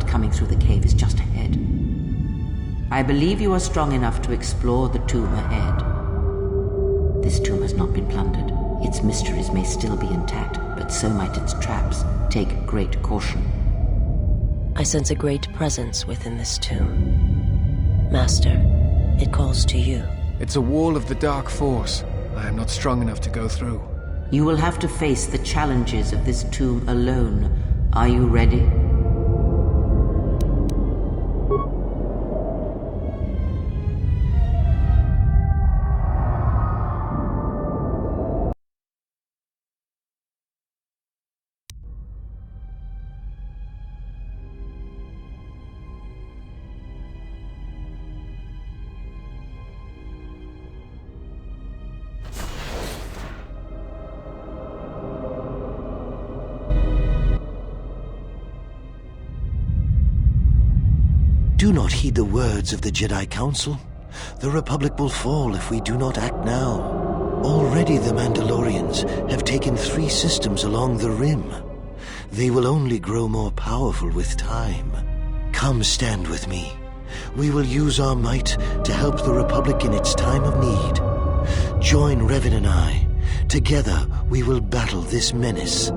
Coming through the cave is just ahead. I believe you are strong enough to explore the tomb ahead. This tomb has not been plundered. Its mysteries may still be intact, but so might its traps. Take great caution. I sense a great presence within this tomb. Master, it calls to you. It's a wall of the dark force. I am not strong enough to go through. You will have to face the challenges of this tomb alone. Are you ready? Do not heed the words of the Jedi Council. The Republic will fall if we do not act now. Already the Mandalorians have taken 3 systems along the Rim. They will only grow more powerful with time. Come stand with me. We will use our might to help the Republic in its time of need. Join Revan and I. Together we will battle this menace.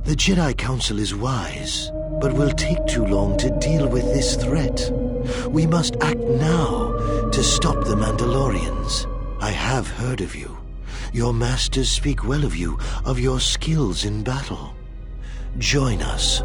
The Jedi Council is wise, but will take too long to deal with this threat. We must act now to stop the Mandalorians. I have heard of you. Your masters speak well of you, of your skills in battle. Join us.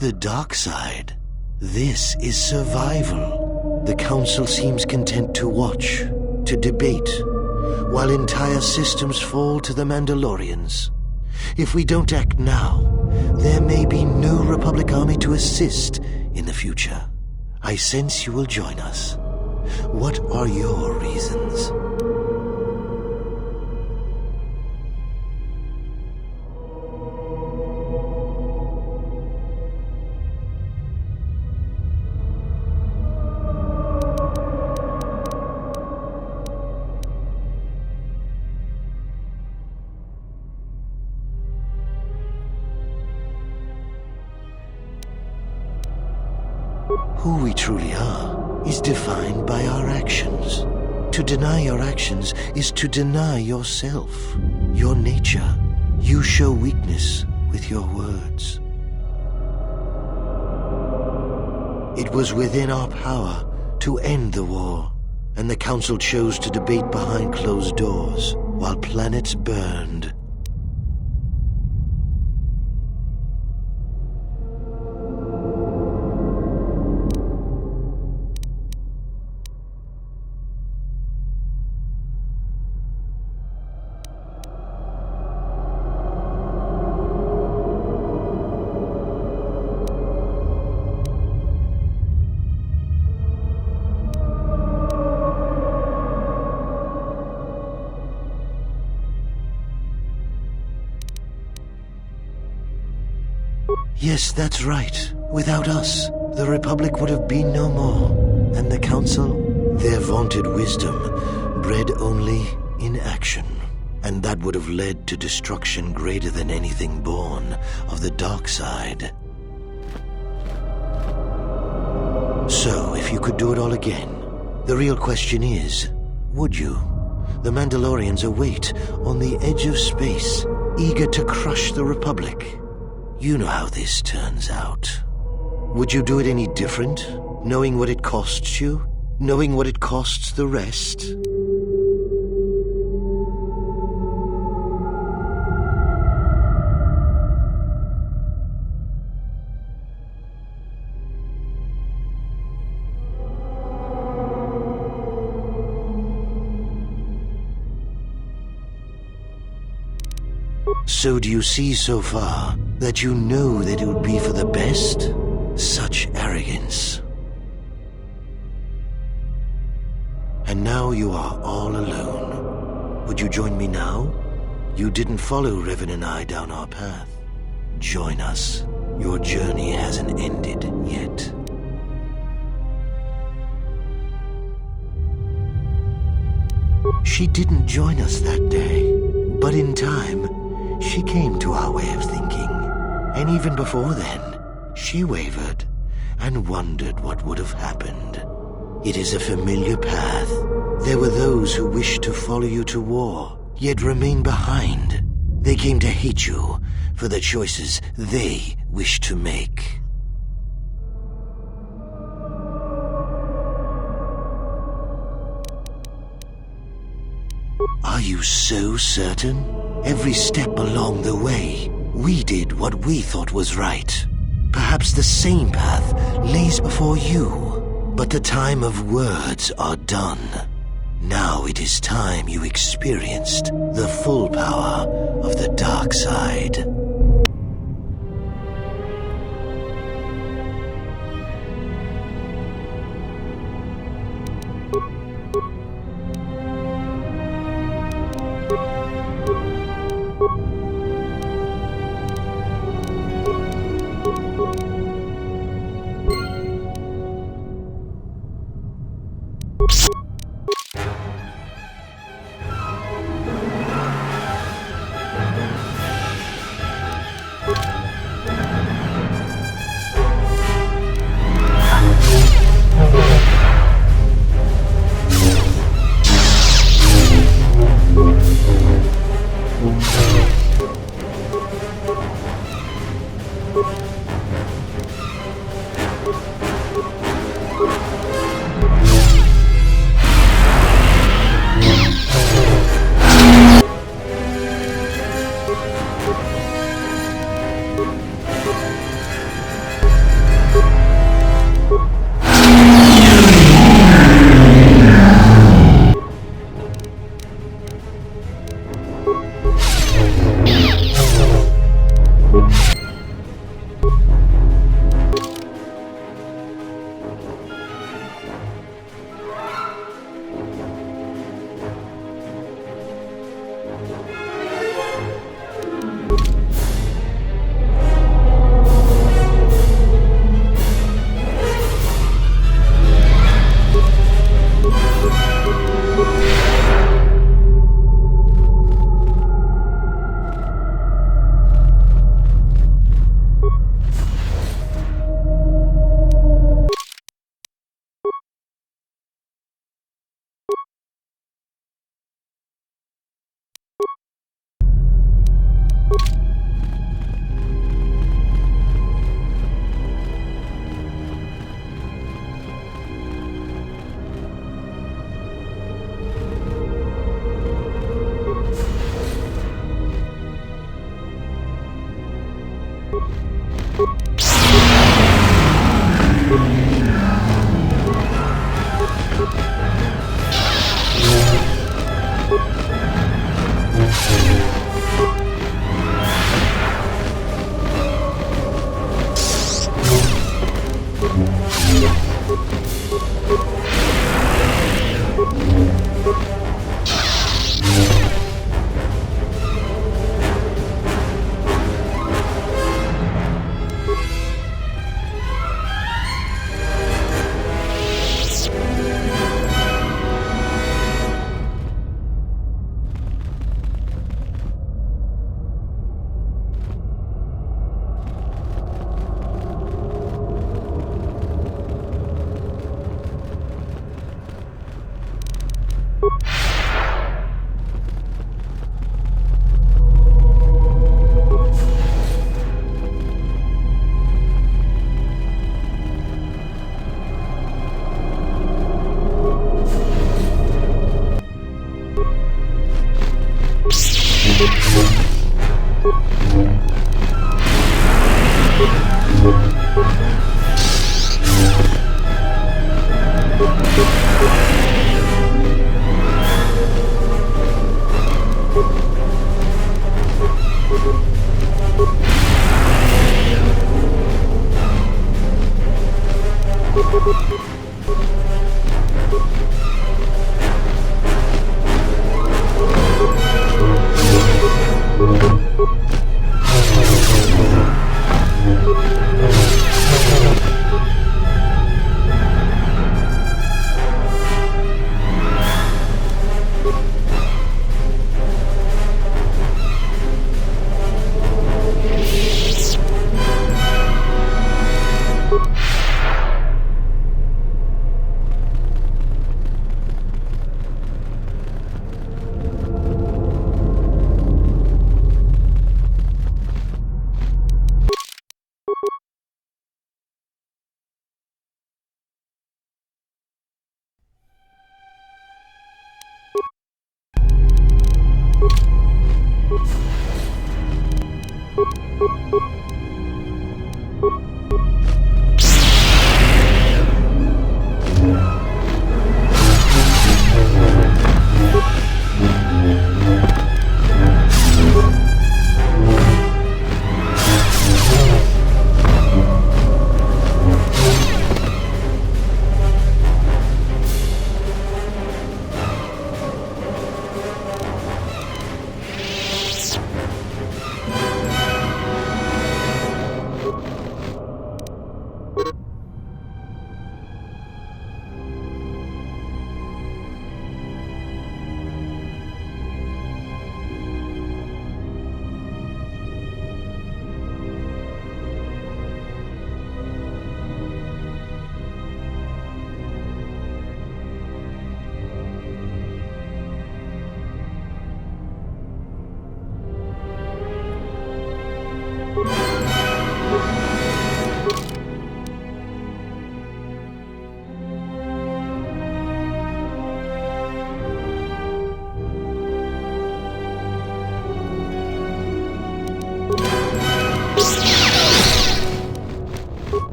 The dark side. This is survival. The Council seems content to watch, to debate, while entire systems fall to the Mandalorians. If we don't act now, there may be no Republic army to assist in the future. I sense you will join us. What are your reasons? Who we truly are is defined by our actions. To deny your actions is to deny yourself, your nature. You show weakness with your words. It was within our power to end the war, and the Council chose to debate behind closed doors while planets burned. Yes, that's right. Without us, the Republic would have been no more. And the Council, their vaunted wisdom, bred only in action. And that would have led to destruction greater than anything born of the dark side. So, if you could do it all again, the real question is, would you? The Mandalorians await on the edge of space, eager to crush the Republic. You know how this turns out. Would you do it any different, knowing what it costs you? Knowing what it costs the rest? So do you see so far that you know that it would be for the best? Such arrogance. And now you are all alone. Would you join me now? You didn't follow Revan and I down our path. Join us. Your journey hasn't ended yet. She didn't join us that day, but in time, she came to our way of thinking. And even before then, she wavered and wondered what would have happened. It is a familiar path. There were those who wished to follow you to war, yet remain behind. They came to hate you for the choices they wished to make. Are you so certain? Every step along the way, we did what we thought was right. Perhaps the same path lays before you, but the time of words are done. Now it is time you experienced the full power of the dark side.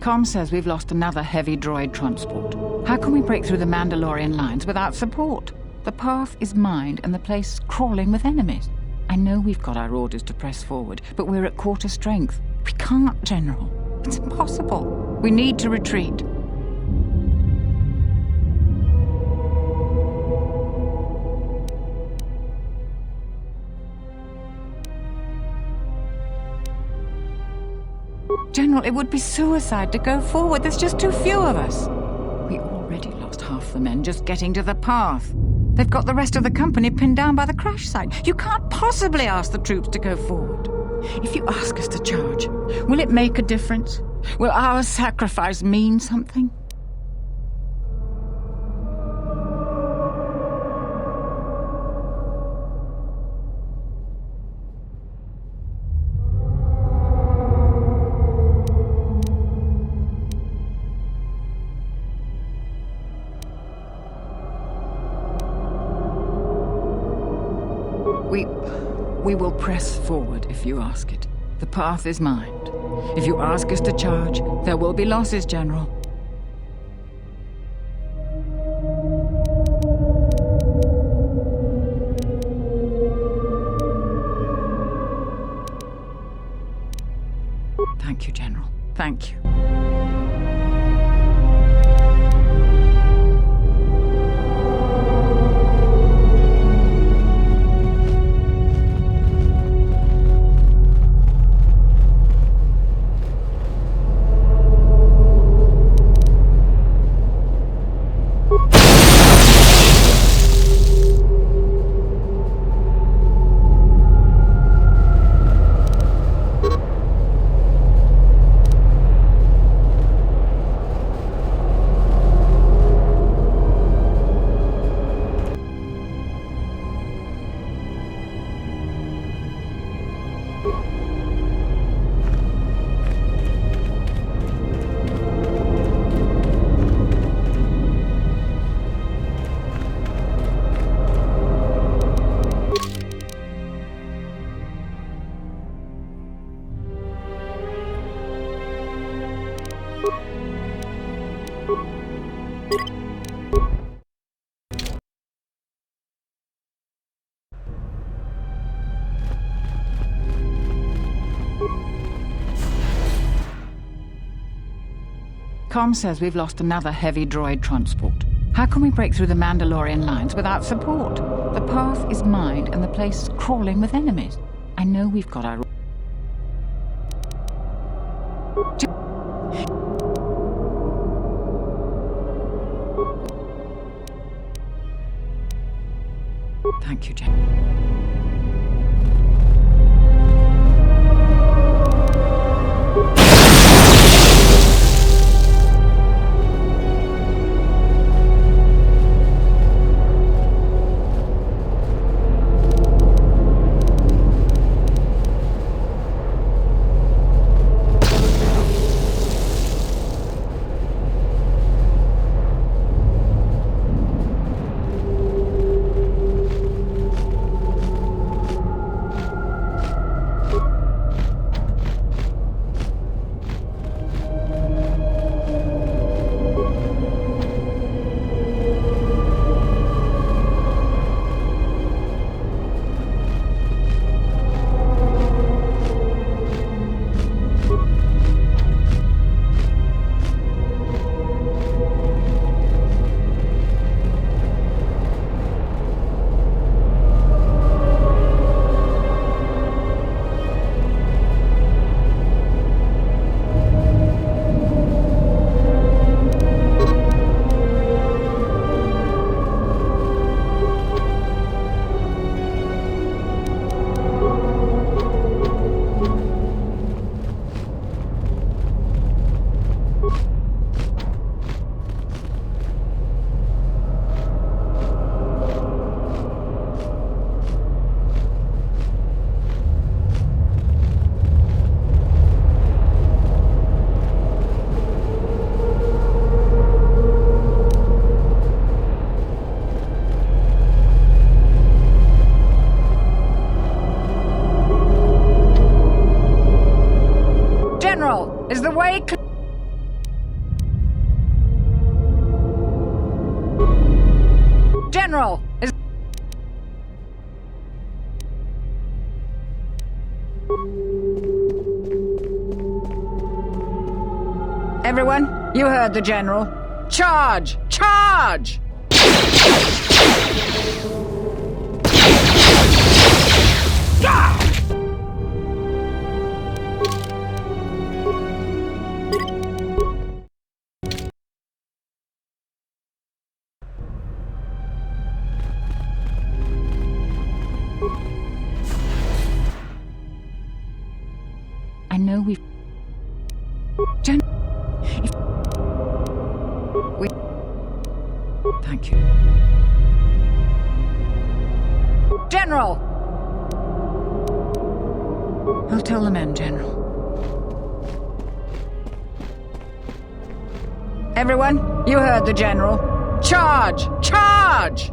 Com says we've lost another heavy droid transport. How can we break through the Mandalorian lines without support? The path is mined and the place is crawling with enemies. I know we've got our orders to press forward, but we're at quarter strength. We can't, General. It's impossible. We need to retreat. General, it would be suicide to go forward. There's just too few of us. We already lost half the men just getting to the path. They've got the rest of the company pinned down by the crash site. You can't possibly ask the troops to go forward. If you ask us to charge, will it make a difference? Will our sacrifice mean something? We will press forward if you ask it. The path is mined. If you ask us to charge, there will be losses, General. Thank you, General. Thank you. Com says we've lost another heavy droid transport. How can we break through the Mandalorian lines without support? The path is mined and the place is crawling with enemies. I know we've got our... Thank you, Jen. Is the way clear? Everyone, you heard the General. Charge! Charge! I know we've... Thank you. General! I'll tell the men, General. Everyone, you heard the General. Charge! Charge!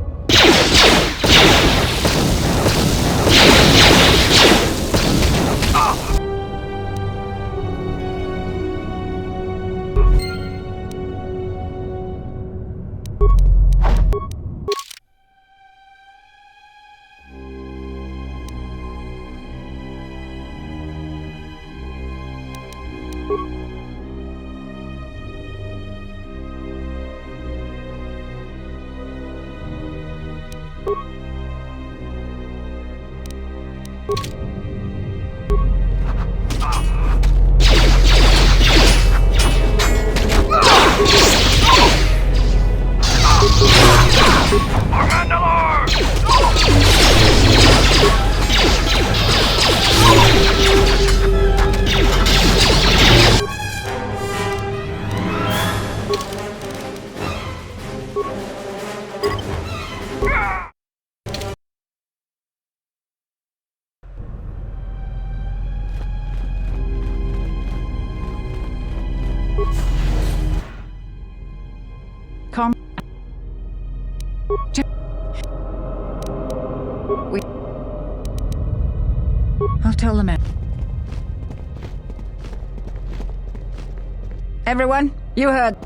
Calm. I'll tell the men. Everyone, you heard.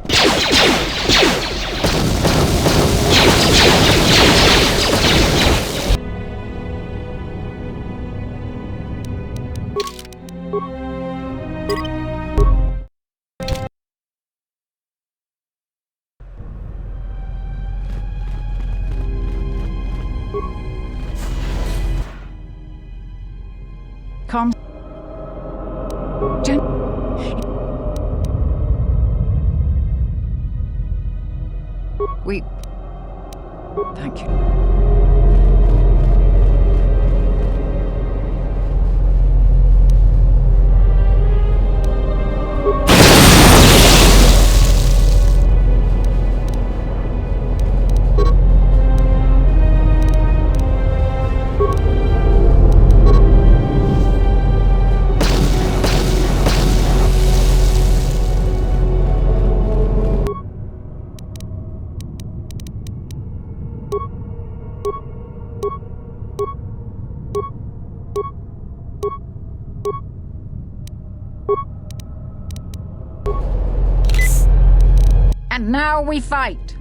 Calm. Thank you. And now we fight.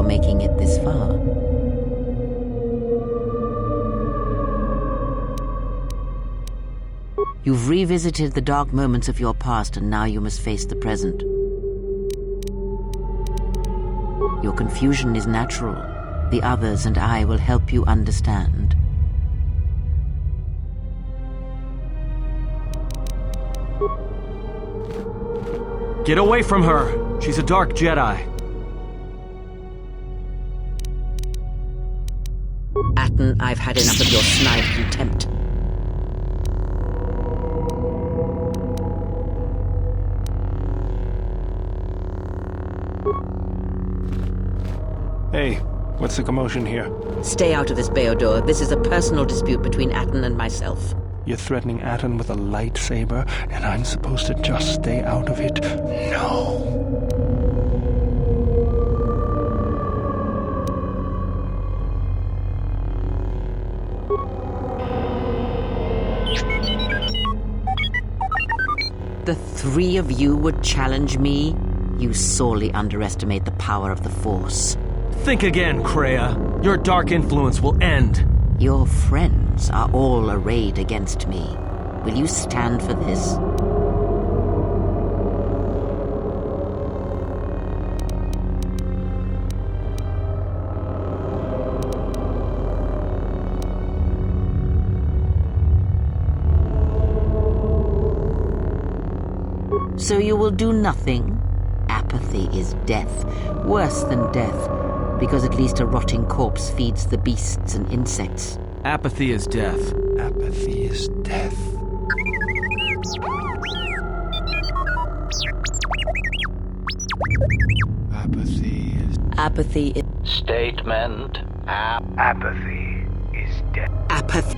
for making it this far. You've revisited the dark moments of your past, and now you must face the present. Your confusion is natural. The others and I will help you understand. Get away from her! She's a dark Jedi. Atten, I've had enough of your snide contempt. Hey, what's the commotion here? Stay out of this, Beodor. This is a personal dispute between Atten and myself. You're threatening Atten with a lightsaber, and I'm supposed to just stay out of it? No. The three of you would challenge me? You sorely underestimate the power of the Force. Think again, Kreia. Your dark influence will end. Your friends are all arrayed against me. Will you stand for this? So you will do nothing? Apathy is death, worse than death, because at least a rotting corpse feeds the beasts and insects. Apathy is death. Apathy is death. Apathy is... Apathy is... Statement. Apathy is death. Apathy.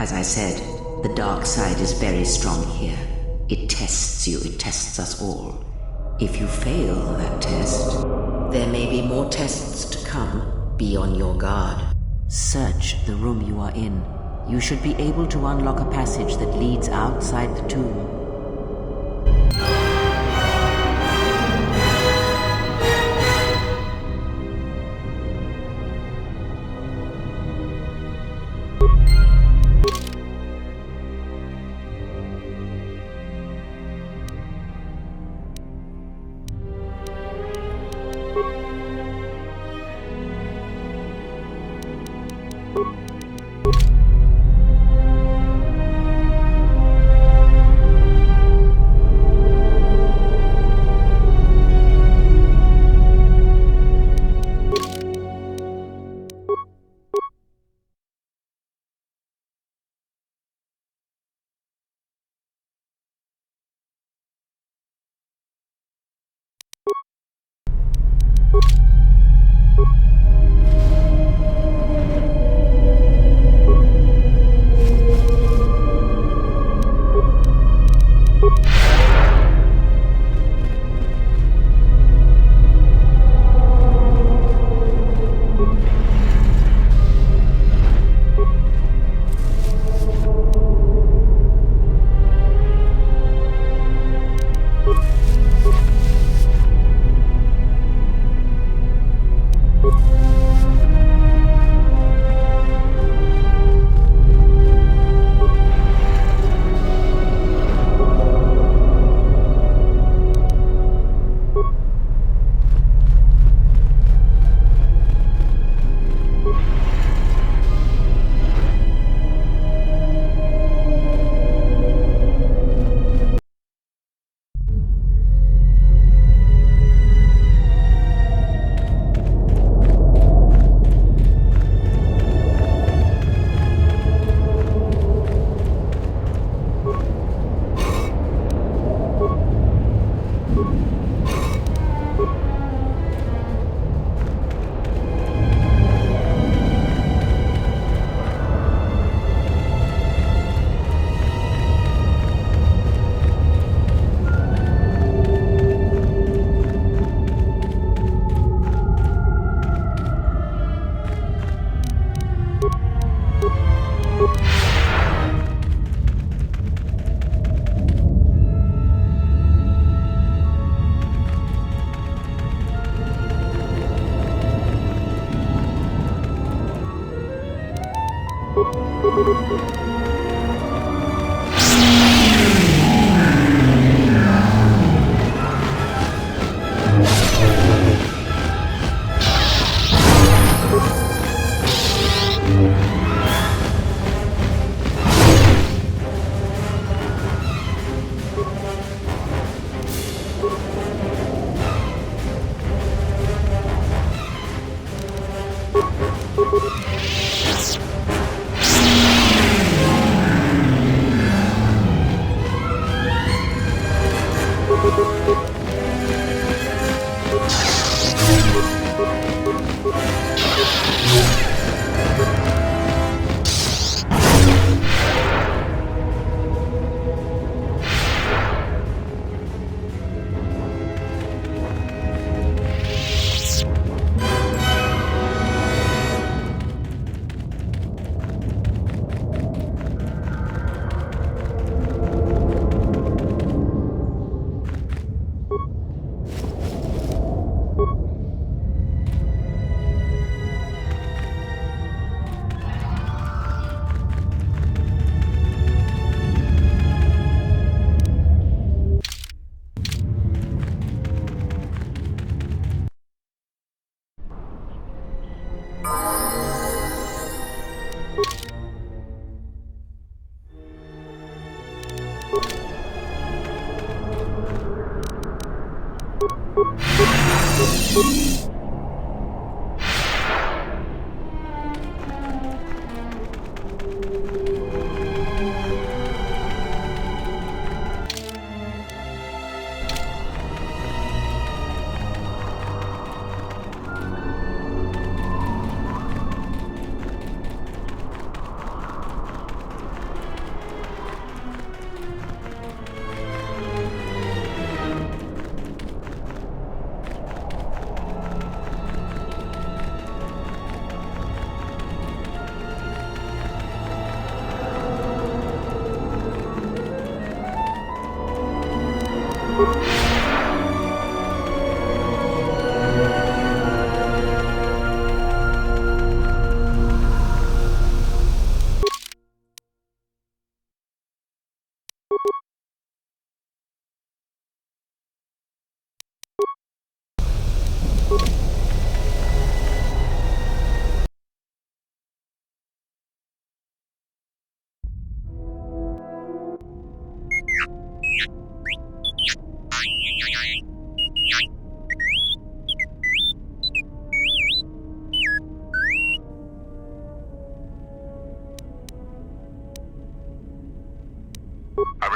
As I said, the dark side is very strong here. It tests you, it tests us all. If you fail that test, there may be more tests to come. Be on your guard. Search the room you are in. You should be able to unlock a passage that leads outside the tomb.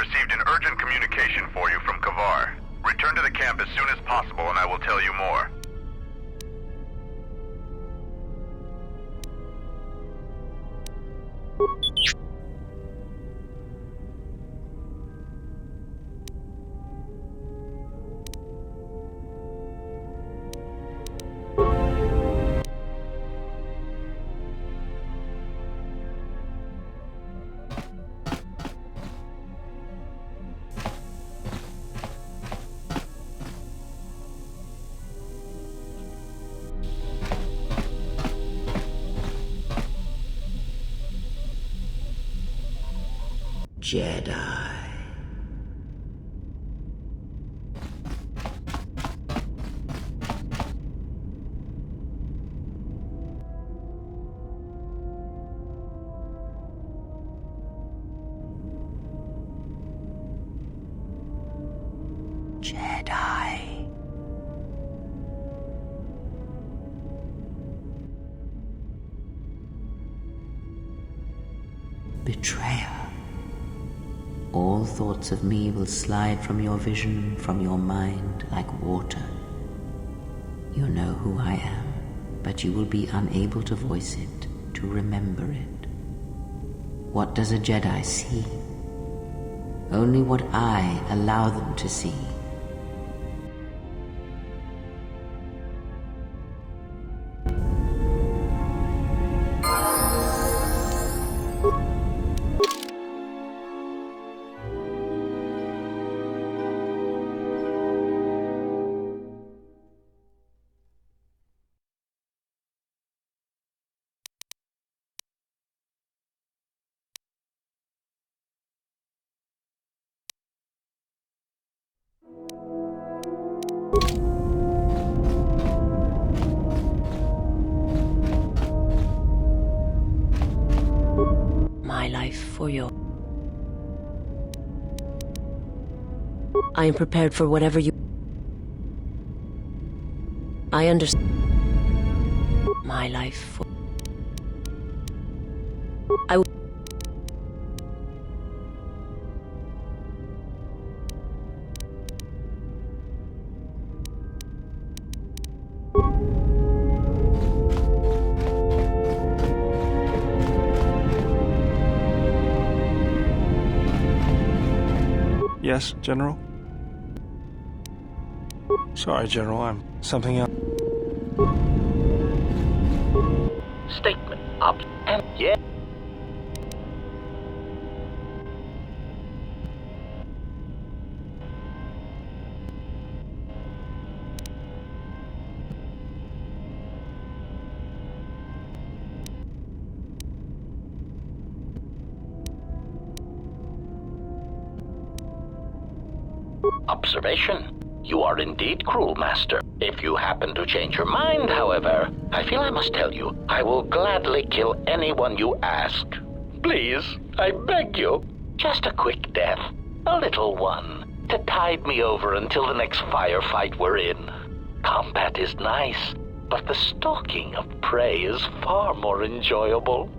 received an urgent communication for you from Kavar. Return to the camp as soon as possible and I will tell you more. Jedi. Jedi. Betrayer. All thoughts of me will slide from your vision, from your mind, like water. You know who I am, but you will be unable to voice it, to remember it. What does a Jedi see? Only what I allow them to see. My life for your... I am prepared for whatever you... I understand. My life for... I will... Yes, General? Sorry, General, I'm something else. Statement up and yeah. Observation. You are indeed cruel, Master. If you happen to change your mind, however, I feel I must tell you, I will gladly kill anyone you ask. Please, I beg you. Just a quick death. A little one. To tide me over until the next firefight we're in. Combat is nice, but the stalking of prey is far more enjoyable.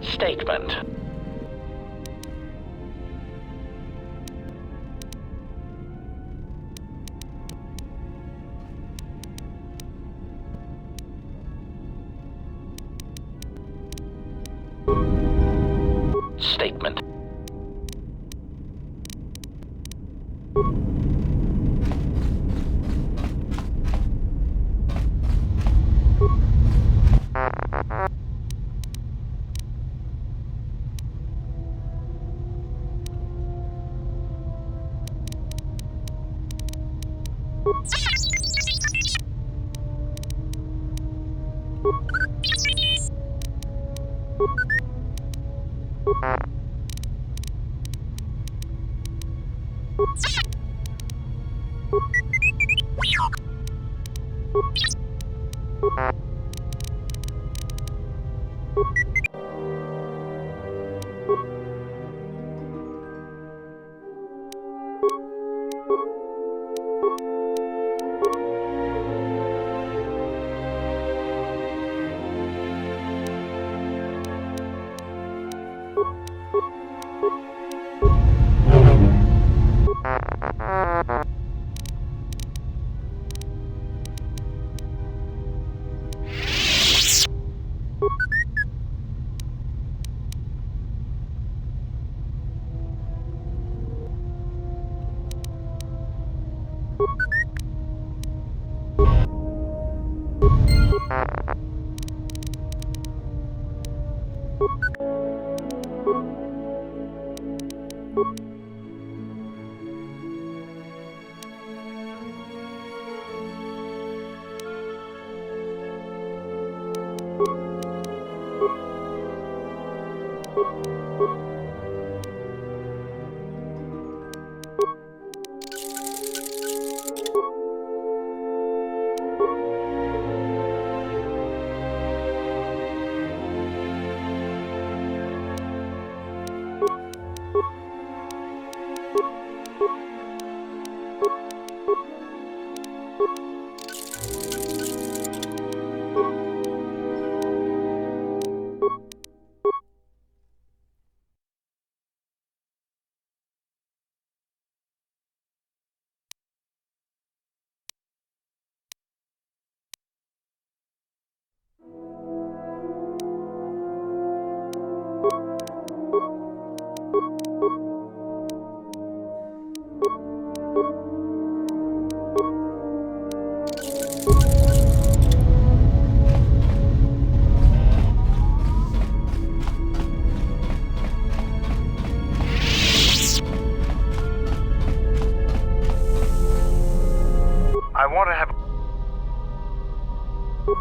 Statement. Statement.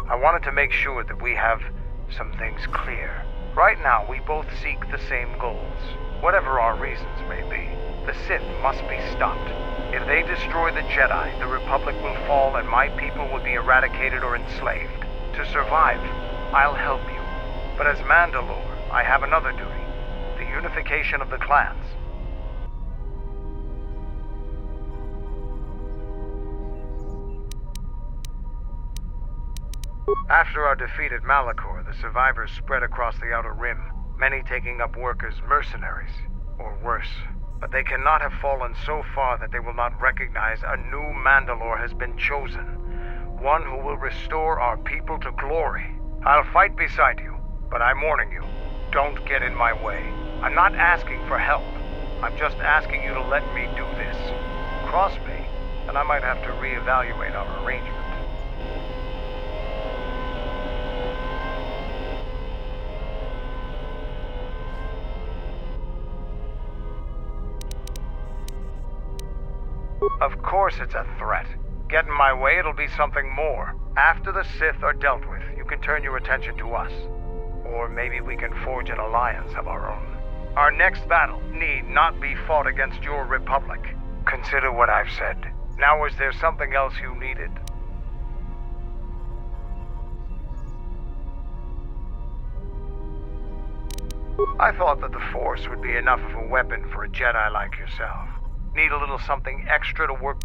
I wanted to make sure that we have some things clear. Right now, we both seek the same goals, whatever our reasons may be. The Sith must be stopped. If they destroy the Jedi, the Republic will fall and my people will be eradicated or enslaved. To survive, I'll help you. But as Mandalore, I have another duty: the unification of the clans. After our defeat at Malachor, the survivors spread across the Outer Rim, many taking up work as mercenaries, or worse. But they cannot have fallen so far that they will not recognize a new Mandalore has been chosen, one who will restore our people to glory. I'll fight beside you, but I'm warning you, don't get in my way. I'm not asking for help. I'm just asking you to let me do this. Cross me, and I might have to reevaluate our arrangement. Of course it's a threat. Get in my way, it'll be something more. After the Sith are dealt with, you can turn your attention to us. Or maybe we can forge an alliance of our own. Our next battle need not be fought against your Republic. Consider what I've said. Now, is there something else you needed? I thought that the Force would be enough of a weapon for a Jedi like yourself. Need a little something extra to work...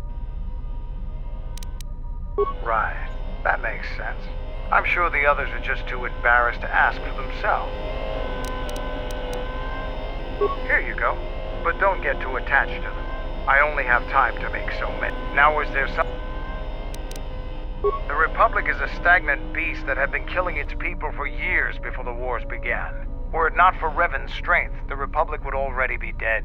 Right, that makes sense. I'm sure the others are just too embarrassed to ask for themselves. Here you go. But don't get too attached to them. I only have time to make so many. Now is there some... The Republic is a stagnant beast that had been killing its people for years before the wars began. Were it not for Revan's strength, the Republic would already be dead.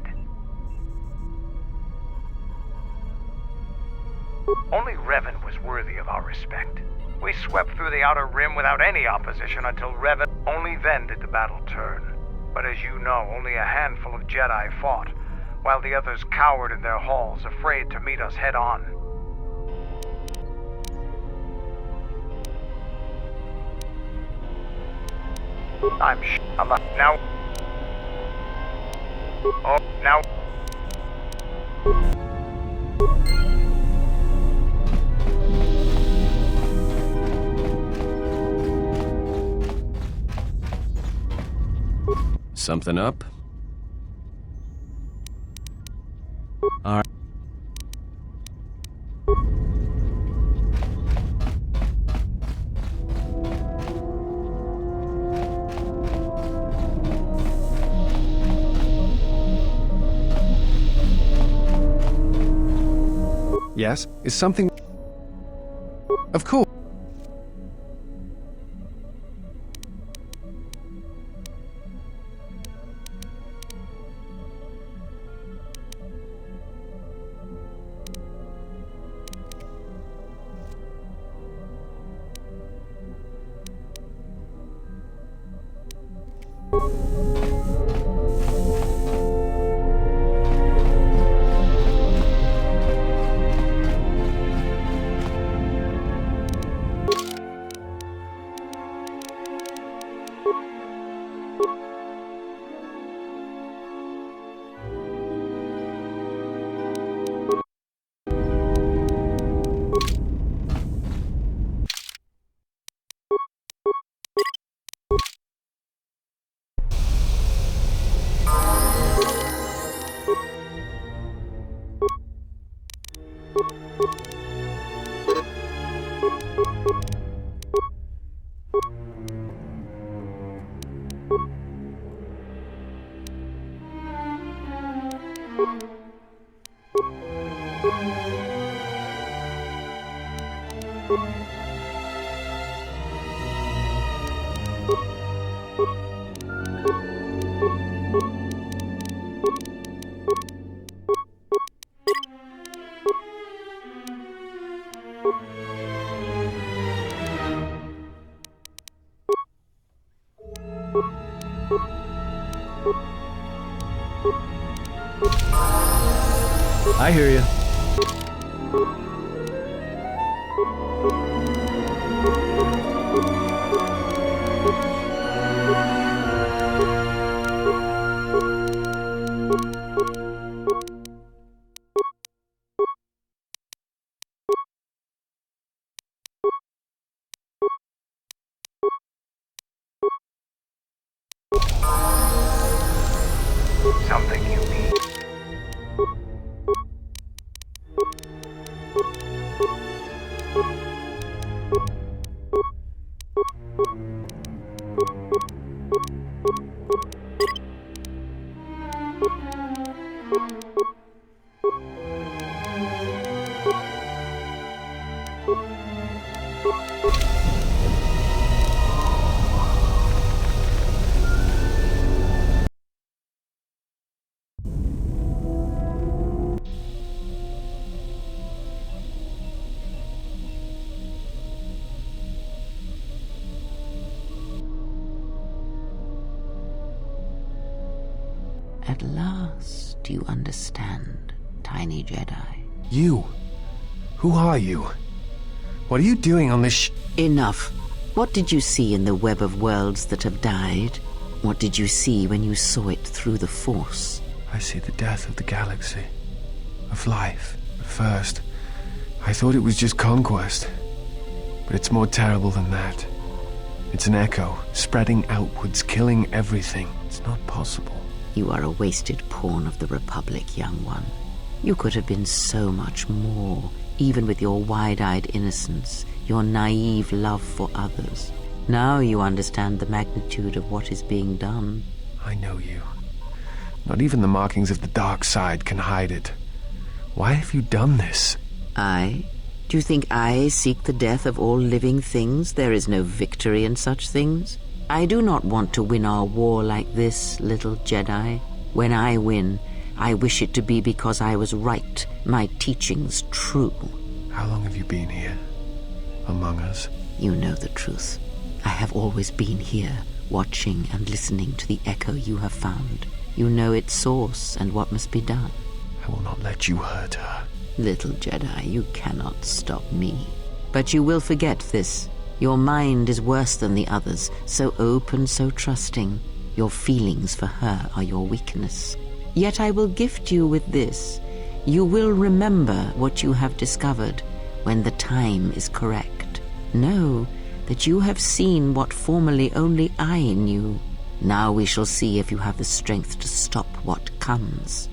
Only Revan was worthy of our respect. We swept through the Outer Rim without any opposition until Revan... Only then did the battle turn. But as you know, only a handful of Jedi fought, while the others cowered in their halls, afraid to meet us head-on. I'm not... Now... Oh, now... Something up? All right. Yes? Is something... Of course. I hear you. Something you need. At last you understand, tiny Jedi. You? Who are you? What are you doing on this Enough. What did you see in the web of worlds that have died? What did you see when you saw it through the Force? I see the death of the galaxy. Of life. At first, I thought it was just conquest. But it's more terrible than that. It's an echo, spreading outwards, killing everything. It's not possible. You are a wasted pawn of the Republic, young one. You could have been so much more, even with your wide-eyed innocence, your naive love for others. Now you understand the magnitude of what is being done. I know you. Not even the markings of the dark side can hide it. Why have you done this? I? Do you think I seek the death of all living things? There is no victory in such things. I do not want to win our war like this, little Jedi. When I win, I wish it to be because I was right, my teachings true. How long have you been here? Among us? You know the truth. I have always been here, watching and listening to the echo you have found. You know its source and what must be done. I will not let you hurt her. Little Jedi, you cannot stop me. But you will forget this. Your mind is worse than the others, so open, so trusting. Your feelings for her are your weakness. Yet I will gift you with this. You will remember what you have discovered when the time is correct. Know that you have seen what formerly only I knew. Now we shall see if you have the strength to stop what comes.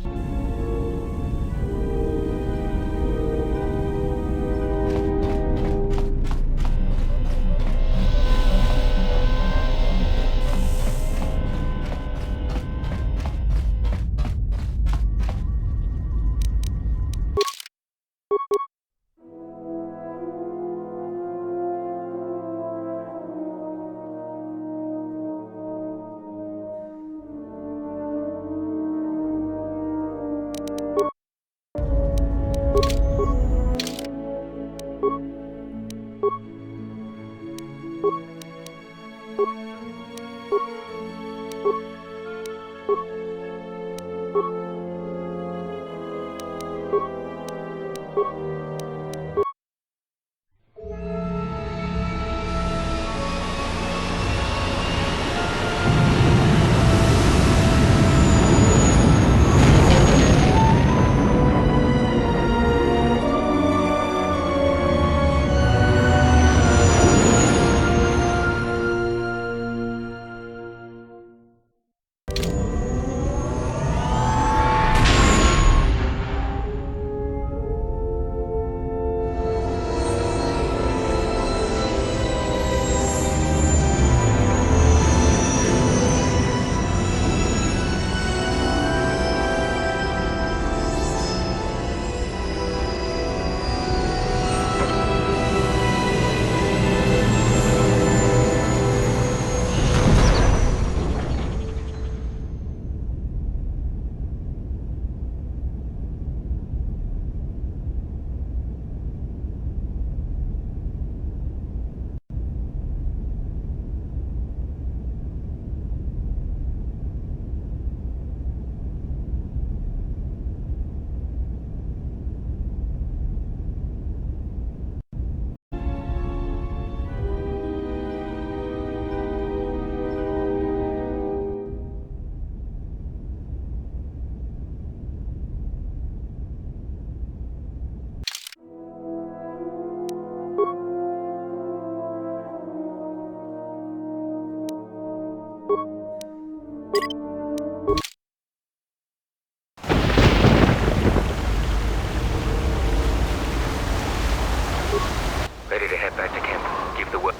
Ready to head back to camp. Give the word.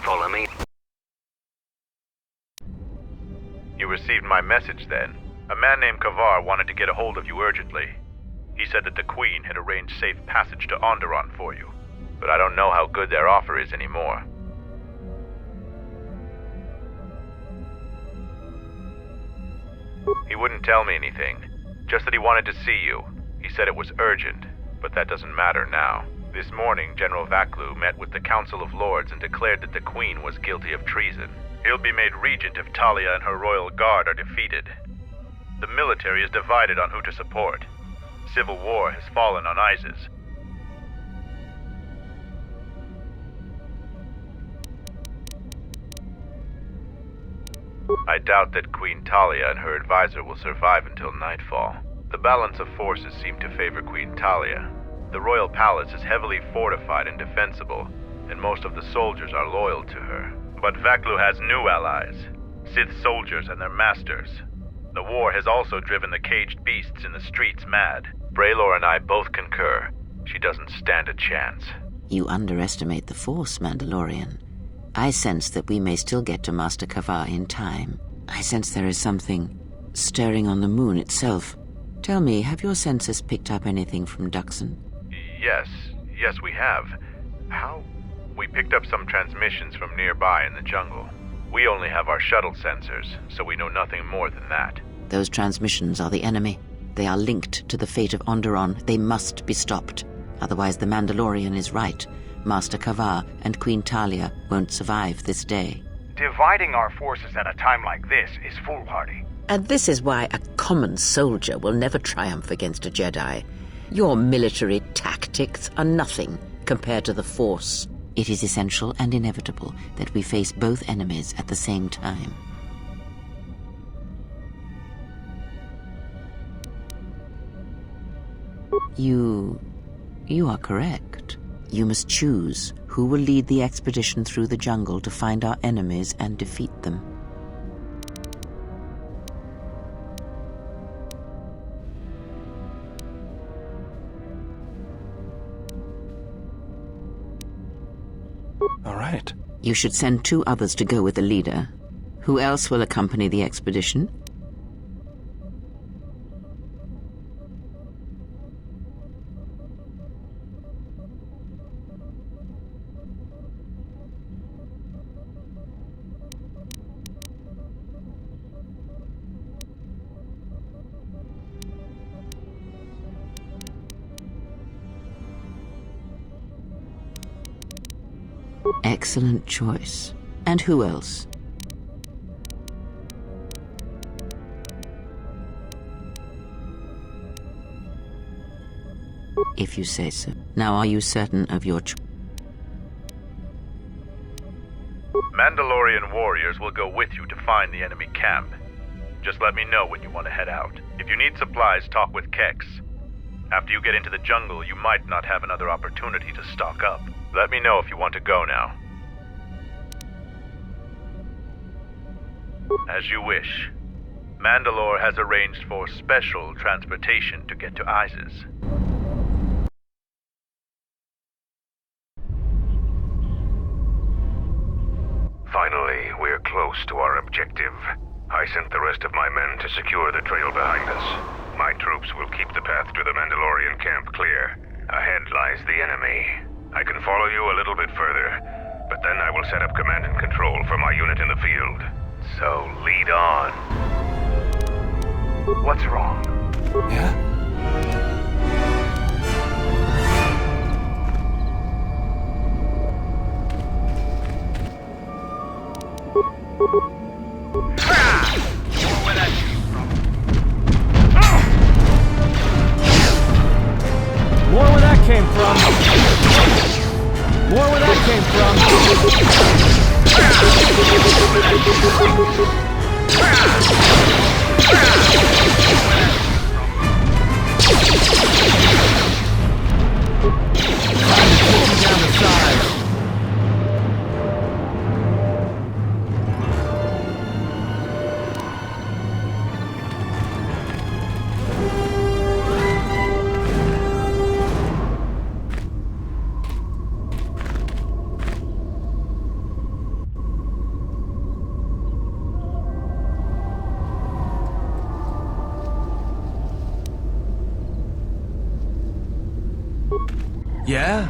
Follow me. You received my message then. A man named Kavar wanted to get a hold of you urgently. He said that the Queen had arranged safe passage to Onderon for you, but I don't know how good their offer is anymore. He wouldn't tell me anything, just that he wanted to see you. He said it was urgent, but that doesn't matter now. This morning, General Vaklu met with the Council of Lords and declared that the Queen was guilty of treason. He'll be made regent if Talia and her royal guard are defeated. The military is divided on who to support. Civil war has fallen on Isis. I doubt that Queen Talia and her advisor will survive until nightfall. The balance of forces seem to favor Queen Talia. The royal palace is heavily fortified and defensible, and most of the soldiers are loyal to her. But Vaklu has new allies, Sith soldiers and their masters. The war has also driven the caged beasts in the streets mad. Braylor and I both concur. She doesn't stand a chance. You underestimate the Force, Mandalorian. I sense that we may still get to Master Kavar in time. I sense there is something staring on the moon itself. Tell me, have your sensors picked up anything from Duxon? Yes, we have. How? We picked up some transmissions from nearby in the jungle. We only have our shuttle sensors, so we know nothing more than that. Those transmissions are the enemy. They are linked to the fate of Onderon. They must be stopped. Otherwise the Mandalorian is right. Master Kavar and Queen Talia won't survive this day. Dividing our forces at a time like this is foolhardy. And this is why a common soldier will never triumph against a Jedi. Your military tactics are nothing compared to the Force. It is essential and inevitable that we face both enemies at the same time. You are correct. You must choose who will lead the expedition through the jungle to find our enemies and defeat them. All right. You should send 2 others to go with the leader. Who else will accompany the expedition? Excellent choice. And who else? If you say so. Now, are you certain of your choice? Mandalorian warriors will go with you to find the enemy camp. Just let me know when you want to head out. If you need supplies, talk with Kex. After you get into the jungle, you might not have another opportunity to stock up. Let me know if you want to go now. As you wish. Mandalore has arranged for special transportation to get to Isis. Finally, we're close to our objective. I sent the rest of my men to secure the trail behind us. My troops will keep the path to the Mandalorian camp clear. Ahead lies the enemy. I can follow you a little bit further, but then I will set up command and control for my unit in the field. So lead on. What's wrong? Yeah? More where that came from. More where that came from. Down the side. Yeah?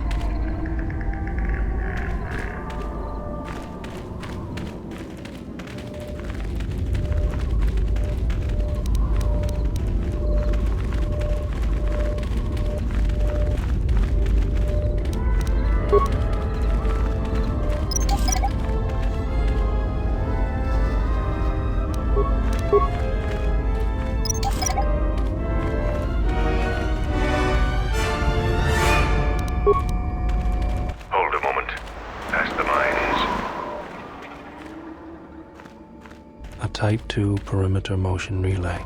Type 2 perimeter motion relay.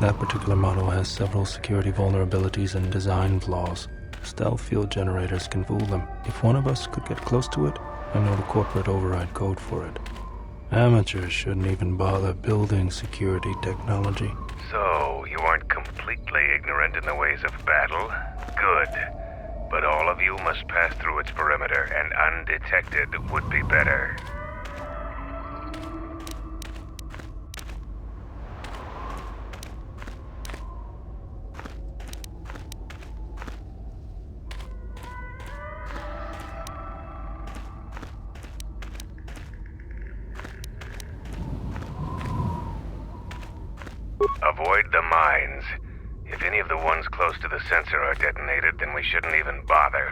That particular model has several security vulnerabilities and design flaws. Stealth field generators can fool them. If one of us could get close to it, I know the corporate override code for it. Amateurs shouldn't even bother building security technology. So, you aren't completely ignorant in the ways of battle? Good. But all of you must pass through its perimeter, and undetected would be better. Avoid the mines. If any of the ones close to the sensor are detonated, then we shouldn't even bother.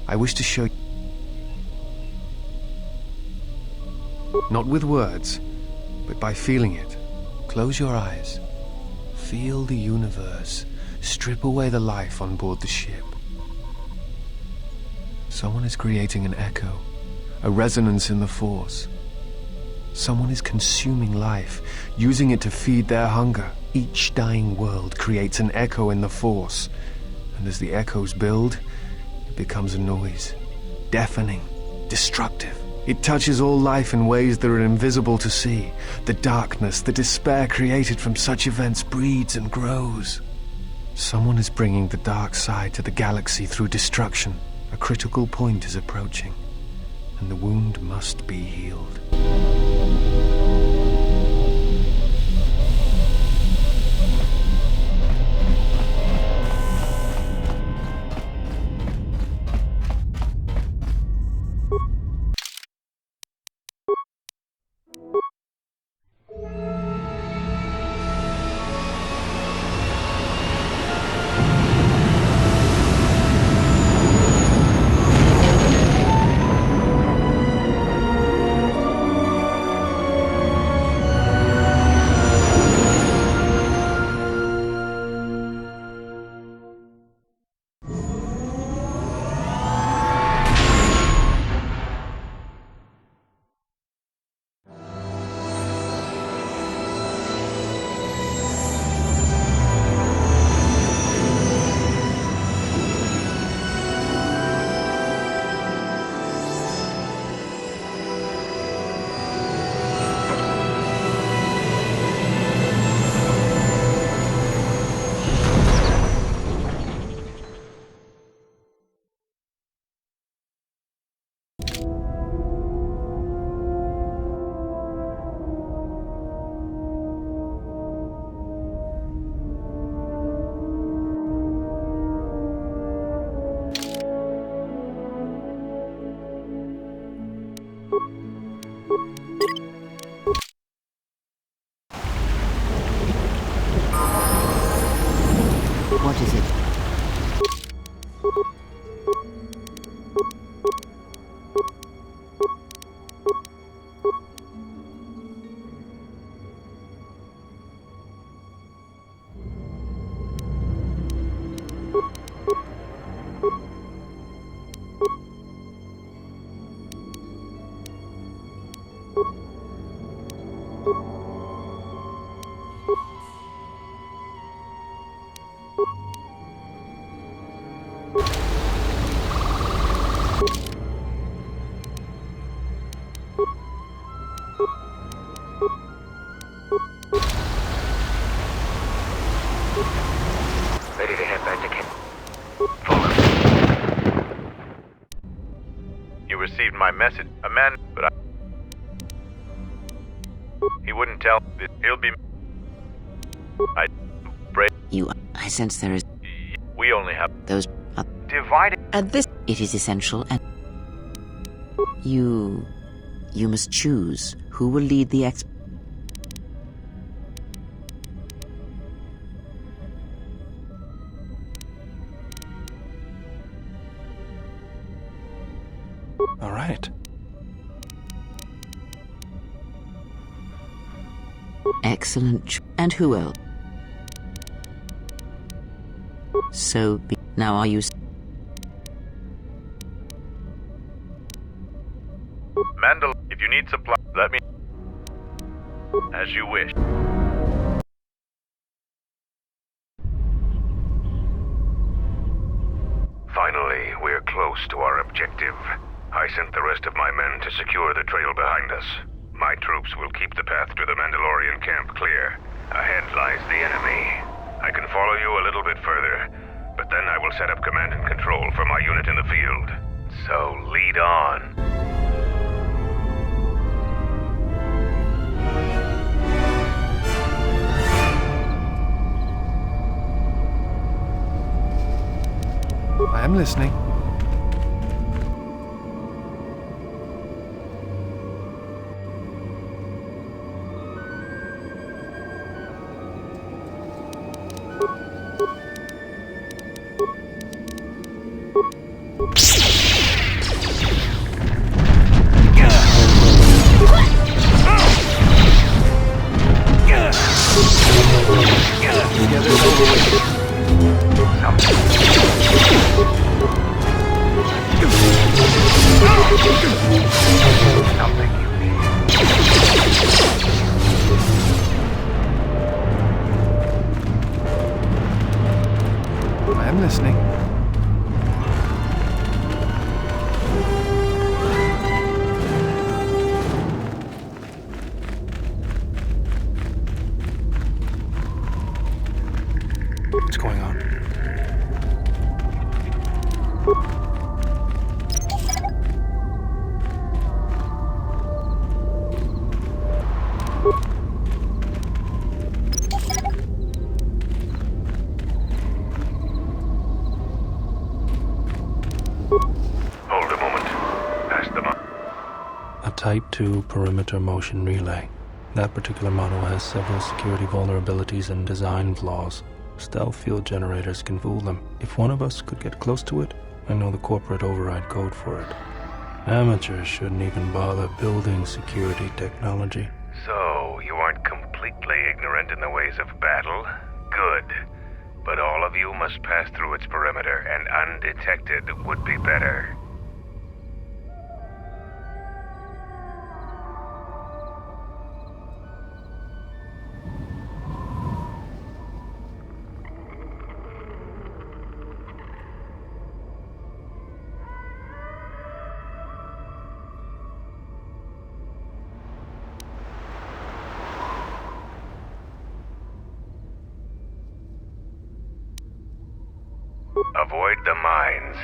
I wish to show you. Not with words, but by feeling it. Close your eyes. Feel the universe. Strip away the life on board the ship. Someone is creating an echo, a resonance in the Force. Someone is consuming life, using it to feed their hunger. Each dying world creates an echo in the Force, and as the echoes build, it becomes a noise, deafening, destructive. It touches all life in ways that are invisible to see. The darkness, the despair created from such events breeds and grows. Someone is bringing the dark side to the galaxy through destruction. A critical point is approaching, and the wound must be healed. What is it? Ready to head back to camp. You received my message. A man, but he wouldn't tell. He'll be... I sense there is... We only have... Those... Divided. At this... It is essential and... You must choose who will lead the All right. Excellent. And who else? So be. Now are you... Mandal, if you need supply, let me... As you wish. Finally, we're close to our objective. I sent the rest of my men to secure the trail behind us. My troops will keep the path to the Mandalorian camp clear. Ahead lies the enemy. I can follow you a little bit further, but then I will set up command and control for my unit in the field. So lead on. I am listening. I am listening. What's going on? Hold a moment. Pass them up. A Type 2 perimeter motion relay. That particular model has several security vulnerabilities and design flaws. Stealth field generators can fool them. If one of us could get close to it, I know the corporate override code for it. Amateurs shouldn't even bother building security technology. So, you aren't completely ignorant in the ways of battle? Good. But all of you must pass through its perimeter, and undetected would be better. Avoid the mines.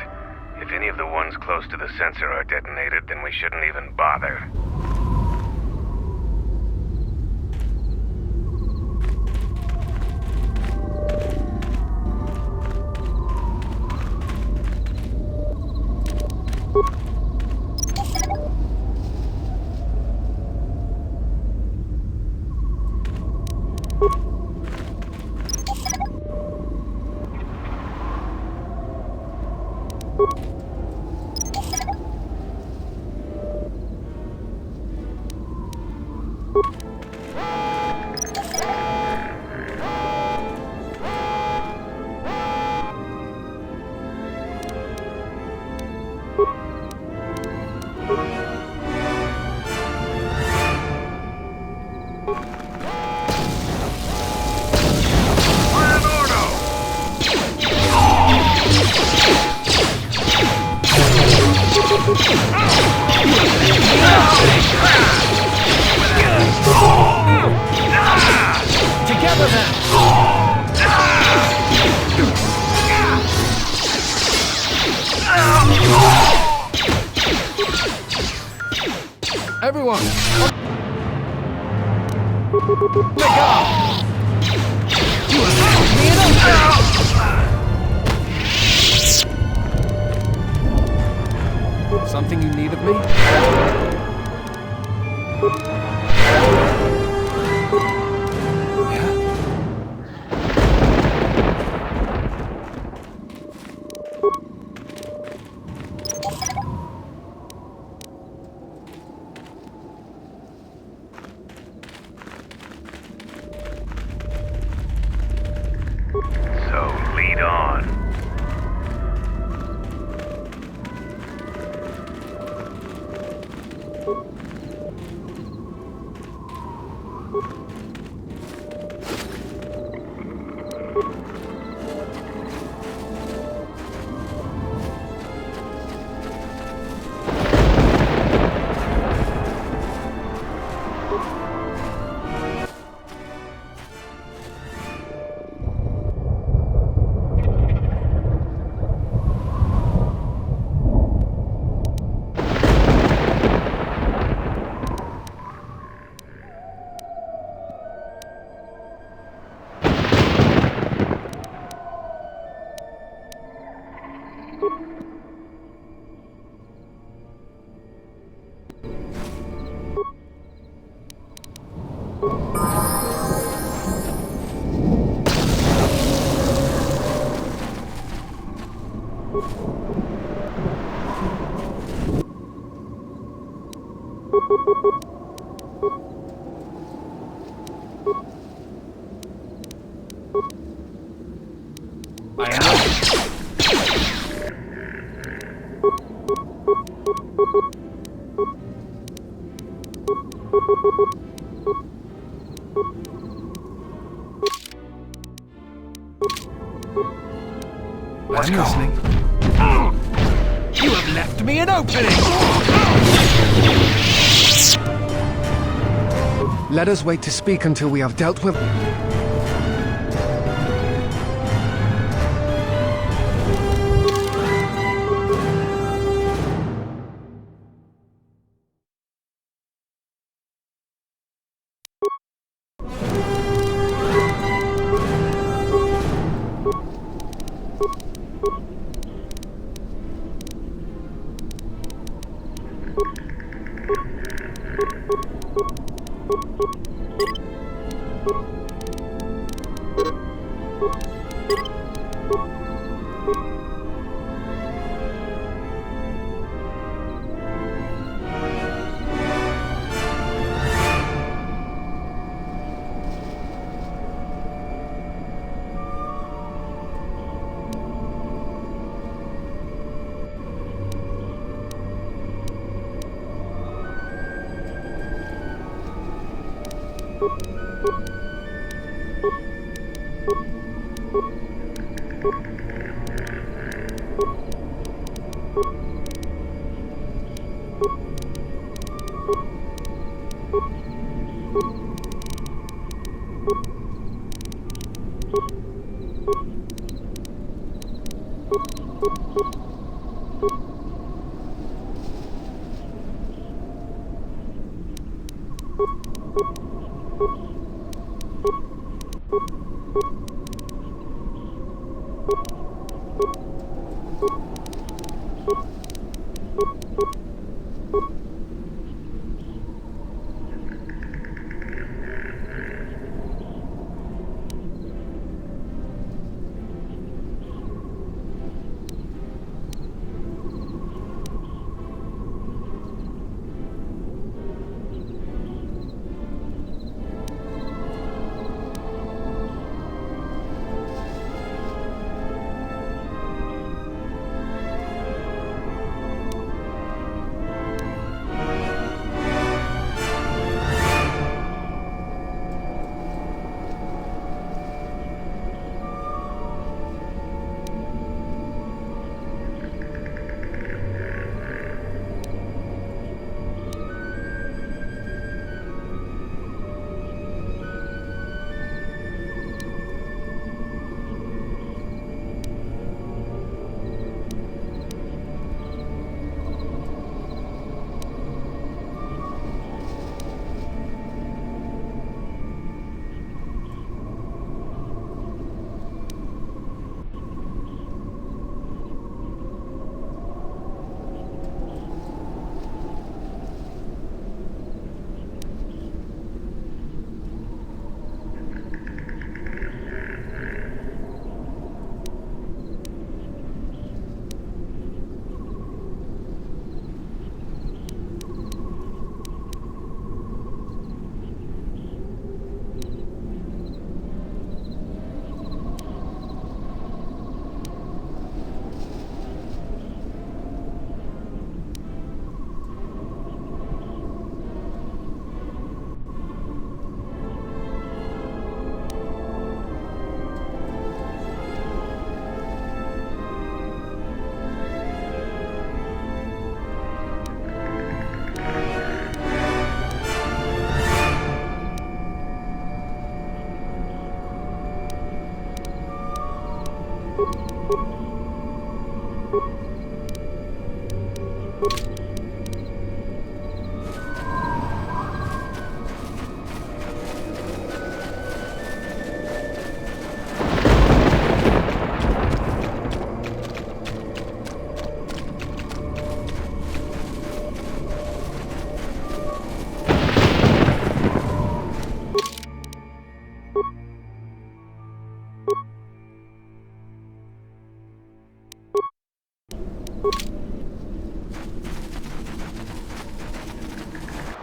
If any of the ones close to the sensor are detonated, then we shouldn't even bother. Together then! Everyone! Let go! You attacked me Something you need of me? Yeah? I'm listening. You have left me an opening! Let us wait to speak until we have dealt with...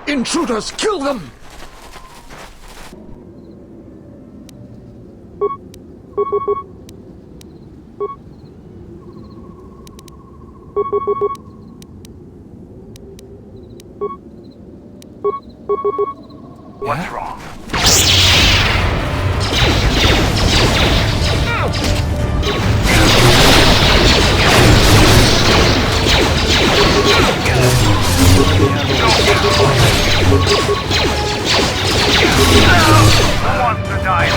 Intruders, kill them! What's wrong? Who wants to die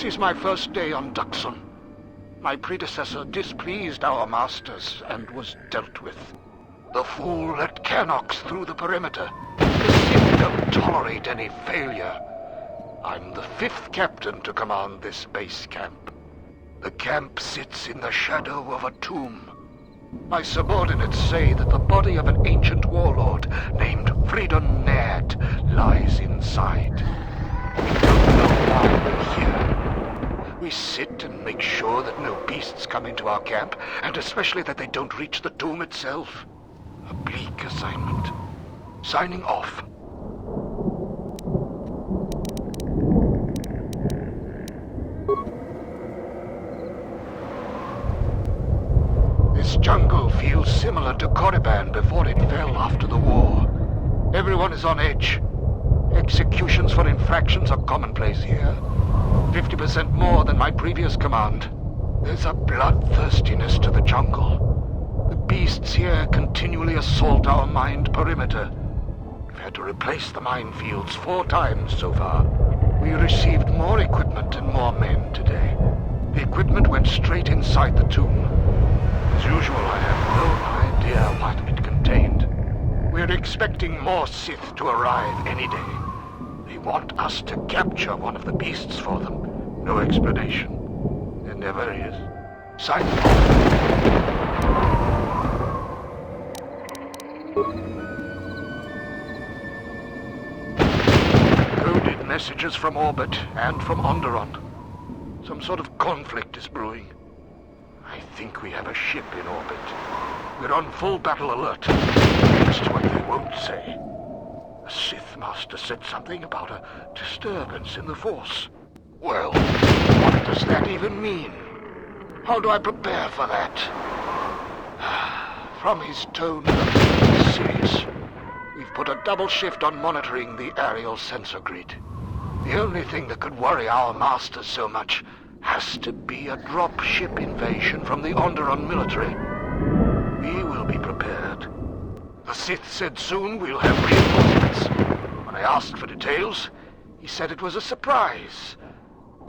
This is my first day on Duxon. My predecessor displeased our masters and was dealt with. The fool let Kernox through the perimeter. The Sith don't tolerate any failure. I'm the 5th captain to command this base camp. The camp sits in the shadow of a tomb. My subordinates say that the body of an ancient warlord named Fridon Naird lies inside. We don't know why we're here. We sit and make sure that no beasts come into our camp, and especially that they don't reach the tomb itself. A bleak assignment. Signing off. This jungle feels similar to Korriban before it fell after the war. Everyone is on edge. Executions for infractions are commonplace here. 50% more than my previous command. There's a bloodthirstiness to the jungle. The beasts here continually assault our mined perimeter. We've had to replace the minefields 4 times so far. We received more equipment and more men today. The equipment went straight inside the tomb. As usual, I have no idea what it contained. We're expecting more Sith to arrive any day. They want us to capture one of the beasts for them. No explanation. There never is. Sign off. Coded messages from orbit and from Onderon. Some sort of conflict is brewing. I think we have a ship in orbit. We're on full battle alert. Against what they won't say. The Sith Master said something about a disturbance in the Force. Well, what does that even mean? How do I prepare for that? From his tone, he's serious. We've put a double shift on monitoring the aerial sensor grid. The only thing that could worry our masters so much has to be a drop ship invasion from the Onderon military. We will be prepared. The Sith said soon we'll have reinforcements. When I asked for details, he said it was a surprise.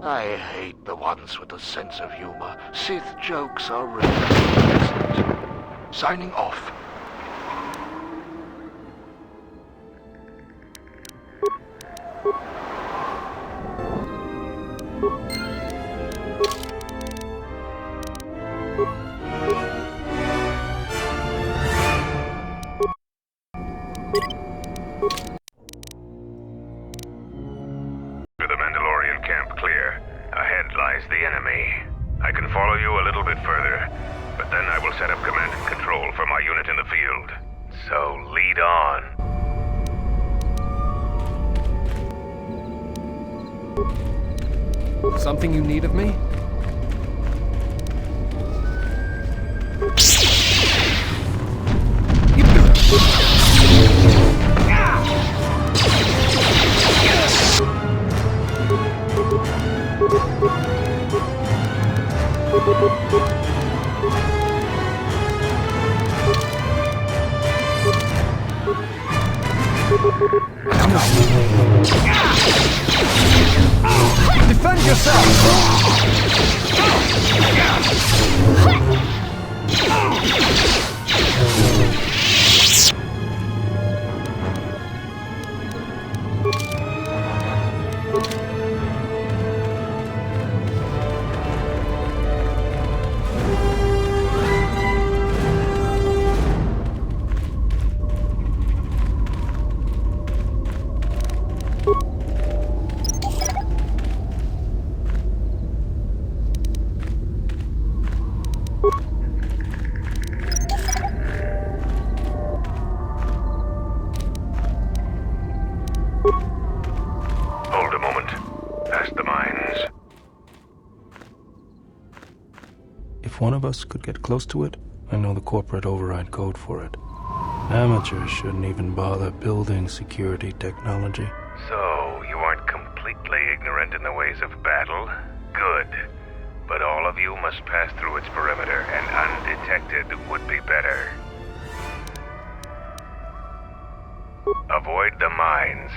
I hate the ones with a sense of humor. Sith jokes are rare and pleasant. Signing off. The enemy. I can follow you a little bit further, but then I will set up command and control for my unit in the field. So lead on. Something you need of me? Defend yourself! Hold a moment. Past the mines. If one of us could get close to it, I know the corporate override code for it. Amateurs shouldn't even bother building security technology. So, you aren't completely ignorant in the ways of battle? Good. But all of you must pass through its perimeter, and undetected would be better. Avoid the mines.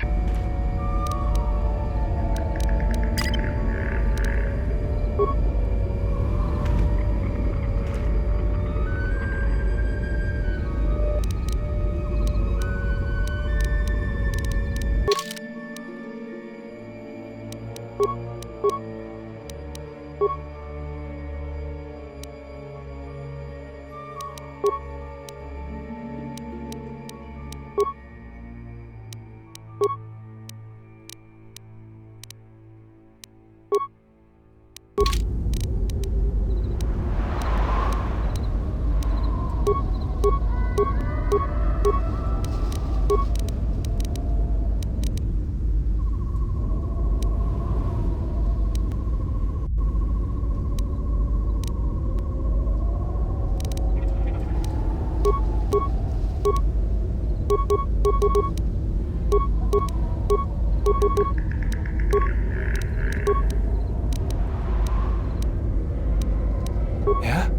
Yeah?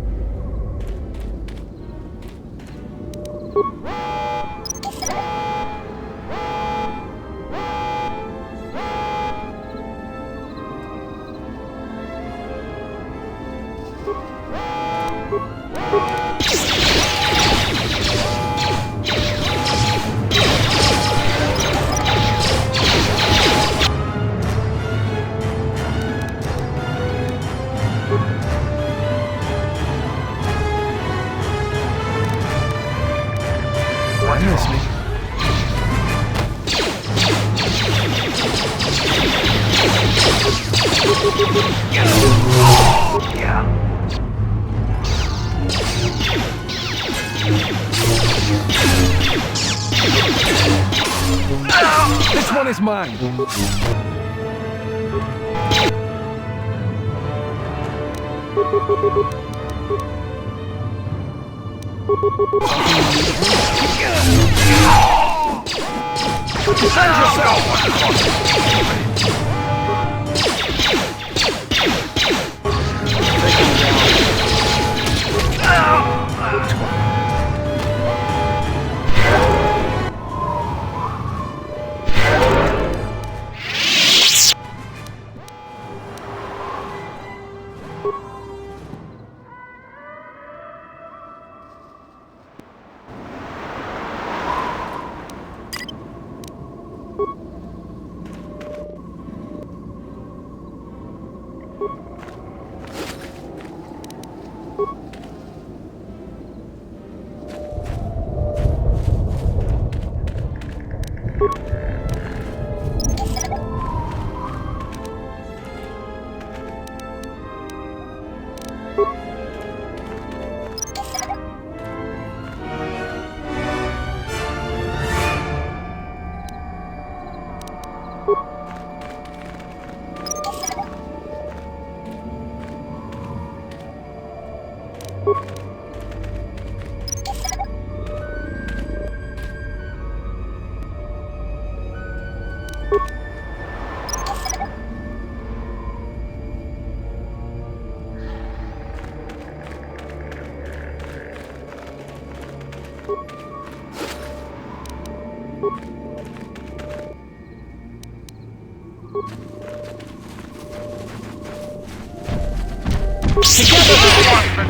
You miss me. This one is mine. Defend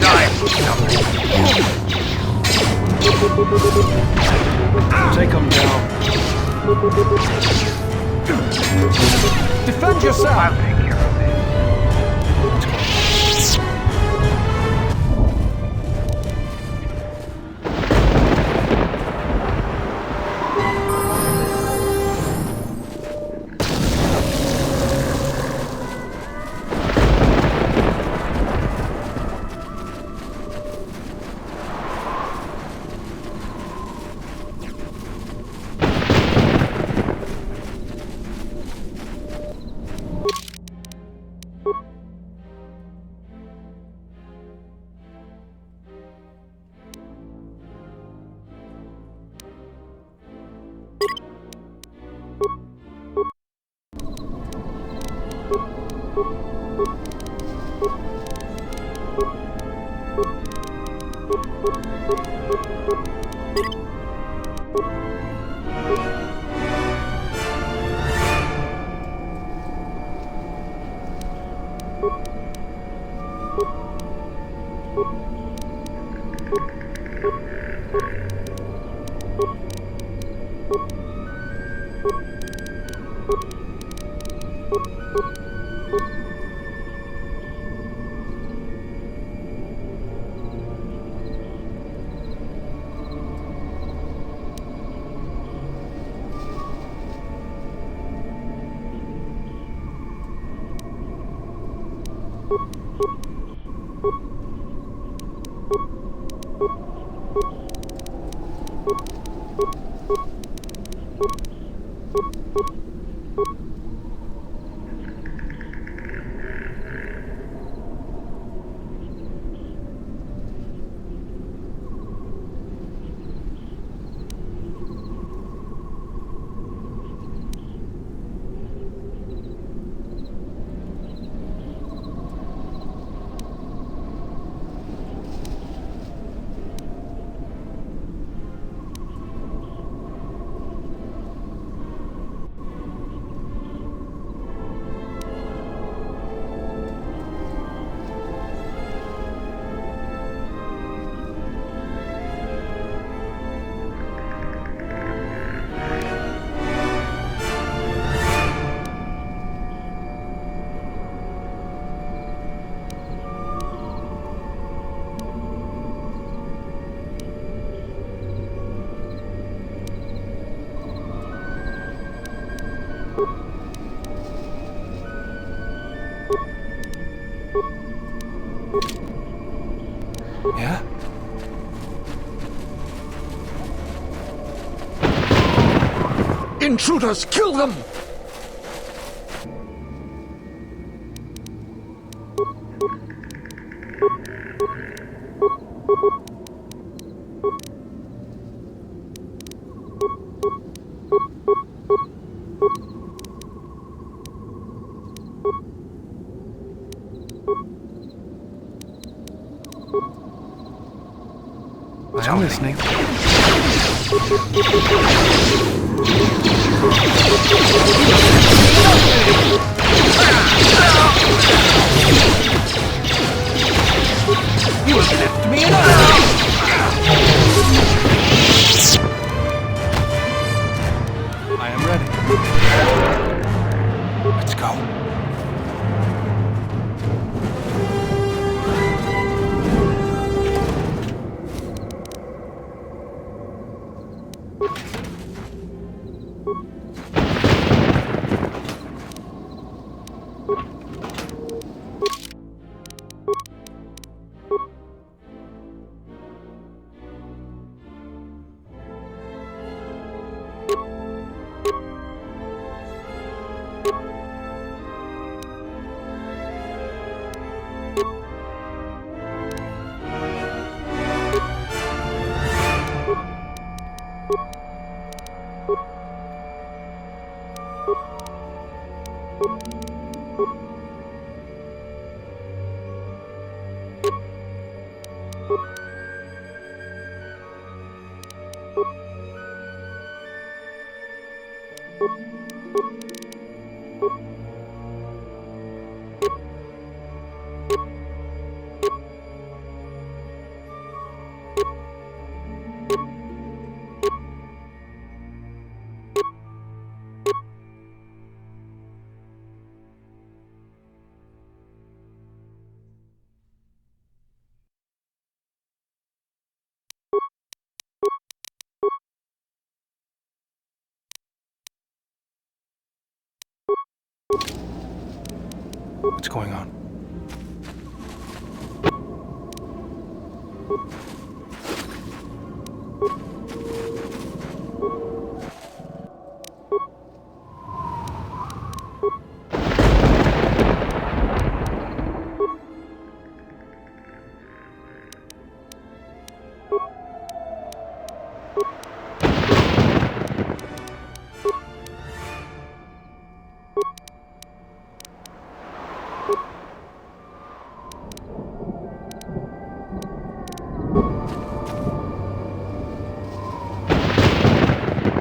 gonna die. Take him down. Defend yourself! I'll take care of this. Yeah? Intruders, kill them! I am listening. You have left me alone! I am ready. Let's go. What's going on?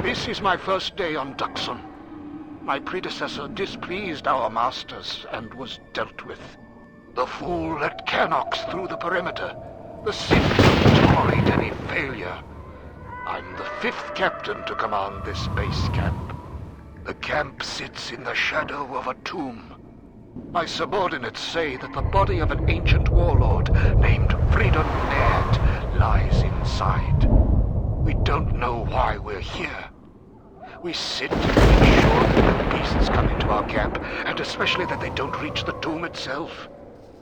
This is my first day on Duxon. My predecessor displeased our masters and was dealt with. The fool let Canox through the perimeter. The Sith don't tolerate any failure. I'm the 5th captain to command this base camp. The camp sits in the shadow of a tomb. My subordinates say that the body of an ancient warlord named Freedon Naird lies inside. We don't know why we're here. We sit to make sure that no beasts come into our camp, and especially that they don't reach the tomb itself.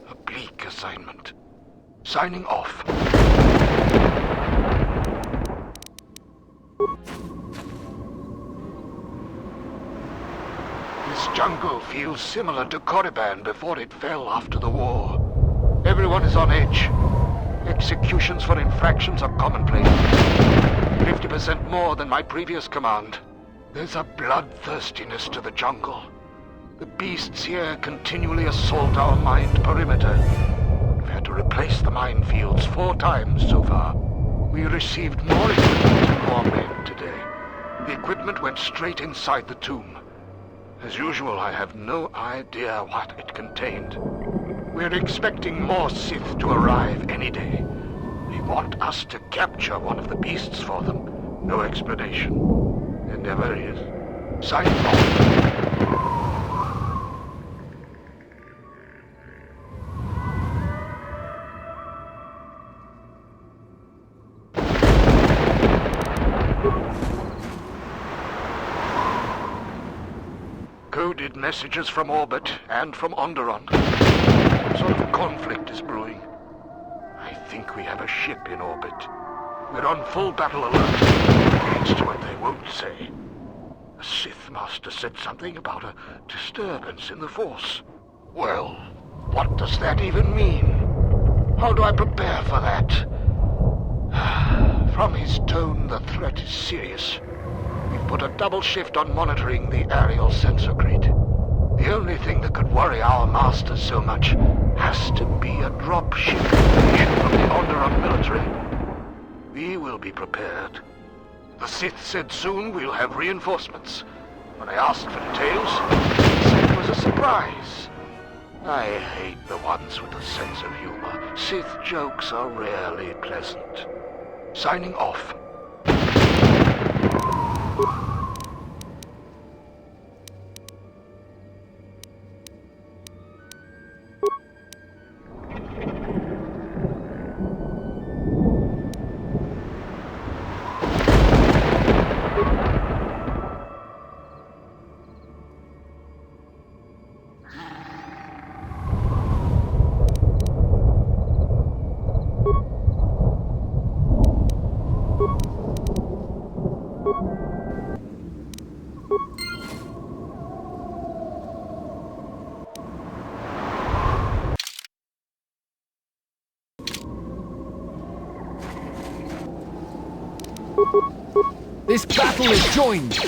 A bleak assignment. Signing off. This jungle feels similar to Korriban before it fell after the war. Everyone is on edge. Executions for infractions are commonplace. 50% more than my previous command. There's a bloodthirstiness to the jungle. The beasts here continually assault our mined perimeter. We've had to replace the minefields 4 times so far. We received more equipment and more men today. The equipment went straight inside the tomb. As usual, I have no idea what it contained. We're expecting more Sith to arrive any day. They want us to capture one of the beasts for them. No explanation. There never is. Signing off. Coded messages from orbit and from Onderon. Some sort of conflict is brewing. I think we have a ship in orbit. We're on full battle alert against what they won't say. The Sith Master said something about a disturbance in the Force. Well, what does that even mean? How do I prepare for that? From his tone, the threat is serious. We've put a double shift on monitoring the aerial sensor grid. The only thing that could worry our masters so much has to be a drop ship invasion from the Onderon military. We will be prepared. The Sith said soon we'll have reinforcements. When I asked for details, they said it was a surprise. I hate the ones with a sense of humor. Sith jokes are rarely pleasant. Signing off. This battle is joined!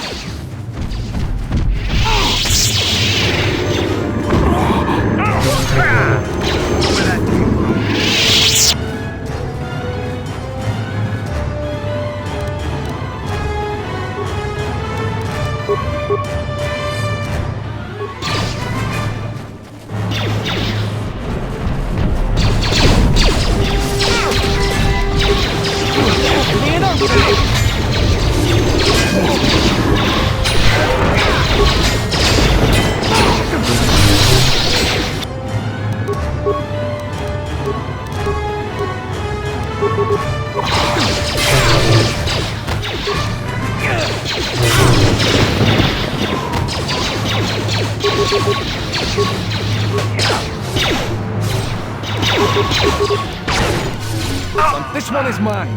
This one is mine.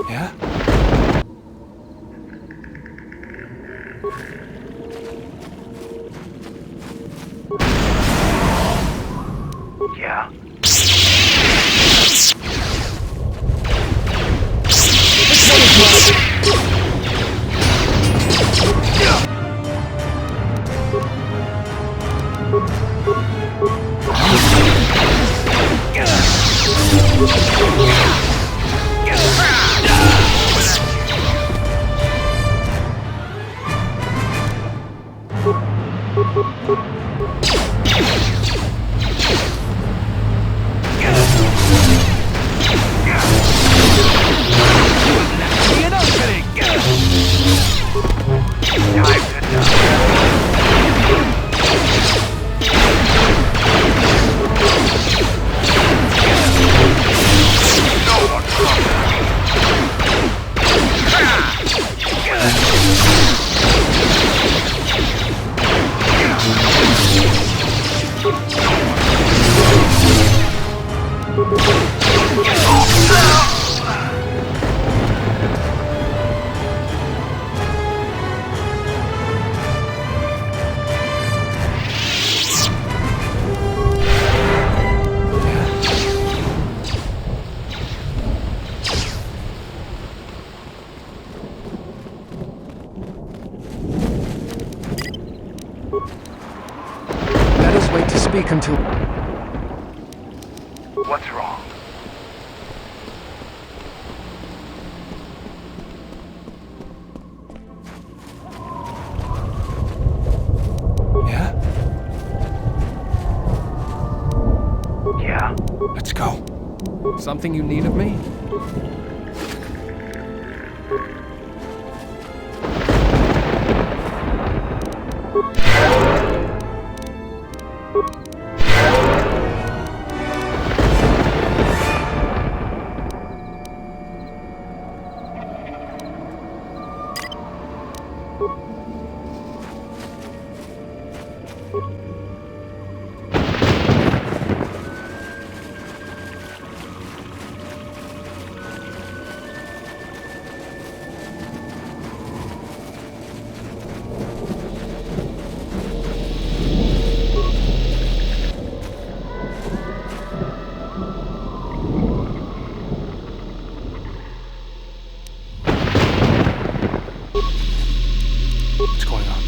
Yeah? Yeah? Let us wait to speak until... What's wrong? Yeah? Yeah? Let's go. Something you need of me? What's going on?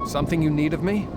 Something you need of me?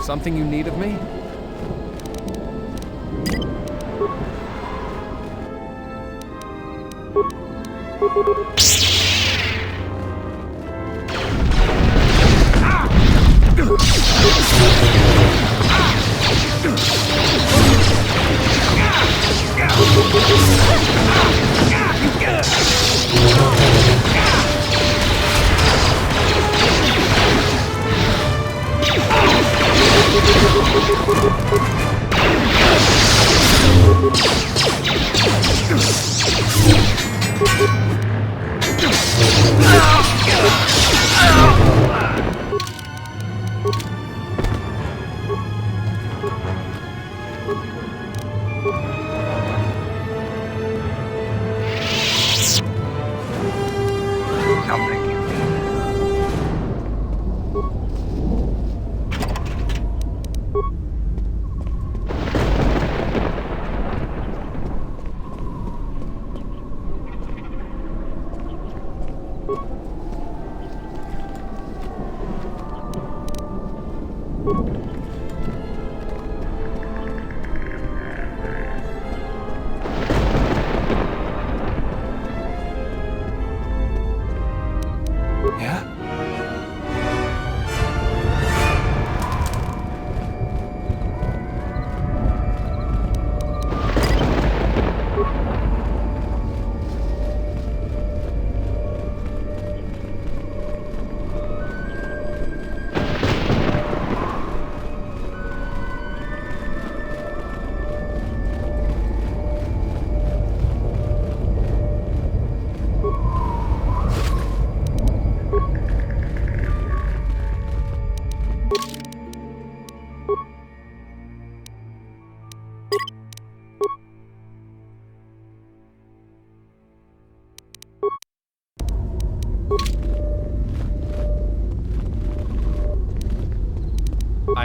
Something you need of me?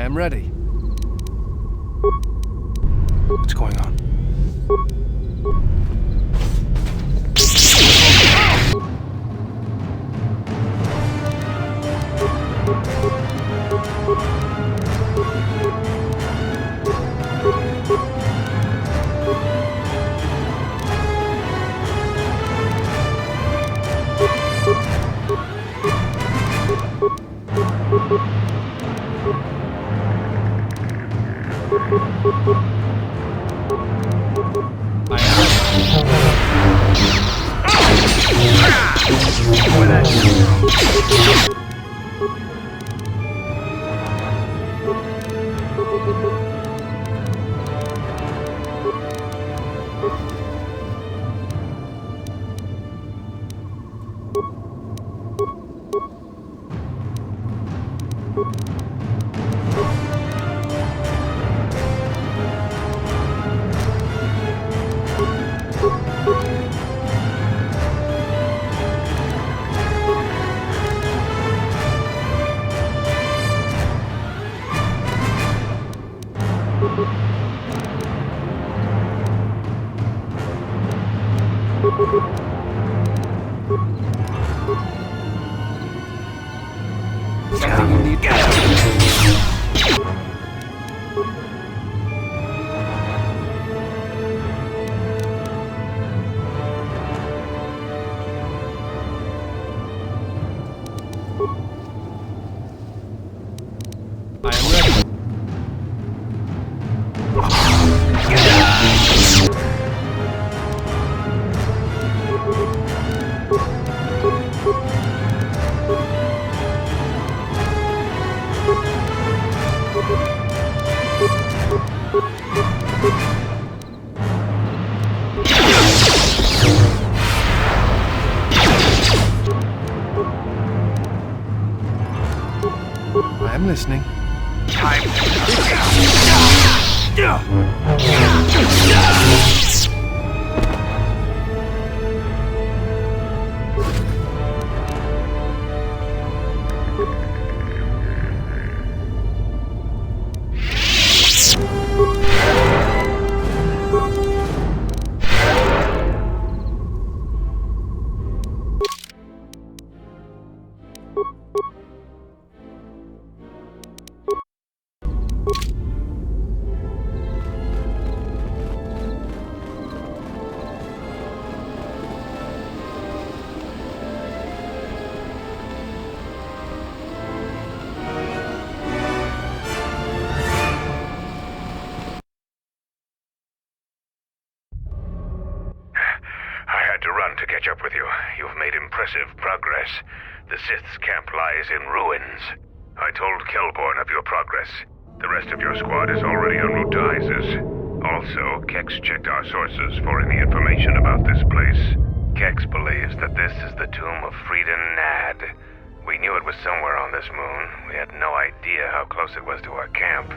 am ready. What's going on? Something you need. I am ready. I am listening. To catch up with you. You've made impressive progress. The Sith's camp lies in ruins. I told Kelborn of your progress. The rest of your squad is already en route to Isis. Also, Kex checked our sources for any information about this place. Kex believes that this is the tomb of Friedan Nad. We knew it was somewhere on this moon. We had no idea how close it was to our camp.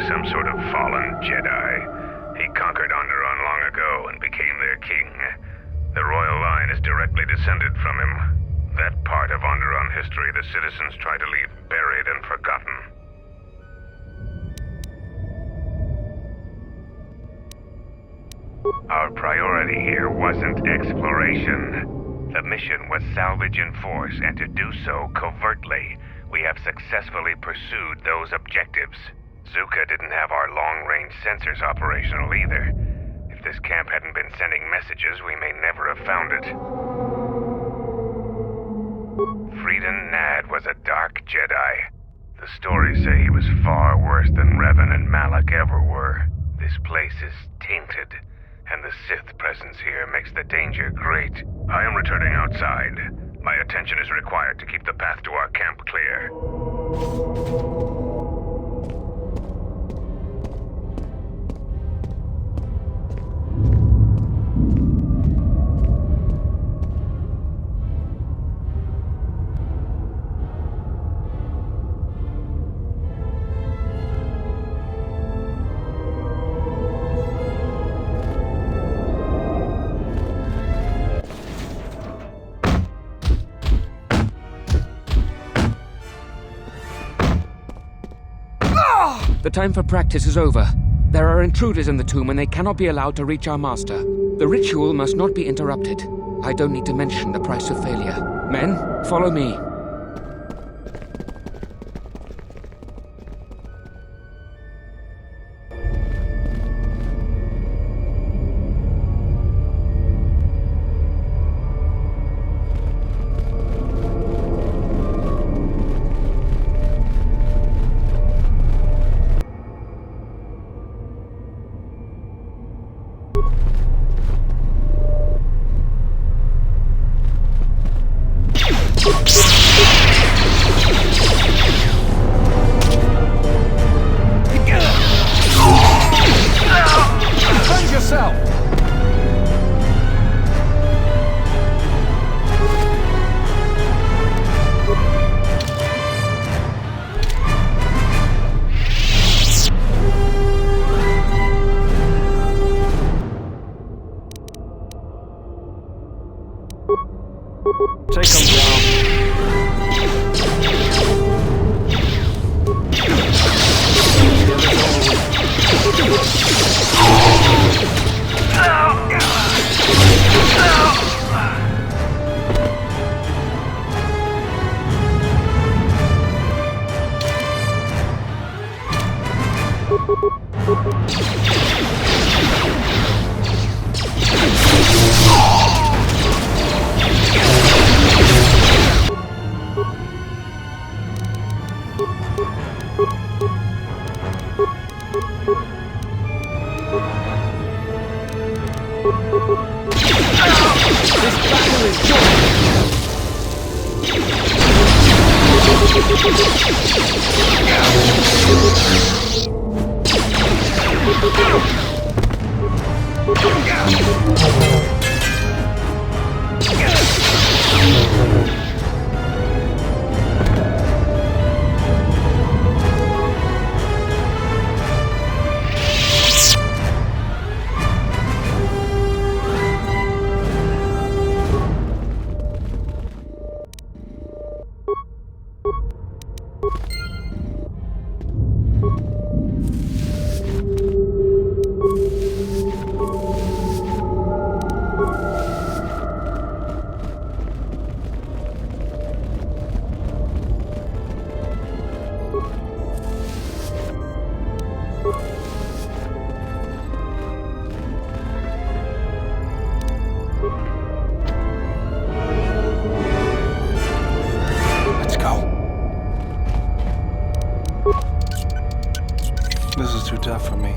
Some sort of fallen Jedi. He conquered Onderon long ago and became their king. The royal line is directly descended from him. That part of Onderon history the citizens try to leave buried and forgotten. Our priority here wasn't exploration. The mission was salvage in force, and to do so covertly. We have successfully pursued those objectives. Zuka didn't have our long-range sensors operational either. If this camp hadn't been sending messages, we may never have found it. Friedan Nad was a dark Jedi. The stories say he was far worse than Revan and Malak ever were. This place is tainted, and the Sith presence here makes the danger great. I am returning outside. My attention is required to keep the path to our camp clear. The time for practice is over. There are intruders in the tomb and they cannot be allowed to reach our master. The ritual must not be interrupted. I don't need to mention the price of failure. Men, follow me. Take him This is too tough for me.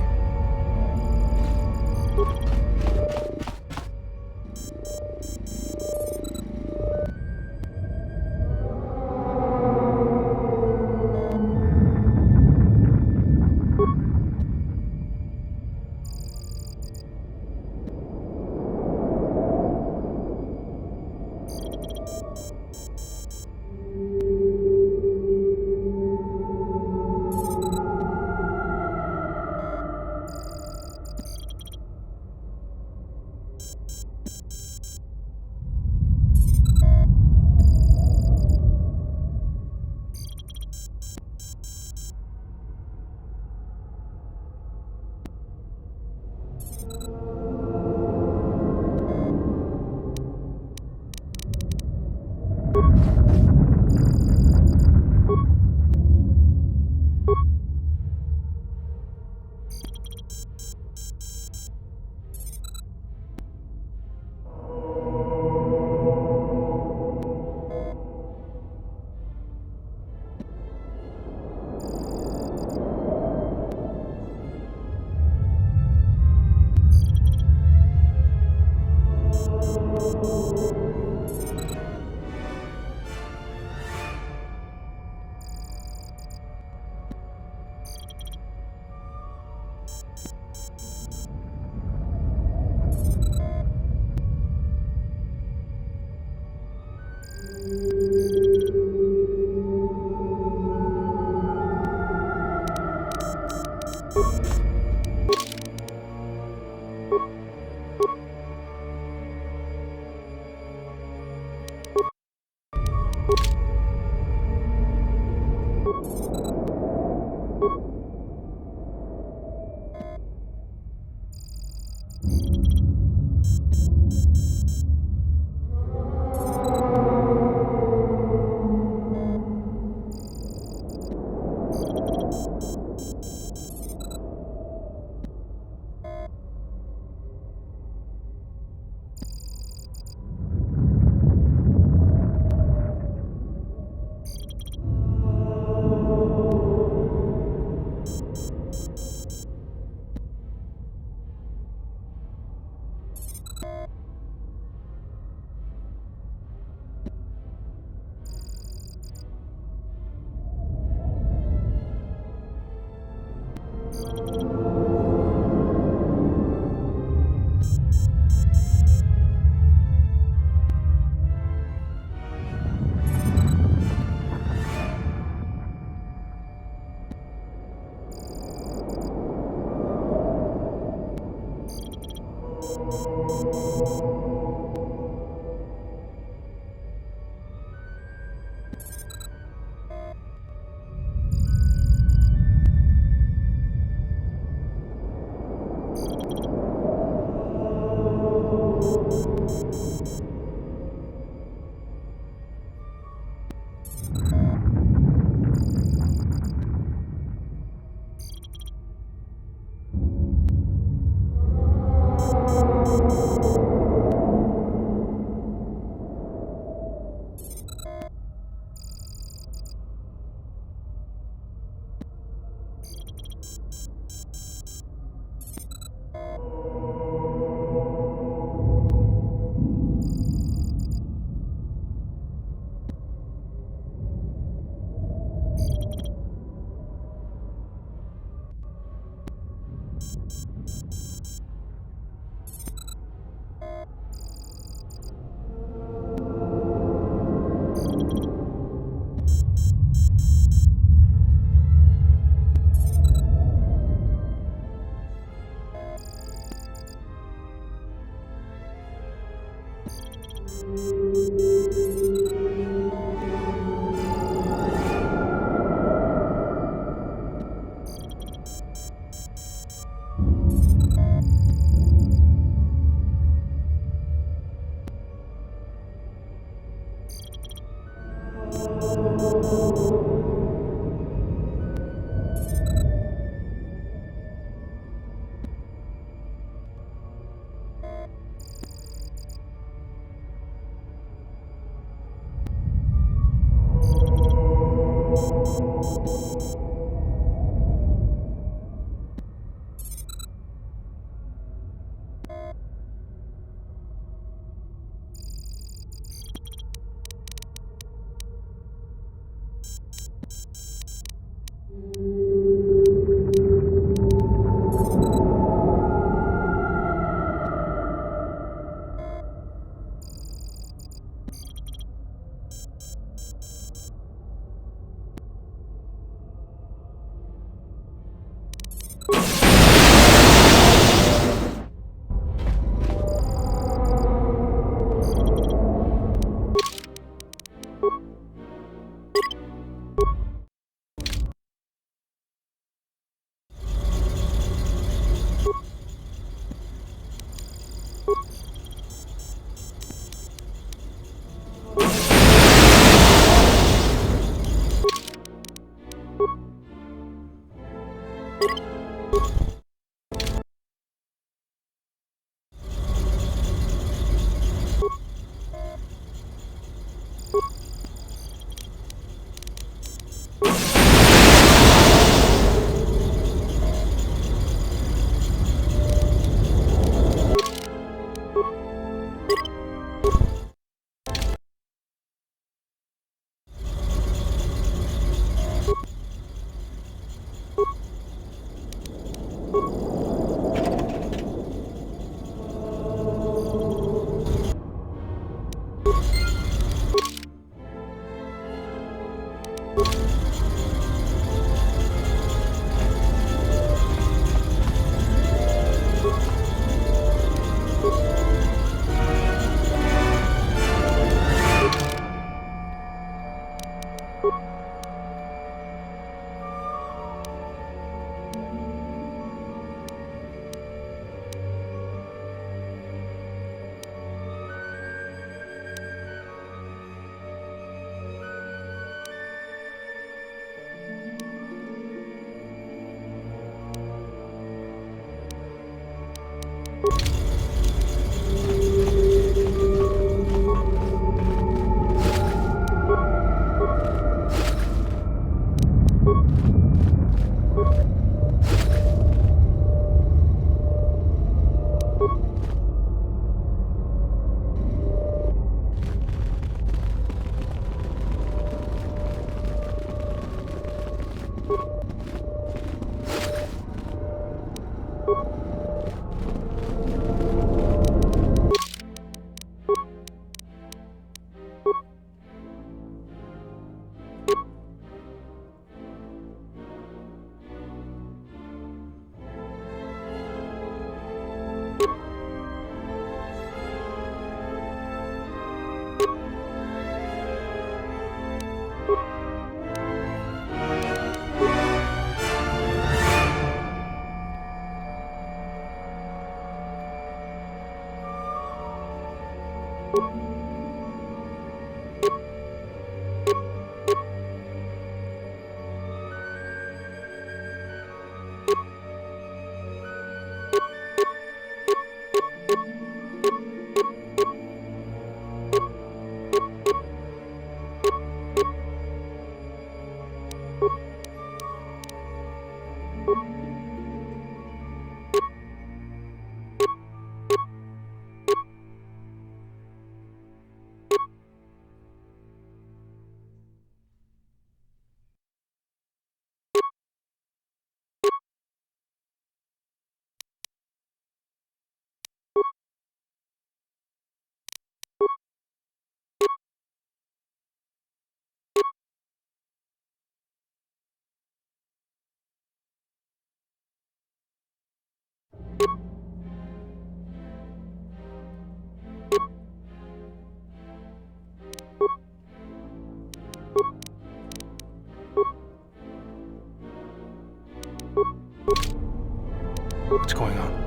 What's going on?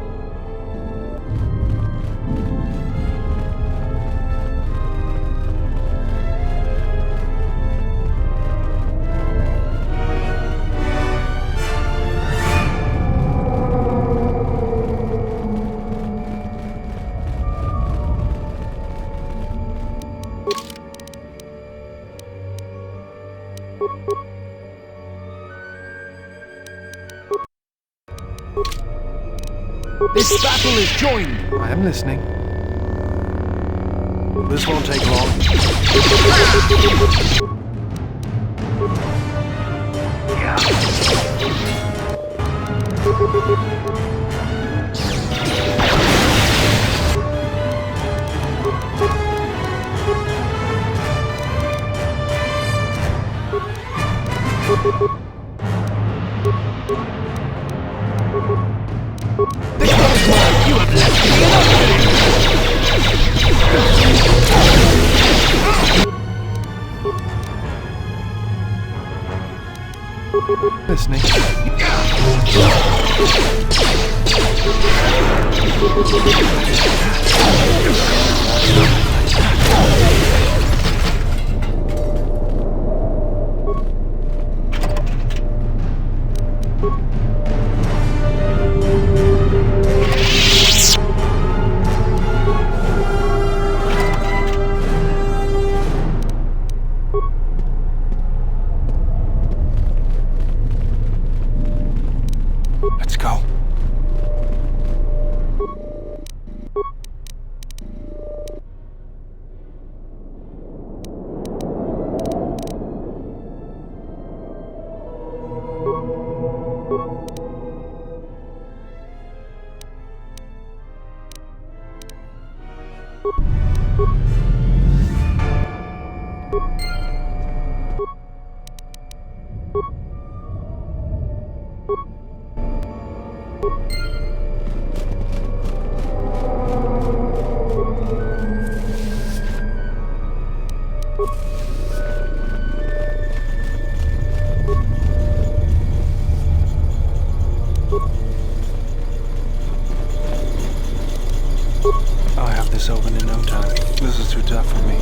This battle is joined! I am listening. This won't take long. You have left me Listening. Let's go. I'll have this open in no time. This is too tough for me.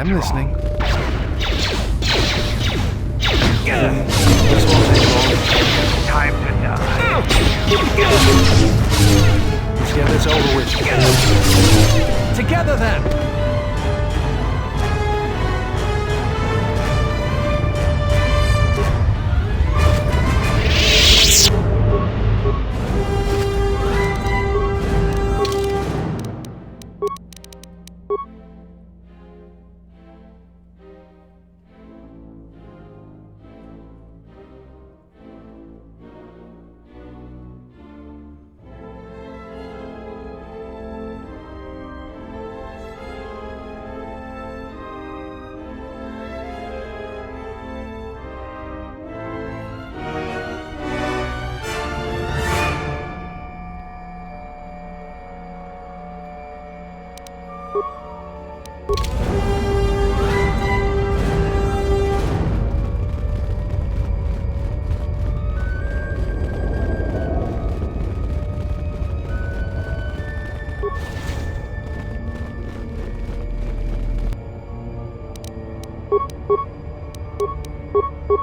I'm listening. Time to die. Let's get this over with. Together then!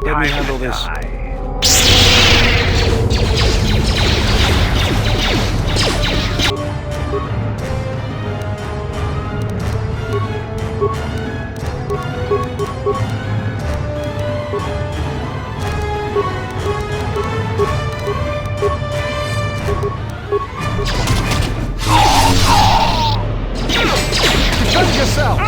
Let me handle this. Defend yourself!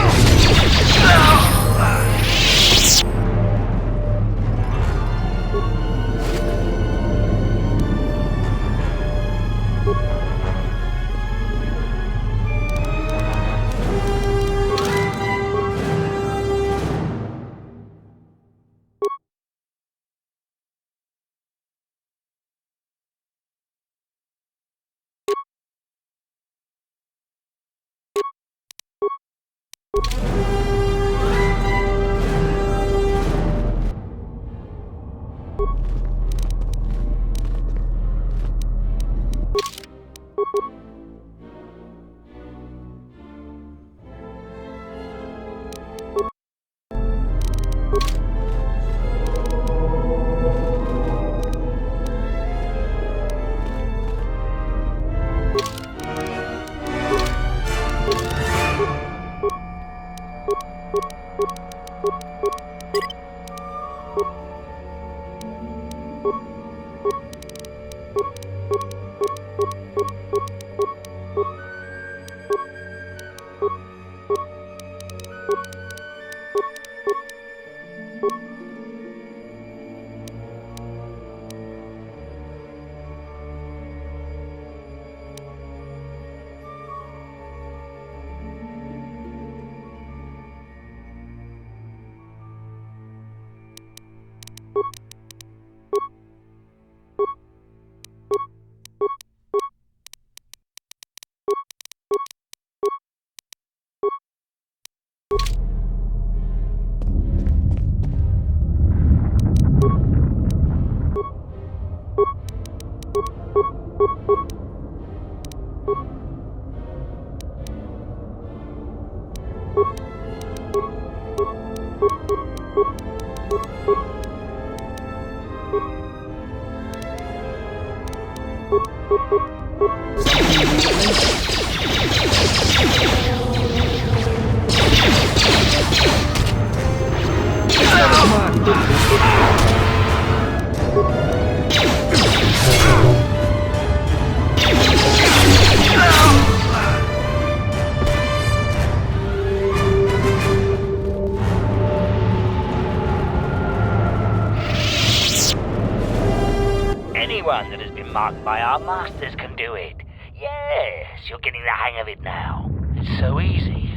Anyone that has been marked by our masters can do it. Yes, you're getting the hang of it now. It's so easy.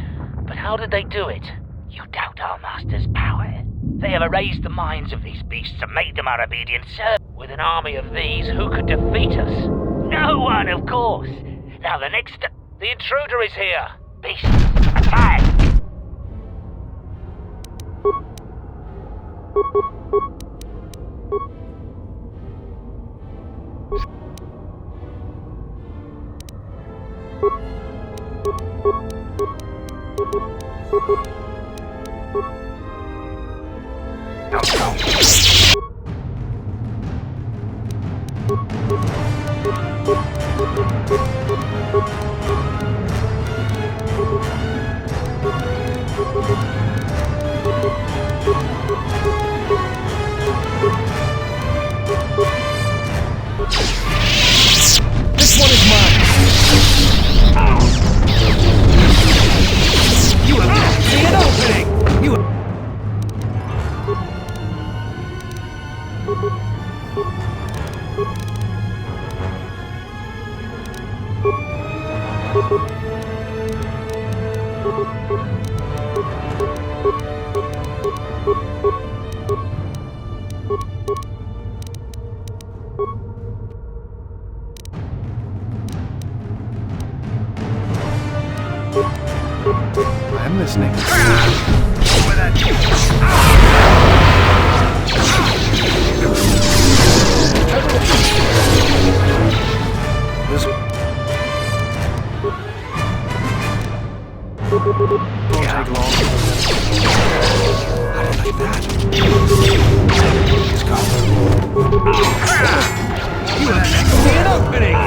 But how did they do it? You doubt our masters' power. They have erased the minds of these beasts and made them our obedient servants. With an army of these, who could defeat us? No one, of course. Now the intruder is here. Beasts, attack! This one is mine! You have left me an opening! You have... I'm listening. This won't take long. I don't like that. He's gone. You have left me an opening!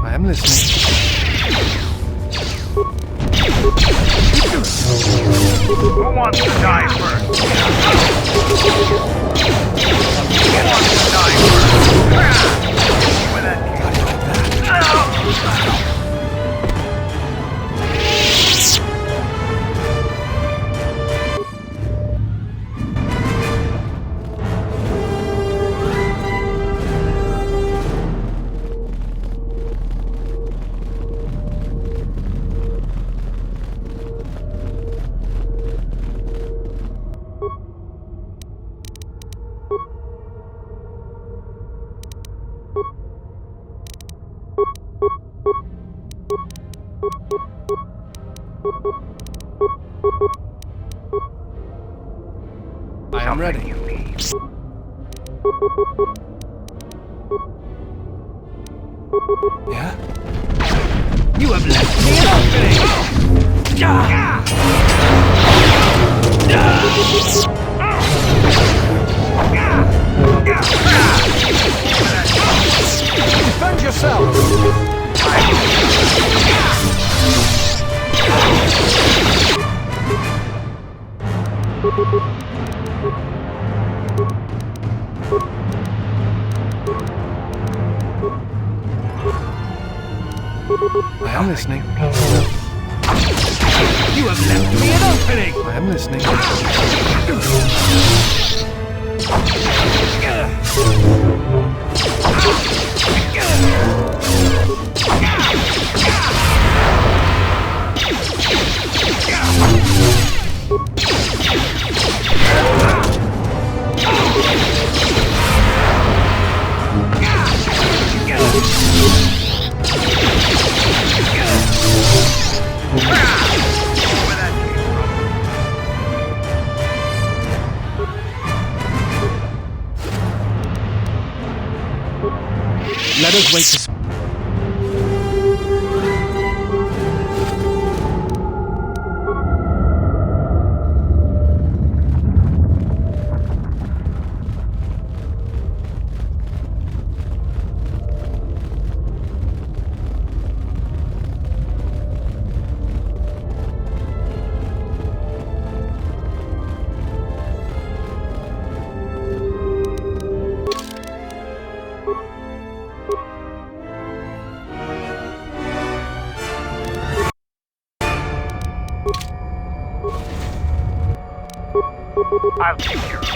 I am listening. Who wants to die first? Who wants to die first? Where that I am ready. Yeah? You have left me an Defend yourself! I am listening. You have left me an opening! I am listening. Let us wait to... I'll take care of it.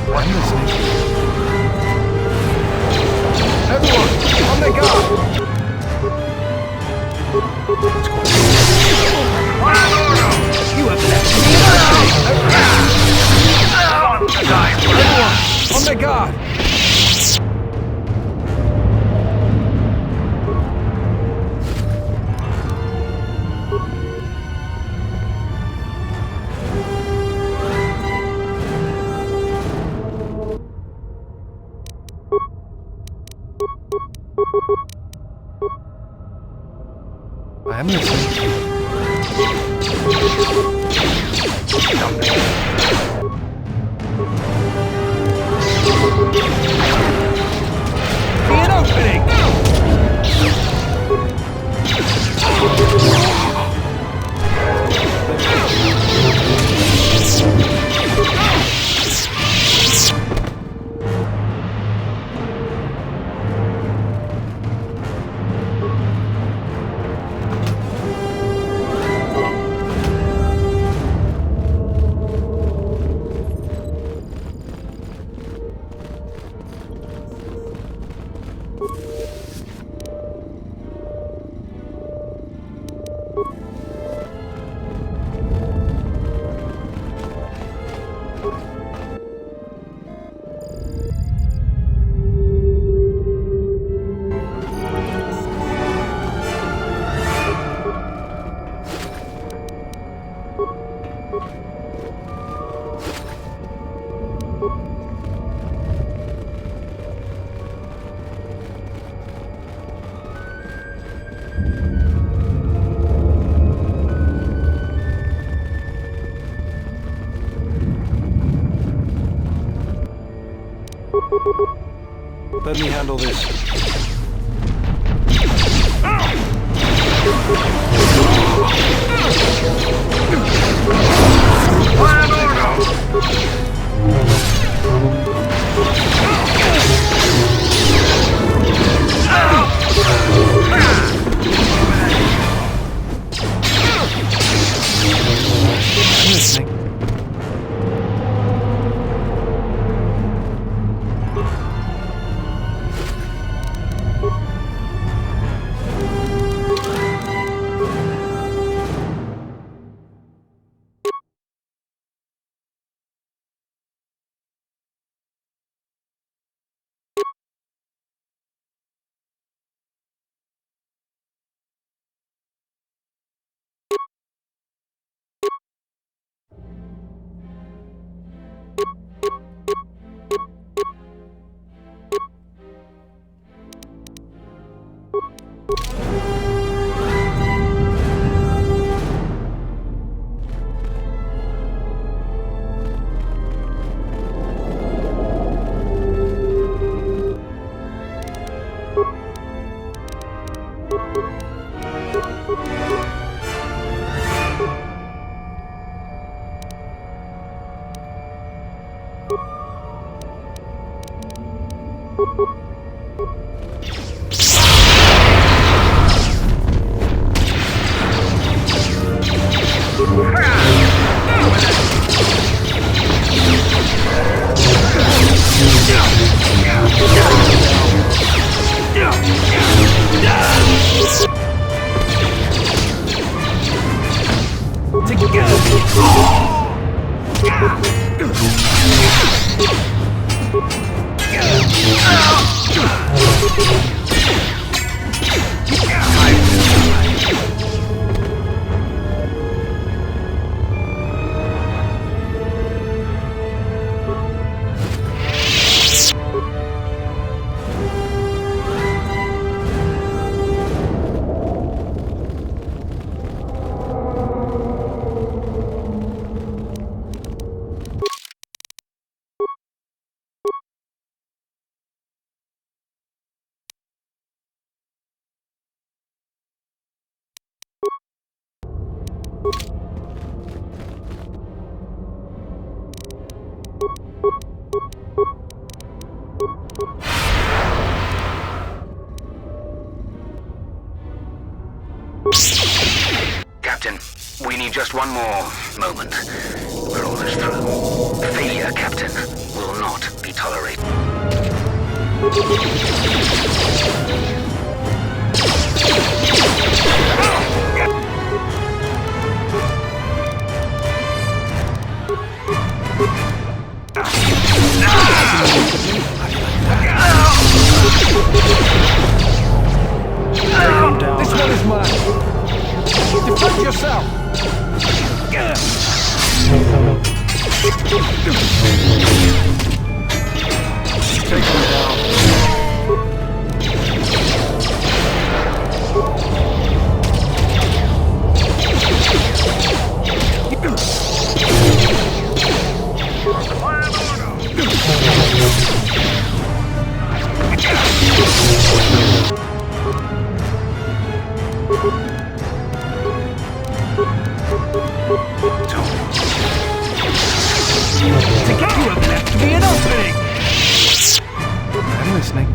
I'm listening. Everyone, on their guard! You have left me Everyone, on their guard! I am listening. Be an opening! Let me handle this. I'm listening. Captain, we need just one more moment. We're almost through. Failure, Captain, will not be tolerated. This one is mine. Defend yourself! Take him down. I'm listening.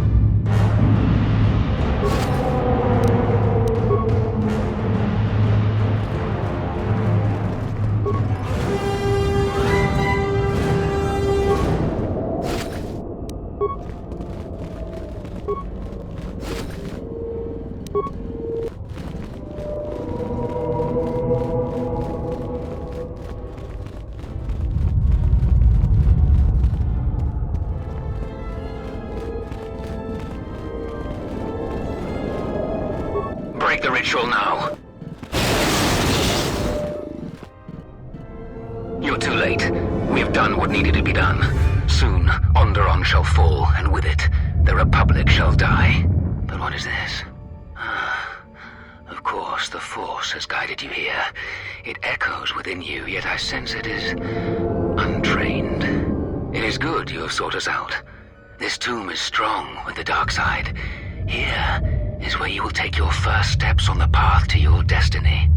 Break the ritual now. You're too late. We've done what needed to be done. Soon, Onderon shall fall, and with it, the Republic shall die. But what is this? Of course, the Force has guided you here. It echoes within you, yet I sense it is untrained. It is good you have sought us out. This tomb is strong with the dark side. Here is where you will take your first steps on the path to your destiny.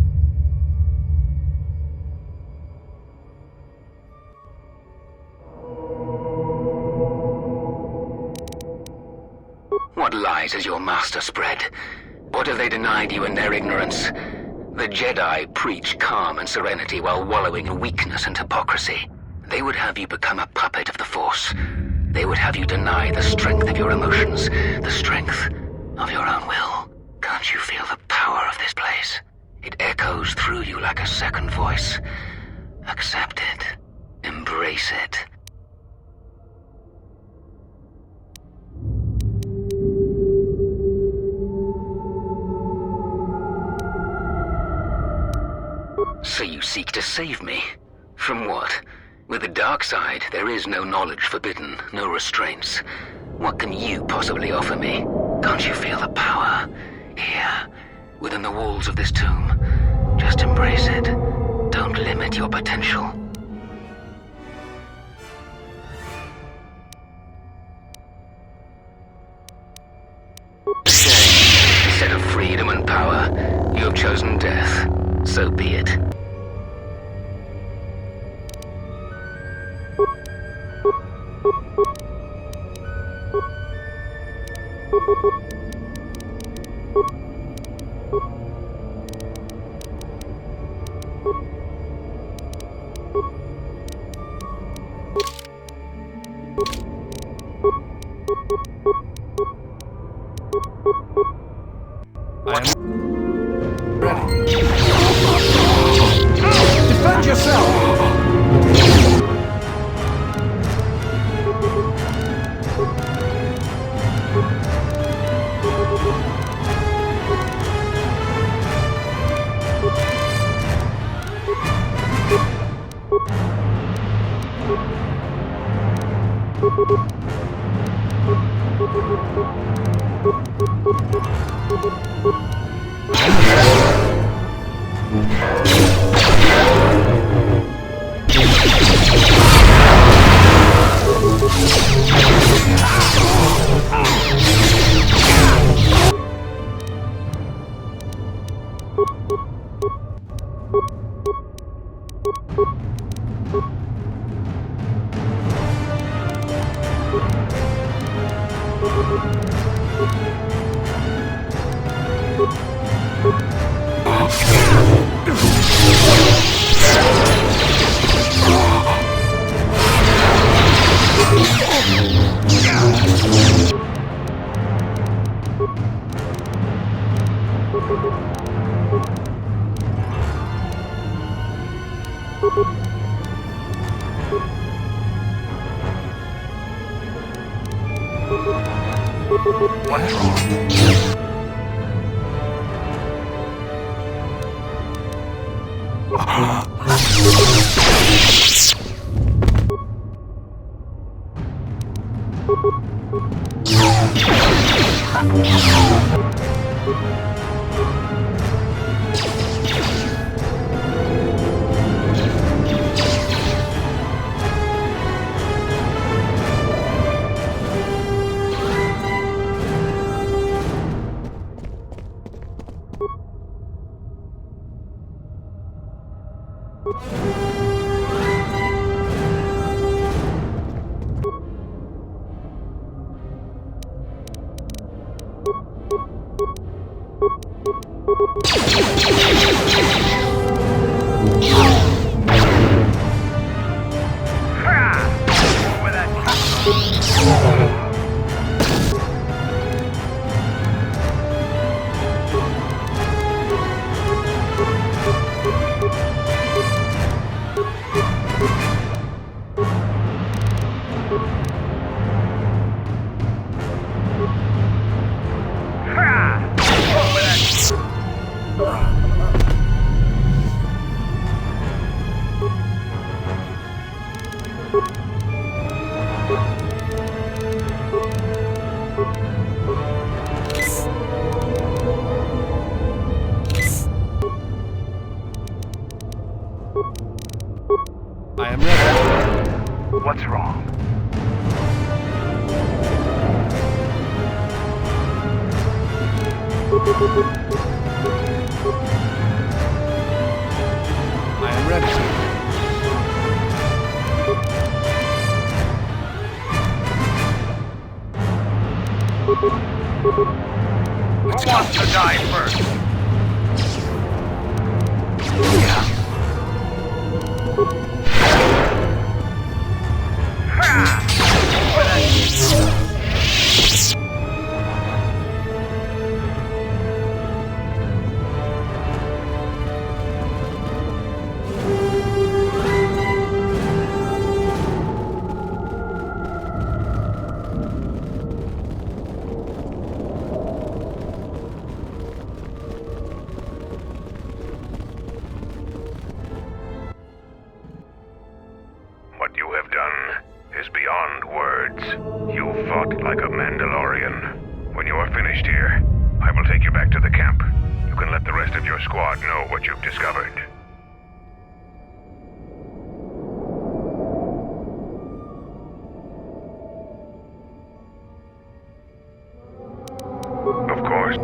What lies has your master spread? What have they denied you in their ignorance? The Jedi preach calm and serenity while wallowing in weakness and hypocrisy. They would have you become a puppet of the Force. They would have you deny the strength of your emotions, the strength of your own will. Can't you feel the power of this place? It echoes through you like a second voice. Accept it. Embrace it. So you seek to save me? From what? With the dark side, there is no knowledge forbidden, no restraints. What can you possibly offer me? Can't you feel the power? Here, within the walls of this tomb. Just embrace it. Don't limit your potential. Shame. Instead of freedom and power, you have chosen death. So be it. What's wrong? I am ready. What's wrong? I am ready. Who wants to die first? Yeah. What you have done is beyond words. You fought like a Mandalorian. When you are finished here, I will take you back to the camp. You can let the rest of your squad know what you've discovered. Of course.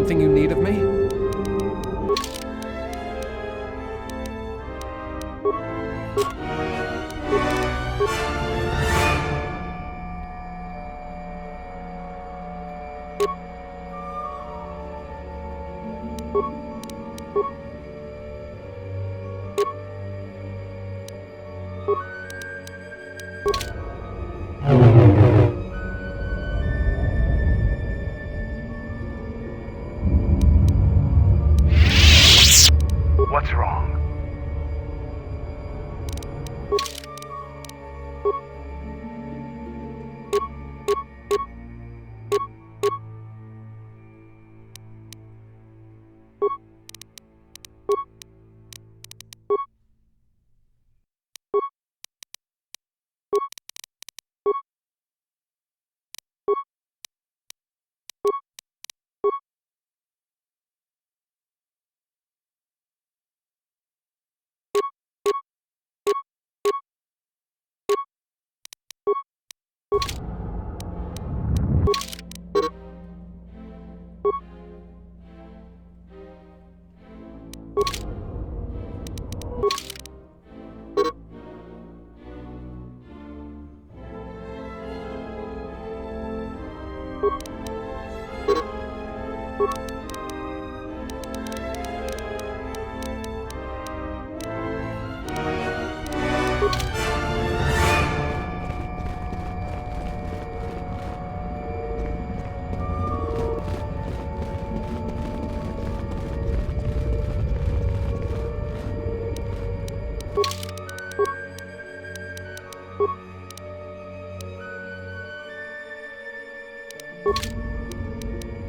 something you need of me? What's wrong?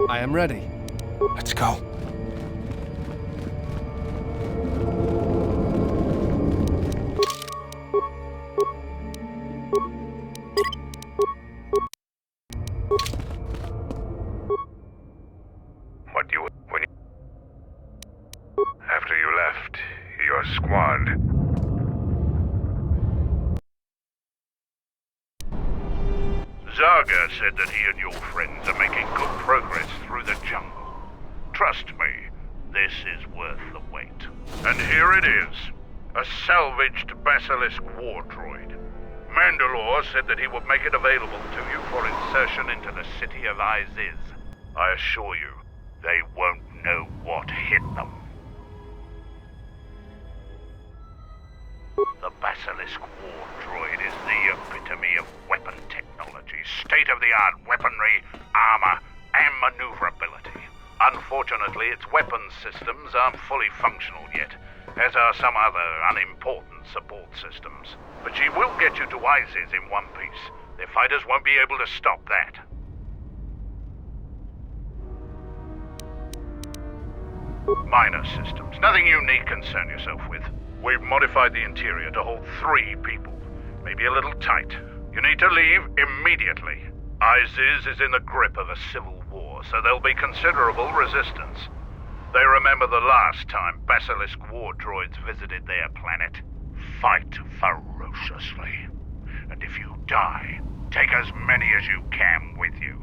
I am ready. Let's go. After you left, your squad. Zaga said that he and your friends are making good progress through the jungle. Trust me, this is worth the wait. And here it is, a salvaged Basilisk war droid. Mandalore said that he would make it available to you for insertion into the city of Iziz. I assure you, they won't know what hit them. The Basilisk war droid is the epitome of weapon technology, state-of-the-art weaponry, armor, and maneuverability. Unfortunately, its weapons systems aren't fully functional yet, as are some other unimportant support systems. But she will get you to Iziz in one piece. Their fighters won't be able to stop that. Minor systems, nothing you need concern yourself with. We've modified the interior to hold 3 people. Maybe a little tight. You need to leave immediately. Iziz is in the grip of a civil war, so there'll be considerable resistance. They remember the last time Basilisk war droids visited their planet. Fight ferociously. And if you die, take as many as you can with you.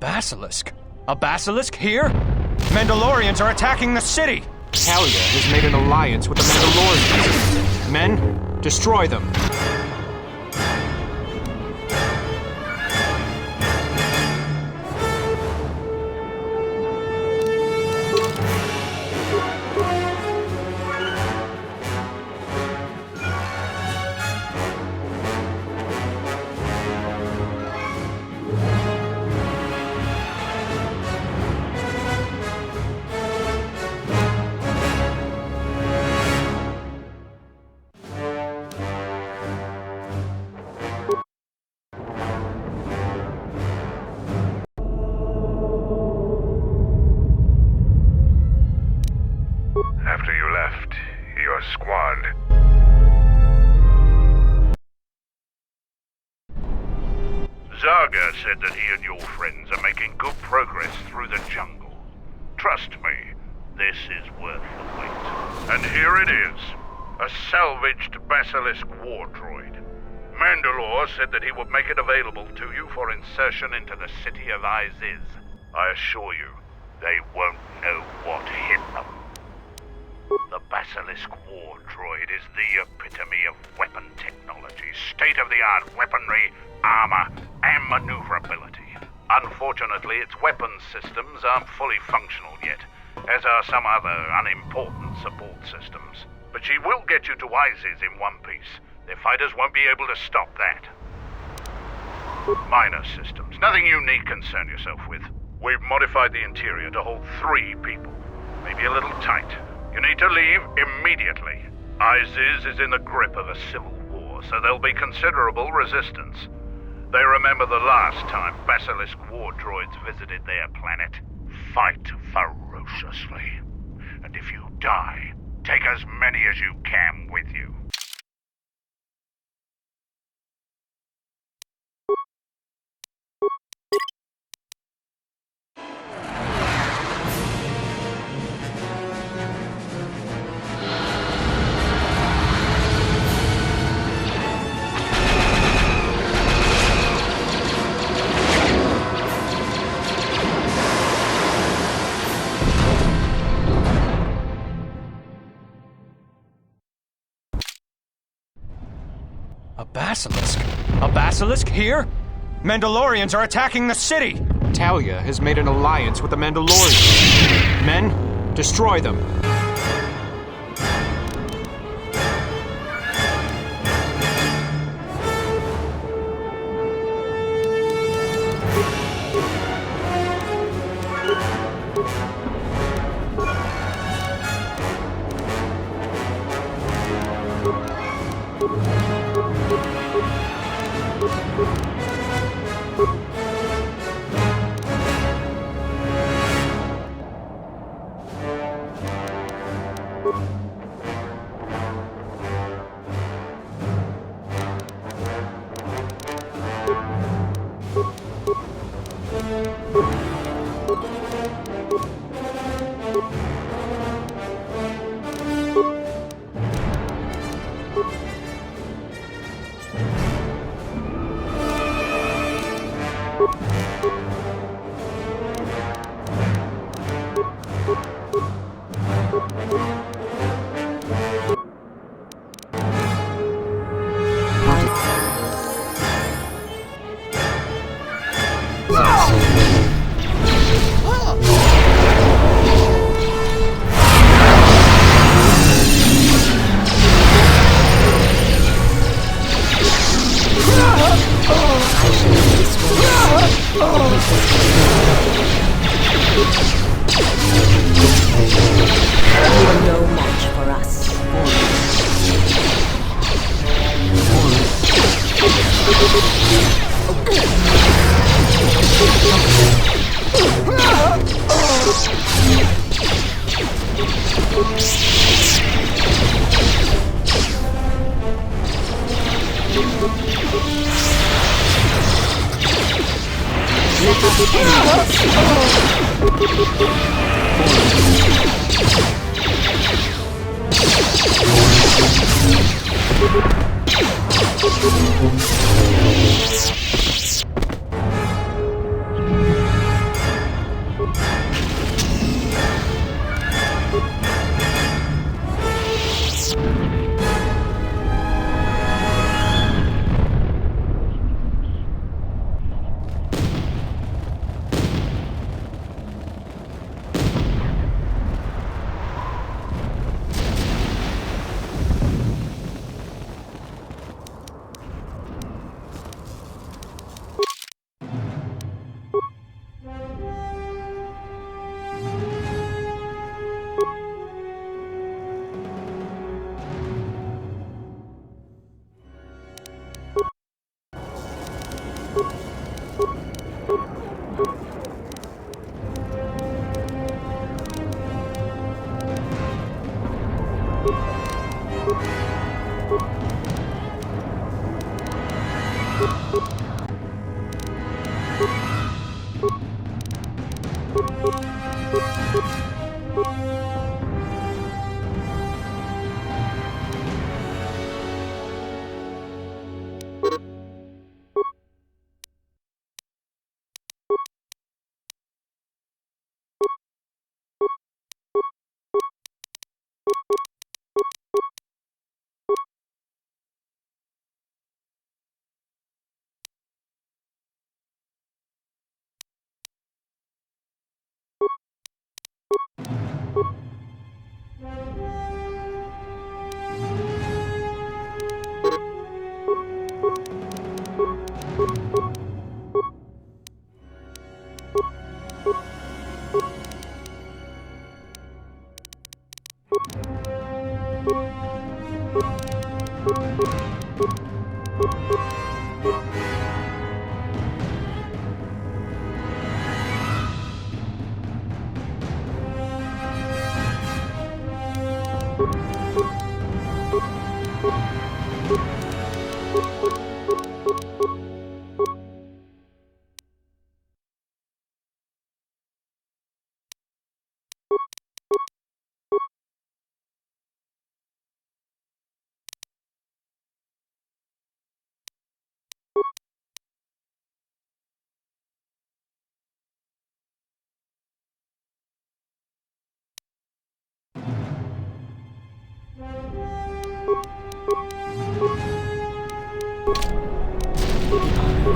Basilisk? A basilisk here? Mandalorians are attacking the city! Talia has made an alliance with the Mandalorians. Men, destroy them. said that he and your friends are making good progress through the jungle. Trust me, this is worth the wait. And here it is, a salvaged Basilisk war droid. Mandalore said that he would make it available to you for insertion into the city of Iziz. I assure you, they won't know what hit them. The Basilisk war droid is the epitome of weapon technology, state-of-the-art weaponry, armor, and maneuverability. Unfortunately, its weapons systems aren't fully functional yet, as are some other unimportant support systems. But she will get you to Iziz in one piece. Their fighters won't be able to stop that. Minor systems, nothing you need concern yourself with. We've modified the interior to hold 3 people. Maybe a little tight. You need to leave immediately. Iziz is in the grip of a civil war, so there'll be considerable resistance. They remember the last time Basilisk war droids visited their planet. Fight ferociously. And if you die, take as many as you can with you. A basilisk? A basilisk here? Mandalorians are attacking the city! Talia has made an alliance with the Mandalorians. Men, destroy them.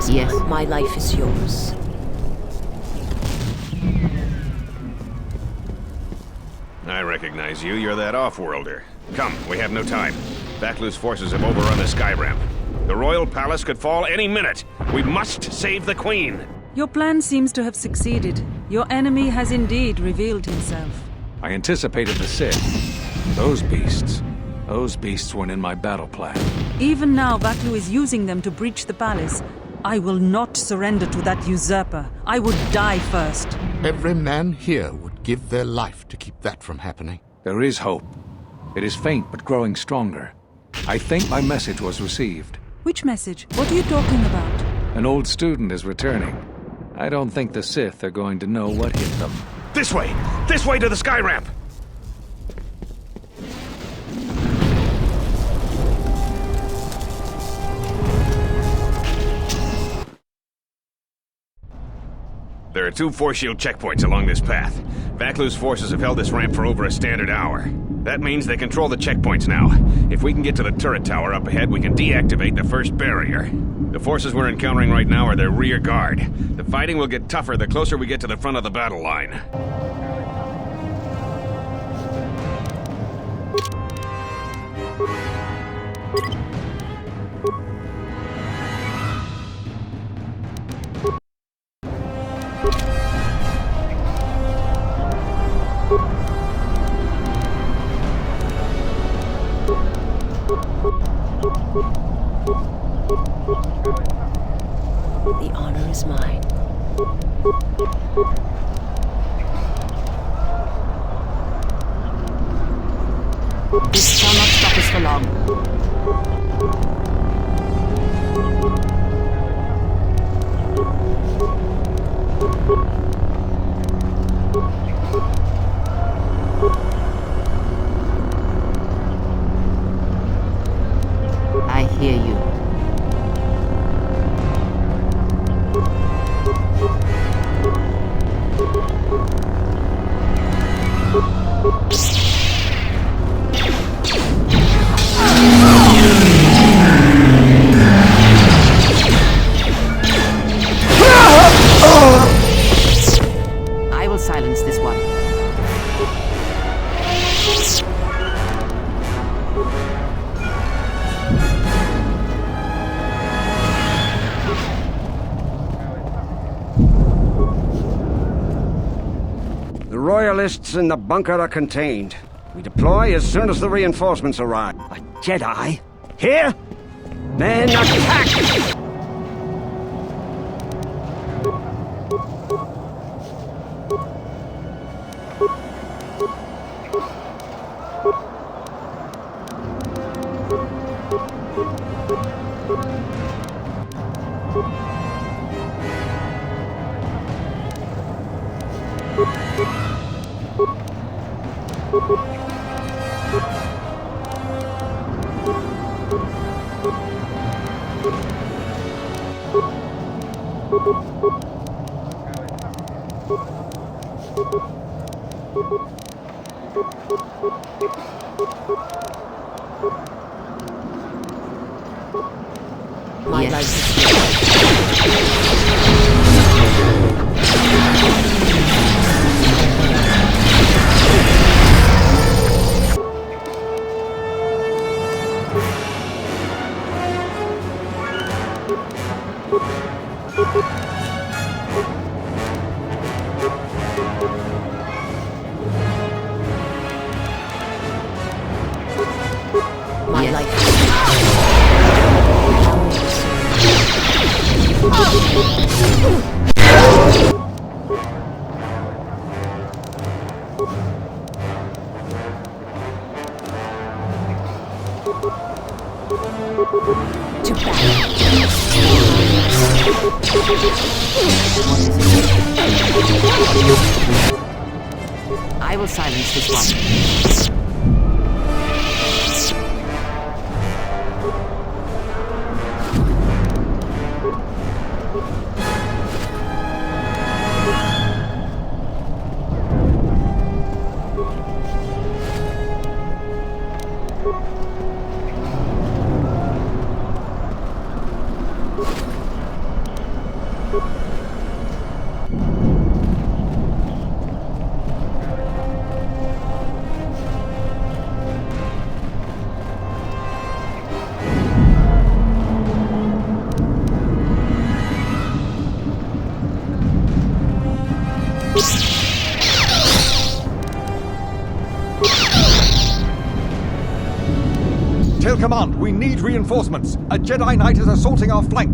Yes. My life is yours. I recognize you. You're that off-worlder. Come, we have no time. Vaklu's forces have overrun the sky ramp. The royal palace could fall any minute. We must save the queen. Your plan seems to have succeeded. Your enemy has indeed revealed himself. I anticipated the Sith. Those beasts weren't in my battle plan. Even now, Vaklu is using them to breach the palace. I will not surrender to that usurper. I would die first. Every man here would give their life to keep that from happening. There is hope. It is faint but growing stronger. I think my message was received. Which message? What are you talking about? An old student is returning. I don't think the Sith are going to know what hit them. This way! This way to the sky ramp! There are 2 force shield checkpoints along this path. Vaklu's forces have held this ramp for over a standard hour. That means they control the checkpoints now. If we can get to the turret tower up ahead, we can deactivate the first barrier. The forces we're encountering right now are their rear guard. The fighting will get tougher the closer we get to the front of the battle line. The honor is mine. This shall not stop us for long. I hear you. I will silence this one. The Royalists in the bunker are contained. We deploy as soon as the reinforcements arrive. A Jedi? Here? Men, attack! My Yes. life My life to I will silence this one. Tell command, we need reinforcements. A Jedi Knight is assaulting our flank.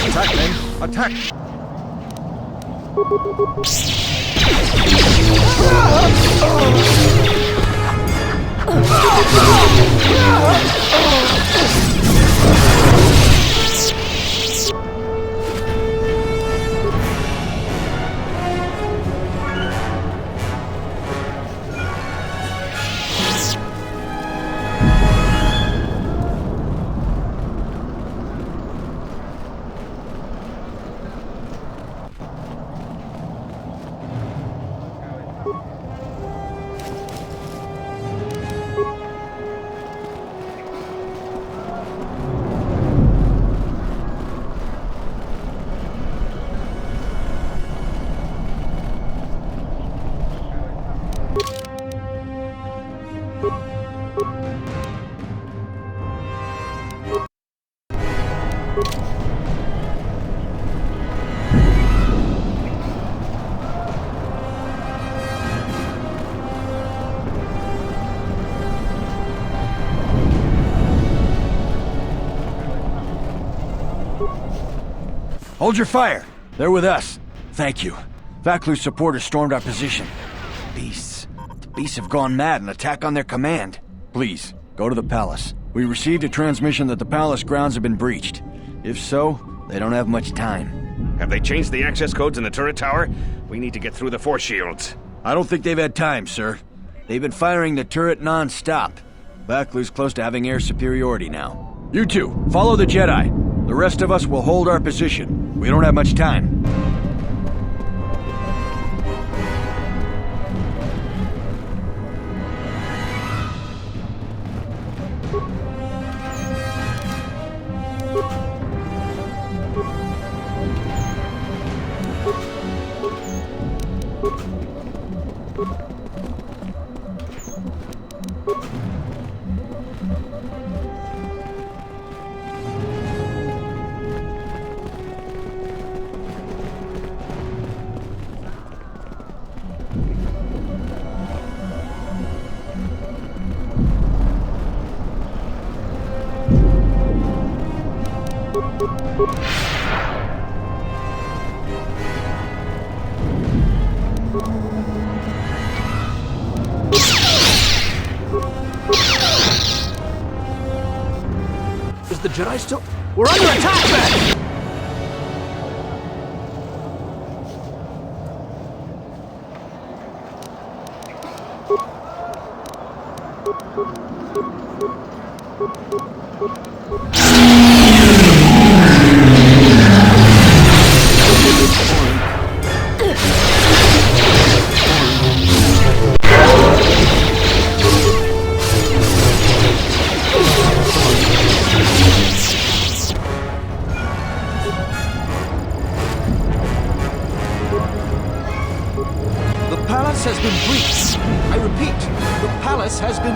Attack, men. Attack! Hold your fire. They're with us. Thank you. Vaklu's supporters stormed our position. Beasts. The beasts have gone mad and attack on their command. Please, go to the palace. We received a transmission that the palace grounds have been breached. If so, they don't have much time. Have they changed the access codes in the turret tower? We need to get through the force shields. I don't think they've had time, sir. They've been firing the turret non-stop. Vaklu's close to having air superiority now. You two, follow the Jedi. The rest of us will hold our position. We don't have much time. Is the Jedi still... We're under attack, then! palace has been breached. I repeat, the palace has been...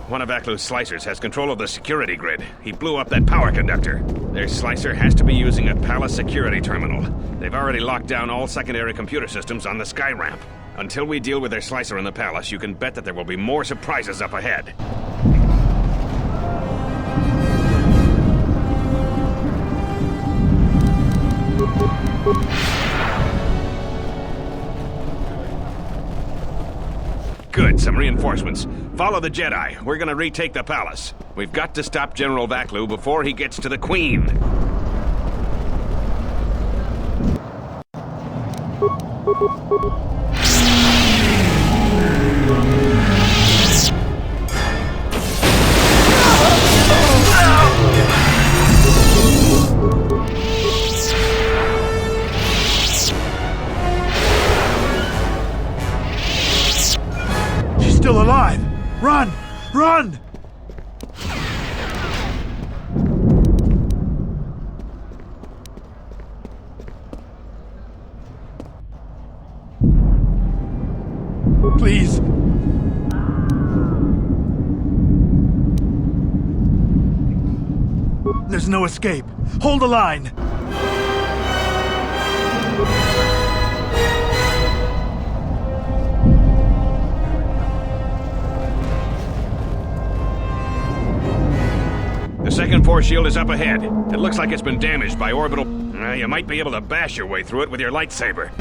One of Aklu's slicers has control of the security grid. He blew up that power conductor. Their slicer has to be using a palace security terminal. They've already locked down all secondary computer systems on the sky ramp. Until we deal with their slicer in the palace, you can bet that there will be more surprises up ahead. Good, some reinforcements. Follow the Jedi. We're gonna retake the palace. We've got to stop General Vaklu before he gets to the Queen. Still alive! Run! Run! Please. There's no escape. Hold the line. The second force shield is up ahead. It looks like it's been damaged by orbital... you might be able to bash your way through it with your lightsaber.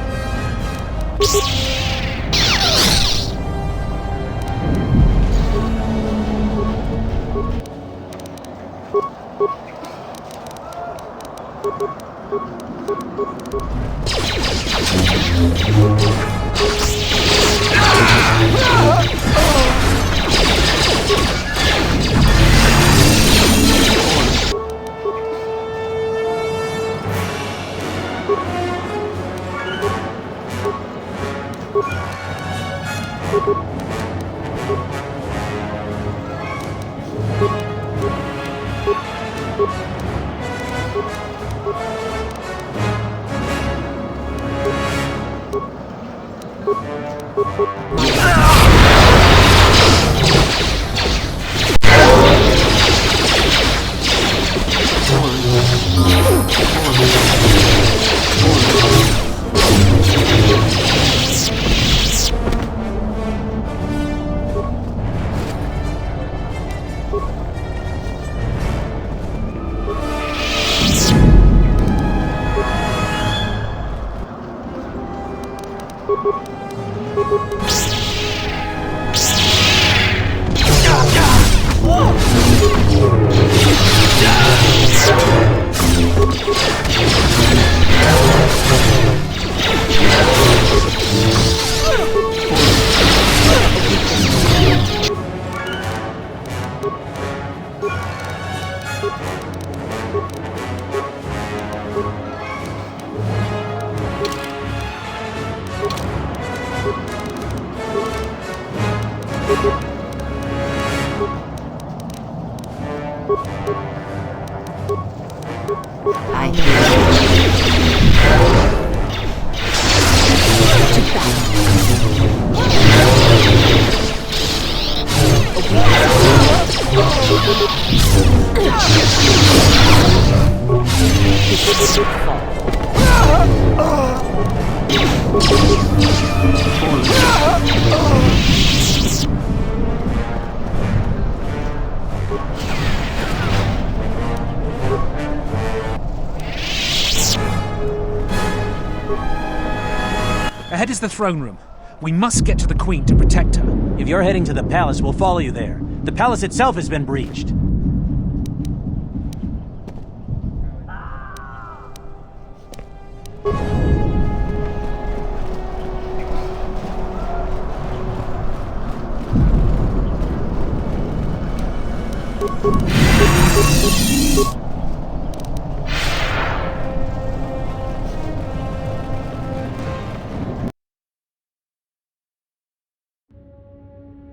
Ahead is the throne room. We must get to the Queen to protect her. If you're heading to the palace, we'll follow you there. The palace itself has been breached.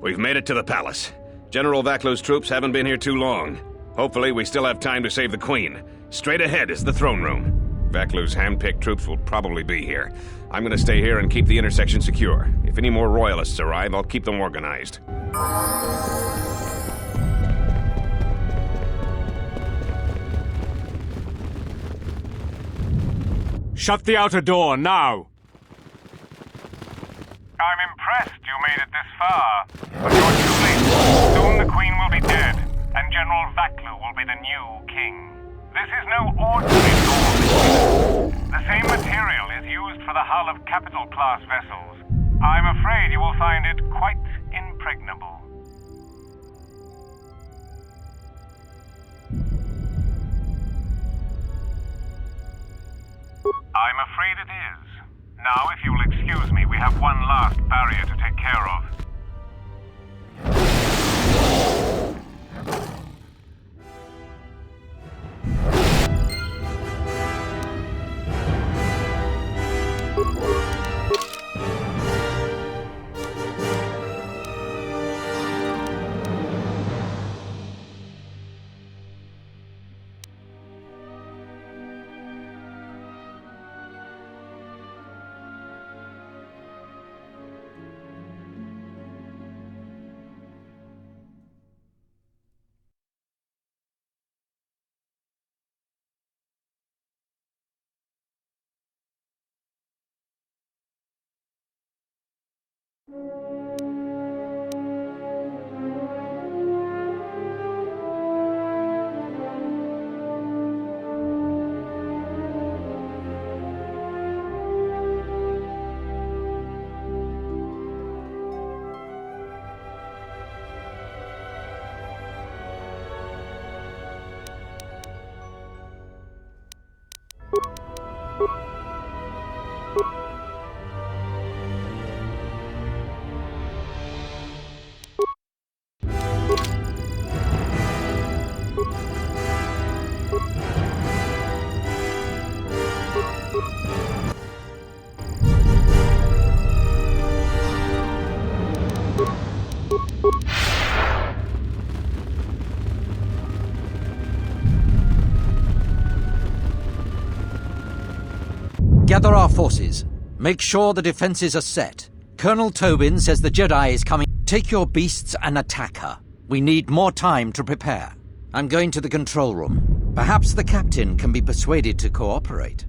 We've made it to the palace. General Vaklu's troops haven't been here too long. Hopefully, we still have time to save the Queen. Straight ahead is the throne room. Vaklu's hand-picked troops will probably be here. I'm gonna stay here and keep the intersection secure. If any more royalists arrive, I'll keep them organized. Shut the outer door, now! I'm impressed you made it this far. But you're too late. Soon the Queen will be dead, and General Vaklu will be the new king. This is no ordinary door. The same material is used for the hull of capital-class vessels. I'm afraid you will find it quite impregnable. I'm afraid it is. Now, if you will excuse me, we have one last barrier to take care of. Gather our forces. Make sure the defenses are set. Colonel Tobin says the Jedi is coming. Take your beasts and attack her. We need more time to prepare. I'm going to the control room. Perhaps the captain can be persuaded to cooperate.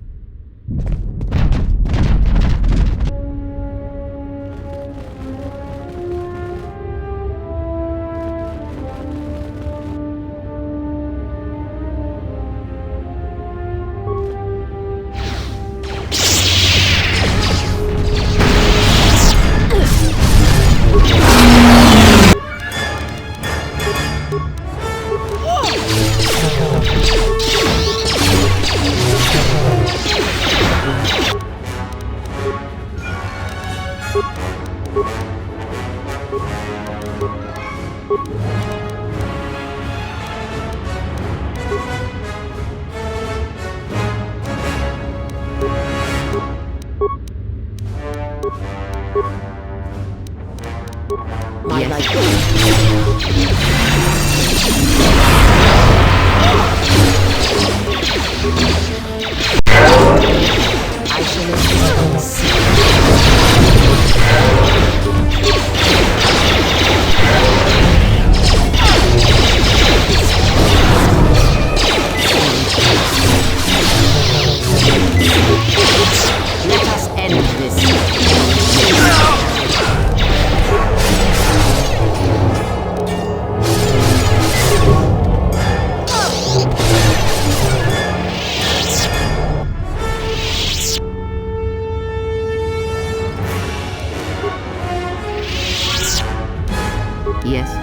Yes?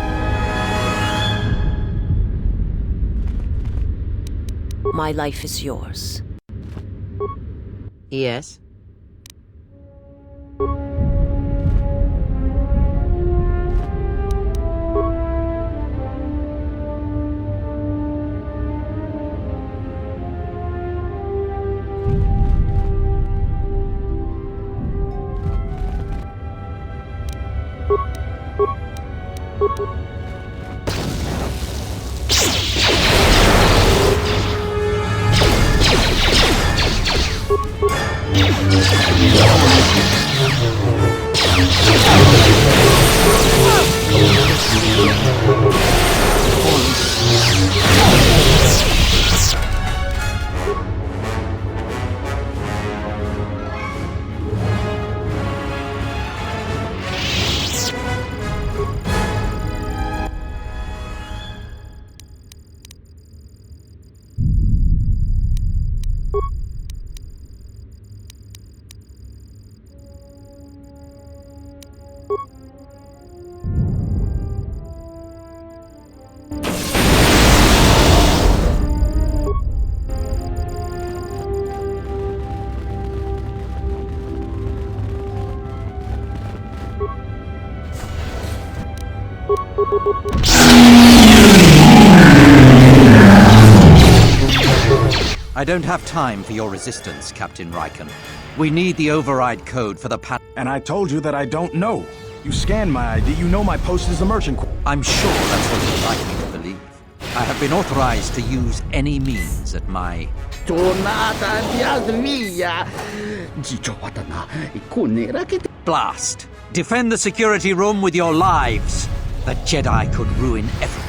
My life is yours. Yes? I don't have time for your resistance, Captain Riken. We need the override code for the And I told you that I don't know. You scanned my ID, you know my post is the merchant. I'm sure that's what you'd like me to believe. I have been authorized to use any means at my... Blast! Defend the security room with your lives. The Jedi could ruin everything.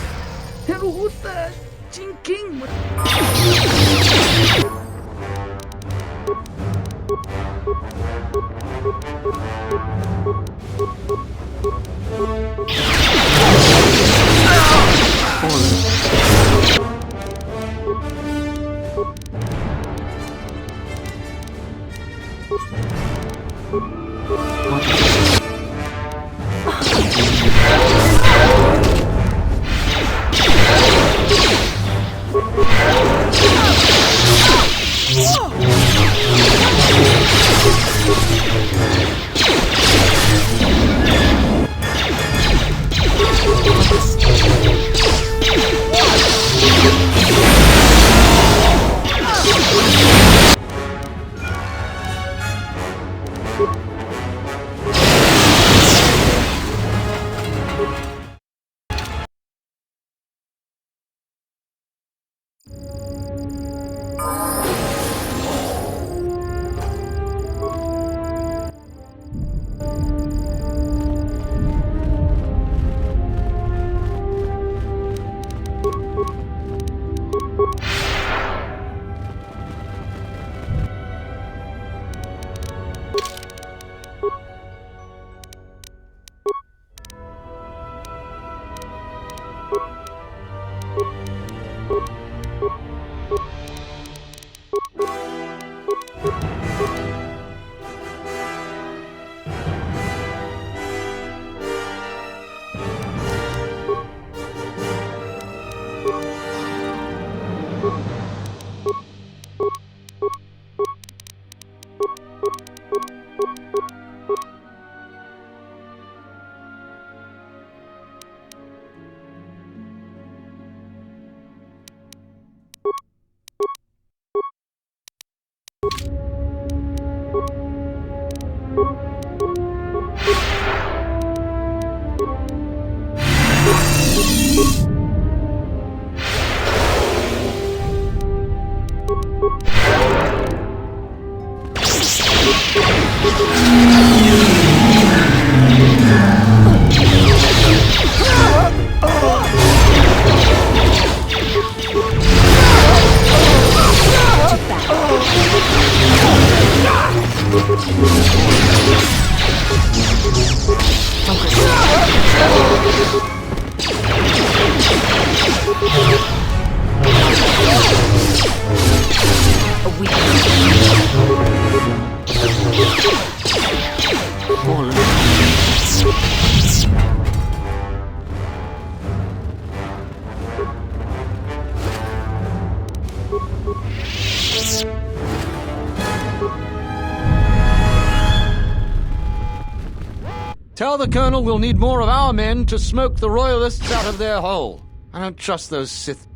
Tell the Colonel we'll need more of our men to smoke the Royalists out of their hole. I don't trust those Sith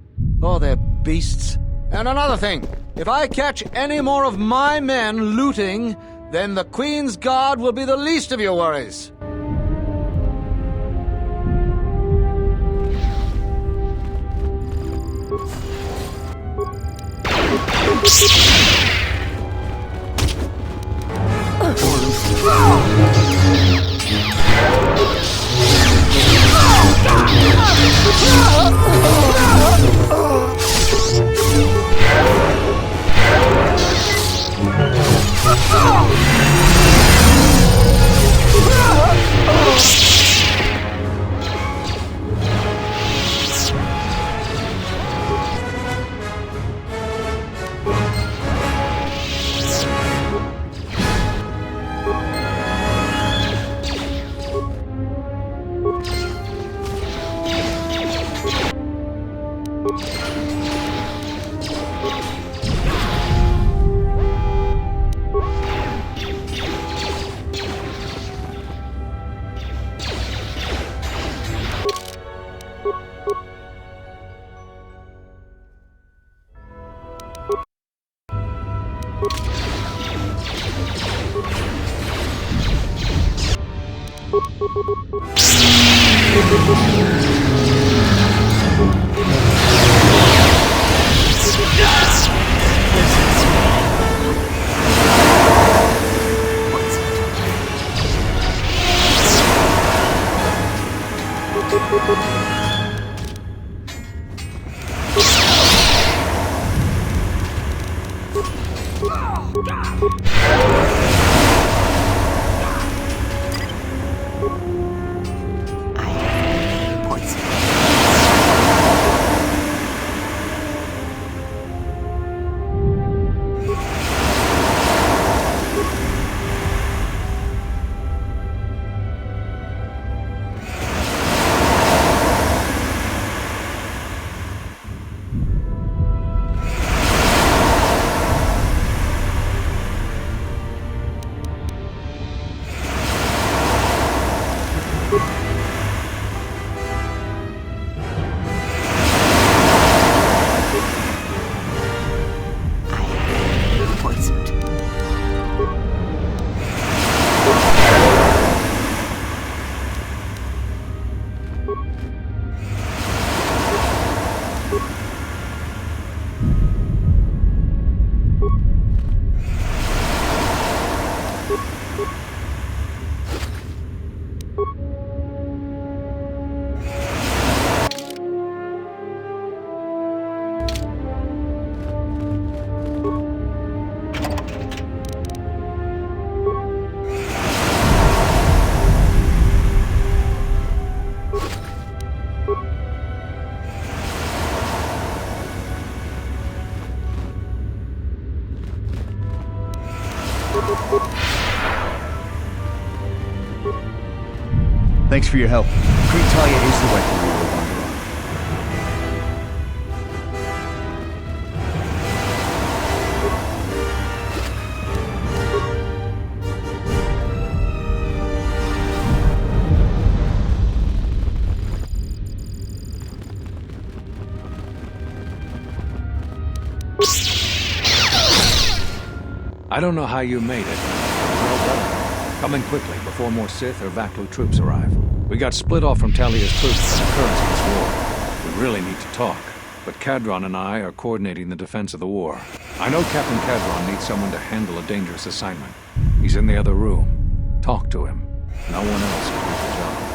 or their beasts. And another thing, if I catch any more of my men looting, then the Queen's Guard will be the least of your worries. Thanks for your help. Cretalia is the weapon we were wondering. I don't know how you made it. Well done. Come in quickly before more Sith or Vaklu troops arrive. We got split off from Talia's troops in the currents of this war. We really need to talk, but Cadron and I are coordinating the defense of the war. I know Captain Cadron needs someone to handle a dangerous assignment. He's in the other room. Talk to him. No one else can do the job.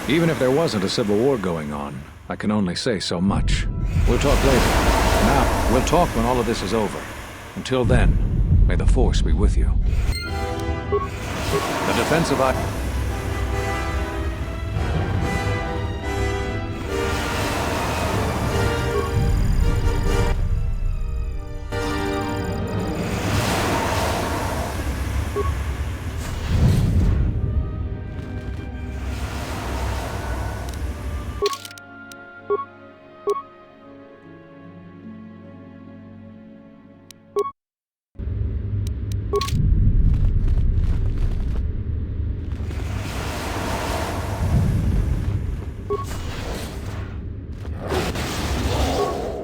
Even if there wasn't a civil war going on, I can only say so much. We'll talk later. Now, we'll talk when all of this is over. Until then, may the Force be with you. The defense of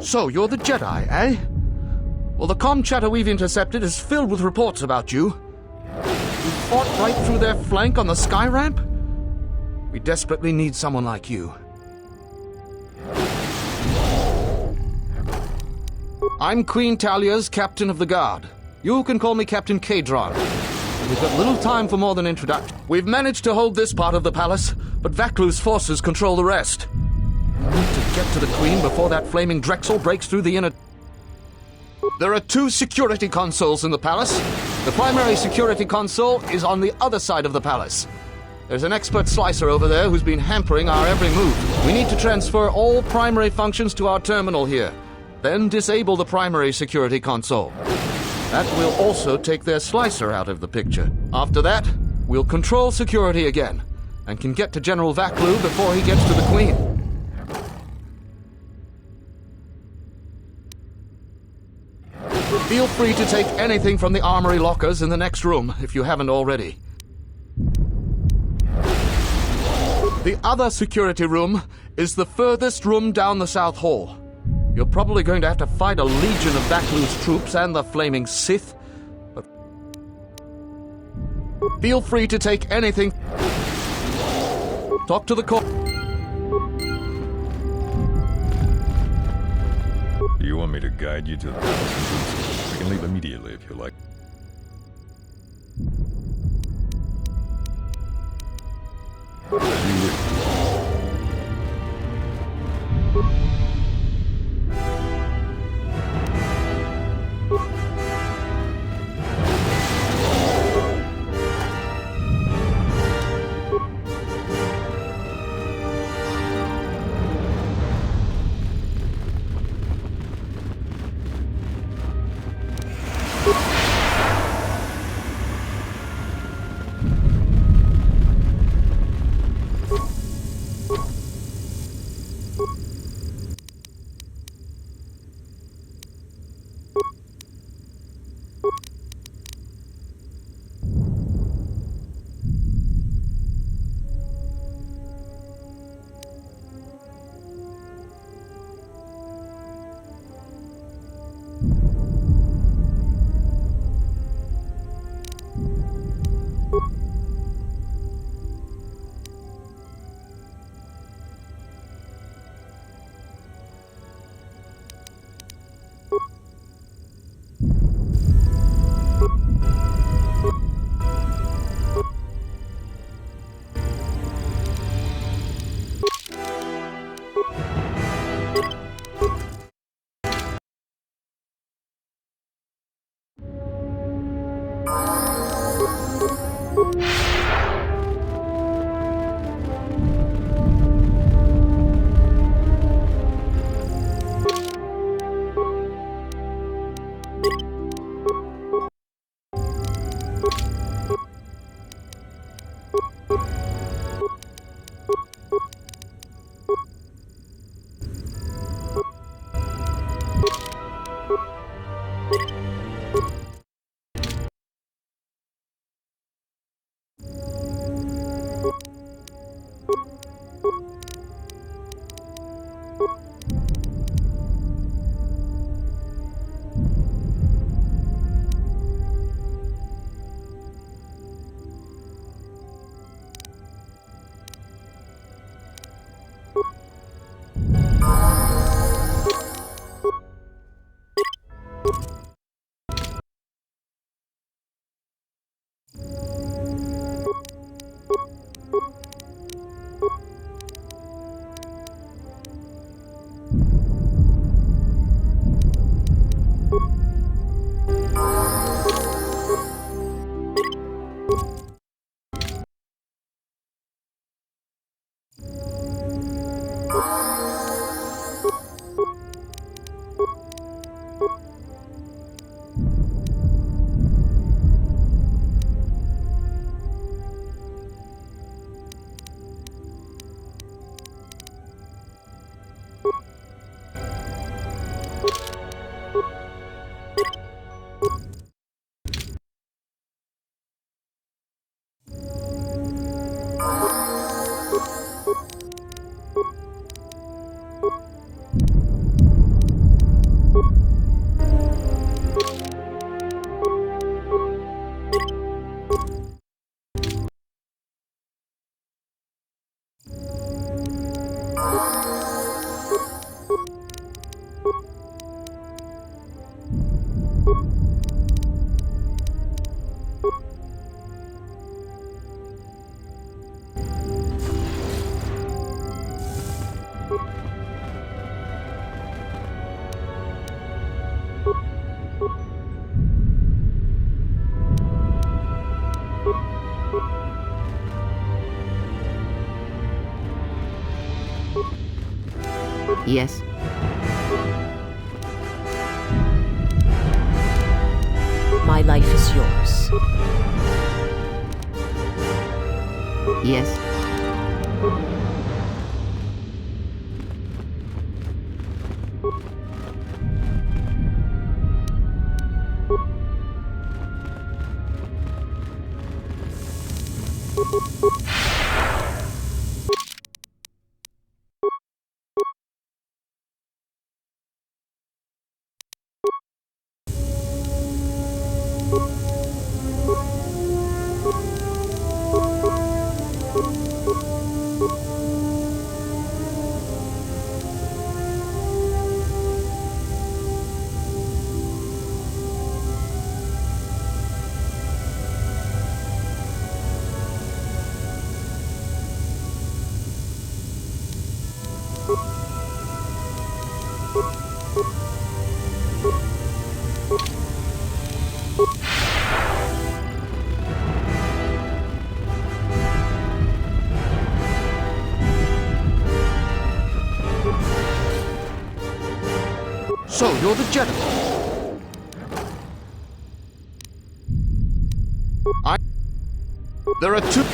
So, you're the Jedi, eh? Well, the comm chatter we've intercepted is filled with reports about you. You fought right through their flank on the sky ramp? We desperately need someone like you. I'm Queen Talia's Captain of the Guard. You can call me Captain Kadron. We've got little time for more than introduction. We've managed to hold this part of the palace, but Vaklu's forces control the rest. We need to get to the Queen before that flaming Drexel breaks through the inner... There are 2 security consoles in the palace. The primary security console is on the other side of the palace. There's an expert slicer over there who's been hampering our every move. We need to transfer all primary functions to our terminal here, then disable the primary security console. That will also take their slicer out of the picture. After that, we'll control security again, and can get to General Vaklu before he gets to the Queen. Feel free to take anything from the armory lockers in the next room, if you haven't already. The other security room is the furthest room down the South Hall. You're probably going to have to fight a legion of Vaklu's troops and the flaming Sith, but feel free to take anything. Talk to the court. Do you want me to guide you to the palace entrance? We can leave immediately if you like. As you wish. Yes? My life is yours. Yes? So, you're the Jedi? There are two...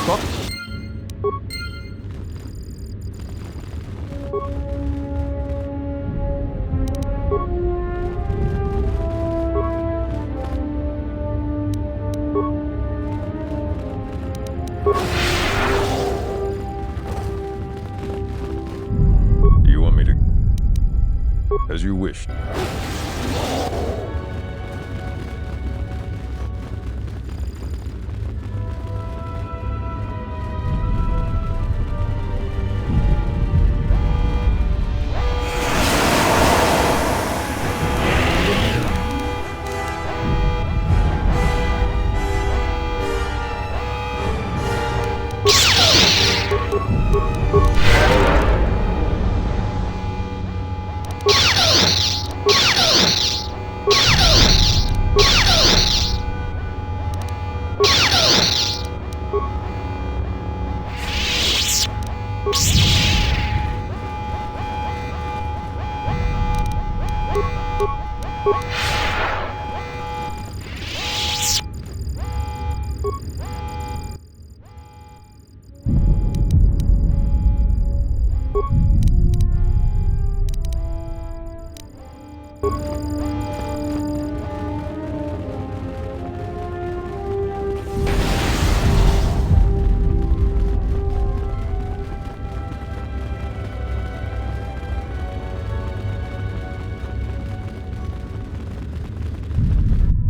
Stop. Do you want me to... As you wished.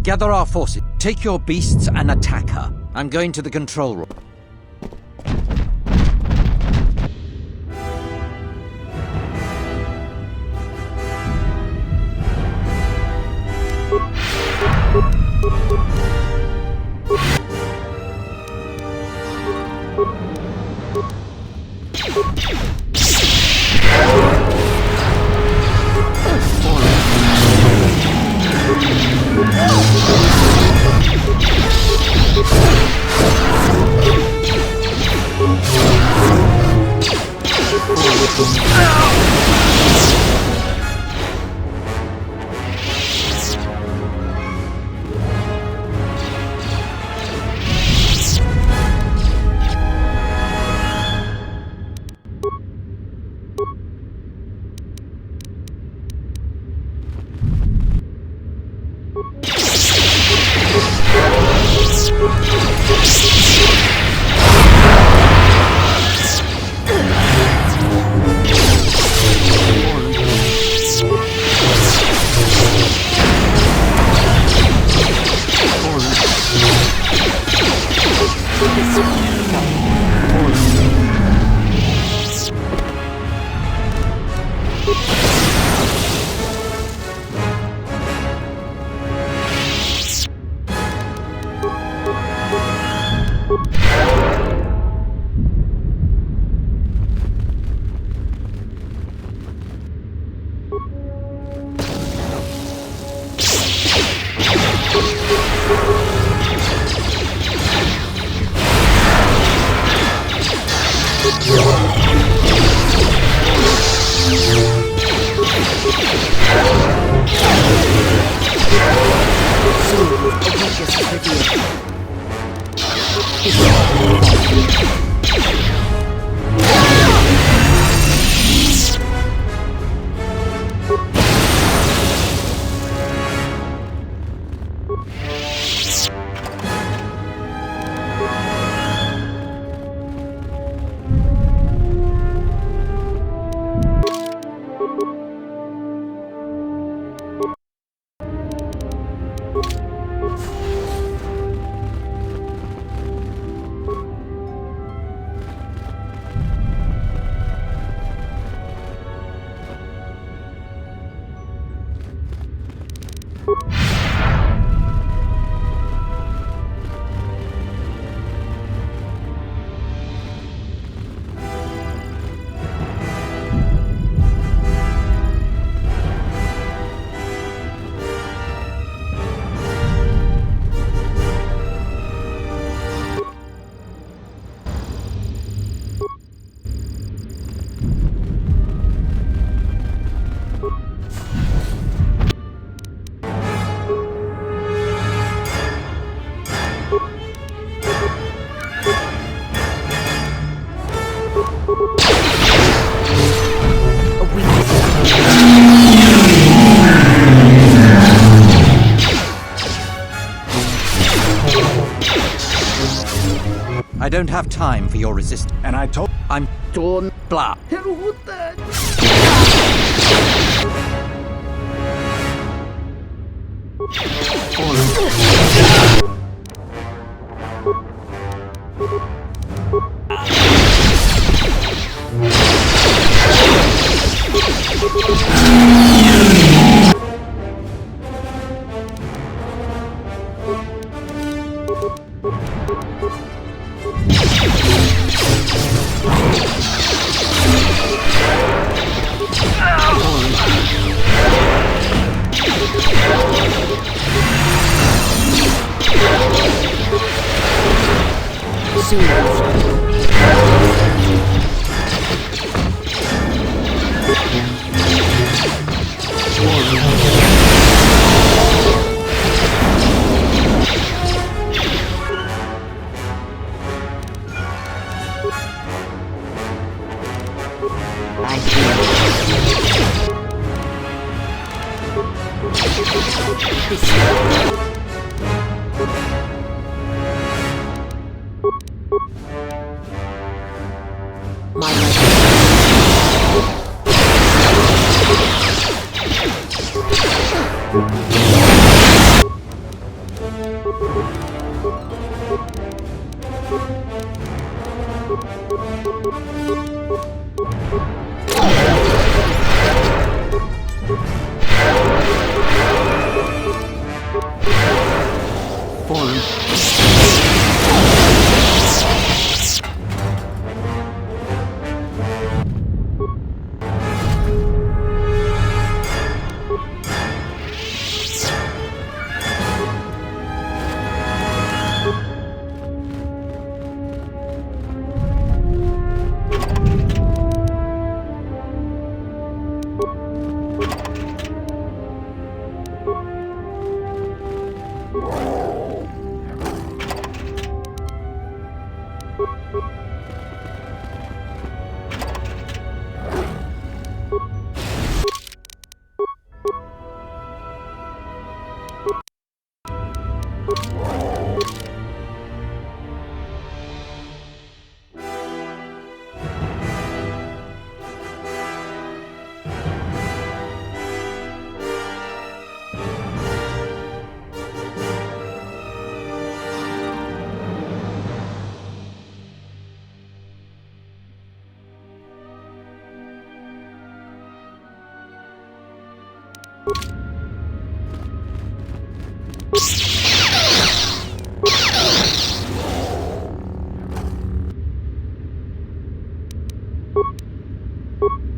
Gather our forces. Take your beasts and attack her. I'm going to the control room. purpose is revealed. I don't have time for your resistance. And I told... I'm... Torn... Blah.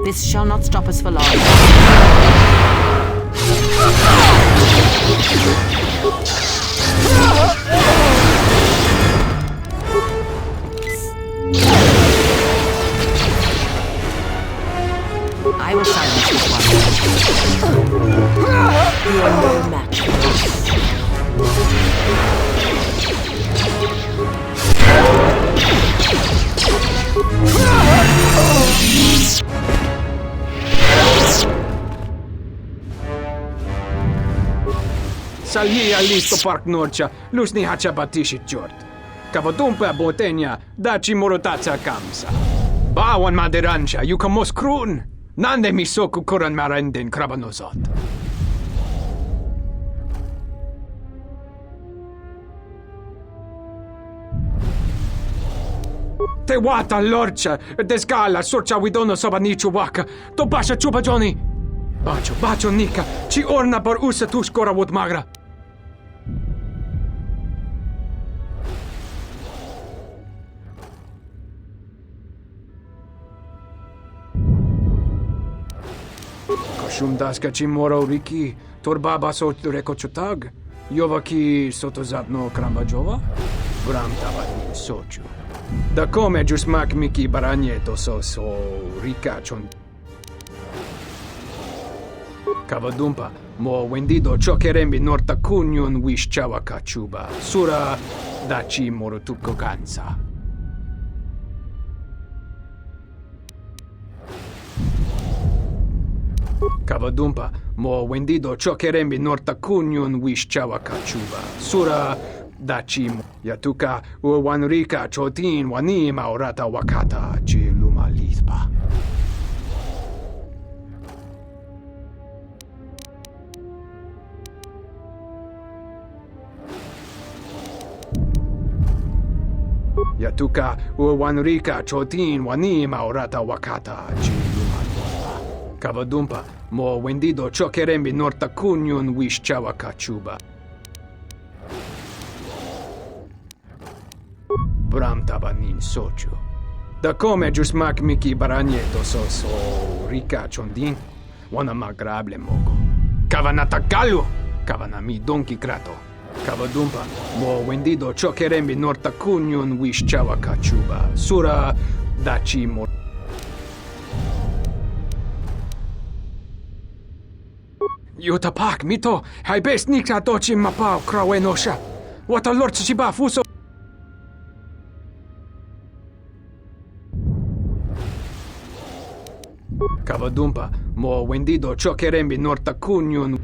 This shall not stop us for long. I will silence this one. You are no match for us. Salji listo park norcia, lusni hacha batishit jort. Kavodumpa botenia, dachi morotaca kamsa. Bawan maderancha, yukamos krun. Nande misoku kuran marenden krabanosot. Te wata lorcha, desgala sorcha widono sobanichu waka. To basha chupa Johnny. Bacho nika, ci orna por usa tush kora wot magra. Koshumdaska ci moro riki, torbaba sot rekochotag. Jova ki sotozapno krambajova? Bram tabani sochu. Da come giusmak miki baranjeto so rikachon. Kavadumpa, mo wendido chokerembi norta kunyun wish chawa kachuba. Sura dachi morotuko gansa. Kavadumpa, mo wendido chokerembi norta kunyun wish chawa kachuba. Sura dachi yatuka wanrika chotin wanima orata wakata chi luma lispa. Yatuka wanrika chotin wanima orata wakata chi luma lispa. Kavadumpa, mo wendido chokerembi norta kunyun wish chawa kachuba. Bram tabanin sochu. Da come giusmak miki baranjeto so rika chondin. Wana magrable mogo. Kavanata galu. Kavanami donki krato. Kavadumpa. Mo wendido chokerembi norta kunyun wish chawa kachuba. Sura dachi mo. Yuta pak mito. Hai best nikta dochi mapao krawenosha. Wata lord chiba fuso. Kavadumpa, mo wendido chokerembi norta kunyun.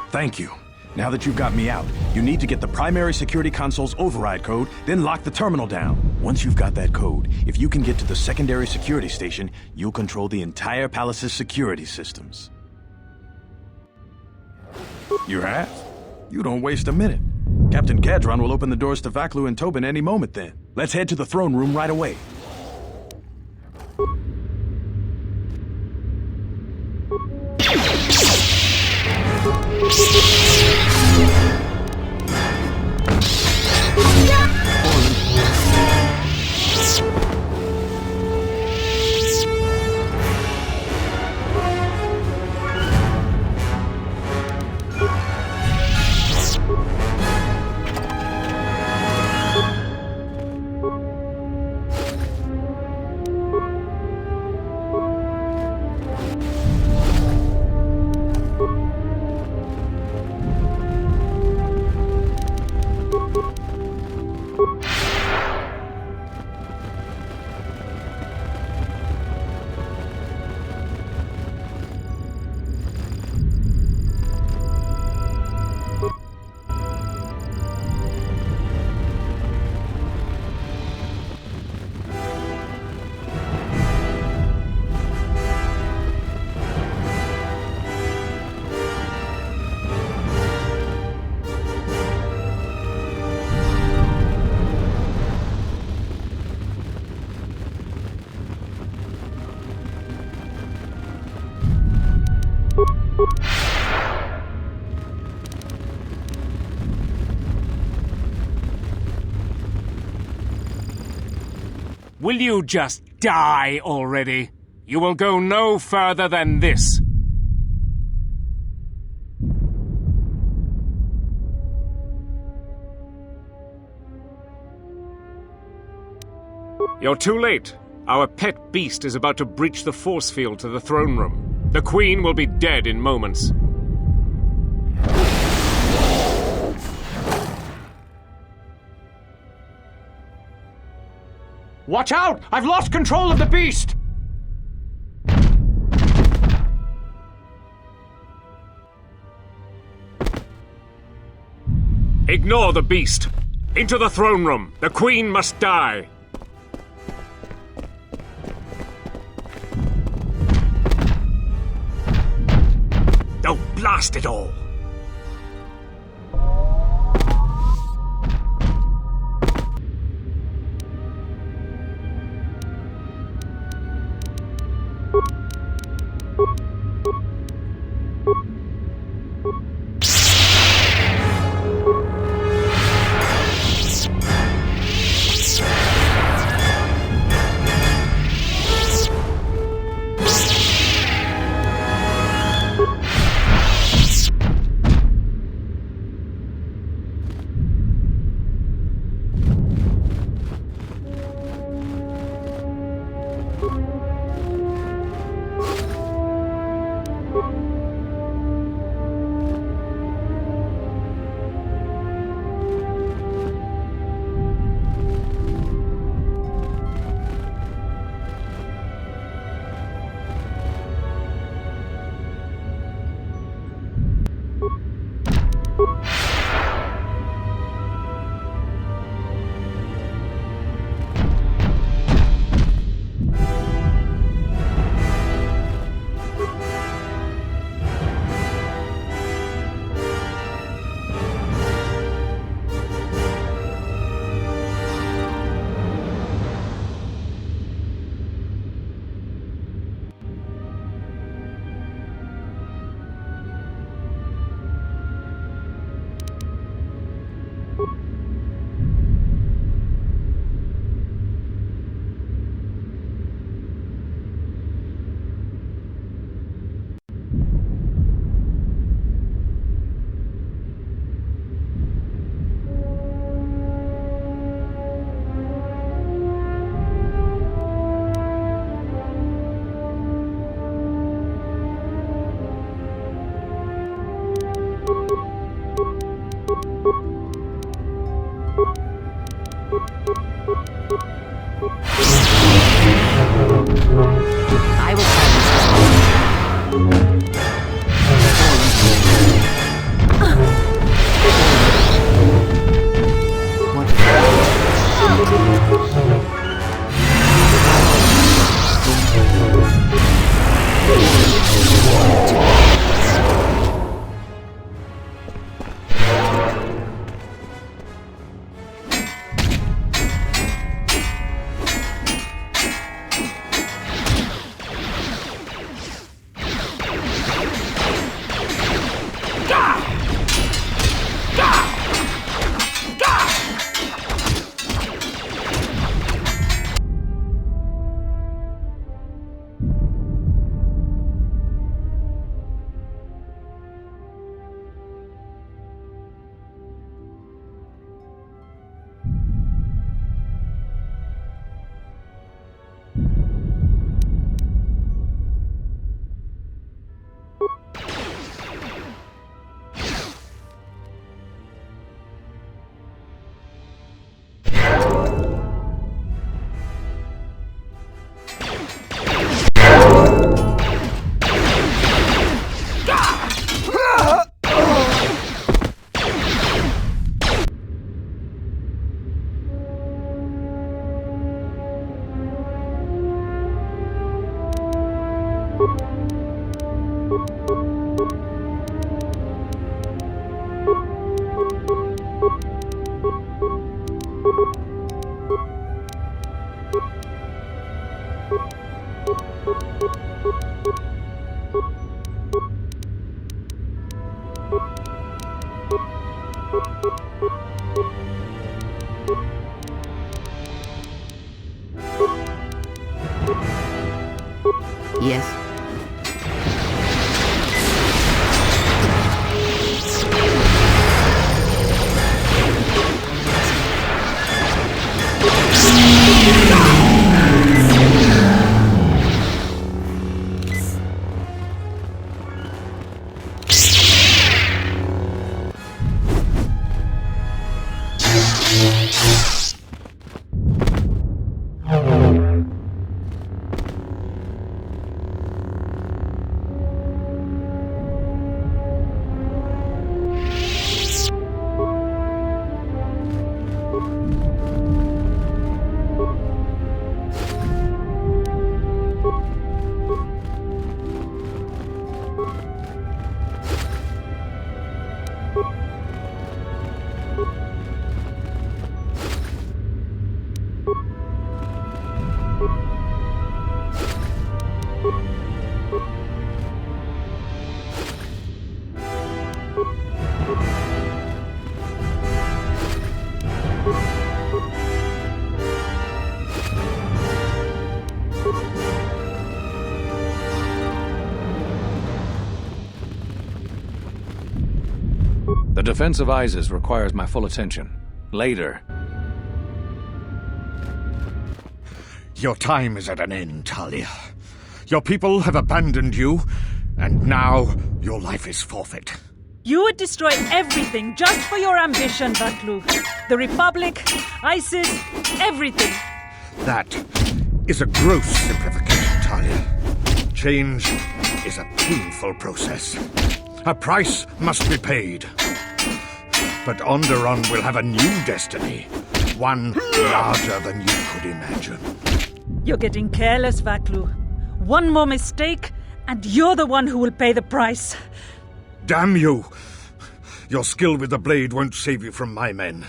Thank you. Now that you've got me out, you need to get the primary security console's override code, then lock the terminal down. Once you've got that code, if you can get to the secondary security station, you'll control the entire palace's security systems. You have? You don't waste a minute. Captain Kadron will open the doors to Vaklu and Tobin any moment then. Let's head to the throne room right away. Will you just die already? You will go no further than this. You're too late. Our pet beast is about to breach the force field to the throne room. The Queen will be dead in moments. Watch out! I've lost control of the beast! Ignore the beast. Into the throne room. The Queen must die. Oh, blast it all! I will find this. You Yes? The defense of Isis requires my full attention. Later. Your time is at an end, Talia. Your people have abandoned you, and now your life is forfeit. You would destroy everything just for your ambition, Vaklu. The Republic, ISIS, everything. That is a gross simplification, Talia. Change is a painful process. A price must be paid. But Onderon will have a new destiny. One larger than you could imagine. You're getting careless, Vaklu. One more mistake, and you're the one who will pay the price. Damn you! Your skill with the blade won't save you from my men.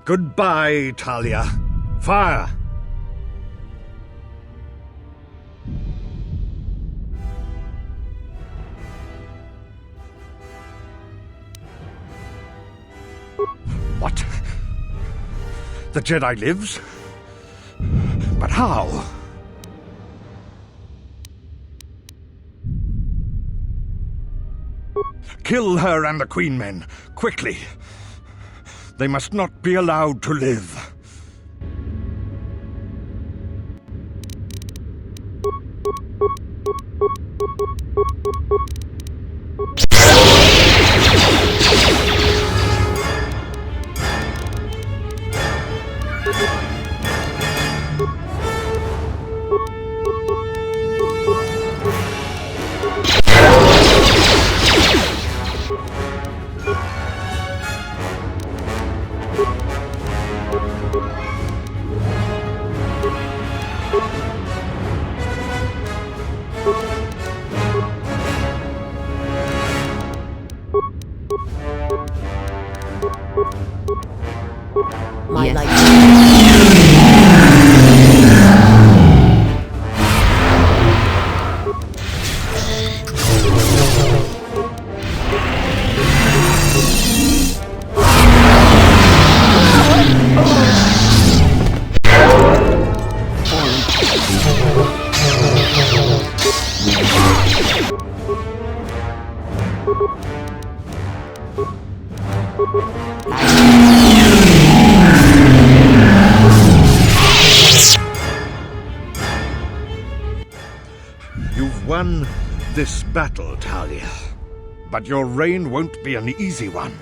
Goodbye, Talia. Fire! What? The Jedi lives? But how? Kill her and the Queen Men, quickly. They must not be allowed to live. My Yes. You've won this battle, Talia. But your reign won't be an easy one.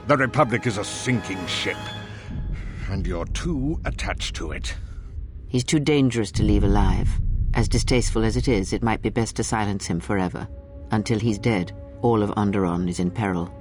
The Republic is a sinking ship, and you're too attached to it. He's too dangerous to leave alive. As distasteful as it is, it might be best to silence him forever. Until he's dead, all of Onderon is in peril.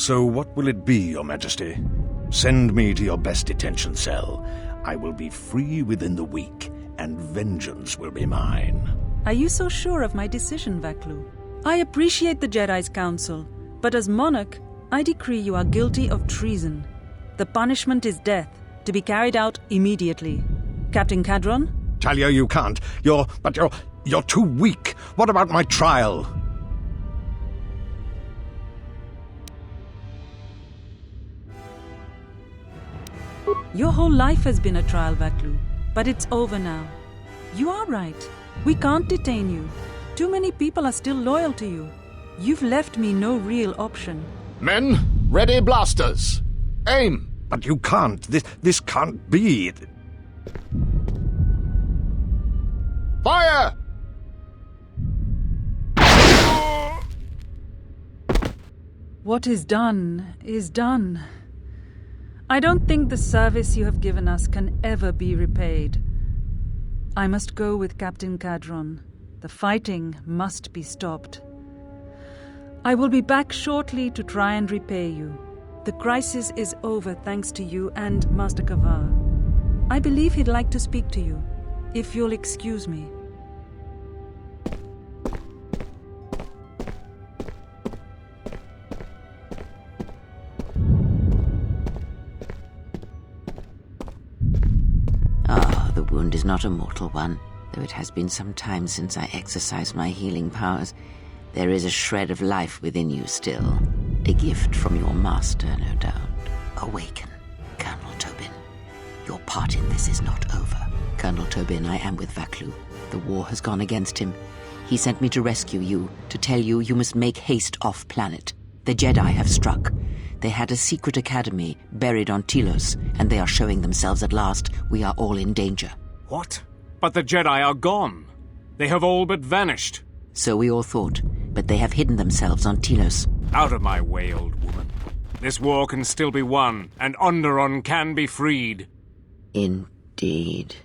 So what will it be, Your Majesty? Send me to your best detention cell. I will be free within the week, and vengeance will be mine. Are you so sure of my decision, Vaklu? I appreciate the Jedi's counsel, but as monarch, I decree you are guilty of treason. The punishment is death, to be carried out immediately. Captain Cadron? Talia, you can't. You're too weak. What about my trial? Your whole life has been a trial, Vaklu, but it's over now. You are right. We can't detain you. Too many people are still loyal to you. You've left me no real option. Men, ready blasters. Aim! But you can't. This can't be. Fire! What is done is done. I don't think the service you have given us can ever be repaid. I must go with Captain Cadron. The fighting must be stopped. I will be back shortly to try and repay you. The crisis is over thanks to you and Master Kavar. I believe he'd like to speak to you, if you'll excuse me. The wound is not a mortal one, though it has been some time since I exercised my healing powers. There is a shred of life within you still. A gift from your master, no doubt. Awaken, Colonel Tobin. Your part in this is not over. Colonel Tobin, I am with Vaklu. The war has gone against him. He sent me to rescue you, to tell you you must make haste off-planet. The Jedi have struck. They had a secret academy buried on Telos, and they are showing themselves at last. We are all in danger. What? But the Jedi are gone. They have all but vanished. So we all thought, but they have hidden themselves on Telos. Out of my way, old woman. This war can still be won, and Onderon can be freed. Indeed.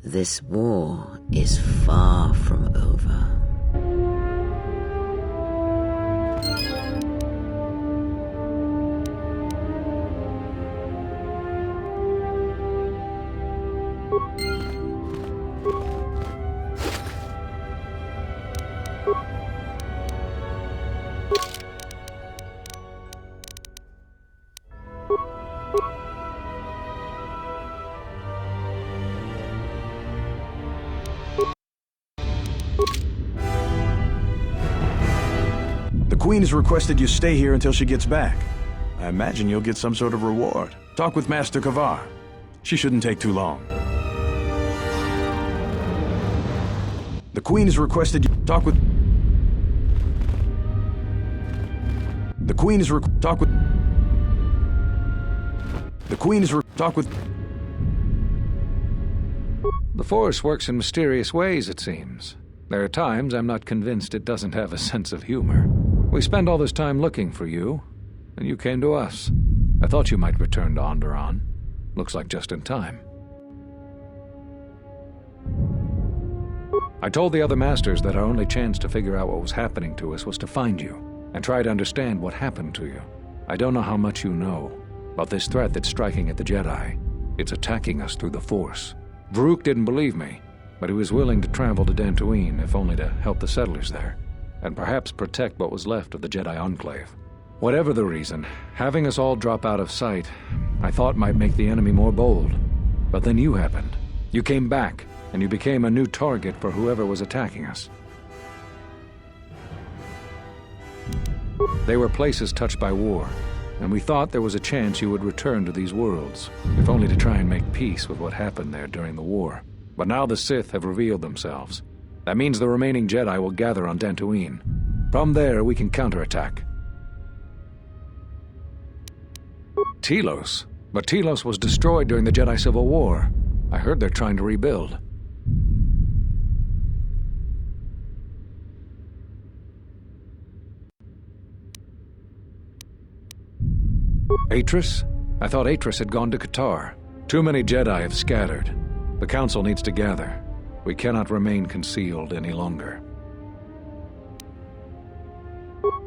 This war is far from over. The Queen has requested you stay here until she gets back. I imagine you'll get some sort of reward. Talk with Master Kavar. She shouldn't take too long. The Queen has requested you talk with... The Queen has talk with... The Queen has talk with... The Force works in mysterious ways, it seems. There are times I'm not convinced it doesn't have a sense of humor. We spent all this time looking for you, and you came to us. I thought you might return to Onderon. Looks like just in time. I told the other masters that our only chance to figure out what was happening to us was to find you, and try to understand what happened to you. I don't know how much you know about this threat that's striking at the Jedi. It's attacking us through the Force. Varuk didn't believe me, but he was willing to travel to Dantooine, if only to help the settlers there, and perhaps protect what was left of the Jedi Enclave. Whatever the reason, having us all drop out of sight, I thought might make the enemy more bold. But then you happened. You came back, and you became a new target for whoever was attacking us. They were places touched by war, and we thought there was a chance you would return to these worlds, if only to try and make peace with what happened there during the war. But now the Sith have revealed themselves. That means the remaining Jedi will gather on Dantooine. From there, we can counterattack. Telos? But Telos was destroyed during the Jedi Civil War. I heard they're trying to rebuild. Atris? I thought Atris had gone to Qatar. Too many Jedi have scattered. The Council needs to gather. We cannot remain concealed any longer.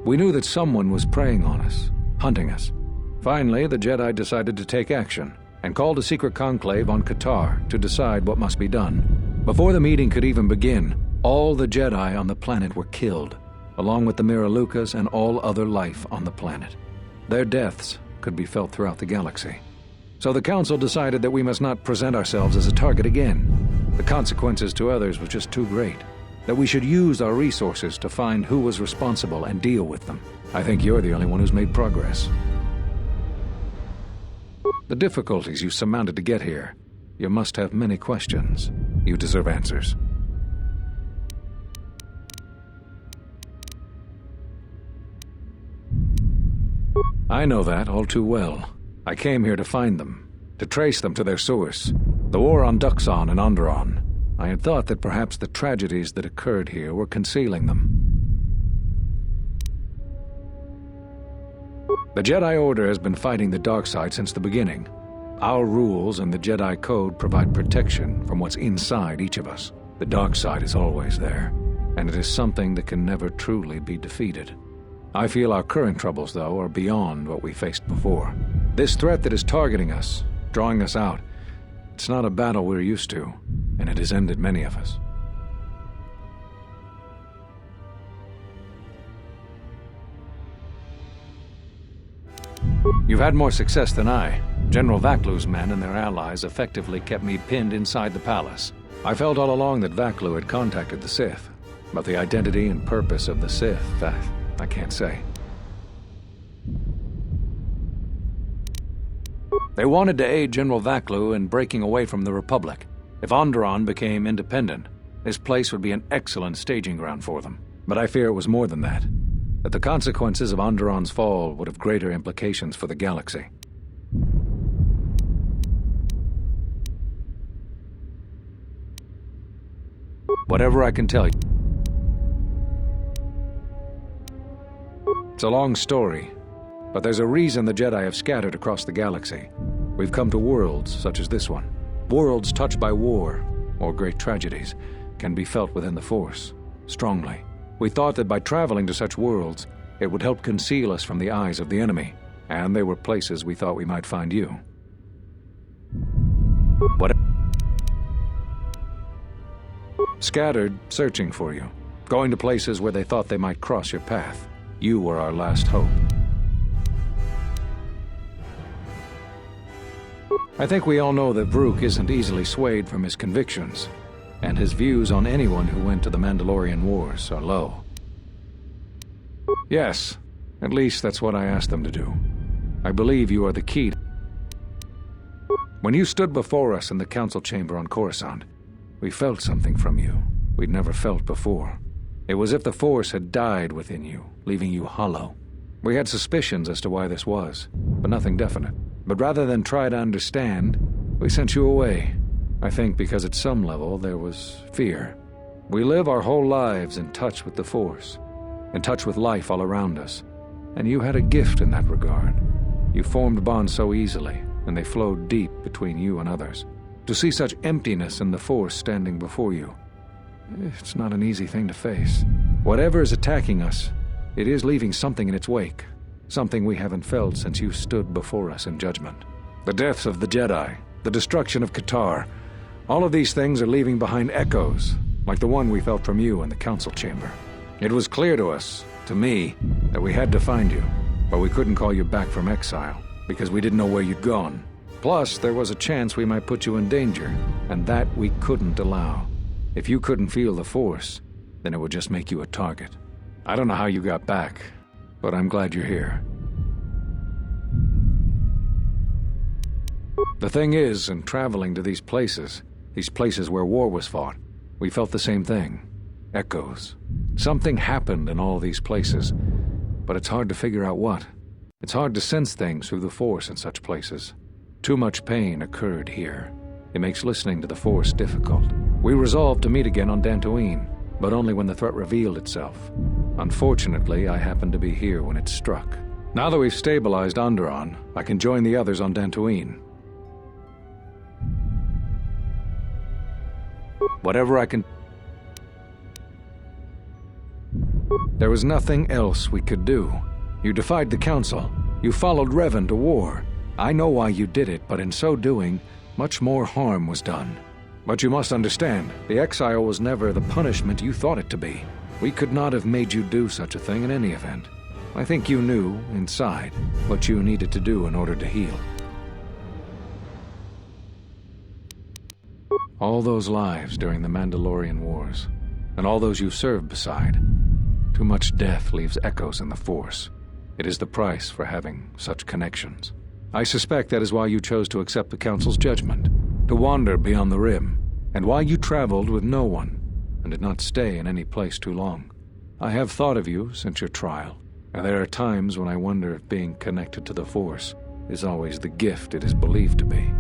We knew that someone was preying on us, hunting us. Finally, the Jedi decided to take action and called a secret conclave on Qatar to decide what must be done. Before the meeting could even begin, all the Jedi on the planet were killed, along with the Miralukas and all other life on the planet. Their deaths could be felt throughout the galaxy. So the Council decided that we must not present ourselves as a target again. The consequences to others were just too great. That we should use our resources to find who was responsible and deal with them. I think you're the only one who's made progress. The difficulties you surmounted to get here. You must have many questions. You deserve answers. I know that all too well. I came here to find them, to trace them to their source. The war on Duxon and Onderon. I had thought that perhaps the tragedies that occurred here were concealing them. The Jedi Order has been fighting the dark side since the beginning. Our rules and the Jedi Code provide protection from what's inside each of us. The dark side is always there, and it is something that can never truly be defeated. I feel our current troubles, though, are beyond what we faced before. This threat that is targeting us, drawing us out, it's not a battle we're used to, and it has ended many of us. You've had more success than I. General Vaklu's men and their allies effectively kept me pinned inside the palace. I felt all along that Vaklu had contacted the Sith, but the identity and purpose of the Sith, I can't say. They wanted to aid General Vaklu in breaking away from the Republic. If Onderon became independent, this place would be an excellent staging ground for them. But I fear it was more than that. That the consequences of Onderon's fall would have greater implications for the galaxy. Whatever I can tell you. It's a long story, but there's a reason the Jedi have scattered across the galaxy. We've come to worlds such as this one. Worlds touched by war or great tragedies can be felt within the Force, strongly. We thought that by traveling to such worlds, it would help conceal us from the eyes of the enemy, and they were places we thought we might find you. What? Scattered, searching for you, going to places where they thought they might cross your path. You were our last hope. I think we all know that Vrook isn't easily swayed from his convictions, and his views on anyone who went to the Mandalorian Wars are low. Yes, at least that's what I asked them to do. I believe you are the key. When you stood before us in the council chamber on Coruscant, we felt something from you we'd never felt before. It was as if the Force had died within you, leaving you hollow. We had suspicions as to why this was, but nothing definite. But rather than try to understand, we sent you away. I think because at some level there was fear. We live our whole lives in touch with the Force, in touch with life all around us. And you had a gift in that regard. You formed bonds so easily, and they flowed deep between you and others. To see such emptiness in the Force standing before you, it's not an easy thing to face. Whatever is attacking us, it is leaving something in its wake. Something we haven't felt since you stood before us in judgment. The deaths of the Jedi, the destruction of Qatar, all of these things are leaving behind echoes, like the one we felt from you in the council chamber. It was clear to us, to me, that we had to find you, but we couldn't call you back from exile, because we didn't know where you'd gone. Plus, there was a chance we might put you in danger, and that we couldn't allow. If you couldn't feel the Force, then it would just make you a target. I don't know how you got back, but I'm glad you're here. The thing is, in traveling to these places where war was fought, we felt the same thing. Echoes. Something happened in all these places, but it's hard to figure out what. It's hard to sense things through the Force in such places. Too much pain occurred here. It makes listening to the Force difficult. We resolved to meet again on Dantooine, but only when the threat revealed itself. Unfortunately, I happened to be here when it struck. Now that we've stabilized Onderon, I can join the others on Dantooine. Whatever I can... There was nothing else we could do. You defied the Council. You followed Revan to war. I know why you did it, but in so doing, much more harm was done. But you must understand, the exile was never the punishment you thought it to be. We could not have made you do such a thing in any event. I think you knew, inside, what you needed to do in order to heal. All those lives during the Mandalorian Wars, and all those you served beside. Too much death leaves echoes in the Force. It is the price for having such connections. I suspect that is why you chose to accept the Council's judgment, to wander beyond the Rim, and why you traveled with no one, and did not stay in any place too long. I have thought of you since your trial, and there are times when I wonder if being connected to the Force is always the gift it is believed to be.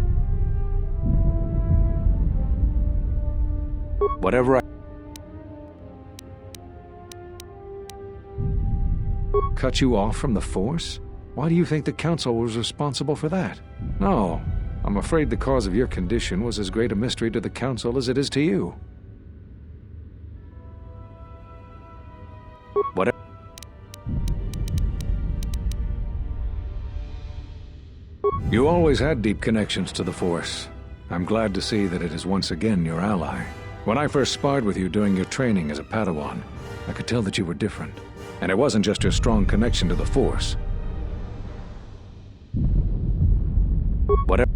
Whatever I cut you off from the Force? Why do you think the Council was responsible for that? No, I'm afraid the cause of your condition was as great a mystery to the Council as it is to you. Whatever. You always had deep connections to the Force. I'm glad to see that it is once again your ally. When I first sparred with you during your training as a Padawan, I could tell that you were different. And it wasn't just your strong connection to the Force. Whatever.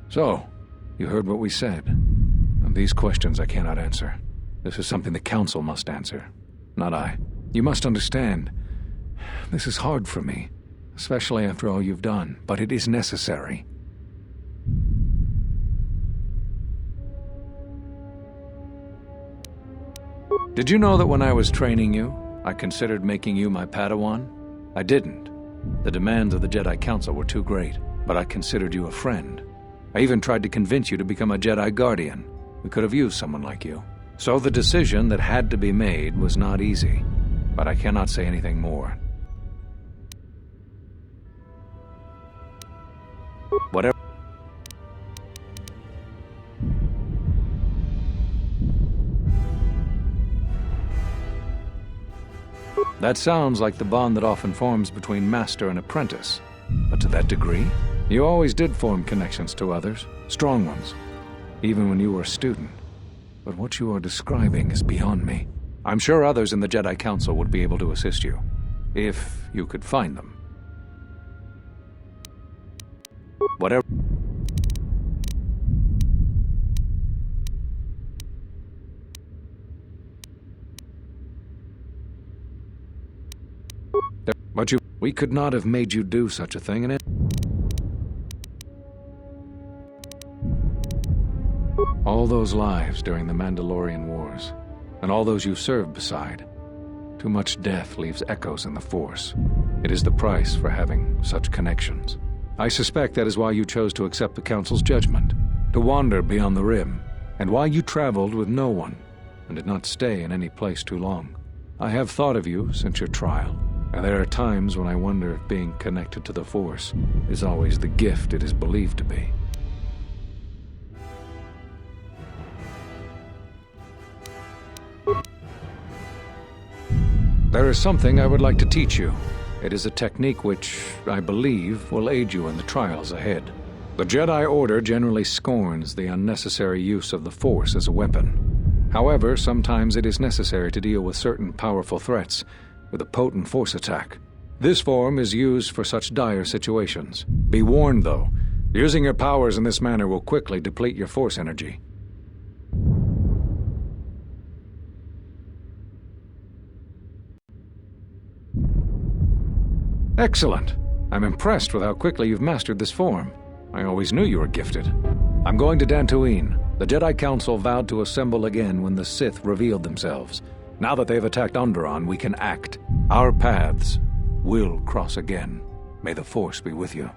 So, you heard what we said. And these questions I cannot answer. This is something the Council must answer, not I. You must understand, this is hard for me, especially after all you've done, but it is necessary. Did you know that when I was training you, I considered making you my Padawan? I didn't. The demands of the Jedi Council were too great, but I considered you a friend. I even tried to convince you to become a Jedi Guardian. We could have used someone like you. So the decision that had to be made was not easy, but I cannot say anything more. Whatever. That sounds like the bond that often forms between master and apprentice. But to that degree, you always did form connections to others, strong ones, even when you were a student. But what you are describing is beyond me. I'm sure others in the Jedi Council would be able to assist you, if you could find them. Whatever. But we could not have made you do such a thing, and it. All those lives during the Mandalorian Wars, and all those you served beside. Too much death leaves echoes in the Force. It is the price for having such connections. I suspect that is why you chose to accept the Council's judgment, to wander beyond the Rim, and why you traveled with no one, and did not stay in any place too long. I have thought of you since your trial, and there are times when I wonder if being connected to the Force is always the gift it is believed to be. There is something I would like to teach you. It is a technique which, I believe, will aid you in the trials ahead. The Jedi Order generally scorns the unnecessary use of the Force as a weapon. However, sometimes it is necessary to deal with certain powerful threats with a potent Force attack. This form is used for such dire situations. Be warned, though, using your powers in this manner will quickly deplete your Force energy. Excellent. I'm impressed with how quickly you've mastered this form. I always knew you were gifted. I'm going to Dantooine. The Jedi Council vowed to assemble again when the Sith revealed themselves. Now that they've attacked Onderon, we can act. Our paths will cross again. May the Force be with you.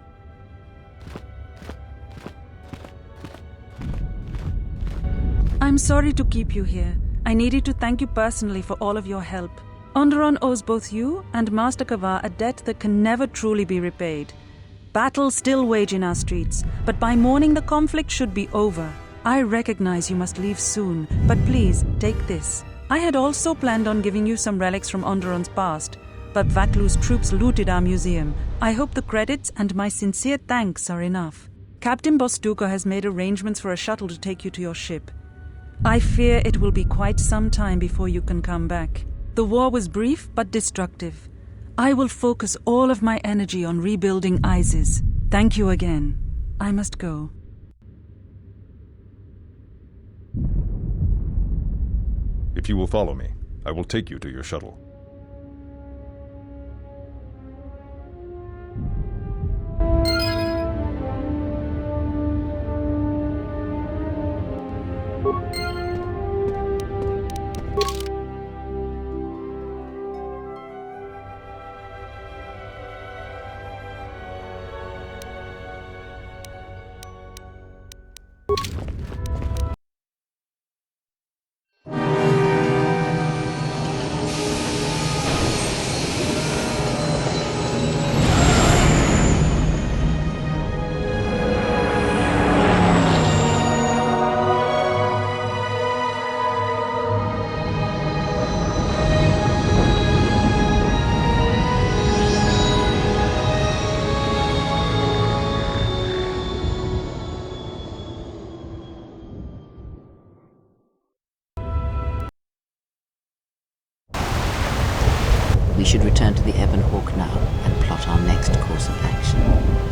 I'm sorry to keep you here. I needed to thank you personally for all of your help. Onderon owes both you and Master Kavar a debt that can never truly be repaid. Battles still wage in our streets, but by morning the conflict should be over. I recognize you must leave soon, but please, take this. I had also planned on giving you some relics from Onderon's past, but Vaklu's troops looted our museum. I hope the credits and my sincere thanks are enough. Captain Bostuko has made arrangements for a shuttle to take you to your ship. I fear it will be quite some time before you can come back. The war was brief but destructive. I will focus all of my energy on rebuilding Isis. Thank you again. I must go. If you will follow me, I will take you to your shuttle. We should return to the Ebon Hawk now and plot our next course of action.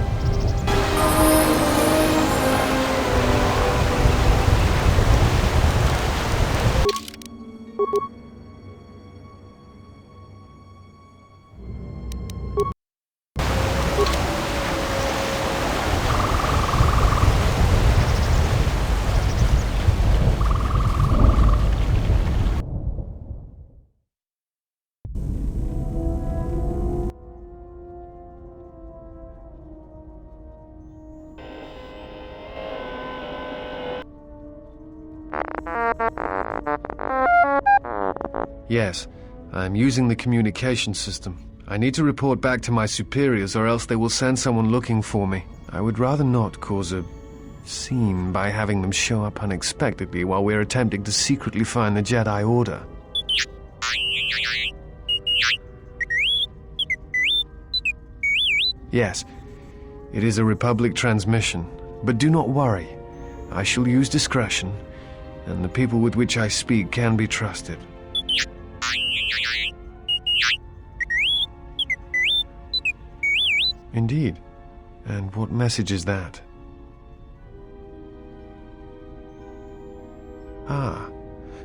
Yes, I'm using the communication system. I need to report back to my superiors or else they will send someone looking for me. I would rather not cause a scene by having them show up unexpectedly while we're attempting to secretly find the Jedi Order. Yes, it is a Republic transmission, but do not worry. I shall use discretion, and the people with which I speak can be trusted. Indeed. And what message is that? Ah,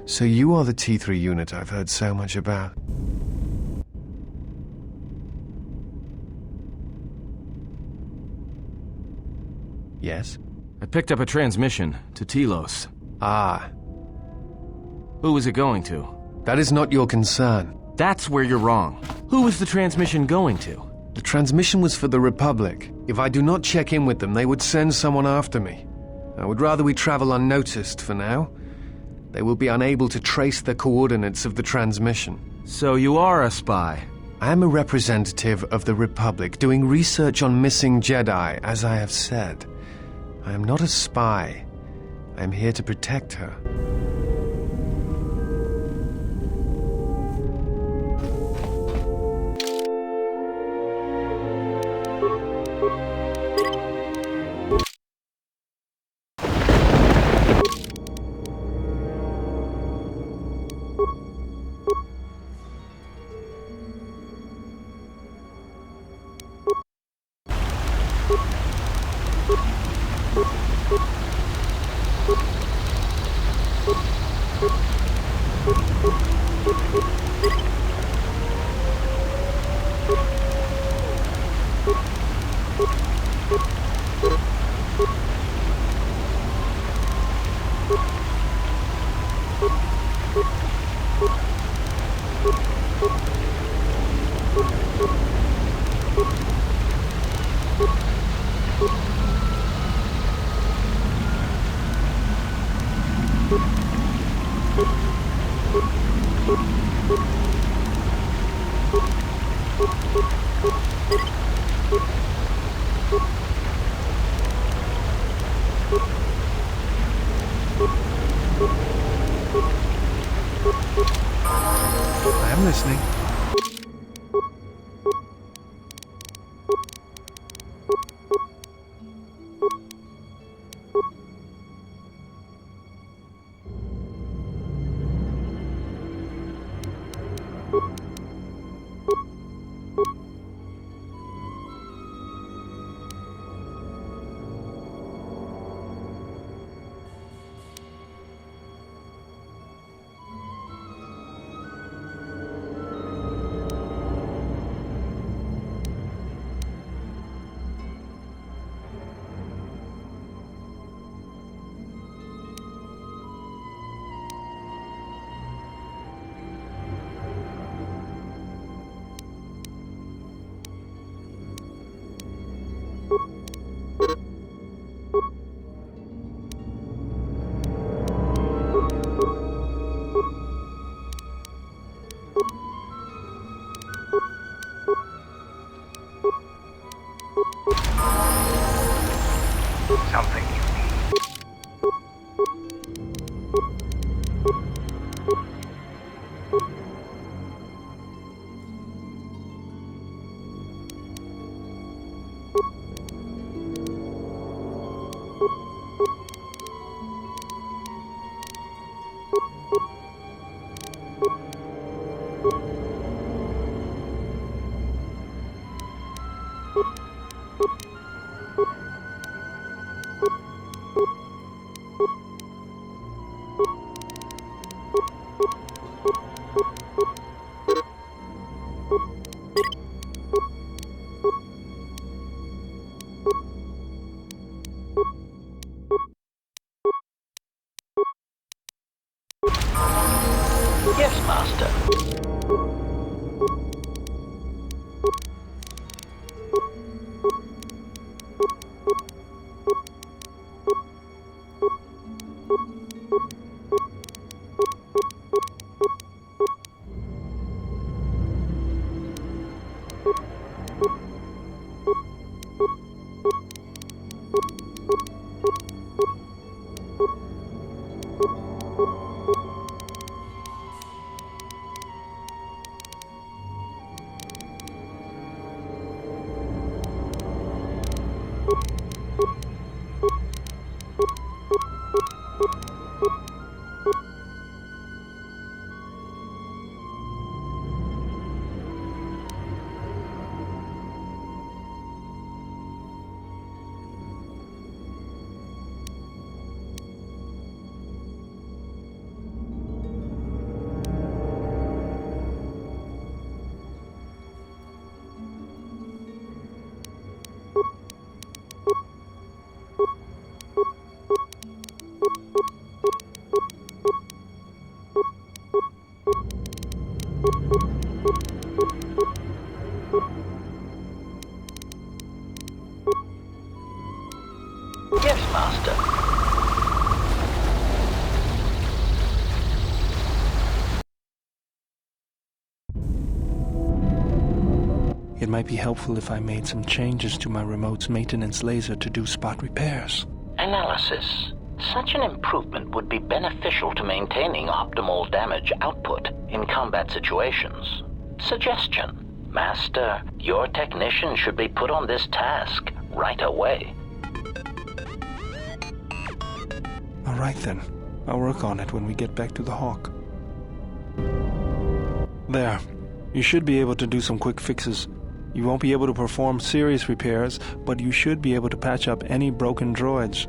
so you are the T3 unit I've heard so much about. Yes? I picked up a transmission to Telos. Ah. Who was it going to? That is not your concern. That's where you're wrong. Who was the transmission going to? The transmission was for the Republic. If I do not check in with them, they would send someone after me. I would rather we travel unnoticed for now. They will be unable to trace the coordinates of the transmission. So you are a spy? I am a representative of the Republic, doing research on missing Jedi, as I have said. I am not a spy. I am here to protect her. I'm listening. Something you need. Yes, Master. Yes, Master. It might be helpful if I made some changes to my remote's maintenance laser to do spot repairs. Analysis. Such an improvement would be beneficial to maintaining optimal damage output in combat situations. Suggestion. Master, your technician should be put on this task right away. All right then. I'll work on it when we get back to the Hawk. There. You should be able to do some quick fixes. You won't be able to perform serious repairs, but you should be able to patch up any broken droids.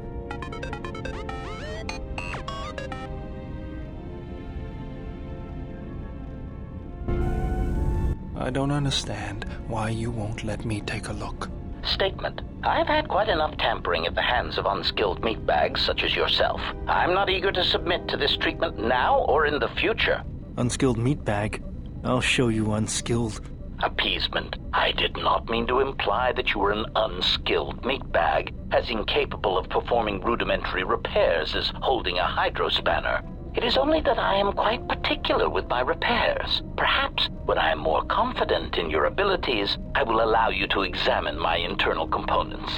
I don't understand why you won't let me take a look. Statement. I've had quite enough tampering at the hands of unskilled meatbags such as yourself. I'm not eager to submit to this treatment now or in the future. Unskilled meatbag? I'll show you unskilled. Appeasement. I did not mean to imply that you were an unskilled meatbag, as incapable of performing rudimentary repairs as holding a hydrospanner. It is only that I am quite particular with my repairs. Perhaps when I am more confident in your abilities, I will allow you to examine my internal components.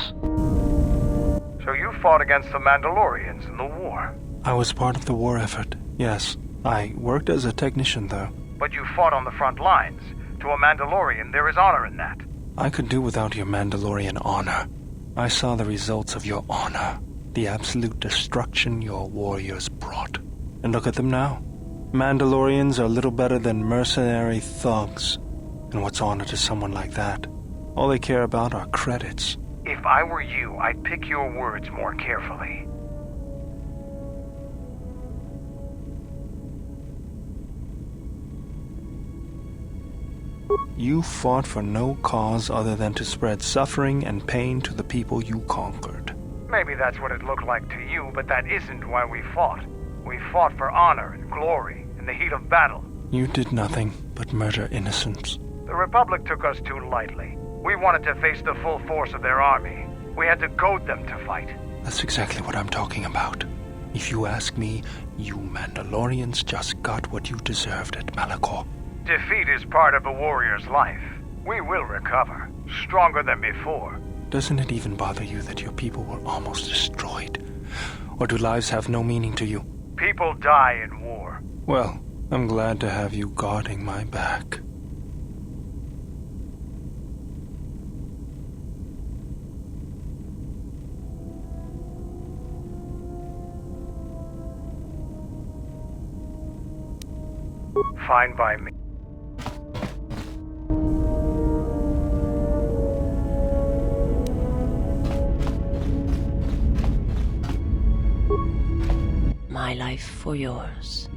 So you fought against the Mandalorians in the war? I was part of the war effort, yes. I worked as a technician, though. but you fought on the front lines. To a Mandalorian, there is honor in that. I could do without your Mandalorian honor. I saw the results of your honor, the absolute destruction your warriors brought. And look at them now. Mandalorians are little better than mercenary thugs. And what's honor to someone like that? All they care about are credits. If I were you, I'd pick your words more carefully. You fought for no cause other than to spread suffering and pain to the people you conquered. Maybe that's what it looked like to you, but that isn't why we fought. We fought for honor and glory in the heat of battle. You did nothing but murder innocents. The Republic took us too lightly. We wanted to face the full force of their army. We had to goad them to fight. That's exactly what I'm talking about. If you ask me, you Mandalorians just got what you deserved at Malachor. Defeat is part of a warrior's life. We will recover, stronger than before. Doesn't it even bother you that your people were almost destroyed? Or do lives have no meaning to you? People die in war. Well, I'm glad to have you guarding my back. Fine by me. My life for yours.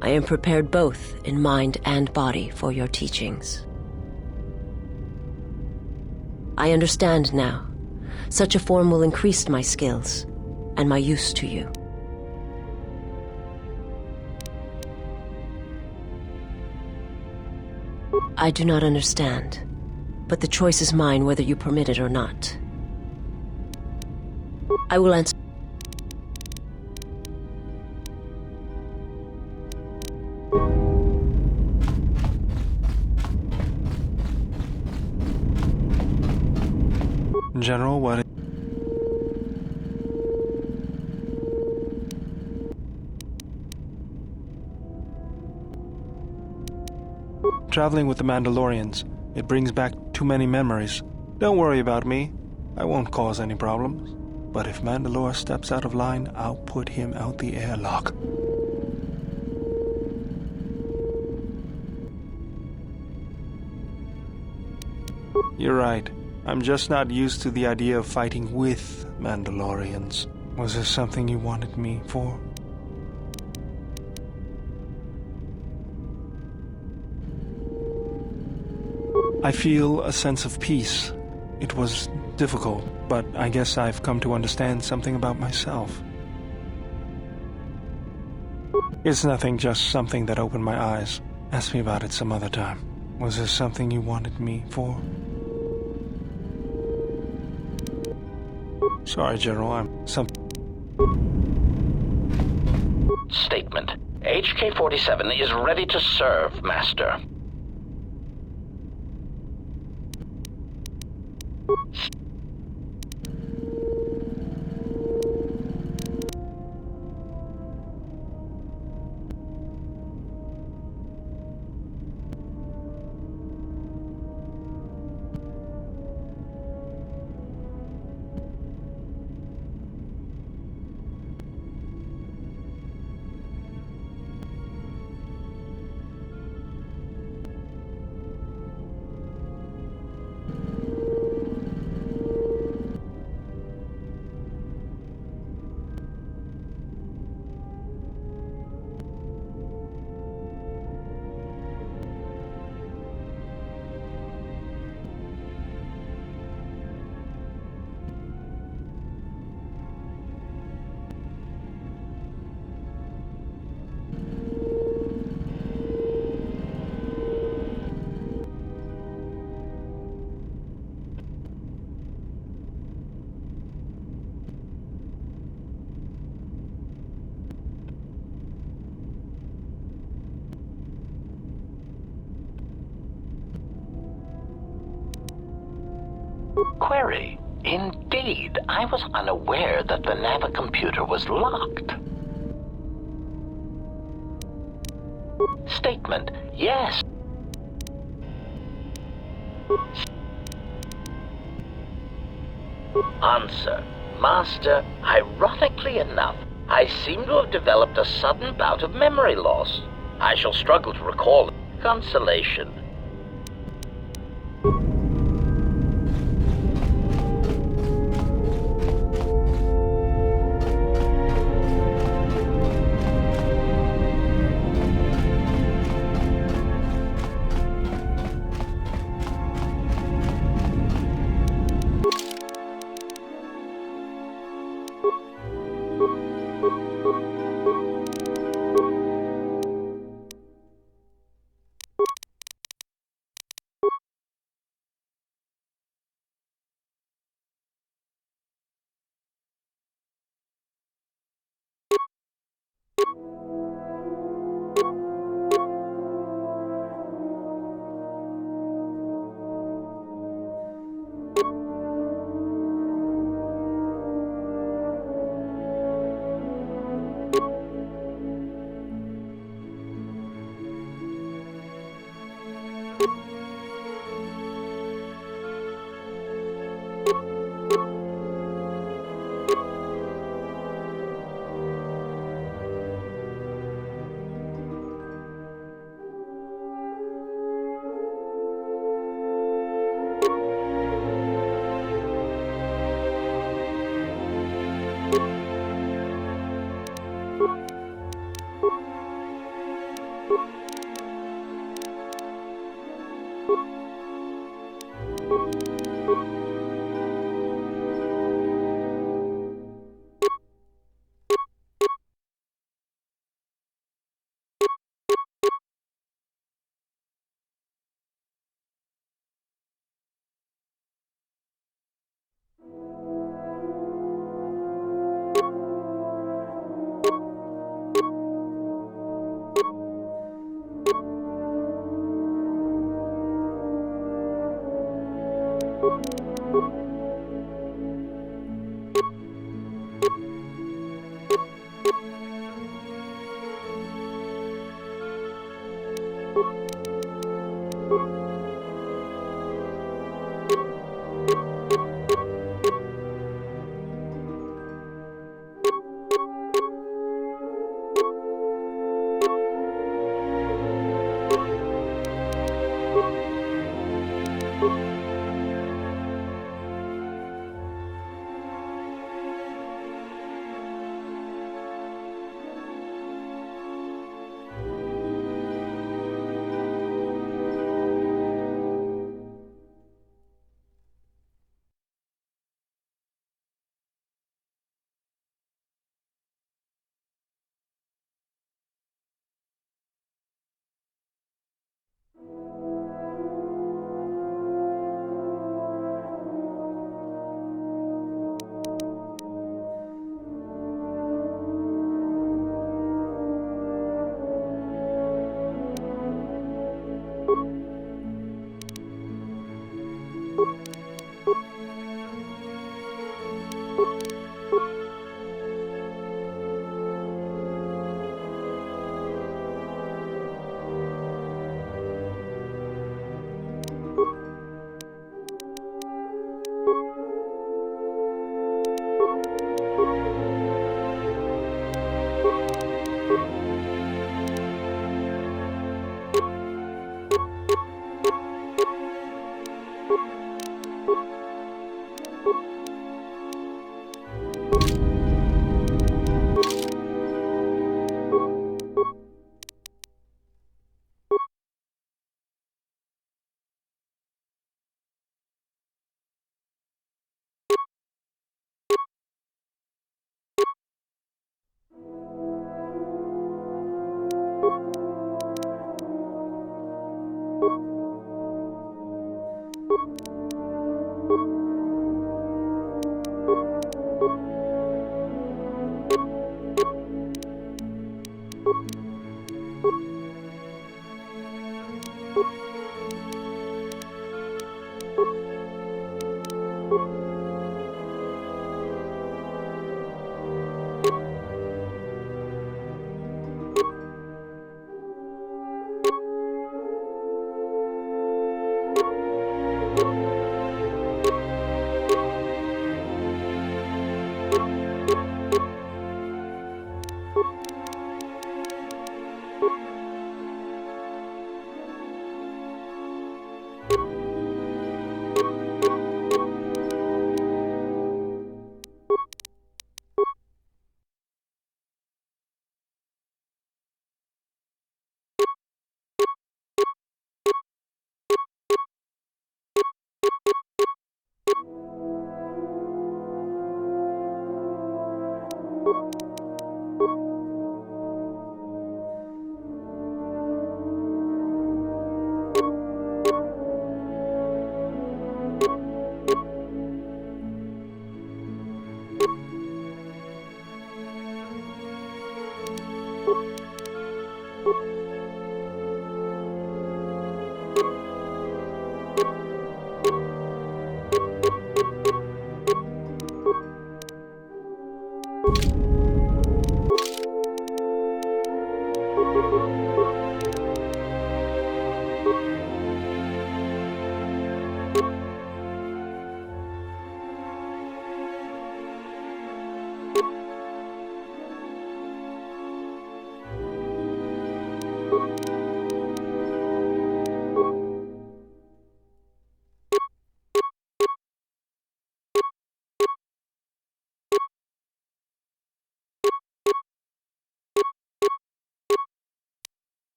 I am prepared both in mind and body for your teachings. I understand now. Such a form will increase my skills and my use to you. I do not understand, but the choice is mine whether you permit it or not. I will answer. General, what? Traveling with the Mandalorians, it brings back too many memories. Don't worry about me. I won't cause any problems. But if Mandalore steps out of line, I'll put him out the airlock. You're right. I'm just not used to the idea of fighting with Mandalorians. Was there something you wanted me for? I feel a sense of peace. It was difficult, but I guess I've come to understand something about myself. It's nothing, just something that opened my eyes. Ask me about it some other time. Was there something you wanted me for? Sorry, General, I'm Statement. HK-47 is ready to serve, Master. Query. Indeed, I was unaware that the Navicomputer was locked. Statement, yes. Answer, Master, ironically enough, I seem to have developed a sudden bout of memory loss. I shall struggle to recall it. Consolation.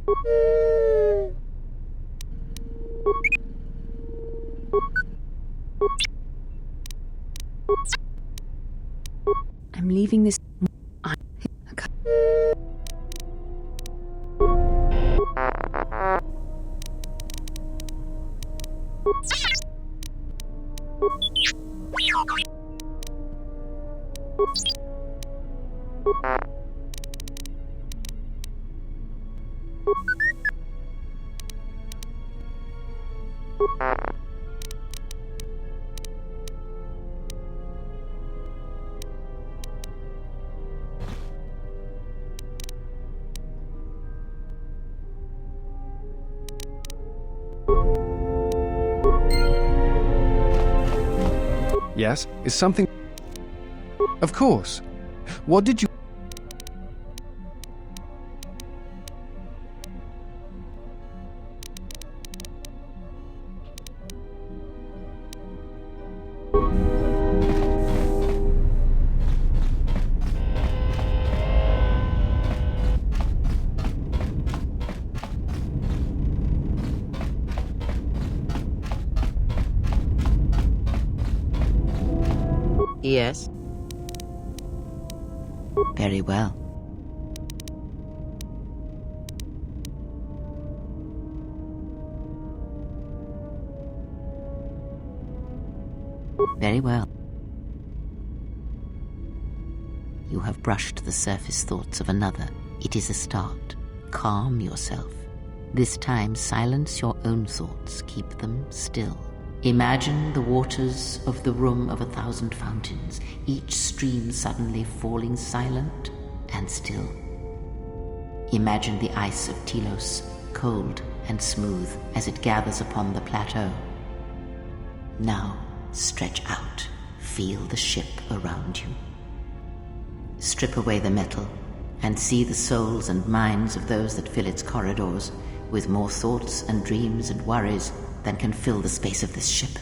I'm leaving this... Yes? Is something... Of course. What did you... Yes? Very well. Very well. You have brushed the surface thoughts of another. It is a start. Calm yourself. This time, silence your own thoughts. Keep them still. Imagine the waters of the Room of 1,000 Fountains, each stream suddenly falling silent and still. Imagine the ice of Telos, cold and smooth as it gathers upon the plateau. Now, stretch out. Feel the ship around you. Strip away the metal and see the souls and minds of those that fill its corridors with more thoughts and dreams and worries than can fill the space of this ship.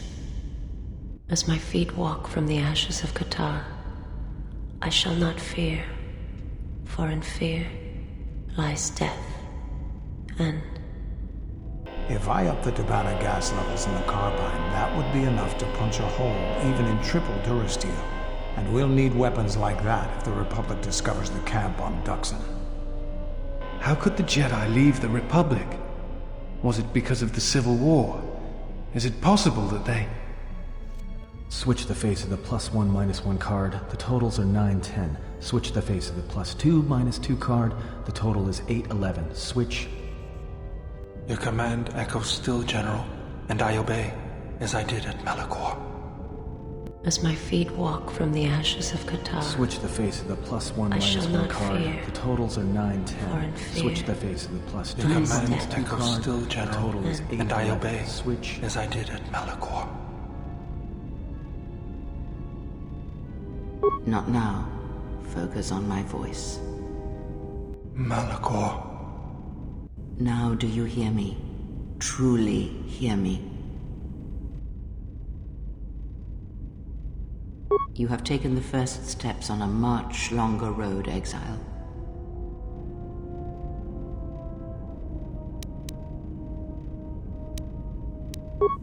As my feet walk from the ashes of Qatar, I shall not fear, for in fear lies death, and... If I up the Tabana gas levels in the carbine, that would be enough to punch a hole even in triple durasteel. And we'll need weapons like that if the Republic discovers the camp on Duxon. How could the Jedi leave the Republic? Was it because of the Civil War? Is it possible that they... Switch the face of the +1 -1 card. The totals are 9-10. Switch the face of the +2 -2 card. The total is 8-11. Switch. Your command echoes still, General, and I obey, as I did at Malachor. As my feet walk from the ashes of Qatar, Switch the face of the +1 I shall -1 not card. fear, The totals are 9-10. for in fear Switch the face of the +2 Your command -2 echoes card. still, The General, total is 8 and I 11. obey, Switch. as I did at Malachor. Not now. Focus on my voice. Malachor. Now do you hear me? Truly hear me? You have taken the first steps on a much longer road, exile.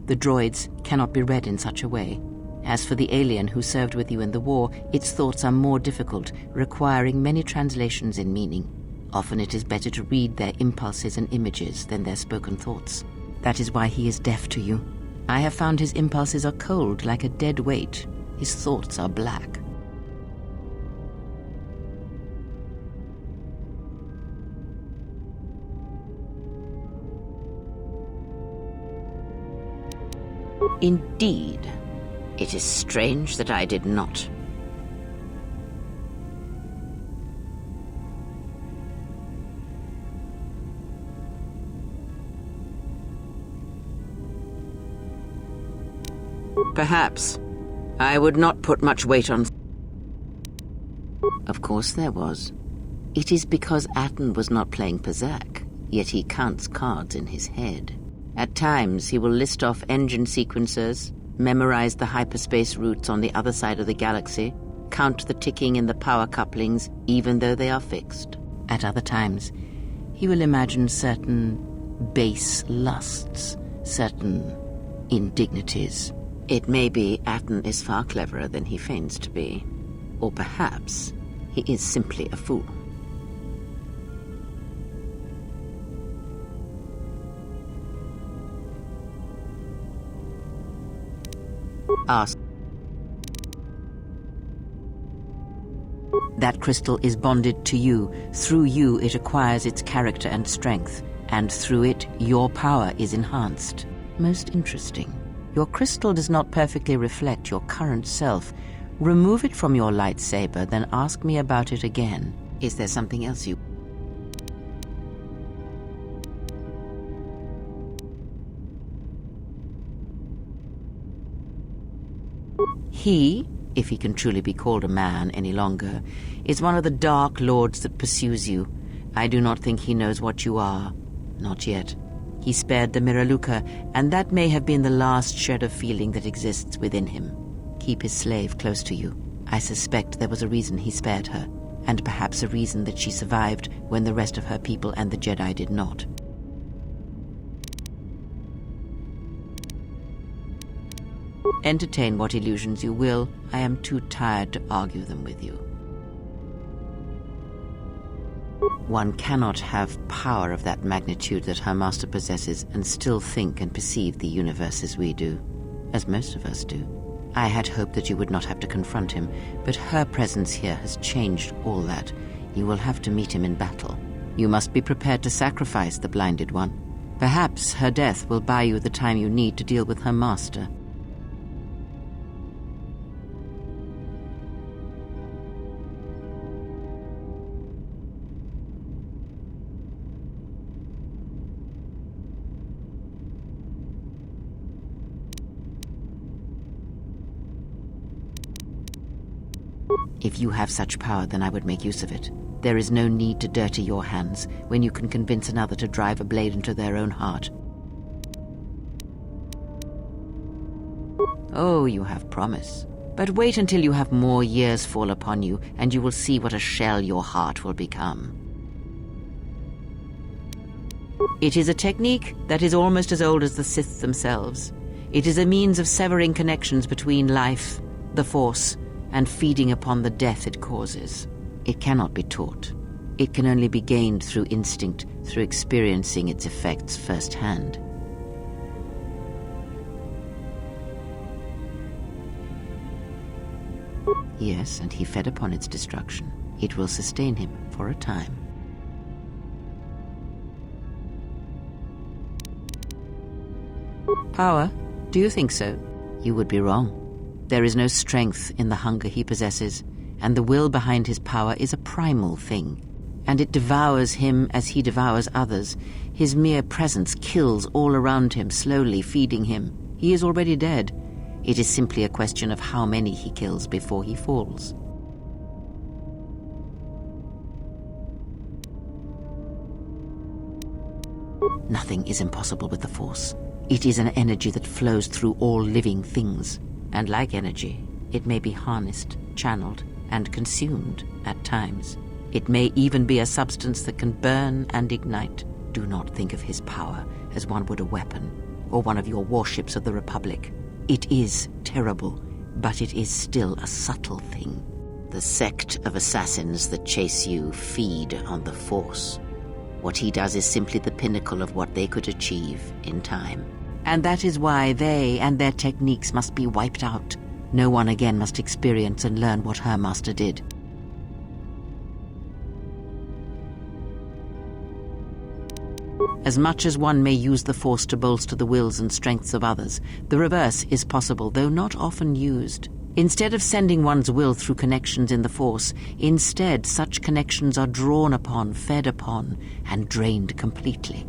The droids cannot be read in such a way. As for the alien who served with you in the war, its thoughts are more difficult, requiring many translations in meaning. Often it is better to read their impulses and images than their spoken thoughts. That is why he is deaf to you. I have found his impulses are cold like a dead weight. His thoughts are black. Indeed. It is strange that I did not. Perhaps. I would not put much weight on... Of course there was. It is because Atten was not playing Pazak, yet he counts cards in his head. At times he will list off engine sequencers, memorize the hyperspace routes on the other side of the galaxy, count the ticking in the power couplings even though they are fixed. At other times, He will imagine certain base lusts, certain indignities. It may be Atten is far cleverer than he feigns to be. Or perhaps he is simply a fool. Ask. That crystal is bonded to you. Through you it acquires its character and strength, and through it your power is enhanced. Most interesting. Your crystal does not perfectly reflect your current self. Remove it from your lightsaber, then ask me about it again. Is there something else you... He, if he can truly be called a man any longer, is one of the dark lords that pursues you. I do not think he knows what you are. Not yet. He spared the Miraluka, and that may have been the last shred of feeling that exists within him. Keep his slave close to you. I suspect there was a reason he spared her, and perhaps a reason that she survived when the rest of her people and the Jedi did not. Entertain what illusions you will. I am too tired to argue them with you. One cannot have power of that magnitude that her master possesses and still think and perceive the universe as we do, as most of us do. I had hoped that you would not have to confront him, but her presence here has changed all that. You will have to meet him in battle. You must be prepared to sacrifice the blinded one. Perhaps her death will buy you the time you need to deal with her master. If you have such power, then I would make use of it. There is no need to dirty your hands when you can convince another to drive a blade into their own heart. Oh, you have promise. But wait until you have more years fall upon you, and you will see what a shell your heart will become. It is a technique that is almost as old as the Sith themselves. It is a means of severing connections between life, the Force, and feeding upon the death it causes. It cannot be taught. It can only be gained through instinct, through experiencing its effects firsthand. Yes, and he fed upon its destruction. It will sustain him for a time. Power? Do you think so? You would be wrong. There is no strength in the hunger he possesses, and the will behind his power is a primal thing, and it devours him as he devours others. His mere presence kills all around him, slowly feeding him. He is already dead. It is simply a question of how many he kills before he falls. Nothing is impossible with the Force. It is an energy that flows through all living things. And like energy, it may be harnessed, channeled, and consumed at times. It may even be a substance that can burn and ignite. Do not think of his power as one would a weapon, or one of your warships of the Republic. It is terrible, but it is still a subtle thing. The sect of assassins that chase you feed on the Force. What he does is simply the pinnacle of what they could achieve in time. And that is why they and their techniques must be wiped out. No one again must experience and learn what her master did. As much as one may use the Force to bolster the wills and strengths of others, the reverse is possible, though not often used. Instead of sending one's will through connections in the Force, instead such connections are drawn upon, fed upon, and drained completely.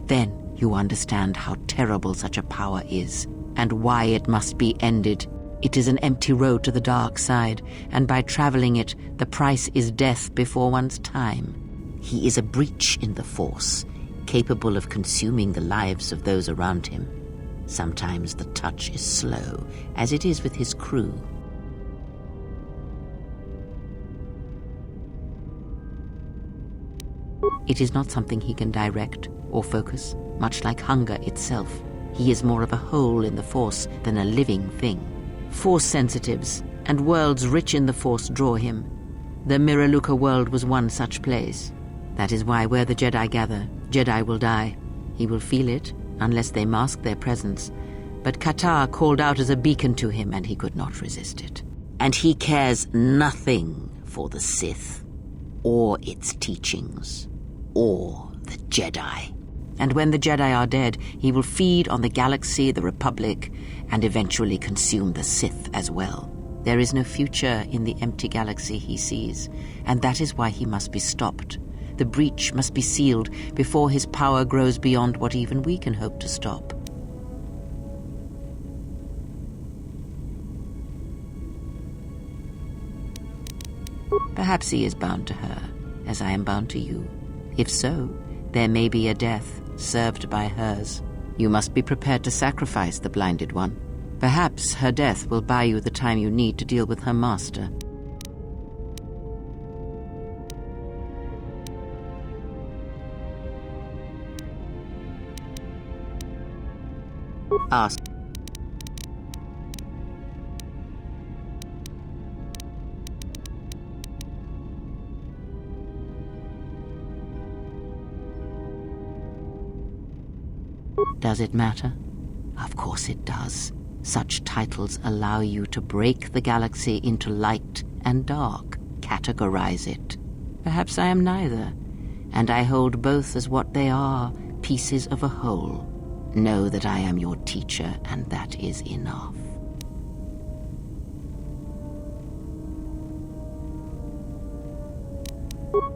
Then you understand how terrible such a power is, and why it must be ended. It is an empty road to the dark side, and by traveling it, the price is death before one's time. He is a breach in the Force, capable of consuming the lives of those around him. Sometimes the touch is slow, as it is with his crew. It is not something he can direct or focus, much like hunger itself. He is more of a hole in the Force than a living thing. Force sensitives and worlds rich in the Force draw him. The Miraluka world was one such place. That is why where the Jedi gather, Jedi will die. He will feel it, unless they mask their presence. But Katar called out as a beacon to him, and he could not resist it. And he cares nothing for the Sith, or its teachings, or the Jedi. And when the Jedi are dead, he will feed on the galaxy, the Republic, and eventually consume the Sith as well. There is no future in the empty galaxy he sees, and that is why he must be stopped. The breach must be sealed before his power grows beyond what even we can hope to stop. Perhaps he is bound to her, as I am bound to you. If so, there may be a death served by hers. You must be prepared to sacrifice the blinded one. Perhaps her death will buy you the time you need to deal with her master. Ask. Does it matter? Of course it does. Such titles allow you to break the galaxy into light and dark, categorize it. Perhaps I am neither, and I hold both as what they are, pieces of a whole. Know that I am your teacher, and that is enough.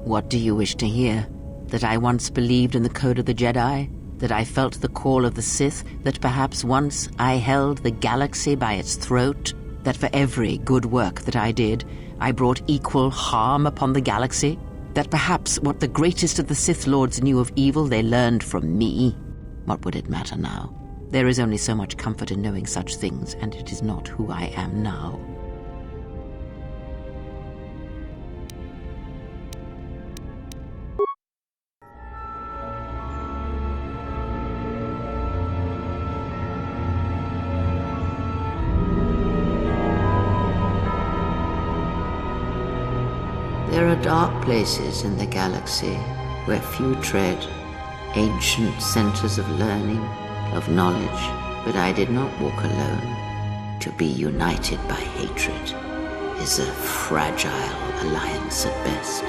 What do you wish to hear? That I once believed in the code of the Jedi? That I felt the call of the Sith? That perhaps once I held the galaxy by its throat? That for every good work that I did, I brought equal harm upon the galaxy? That perhaps what the greatest of the Sith Lords knew of evil they learned from me? What would it matter now? There is only so much comfort in knowing such things, and it is not who I am now. There are dark places in the galaxy where few tread, ancient centers of learning, of knowledge, but I did not walk alone. To be united by hatred is a fragile alliance at best.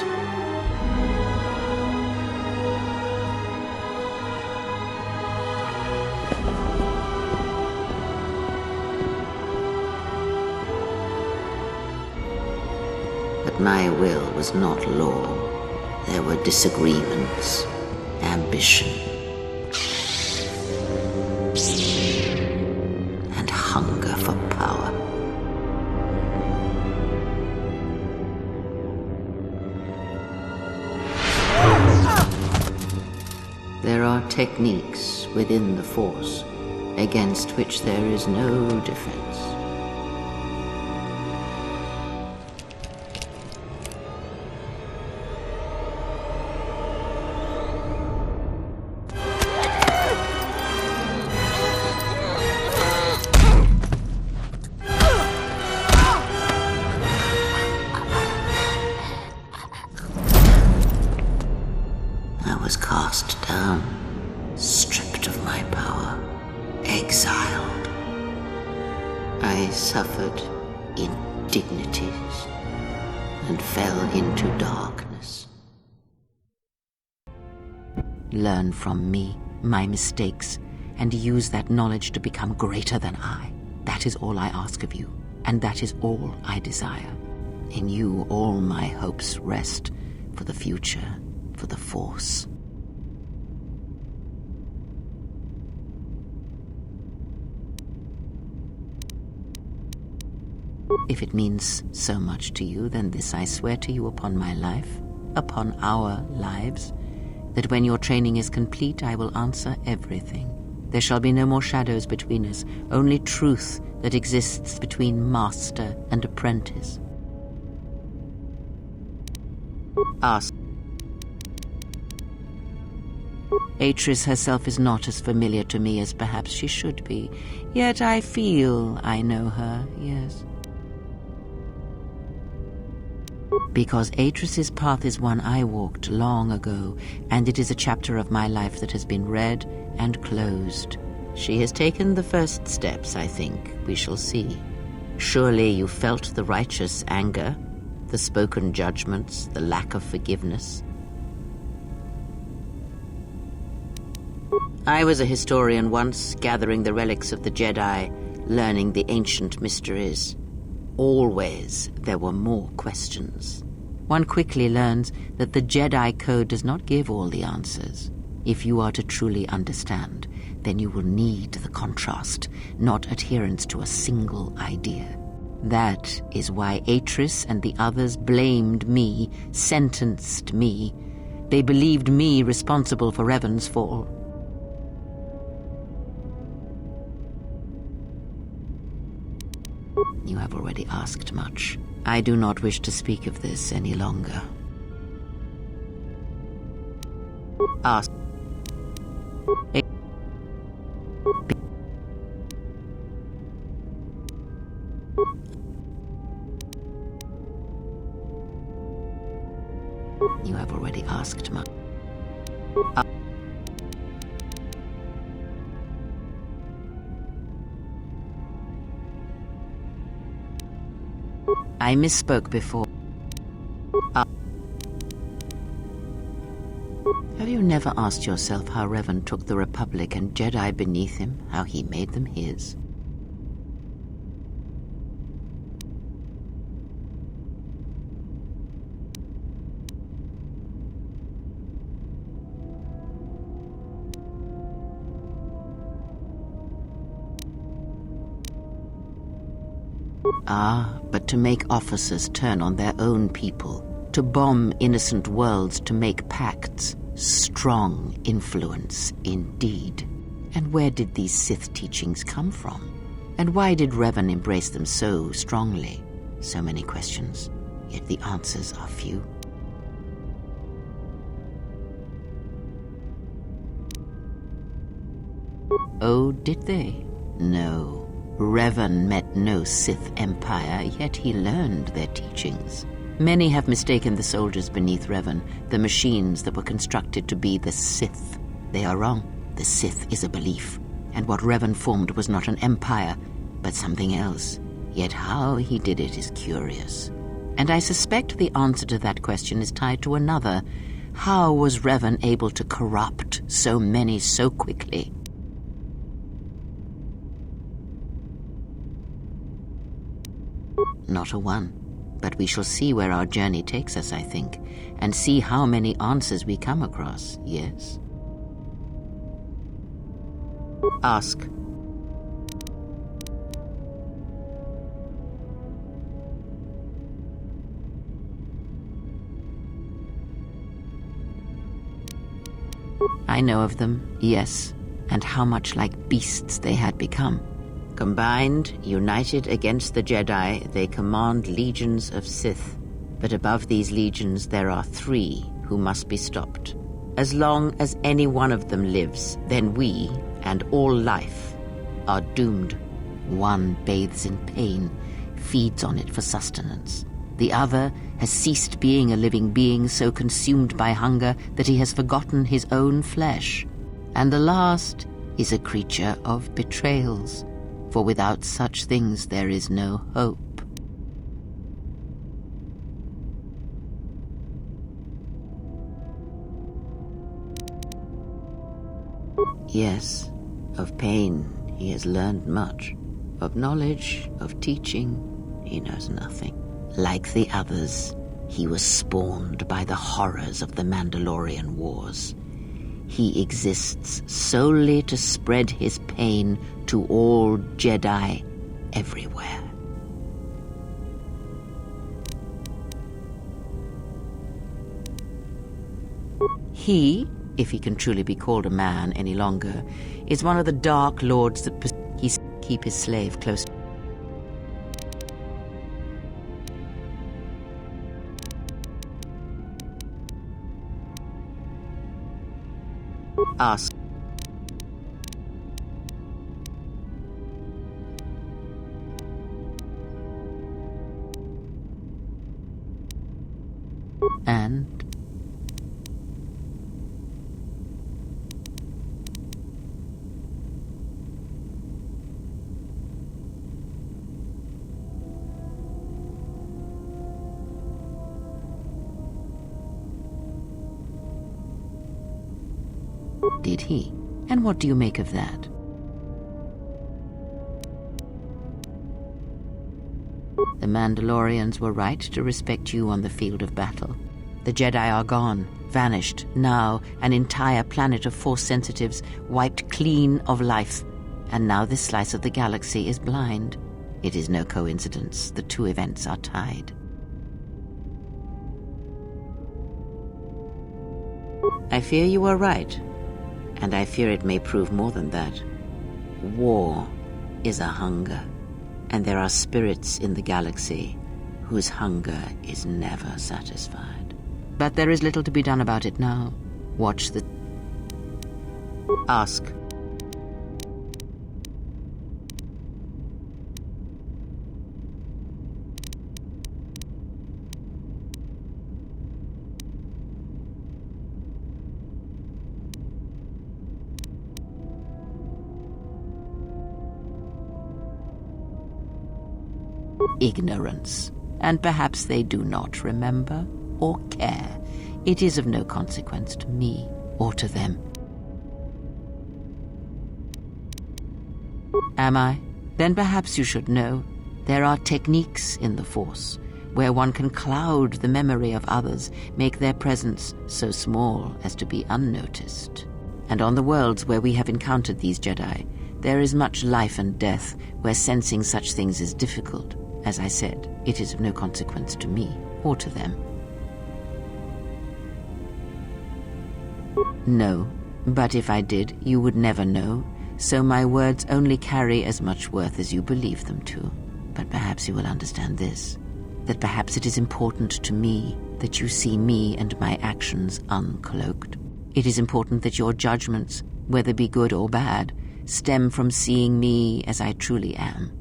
But my will was not law. There were disagreements, ambition, and hunger for power. There are techniques within the Force against which there is no defense. Cast down, stripped of my power, exiled. I suffered indignities and fell into darkness. Learn from me my mistakes and use that knowledge to become greater than I. That is all I ask of you, and that is all I desire. In you all my hopes rest for the future, for the Force. If it means so much to you, then this I swear to you upon my life, upon our lives, that when your training is complete, I will answer everything. There shall be no more shadows between us, only truth that exists between master and apprentice. Ask. Atris herself is not as familiar to me as perhaps she should be, yet I feel I know her, yes. Because Atris's path is one I walked long ago, and it is a chapter of my life that has been read and closed. She has taken the first steps, I think. We shall see. Surely you felt the righteous anger, the spoken judgments, the lack of forgiveness. I was a historian once, gathering the relics of the Jedi, learning the ancient mysteries. Always there were more questions. One quickly learns that the Jedi Code does not give all the answers. If you are to truly understand, then you will need the contrast, not adherence to a single idea. That is why Atris and the others blamed me, sentenced me. They believed me responsible for Revan's fall. You have already asked much. I do not wish to speak of this any longer. Ask. You have already asked much. I misspoke before. Have you never asked yourself how Revan took the Republic and Jedi beneath him, how he made them his? Ah, but to make officers turn on their own people, to bomb innocent worlds, to make pacts. Strong influence, indeed. And where did these Sith teachings come from? And why did Revan embrace them so strongly? So many questions, yet the answers are few. Oh, did they? No. Revan met no Sith empire, yet he learned their teachings. Many have mistaken the soldiers beneath Revan, the machines that were constructed to be the Sith. They are wrong. The Sith is a belief, and what Revan formed was not an empire, but something else. Yet how he did it is curious. And I suspect the answer to that question is tied to another. How was Revan able to corrupt so many so quickly? Not a one. But we shall see where our journey takes us, I think, and see how many answers we come across, yes? Ask. I know of them, yes, and how much like beasts they had become. Combined, united against the Jedi, they command legions of Sith. But above these legions there are 3 who must be stopped. As long as any one of them lives, then we, and all life, are doomed. One bathes in pain, feeds on it for sustenance. The other has ceased being a living being, so consumed by hunger that he has forgotten his own flesh. And the last is a creature of betrayals. For without such things there is no hope. Yes, of pain he has learned much. Of knowledge, of teaching, he knows nothing. Like the others, he was spawned by the horrors of the Mandalorian Wars. He exists solely to spread his pain to all Jedi everywhere. He, if he can truly be called a man any longer, is one of the Dark Lords that keep his slave close. Ask. And did he? And what do you make of that? The Mandalorians were right to respect you on the field of battle. The Jedi are gone, vanished. Now, an entire planet of Force sensitives wiped clean of life. And now this slice of the galaxy is blind. It is no coincidence. The two events are tied. I fear you are right. And I fear it may prove more than that. War is a hunger. And there are spirits in the galaxy whose hunger is never satisfied. But there is little to be done about it now. Watch the... Ask. Ignorance. And perhaps they do not remember or care. It is of no consequence to me or to them. Am I? Then perhaps you should know there are techniques in the Force where one can cloud the memory of others, make their presence so small as to be unnoticed. And on the worlds where we have encountered these Jedi, there is much life and death where sensing such things is difficult. As I said, it is of no consequence to me or to them. No, but if I did, you would never know, so my words only carry as much worth as you believe them to. But perhaps you will understand this, that perhaps it is important to me that you see me and my actions uncloaked. It is important that your judgments, whether be good or bad, stem from seeing me as I truly am.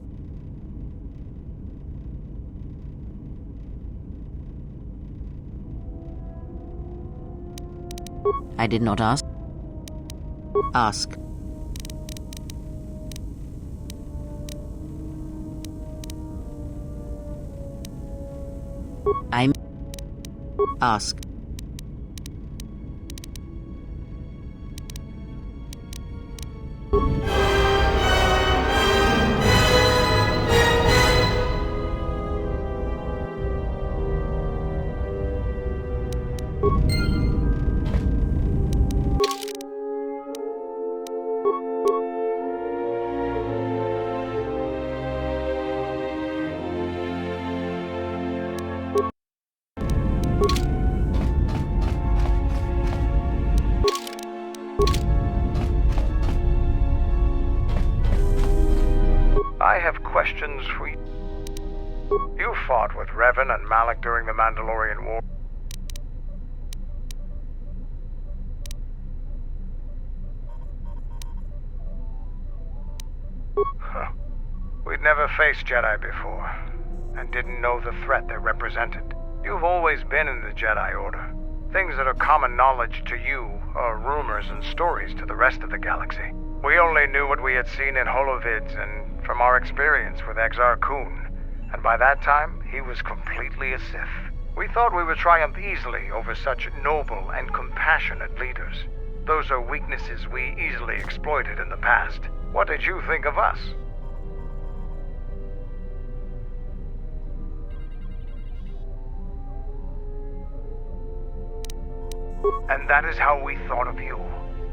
I did not ask. Ask. I ask. I have questions for you. You fought with Revan and Malak during the Mandalorian War. Huh. We'd never faced Jedi before, and didn't know the threat they represented. You've always been in the Jedi Order. Things that are common knowledge to you are rumors and stories to the rest of the galaxy. We only knew what we had seen in holovids and from our experience with Exar Kun, and by that time, he was completely a Sith. We thought we would triumph easily over such noble and compassionate leaders. Those are weaknesses we easily exploited in the past. What did you think of us? And that is how we thought of you.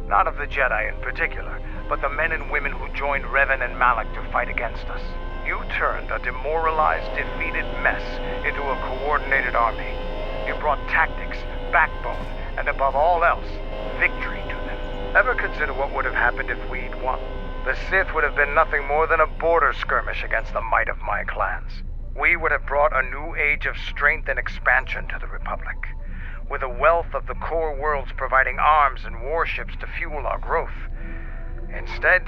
Not of the Jedi in particular, but the men and women who joined Revan and Malak to fight against us. You turned a demoralized, defeated mess into a coordinated army. You brought tactics, backbone, and above all else, victory to them. Ever consider what would have happened if we'd won? The Sith would have been nothing more than a border skirmish against the might of my clans. We would have brought a new age of strength and expansion to the Republic. with a wealth of the core worlds providing arms and warships to fuel our growth. Instead,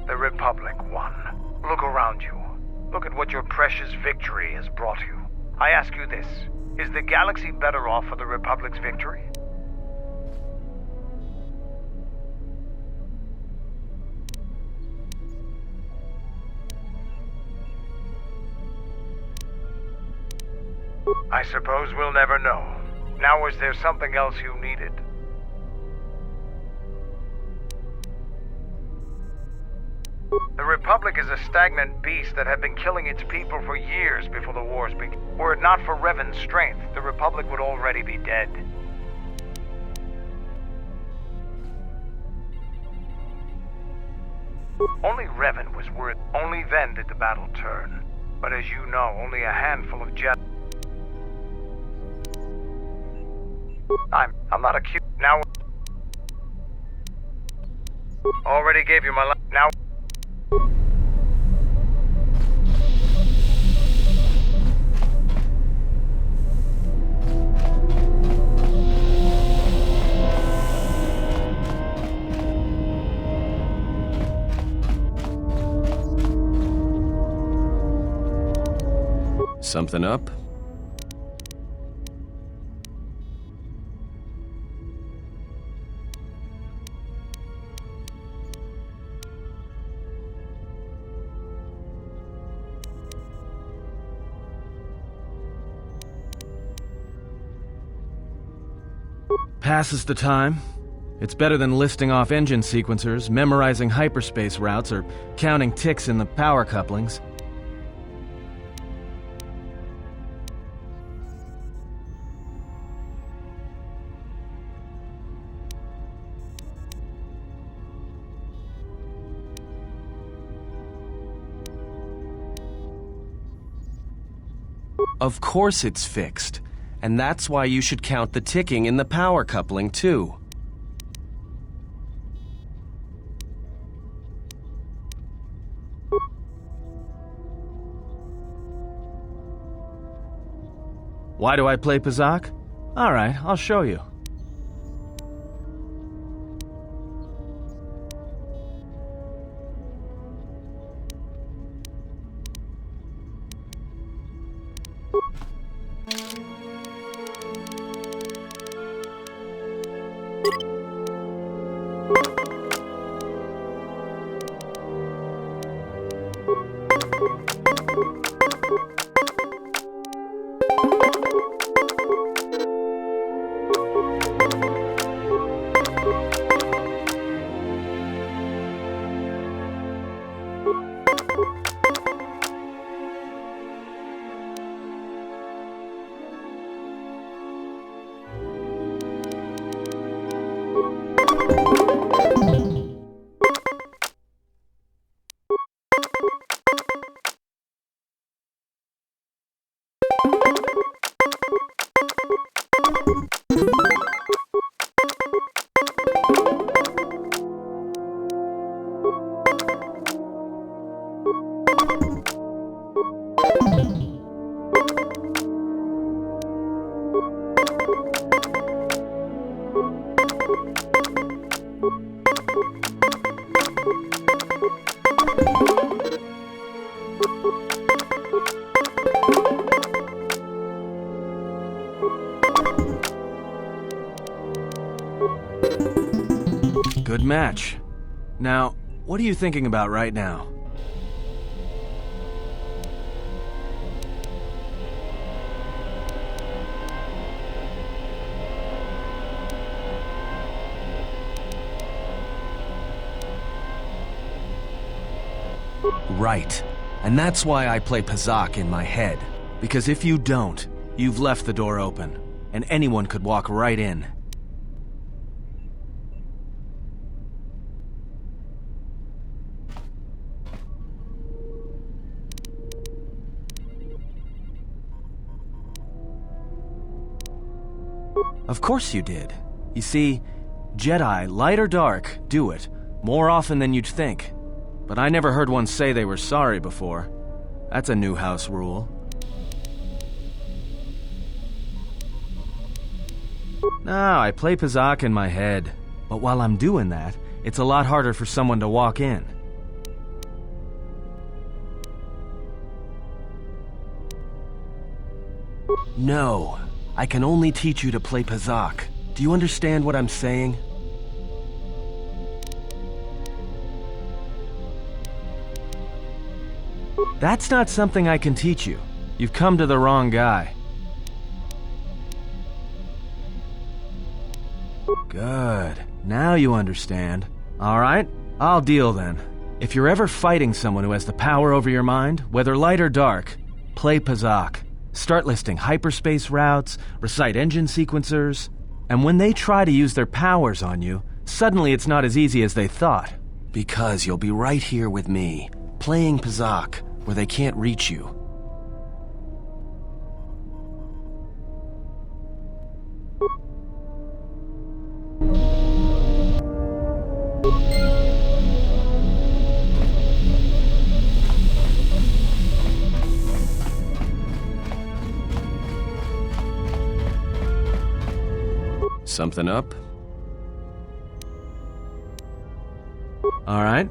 the Republic won. Look around you. Look at what your precious victory has brought you. I ask you this, is the galaxy better off for the Republic's victory? I suppose we'll never know. Now, was there something else you needed? The Republic is a stagnant beast that had been killing its people for years before the wars began. Were it not for Revan's strength, the Republic would already be dead. Only Revan was worth. Only then did the battle turn. But as you know, only a handful of Jedi. I'm not accused. Now. Already gave you my life. Now. Something up? Passes the time. It's better than listing off engine sequencers, memorizing hyperspace routes, or counting ticks in the power couplings. Of course it's fixed. And that's why you should count the ticking in the power coupling, too. Why do I play Pazak? Alright, I'll show you. Good match. Now, what are you thinking about right now? Right. And that's why I play Pazak in my head. Because if you don't, you've left the door open, and anyone could walk right in. Of course you did. You see, Jedi, light or dark, do it, more often than you'd think. But I never heard one say they were sorry before. That's a new house rule. No, I play Pazak in my head. But while I'm doing that, it's a lot harder for someone to walk in. No, I can only teach you to play Pazak. Do you understand what I'm saying? That's not something I can teach you. You've come to the wrong guy. Good. Now you understand. All right, I'll deal then. If you're ever fighting someone who has the power over your mind, whether light or dark, play Pazak. Start listing hyperspace routes, recite engine sequencers, and when they try to use their powers on you, suddenly it's not as easy as they thought. Because you'll be right here with me, playing Pazak, where they can't reach you. Something up? All right.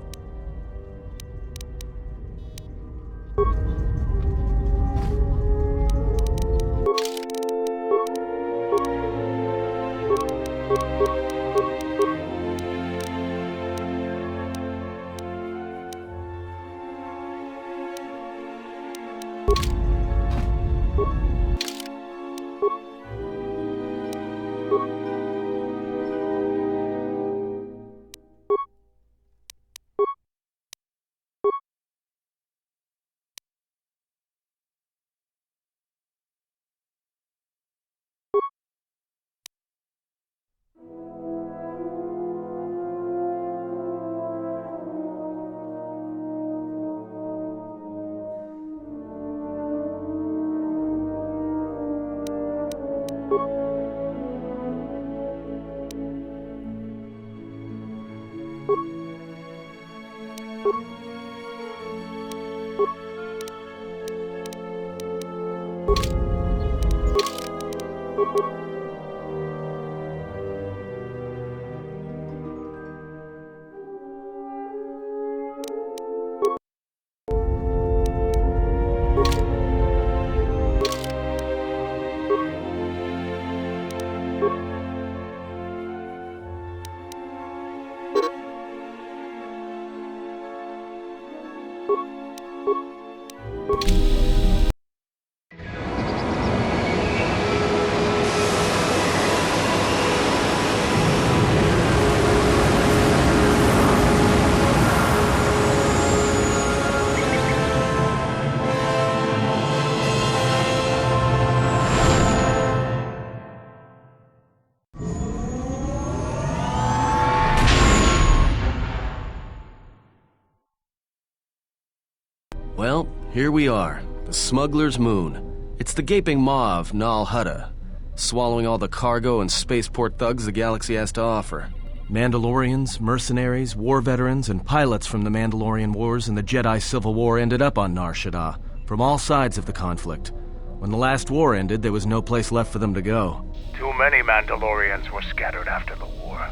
Well, here we are, the Smuggler's Moon. It's the gaping maw of Nal Hutta, swallowing all the cargo and spaceport thugs the galaxy has to offer. Mandalorians, mercenaries, war veterans, and pilots from the Mandalorian Wars and the Jedi Civil War ended up on Nar Shaddaa, from all sides of the conflict. When the last war ended, there was no place left for them to go. Too many Mandalorians were scattered after the war,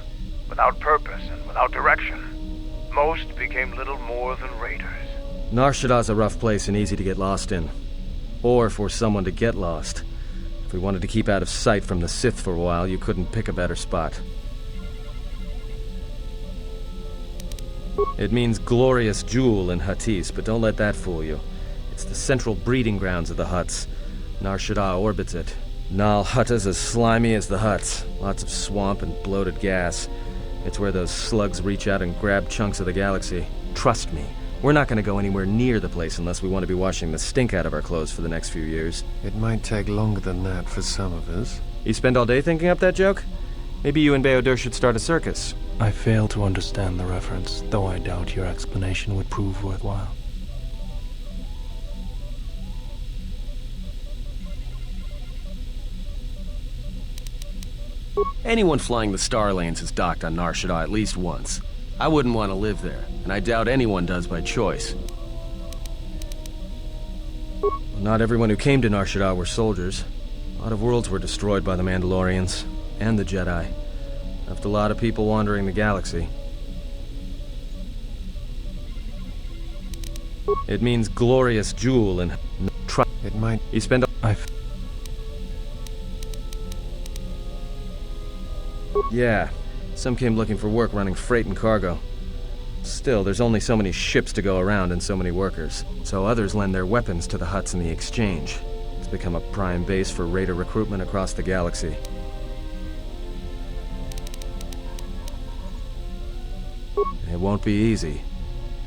without purpose and without direction. Most became little more than raiders. Nar Shaddaa's a rough place and easy to get lost in. Or for someone to get lost. If we wanted to keep out of sight from the Sith for a while, you couldn't pick a better spot. It means glorious jewel in Huttese, but don't let that fool you. It's the central breeding grounds of the Hutts. Nar Shaddaa orbits it. Nal Hutta's as slimy as the Hutts. Lots of swamp and bloated gas. It's where those slugs reach out and grab chunks of the galaxy. Trust me. We're not going to go anywhere near the place unless we want to be washing the stink out of our clothes for the next few years. It might take longer than that for some of us. You spend all day thinking up that joke? Maybe you and Beodur should start a circus. I fail to understand the reference, though I doubt your explanation would prove worthwhile. Anyone flying the Star Lanes has docked on Nar Shaddaa at least once. I wouldn't want to live there, and I doubt anyone does by choice. Well, not everyone who came to Nar Shaddaa were soldiers. A lot of worlds were destroyed by the Mandalorians. And the Jedi. Left a lot of people wandering the galaxy. It means glorious jewel and... It might... You spend... Yeah. Some came looking for work running freight and cargo. Still, there's only so many ships to go around and so many workers. So others lend their weapons to the huts in the exchange. It's become a prime base for raider recruitment across the galaxy. It won't be easy.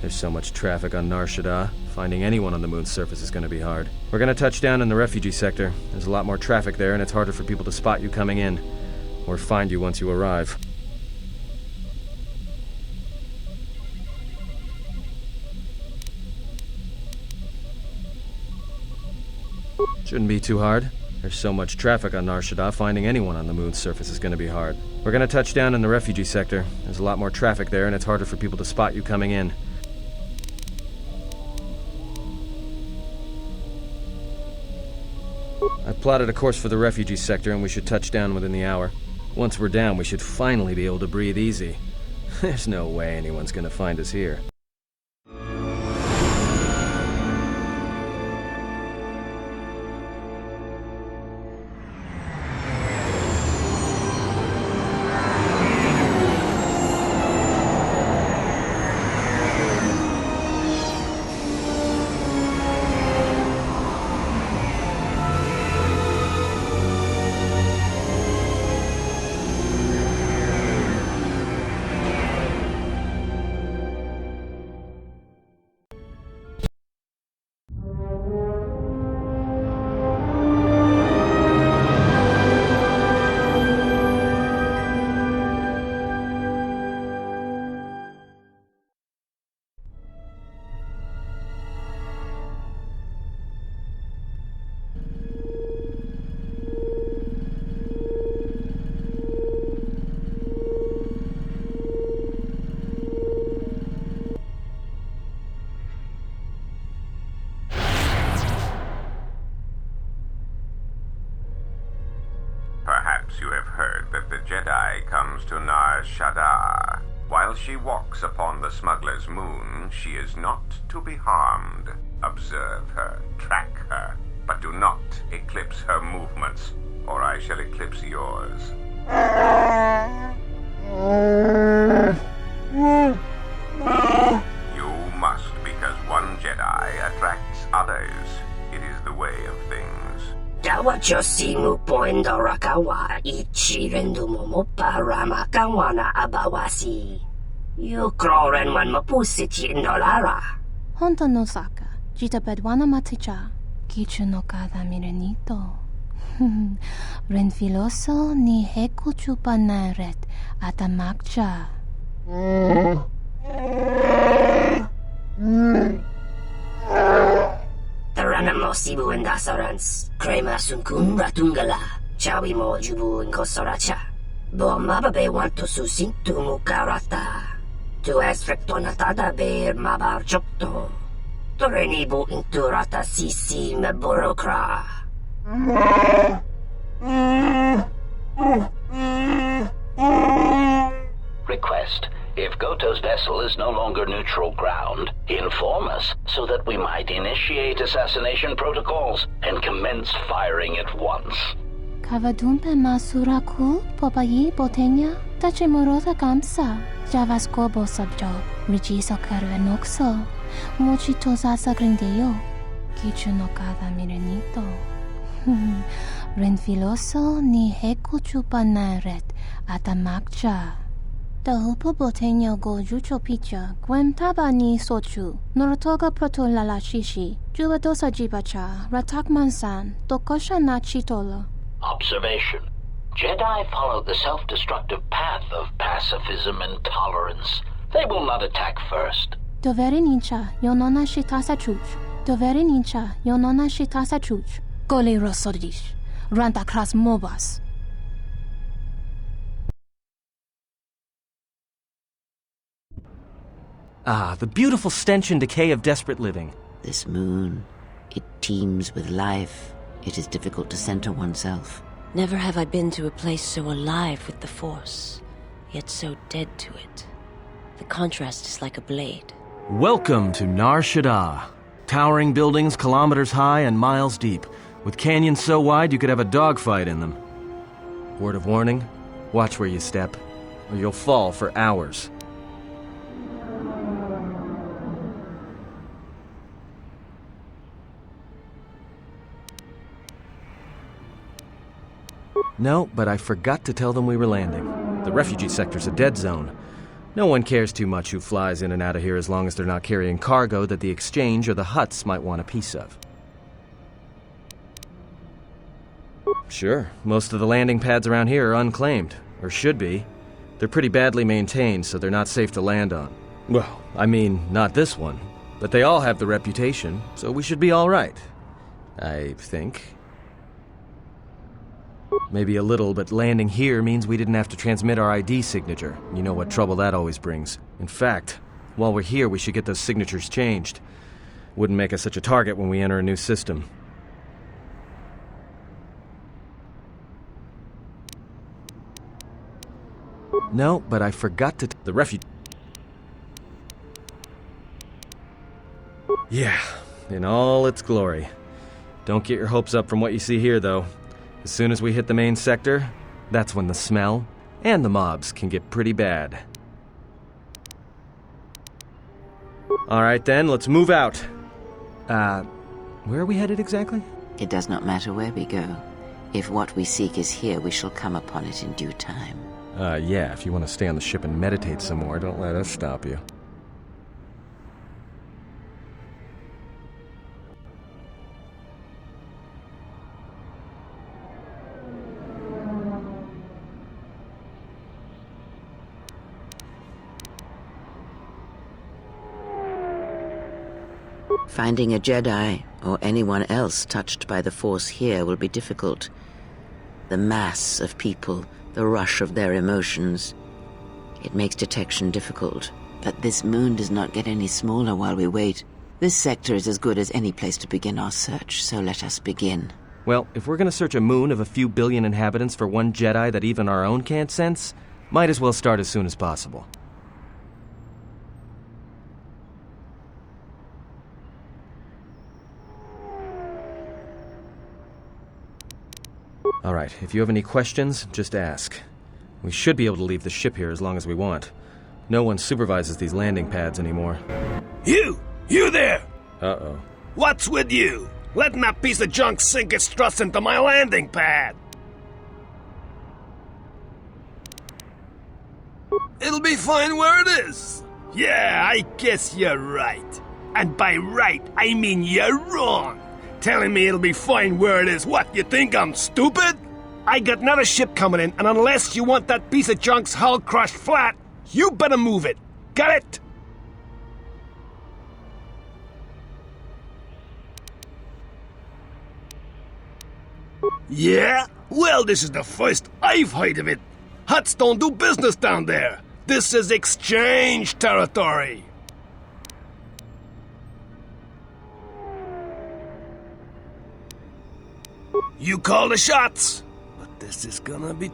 There's so much traffic on Nar Shaddaa. Finding anyone on the moon's surface is going to be hard. We're going to touch down in the refugee sector. There's a lot more traffic there, and it's harder for people to spot you coming in. Or find you once you arrive. Shouldn't be too hard. There's so much traffic on Nar Shaddaa, finding anyone on the moon's surface is going to be hard. We're going to touch down in the refugee sector. There's a lot more traffic there, and it's harder for people to spot you coming in. I've plotted a course for the refugee sector, and we should touch down within the hour. Once we're down, we should finally be able to breathe easy. There's no way anyone's going to find us here. You have heard that the Jedi comes to Nar Shaddaa. While she walks upon the smuggler's moon, she is not to be harmed. Observe her, track her, but do not eclipse her movements, or I shall eclipse yours. You must, because one Jedi attracts others. It is the way of things. Dawachosimu poindorakawa ichirendumomo paramakawana abawasi. Yukroren man mapusiti indolara. Honto no saka, jita bedwana maticha, kichu no kada mirenito. Renfiloso ni heku chupanaret atamakcha. Taranamo sibu endasarans, crema sunkun ratungala, chawi mo jubu inkosoracha. Bo mababe wanto susintu mukarata. Tu es rectonatada ber mabar chokto. Torenibu inturata sisi meborokra. Request. If Goto's vessel is no longer neutral ground, inform us so that we might initiate assassination protocols and commence firing at once. Kavadumpe masuraku popayi botenya tachimurota kamsa. Javaskobo sabjo, rigiso carvenoxo, mochitosa sagrindeyo, kichu no kada mirenito. Renfiloso ni heku chupanaret atamakcha. Tahupo botenya go jucho picha, gwem taba ni sochu, norotoga proto lala shishi, jubadosa jibacha, ratak mansan, tokosha na chitolo. Observation. Jedi follow the self-destructive path of pacifism and tolerance. They will not attack first. Doveri nincha, yonona shitasa chuch. Doveri nincha, yonona shitasa chuch. Goli rosodish. Ranta kras mobas. Ah, the beautiful stench and decay of desperate living. This moon, it teems with life. It is difficult to center oneself. Never have I been to a place so alive with the Force, yet so dead to it. The contrast is like a blade. Welcome to Nar Shaddaa. Towering buildings kilometers high and miles deep, with canyons so wide you could have a dogfight in them. Word of warning, watch where you step, or you'll fall for hours. No, but I forgot to tell them we were landing. The refugee sector's a dead zone. No one cares too much who flies in and out of here as long as they're not carrying cargo that the Exchange or the Hutts might want a piece of. Sure, most of the landing pads around here are unclaimed, or should be. They're pretty badly maintained, so they're not safe to land on. Well, I mean, not this one. But they all have the reputation, so we should be all right. I think. Maybe a little, but landing here means we didn't have to transmit our ID signature. You know what trouble that always brings. In fact, while we're here, we should get those signatures changed. Wouldn't make us such a target when we enter a new system. No, but I forgot to... The refugee... Yeah, in all its glory. Don't get your hopes up from what you see here, though. As soon as we hit the main sector, that's when the smell and the mobs can get pretty bad. Alright then, let's move out. Where are we headed exactly? It does not matter where we go. If what we seek is here, we shall come upon it in due time. Yeah, if you want to stay on the ship and meditate some more, don't let us stop you. Finding a Jedi, or anyone else touched by the Force here, will be difficult. The mass of people, the rush of their emotions. It makes detection difficult. But this moon does not get any smaller while we wait. This sector is as good as any place to begin our search, so let us begin. Well, if we're gonna search a moon of a few billion inhabitants for one Jedi that even our own can't sense, might as well start as soon as possible. Alright, if you have any questions, just ask. We should be able to leave the ship here as long as we want. No one supervises these landing pads anymore. You there! Uh-oh. What's with you? Letting that piece of junk sink its struts into my landing pad! It'll be fine where it is. Yeah, I guess you're right. And by right, I mean you're wrong. Telling me it'll be fine where it is. What, you think I'm stupid? I got another ship coming in, and unless you want that piece of junk's hull crushed flat, you better move it. Got it? Yeah? Well, this is the first I've heard of it. Hutts don't do business down there. This is exchange territory. You call the shots, but this is gonna be...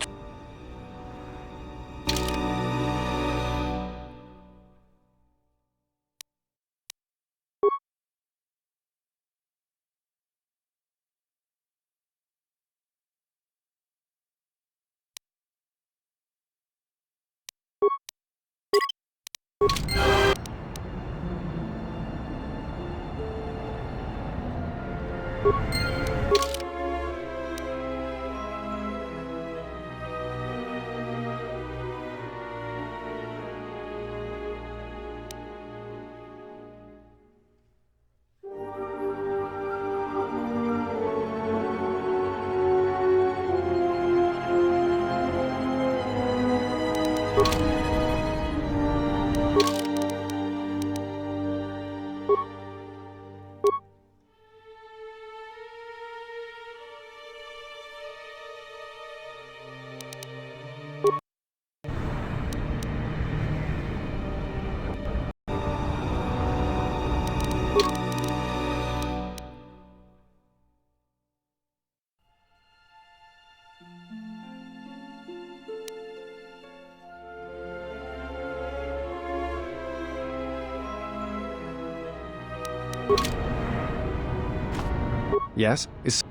Yes, it's...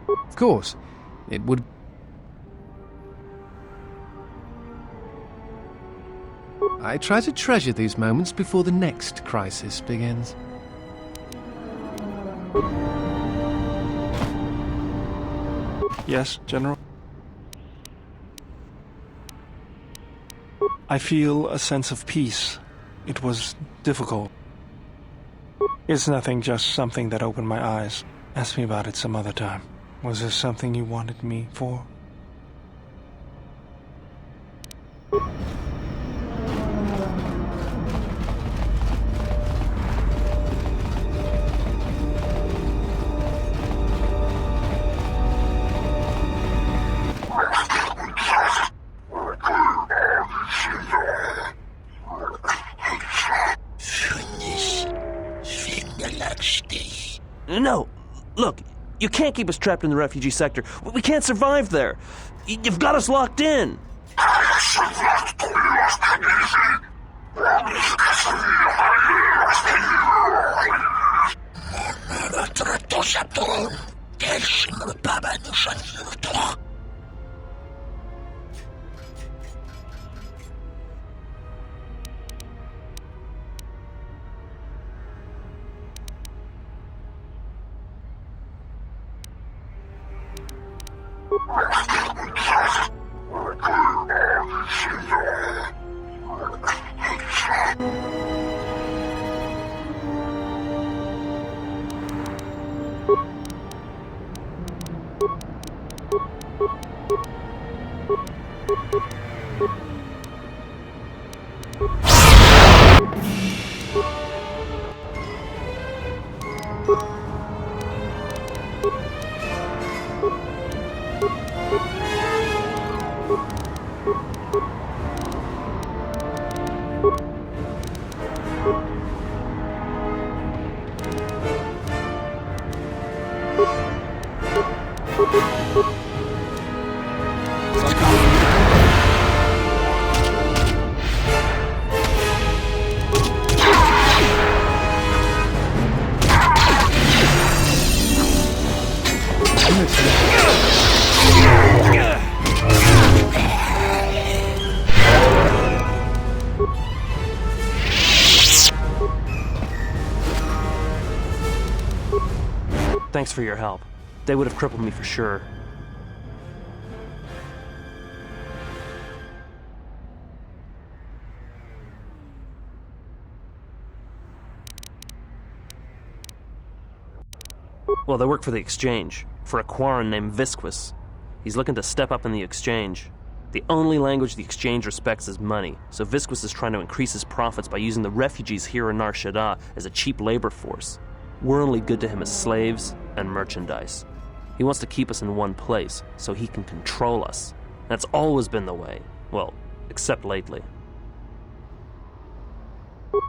Of course, it would... I try to treasure these moments before the next crisis begins. Yes, General? I feel a sense of peace. It was difficult. It's nothing, just something that opened my eyes. Ask me about it some other time. Was there something you wanted me for? No! Look, you can't keep us trapped in the refugee sector. We can't survive there. You've got us locked in. Thanks for your help. They would have crippled me for sure. Well, they work for the Exchange, for a Quarren named Visquis. He's looking to step up in the Exchange. The only language the Exchange respects is money, so Visquis is trying to increase his profits by using the refugees here in Nar Shaddaa as a cheap labor force. We're only good to him as slaves and merchandise. He wants to keep us in one place, so he can control us. That's always been the way. Well, except lately.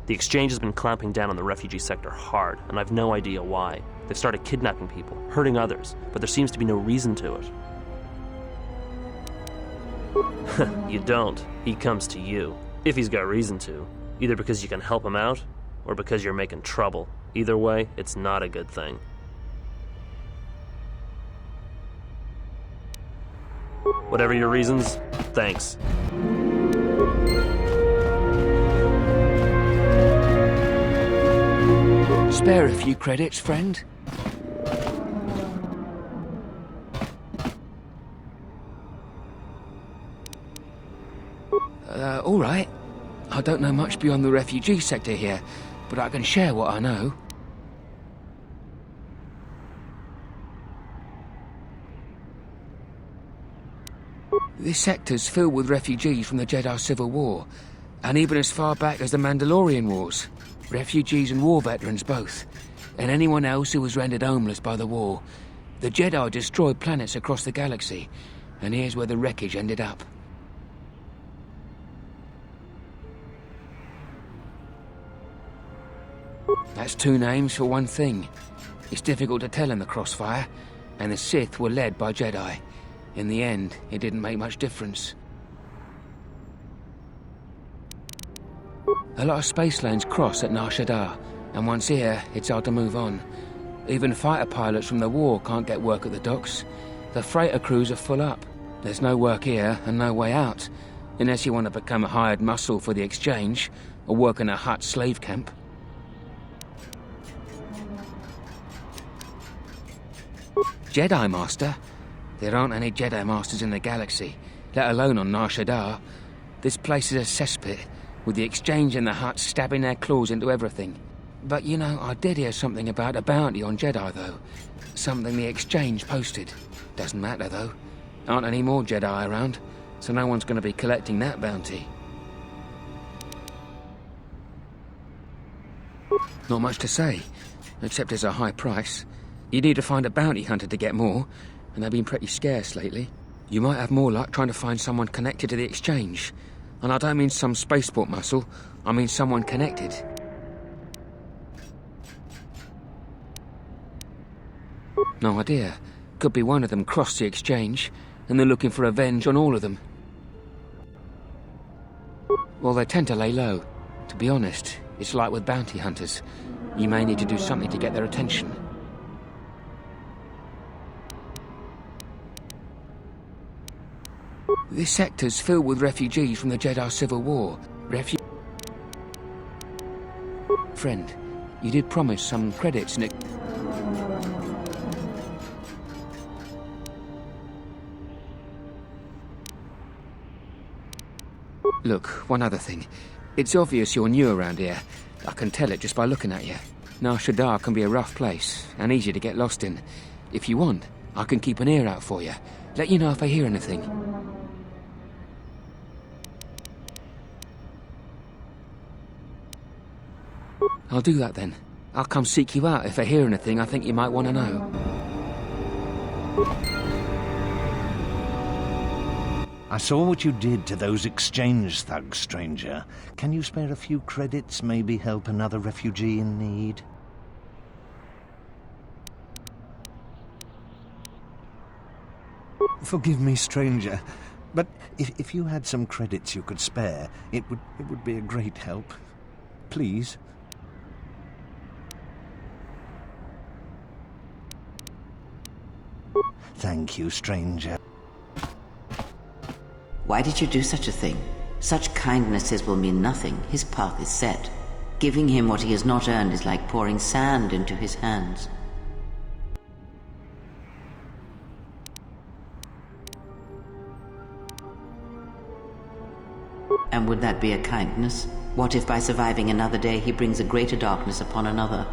The Exchange has been clamping down on the refugee sector hard, and I've no idea why. They've started kidnapping people, hurting others, but there seems to be no reason to it. You don't. He comes to you. If he's got reason to. Either because you can help him out, or because you're making trouble. Either way, it's not a good thing. Whatever your reasons, thanks. Spare a few credits, friend? All right. I don't know much beyond the refugee sector here, but I can share what I know. This sector's filled with refugees from the Jedi Civil War, and even as far back as the Mandalorian Wars. Refugees and war veterans both, and anyone else who was rendered homeless by the war. The Jedi destroyed planets across the galaxy, and here's where the wreckage ended up. That's two names for one thing. It's difficult to tell in the Crossfire, and the Sith were led by Jedi. In the end, it didn't make much difference. A lot of space lanes cross at Nar Shaddaa, and once here, it's hard to move on. Even fighter pilots from the war can't get work at the docks. The freighter crews are full up. There's no work here and no way out, unless you want to become a hired muscle for the exchange, or work in a Hutt slave camp. Jedi Master? There aren't any Jedi Masters in the galaxy, let alone on Nar Shaddaa. This place is a cesspit, with the exchange and the Hutts stabbing their claws into everything. But you know, I did hear something about a bounty on Jedi, though. Something the exchange posted. Doesn't matter, though. Aren't any more Jedi around, so no one's going to be collecting that bounty. Not much to say, except it's a high price. You need to find a bounty hunter to get more, and they've been pretty scarce lately. You might have more luck trying to find someone connected to the exchange. And I don't mean some spaceport muscle, I mean someone connected. No idea. Could be one of them crossed the exchange, and they're looking for revenge on all of them. Well, they tend to lay low. To be honest, it's like with bounty hunters. You may need to do something to get their attention. This sector's filled with refugees from the Jedi Civil War. Friend, you did promise some credits in it. Look, one other thing. It's obvious you're new around here. I can tell it just by looking at you. Nar Shaddaa can be a rough place, and easy to get lost in. If you want, I can keep an ear out for you. Let you know if I hear anything. I'll do that then. I'll come seek you out if I hear anything I think you might want to know. I saw what you did to those exchange thugs, stranger. Can you spare a few credits, maybe help another refugee in need? Forgive me, stranger, but if you had some credits you could spare, it would be a great help. Please. Thank you, stranger. Why did you do such a thing? Such kindnesses will mean nothing. His path is set. Giving him what he has not earned is like pouring sand into his hands. And would that be a kindness? What if by surviving another day he brings a greater darkness upon another?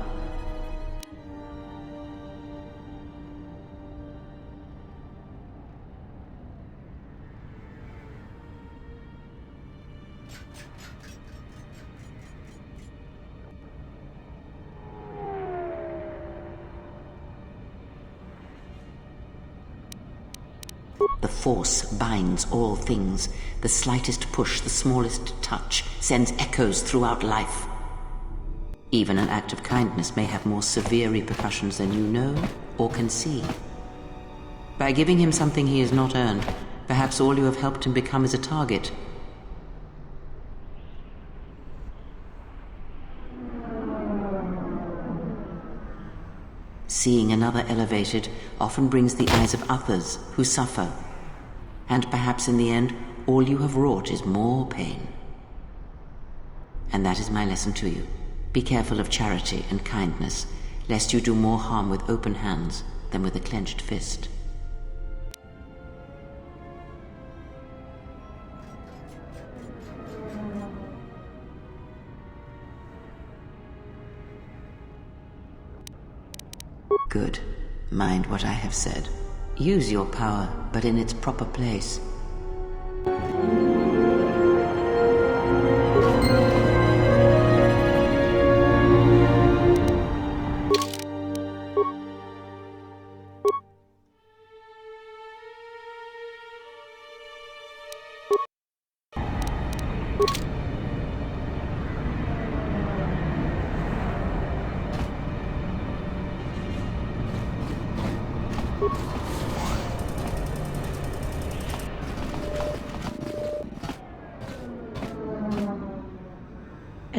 The Force binds all things. The slightest push, the smallest touch, sends echoes throughout life. Even an act of kindness may have more severe repercussions than you know or can see. By giving him something he has not earned, perhaps all you have helped him become is a target. Seeing another elevated often brings the eyes of others who suffer. And perhaps in the end, all you have wrought is more pain. And that is my lesson to you. Be careful of charity and kindness, lest you do more harm with open hands than with a clenched fist. Good. Mind what I have said. Use your power, but in its proper place.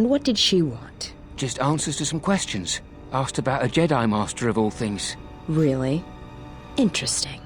And what did she want? Just answers to some questions. Asked about a Jedi Master of all things. Really? Interesting.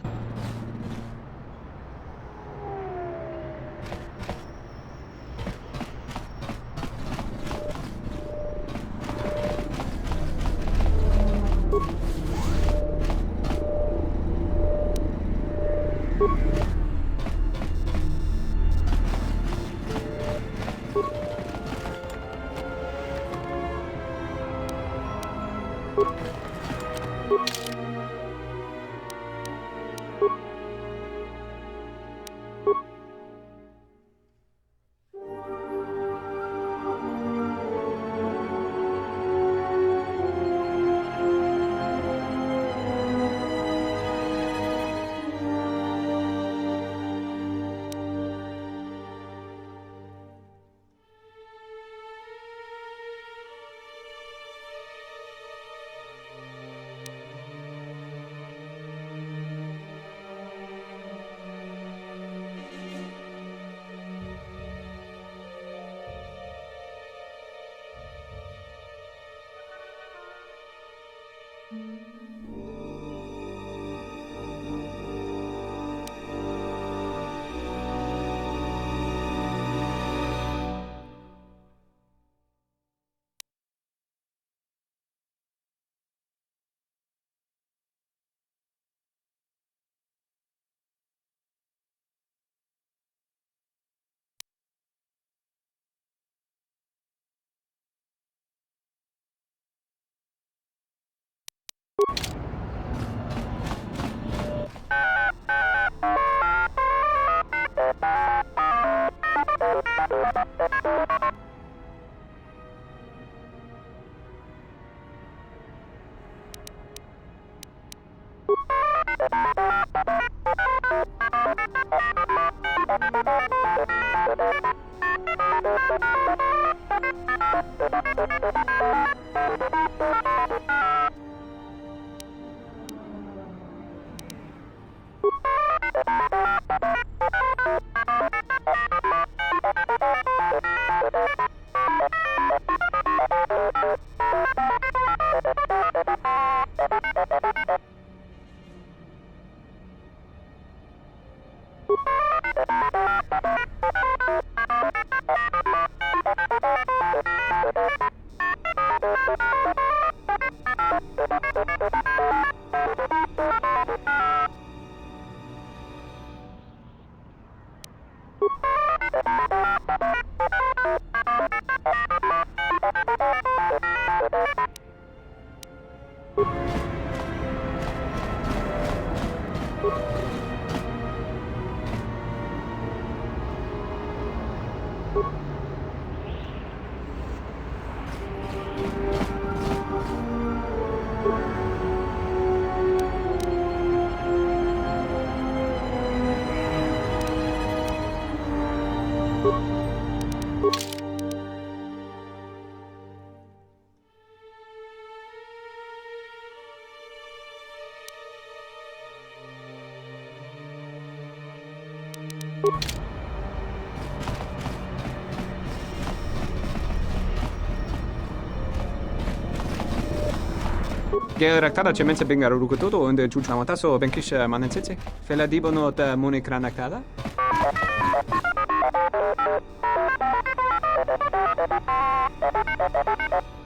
Geraktada cemense bengar rukutoto onde chuchamataso benkish manensetse. Fela dibono ta munikranaktada.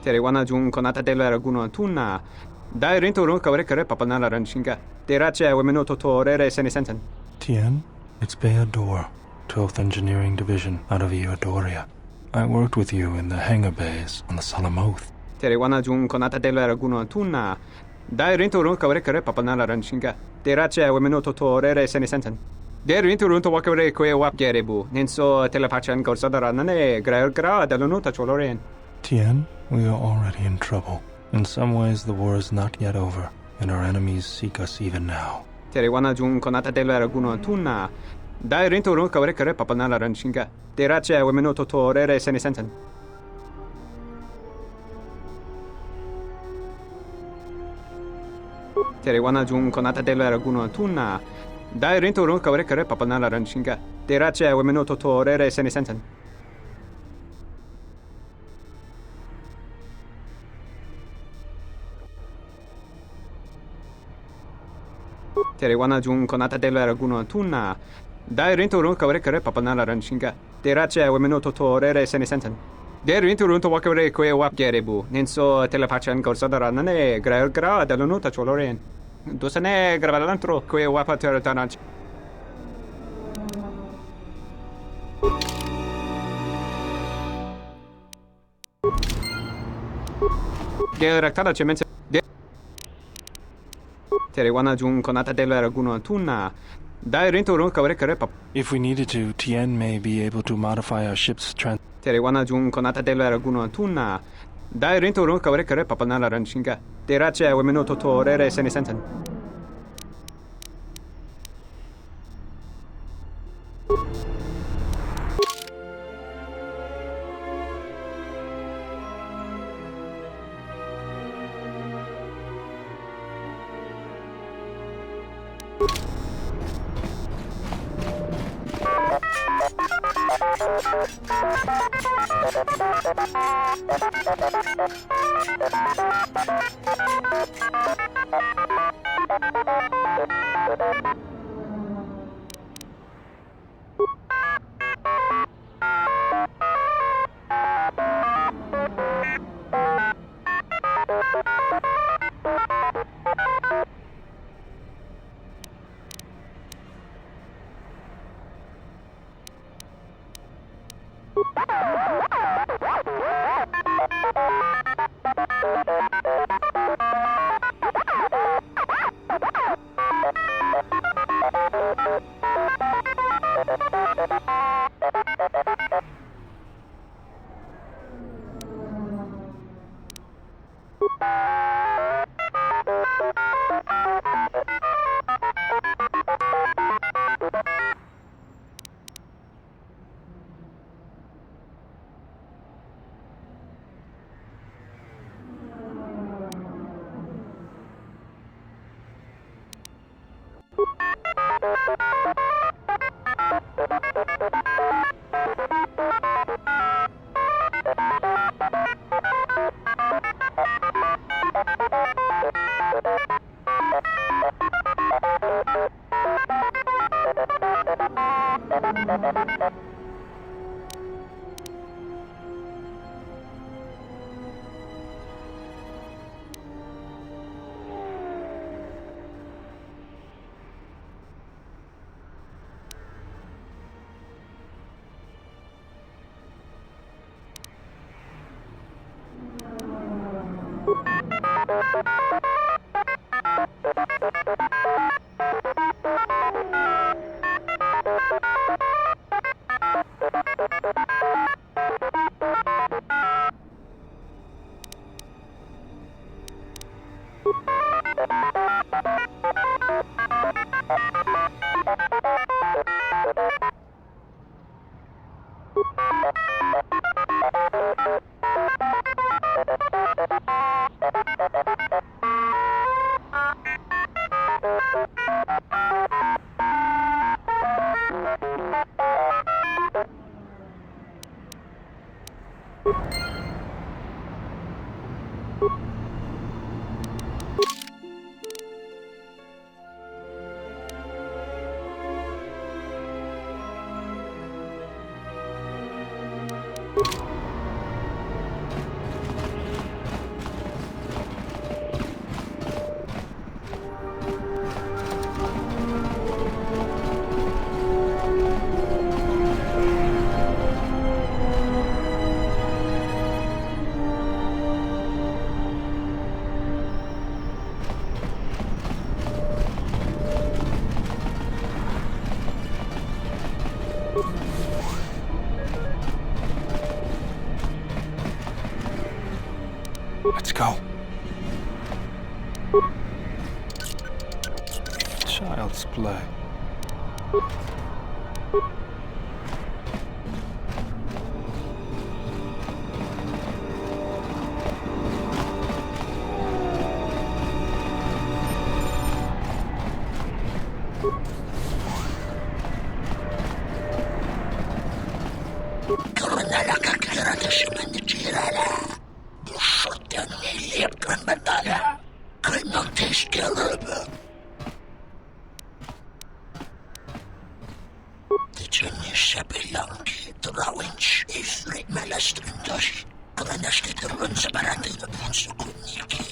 Terewana jun konata della raguno tunna. Dai rento ron kawrekare papanala ranshinga. Terache wemenoto torere senesensen. Tien, it's Bayador, 12th Engineering Division out of Eodoria. I worked with you in the hangar bays on the Solemn Oath. Terewana jun konata della raguno tunna. Dai rento ron kawrekare papanala ranshinga. Terache wemenoto torere senesensen. Der rento ron to wakare kwe wap gerebu. Nenso telepachan gorsada nane gra dalonota choloren. Tien, we are already in trouble. In some ways, the war is not yet over, and our enemies seek us even now. Terewana jun konata della raguno tunna. Dai rento ron kawrekare papanala ranshinga. Terache wemenoto torere senesensen. Terewana jun konata della raguno tunna. Dai rento ron kawrekare papanala ranshinga. Terache wemenoto torere senesensen. Terewana jung konata delera guno tuna. Dai rinturun kawrekare papanala ranshinga. Derache wemenoto torere senesenten. Der rinturun to wakare kwe wap gerebu. Ninso telepachan gorsadara nane gra dalonuta choloren. Dosane gravalantro kwe wapa teretanach. Geraktada cemense. Terewana jung konata delera guno tuna. Dai rinturun kawrekare pap. If we needed to, Tien may be able to modify our ship's Terewana jung konata delera guno tuna. Dai rinturun kawrekare papanala ranshinga. Derache wemenoto torere senesenten. Let's go. Child's play. Tyczenie Szabelanki, Drałęcz i Fred Malastrundoś, Granaszki Trunce Baraty do Ponsukuniki.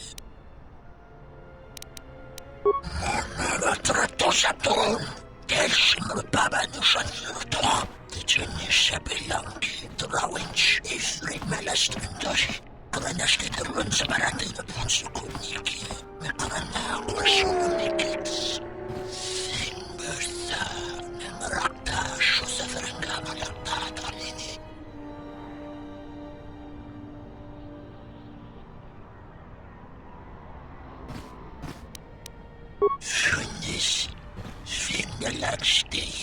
Monara Tratosa Tron, Delsim Baba Nuszanurto. Tyczenie Szabelanki, Drałęcz i Fred Malastrundoś, Granaszki Trunce Baraty do Ponsukuniki. Mekrana Głasolomikits. Simbersa. Rakta Shusafarangama Lakta Talini. Funis Svingalaksti.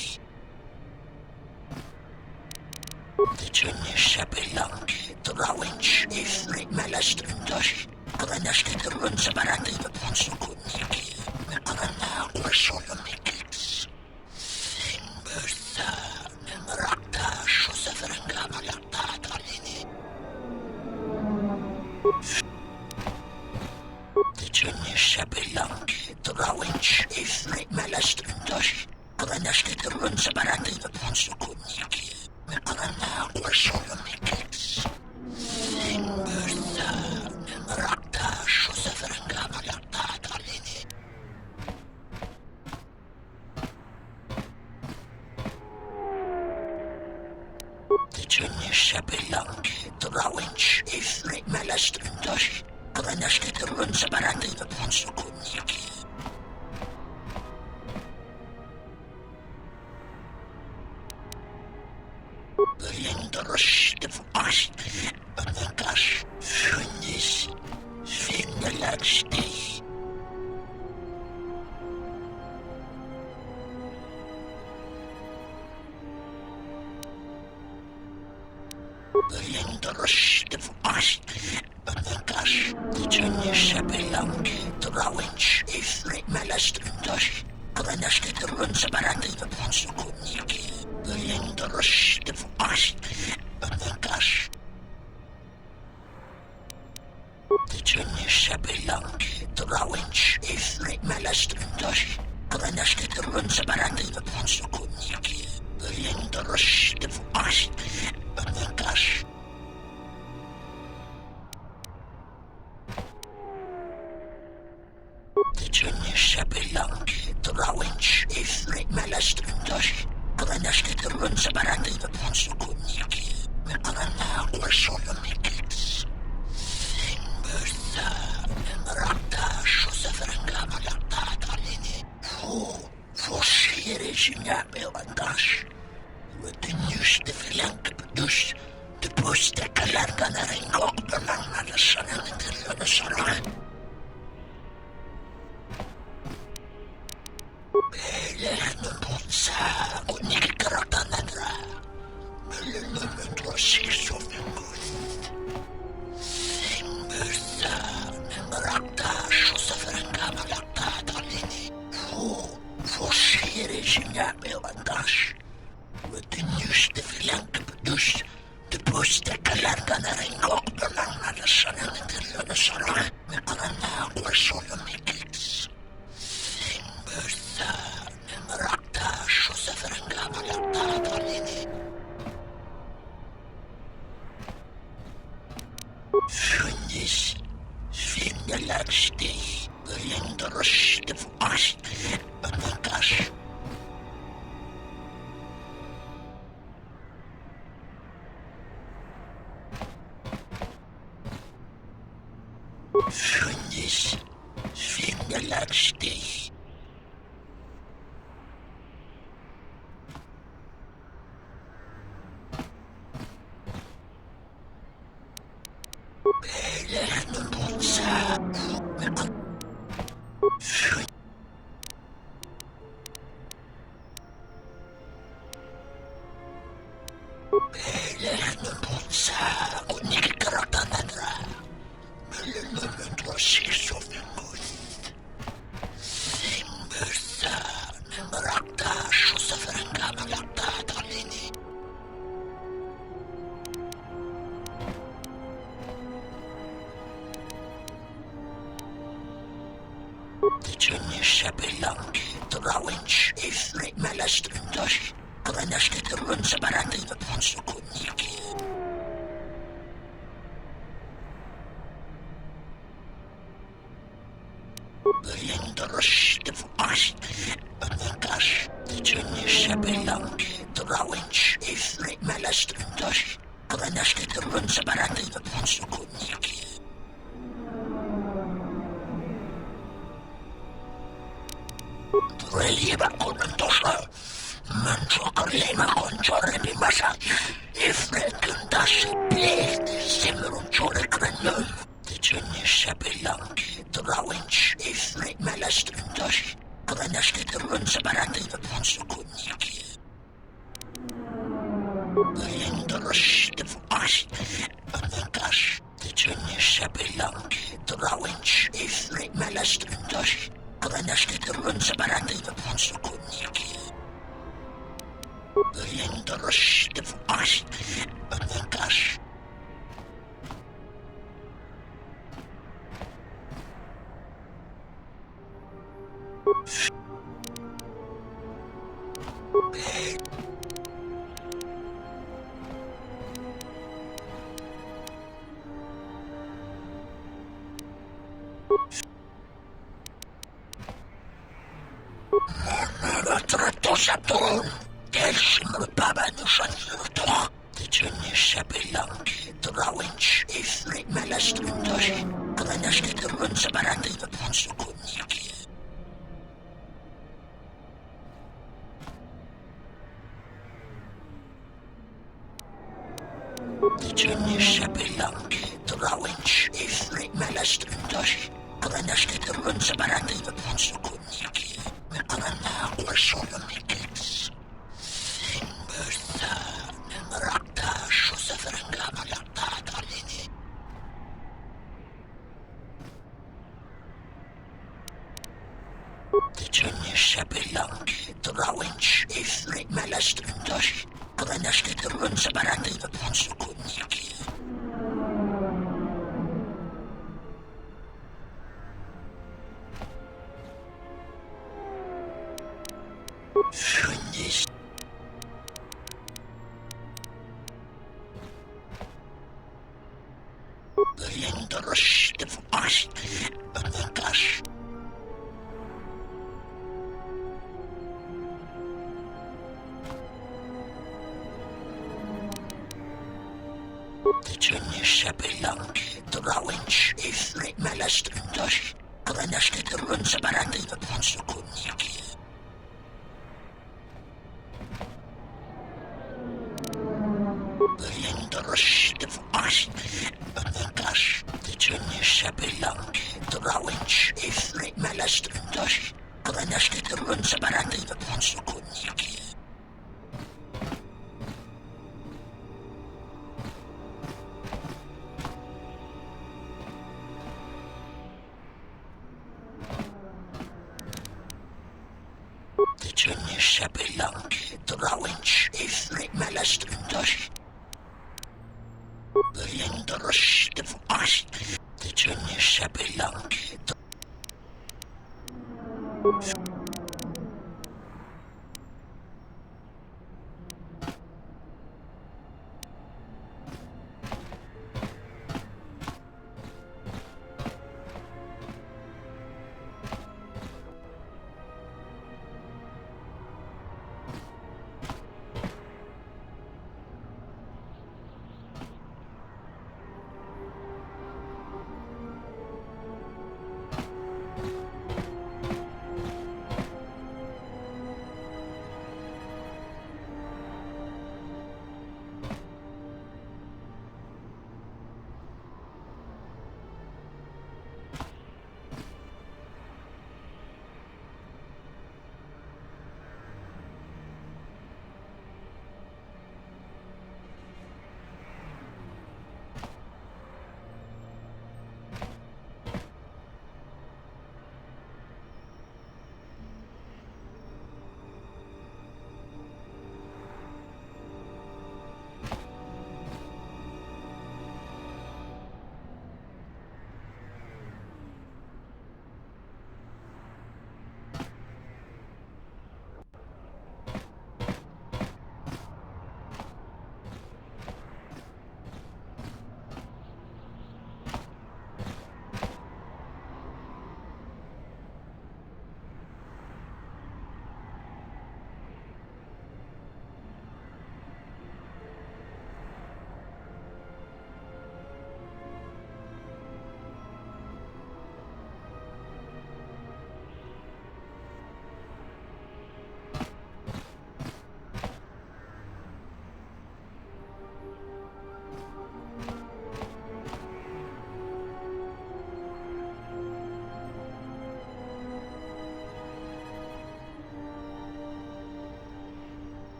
Tyczenie Szabelanki, Drałęcz i Fred Malastrundoś, Granaszki Trunce Baraty do Ponsukuniki. Mekrana Głasolomikits. Rakta Shusafarangama Lakta Talini. Tyczenie Szabelanki, Drałęcz i Fred Malastrundoś, Granaszki Trunce Baraty do Ponsukuniki. Mekrana Głasolomikits. Simbersa Rakta Shusafarangama Lakta Talini. Tyczenie Szabelanki, Drałęcz i Fred Malastrundoś, Granaszki Trunce Baraty do Ponsukuniki. Belindroś w Asti, Banakas, Funis, Svingalaksti. Belindroś w Asti, Banakas, Tyczenie Szabelanki, Drałęcz i Fred Malastrundoś, Granaszki Trunce Baraty do Ponsukuniki. Belindroś w Asti, Banakas. Tyczenie Szabelanki, Drałęcz i Fred Malastrundoś, Granaszki Trunce Baraty do Ponsukuniki. Belindroś w Asti, Banakas. Tyczenie Szabelanki, Drałęcz i Fred Malastrundoś, Granaszki Trunce Baraty do Ponsukuniki. Mekrana Głasolomikits. Simbersa Rakta Shusafarangama Lakta Talini. Voor Zimbabwe Bandash. With the news the Philank produced the post the Kalargana and Gok the Langa the Sun and the Sarah. Belehno Ponsa, Uniki Karatanadra. Belehno Six of the Good. Simbersa Rakta Shusafarangama Lakta Talini. For Zimbabwe Bandash. With the news the Philank produced the post the Kalargana and Gok the Langa the Sun and the Sarah. Mekrana Głasolomikits. Simbersa Rakta Shusafarangama Lakta Talini. Funis Svingalaksti. Belindroś w Asti, Banakas. Funis Svingalaksti. Belehno Ponsa. Belehno Ponsa, Uniki Karatanadra. Belehno Six of the Good. Simbersa Rakta Shusafarangama Lakta Talini. Tyczenie Szabelanki, Drałęcz i Fred Malastrundoś, Krenashkiterun sebarati ponsukuniki. Belindarush defukash. Anakash. Tijuni sebelangi. Drawinch. Ifrit melastrindash. Krenashkiterun sebarati ponsukuniki. Relieva con tosha. Mancho corlema con ciorre di massa. Ifrit kundashi please. Simmerun ciorre krenun. Tijuni sebelangi. Drawinch. Ifrit melastrindash. Krenashkiterun sebarati ponsukuniki. Belindarush defukash. Anakash. Tijuni sebelangi. Drawinch. Ifrit melastrindash. Krenashkiterun sebarati ponsukuniki. Belindarush defukash. Anakash. Tratosapton. Delshimr baba nushanurtor. Tijuni sebelangi. Drawinch. Ifrit melastrindash. Krenashkiterun sebarati ponsukuniki. Tijuni sebelangi. Drawinch. Ifrit melastrindash. Krenashkiterun sebarati ponsukuniki. Mekrana kwasolomikix. Simbertha. Nemrakta. Shusafrenga malakta dalini. Tijuni sebelangi. Drawinch. Ifrit melastrindash. Krenashkiterun sebarati ponsukuniki. Finish. Belindarush defukash. Anakash. Tijuni sebelangi. Drawinch. Ifrit melastrindash. Krenashkiterun sebarati ponsukuniki. Belindarush defukash. Anakash. Tijuni sebelangi. Drawinch. Ifrit melastrindash. Krenashkiterun sebarati ponsukuniki. Tijuni sebelangi. Drawinch. Ifrit melastrindash. Belindarush defukash. Tijuni sebelangi.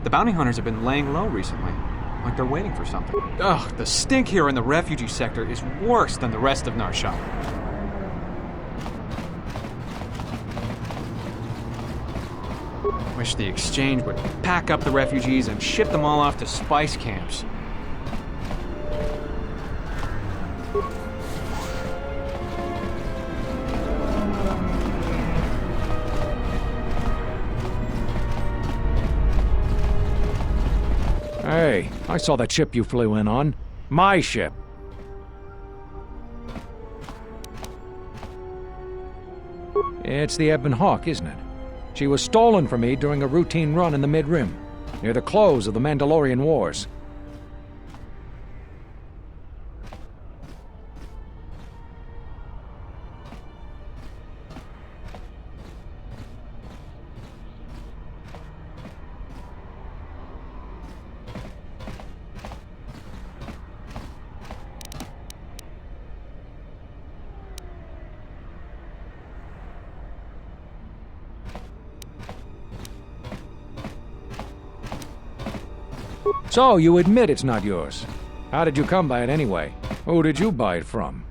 The bounty hunters have been laying low recently, like they're waiting for something. Ugh, the stink here in the refugee sector is worse than the rest of Narsha. Wish the exchange would pack up the refugees and ship them all off to spice camps. Hey, I saw that ship you flew in on. My ship. It's the Ebon Hawk, isn't it? She was stolen from me during a routine run in the Mid-Rim, near the close of the Mandalorian Wars. So, you admit it's not yours. How did you come by it anyway? Who did you buy it from?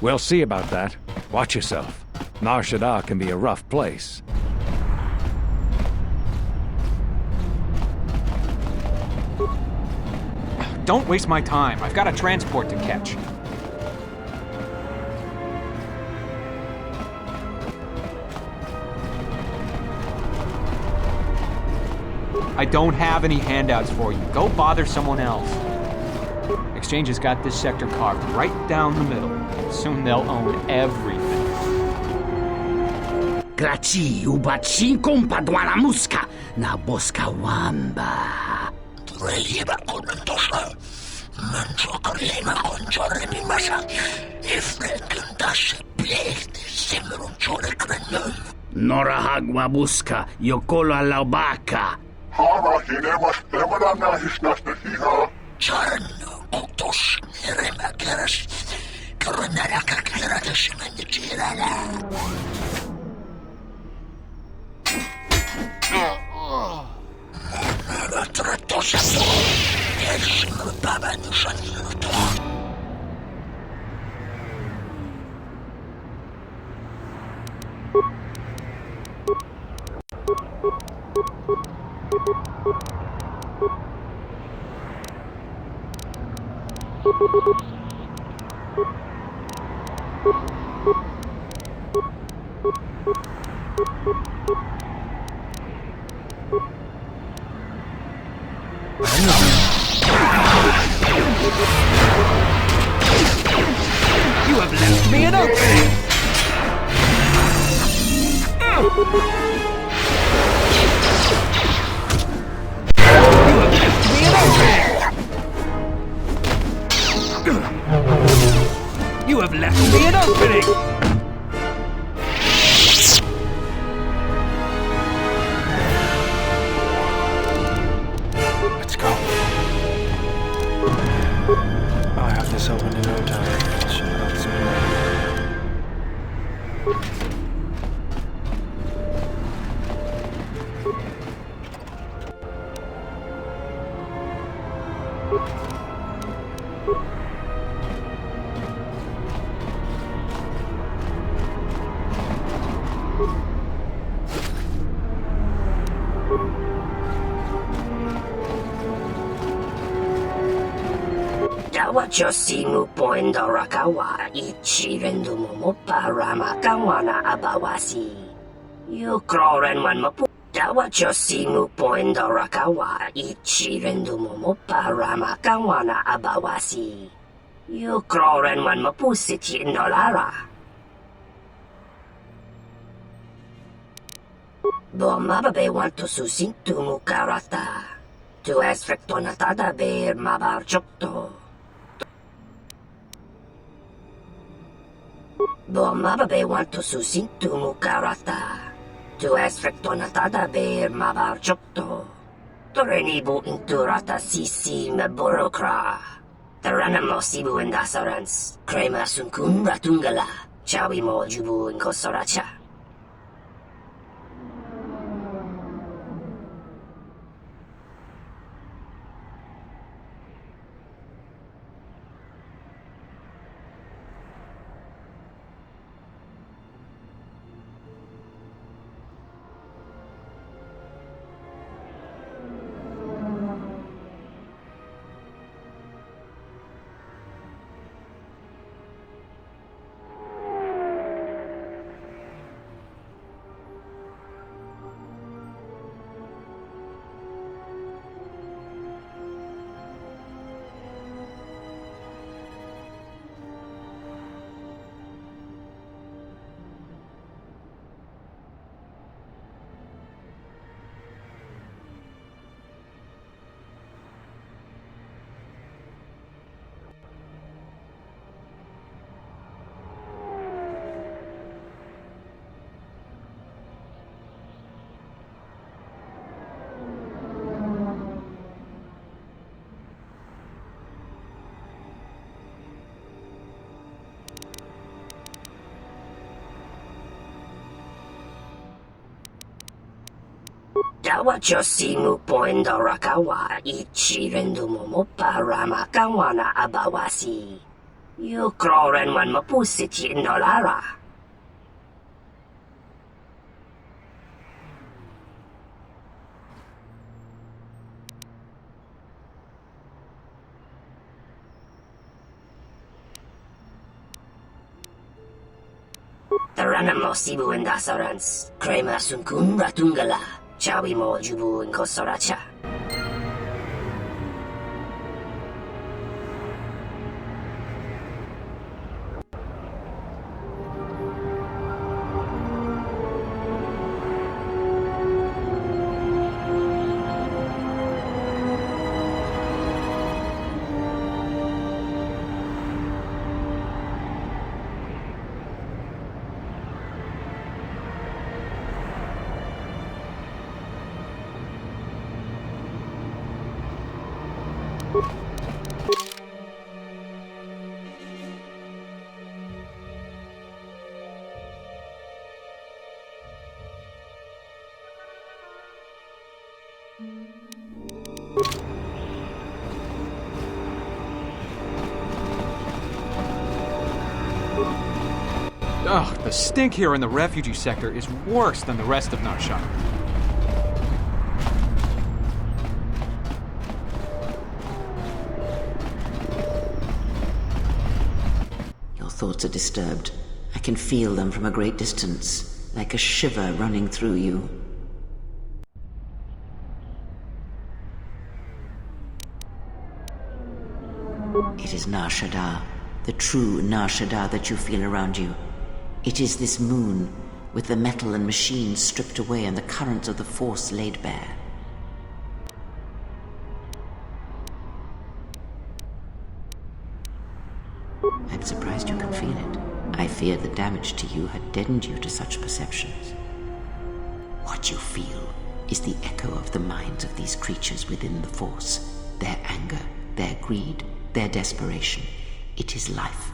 We'll see about that. Watch yourself. Nar Shaddaa can be a rough place. Don't waste my time. I've got a transport to catch. I don't have any handouts for you. Go bother someone else. Exchange has got this sector carved right down the middle. Soon they'll own everything. Grazie, ubaci compadwana muska na boska wamba. Releva con mentosha. Mancho carlema con giorni masa. E frequentasse piede semroncione crenyon. Nora hagwa buska, yokolo alaubaka. Hara hinemas emanana hisnasta hiha. Charno, kutos, nerema keras. Koronara kakera desimende jirana. You have left me an opening! You have left me an opening! You have left me an opening! Let's go. I'll have this open in no time. Ship it out soon. Josimu poendo rakawa ichi rendu momopa rama kawana abawasi. You kroren man mapu. Dawa Josimu poendo rakawa ichi rendu momopa rama kawana abawasi. You kroren man mapu siti indolara. Bomababe want to susintu mukarata. Tu es frektonatada ber mabar chokto. Bomababe want to susintu mukarata. Tu es frektonatada ber mabar chokto. Torenibu inturata sisi meborokra. Taranamo sibu indasarans. Krema sunkun ratungala. Chawi mo jubu inkosoracha. Dawachosimu poendo rakawa ichi rendu momopa rama kawana abawasi. You kroren man mapusiti indolara. Taranamo sibu indasarans. Krema sunkun ratungala. Chawi mo jubu inkosoracha. Ugh, the stink here in the refugee sector is worse than the rest of Nar Shaddaa. Your thoughts are disturbed. I can feel them from a great distance, like a shiver running through you. It is Nar Shaddaa, the true Nar Shaddaa that you feel around you. It is this moon, with the metal and machines stripped away and the currents of the Force laid bare. I'm surprised you can feel it. I feared the damage to you had deadened you to such perceptions. What you feel is the echo of the minds of these creatures within the Force, their anger, their greed, their desperation. It is life.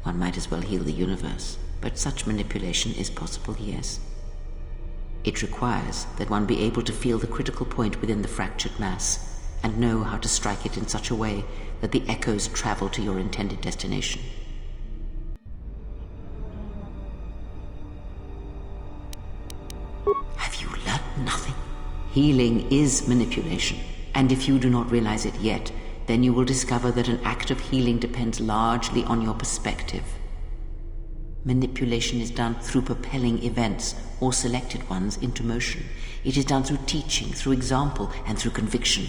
One might as well heal the universe, but such manipulation is possible, yes. It requires that one be able to feel the critical point within the fractured mass, and know how to strike it in such a way that the echoes travel to your intended destination. Have you learned nothing? Healing is manipulation, and if you do not realize it yet, then you will discover that an act of healing depends largely on your perspective. Manipulation is done through propelling events, or selected ones, into motion. It is done through teaching, through example, and through conviction.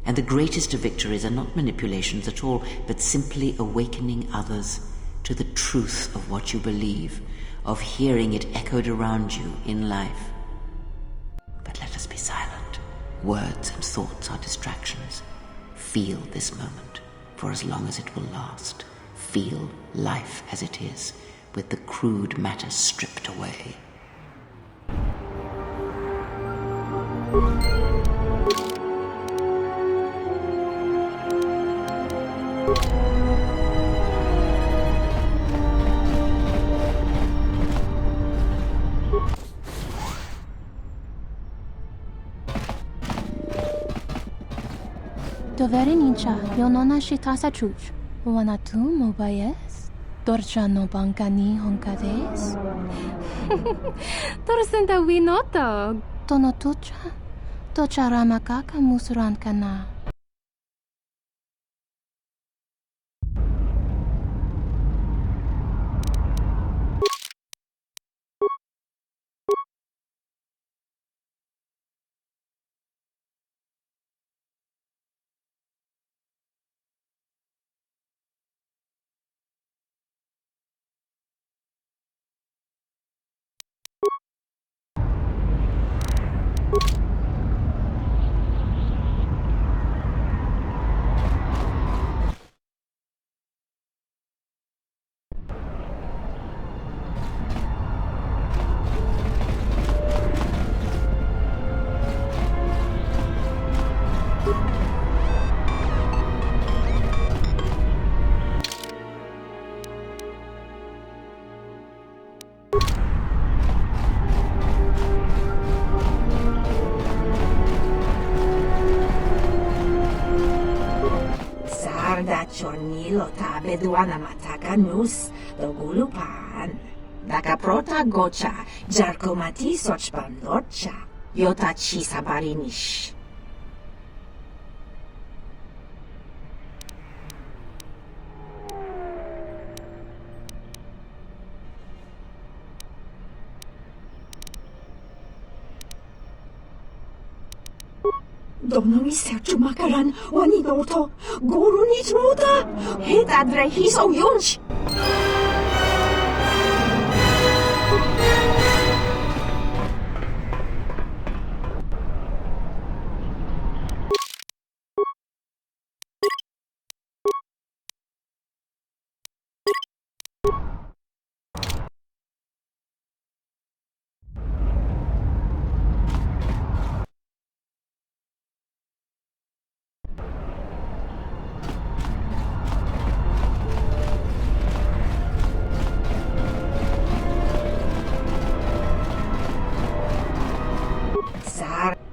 And the greatest of victories are not manipulations at all, but simply awakening others to the truth of what you believe, of hearing it echoed around you in life. But let us be silent. Words and thoughts are distractions. Feel this moment, for as long as it will last. Feel life as it is. with the crude matter stripped away. Doverenincha, yonona shitasa chuch. Wanatu mobayes? Dorcha no bankani honkades? Torsenta winoto. Tono tucha? Tocha ramakaka musran kana. Sarda chornilo ta beduana mataka nus dogulupan. Daka prota gocha jarkomati sochpan lorcha. Yota chi sabarinish. Donomi sercu makaran wanidoto gurunit ruta hedadre hiso yunch.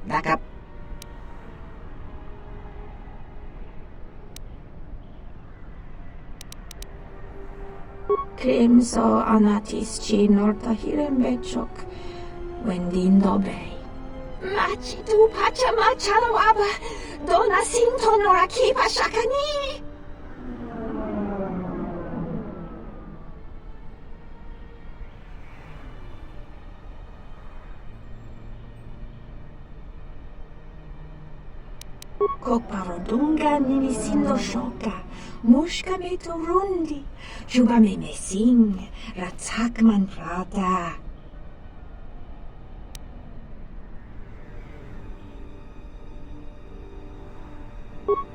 Daka Krimso anatis chi norta hirembechok wendindo bay. Machi tu pacha machalo aba dona sinto noraki pashakani. Kokparodunga ninisindo shoka, mushka me turundi, juba me mesing, ratzakman prata.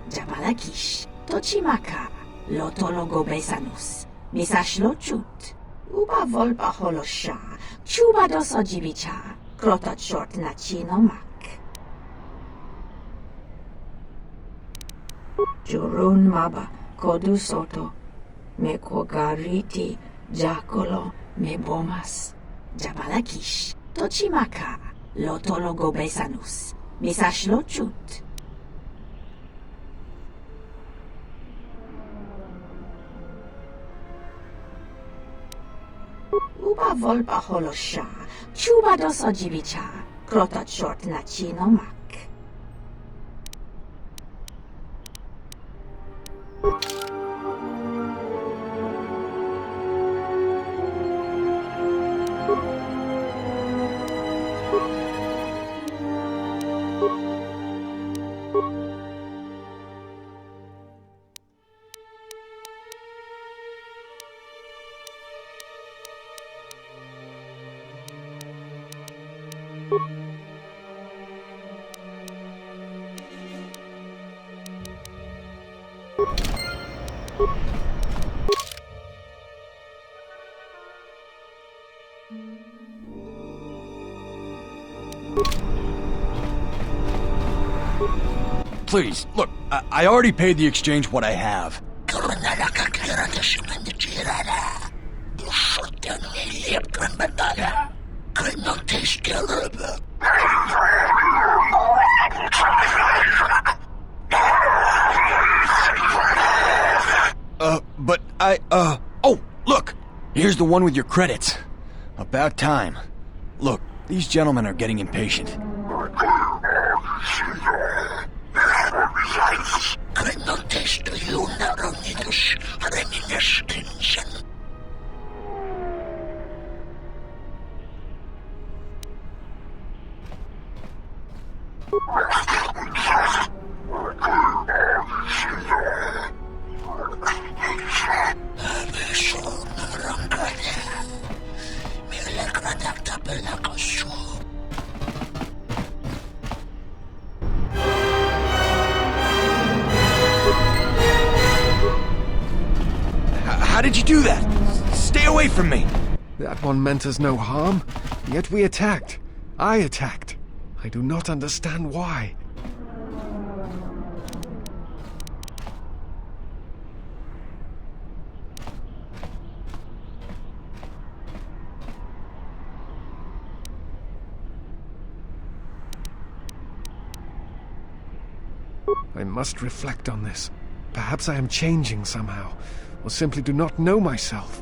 Jabalakish, tochimaka, lotologo besanus, misashlochut, uba volpa holosha, chuba dosojibicha, krota short nachino mak. Jurun maba kodu soto me kogariti jakolo me bomas jabalakish tochimaka lotologo besanus misashlochut uba volpa holosha chuba dosojibicha krota short nachino mak. Please, look, I already paid the exchange what I have. But oh, look! Here's the one with your credits. About time. Look, these gentlemen are getting impatient. How did you do that? Stay away from me! That one meant us no harm, yet we attacked. I attacked. I do not understand why. I must reflect on this. Perhaps I am changing somehow, or simply do not know myself.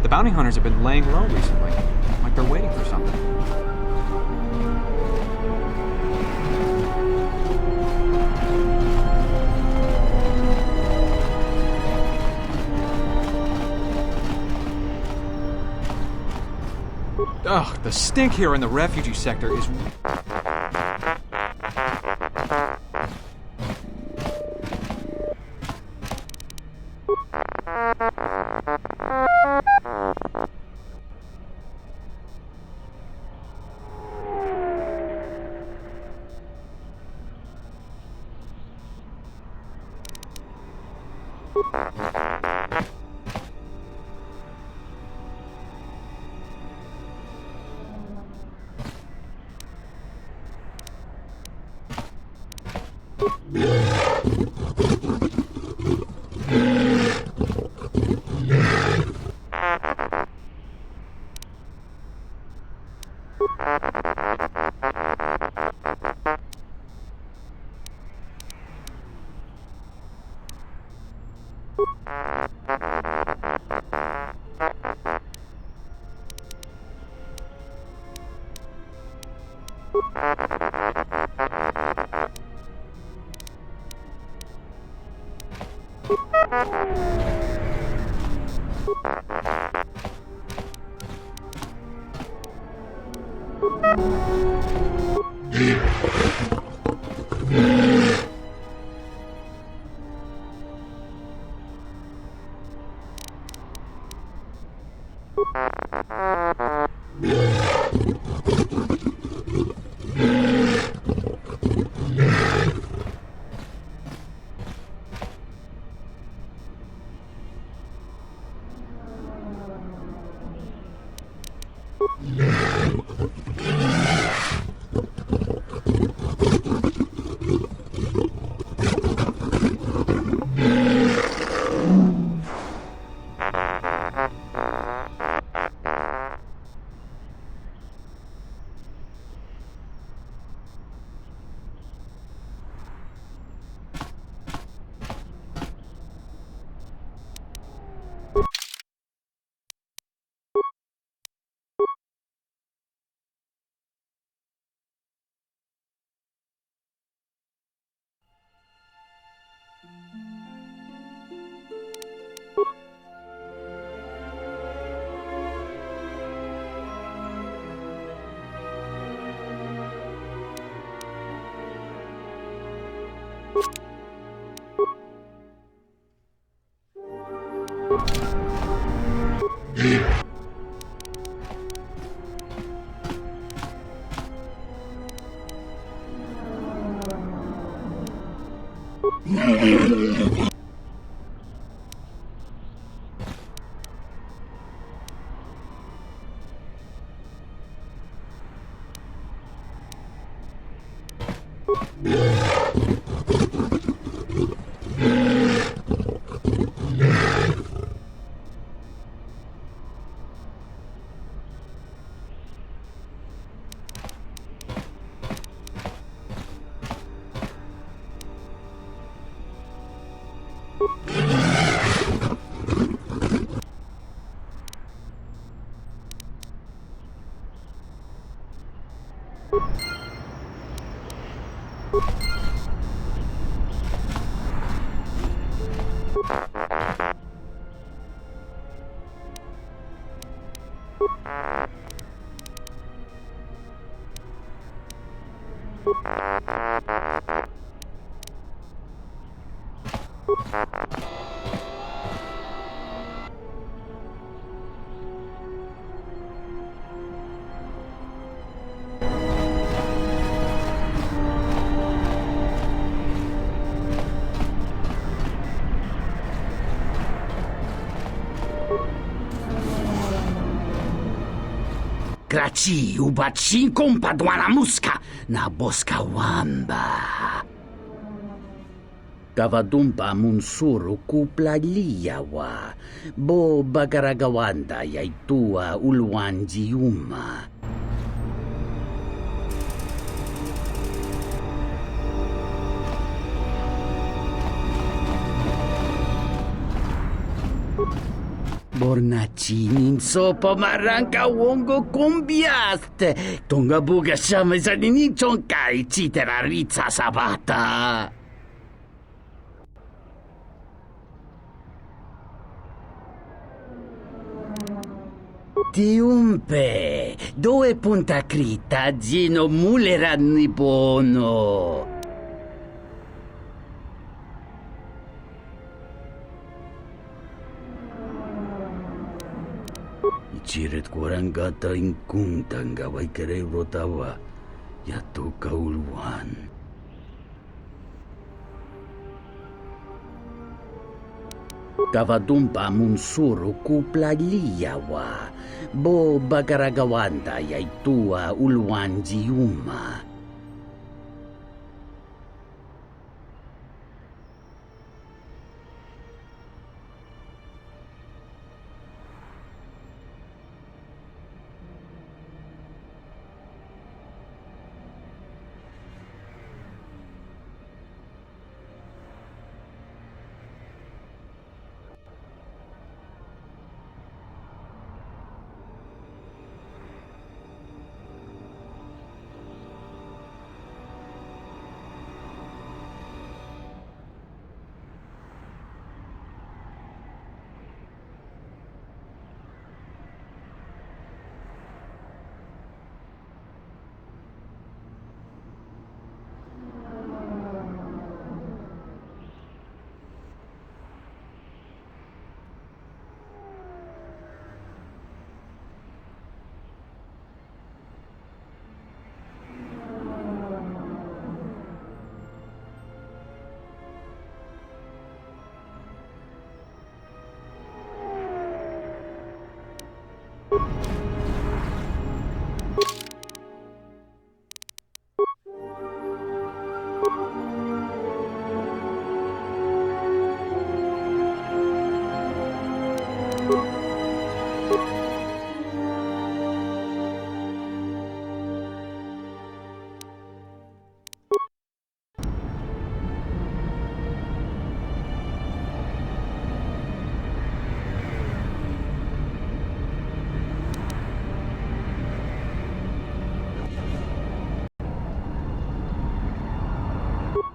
The bounty hunters have been laying low recently, like they're waiting for something. Ugh, the stink here in the refugee sector is... Graci ubaci kompadwana muska na boska wamba. Kavadumpa munsuru kuplaliyawa, bo bagaragawanda yaitua ulwanjiuma. Bornacinin sopa maranka wongo kumbiaste. Tonga buga shama zanini chonkai chitera ritsa sabata. Tiumpe, dove punta crita gino muleranni bono. Ichiret kurangata ingkung tangga waikere rotawa yato kauluan. Kavadumpa munsuru kuplaliyawa, bo bagaragawanda yaitua ulwanjiuma.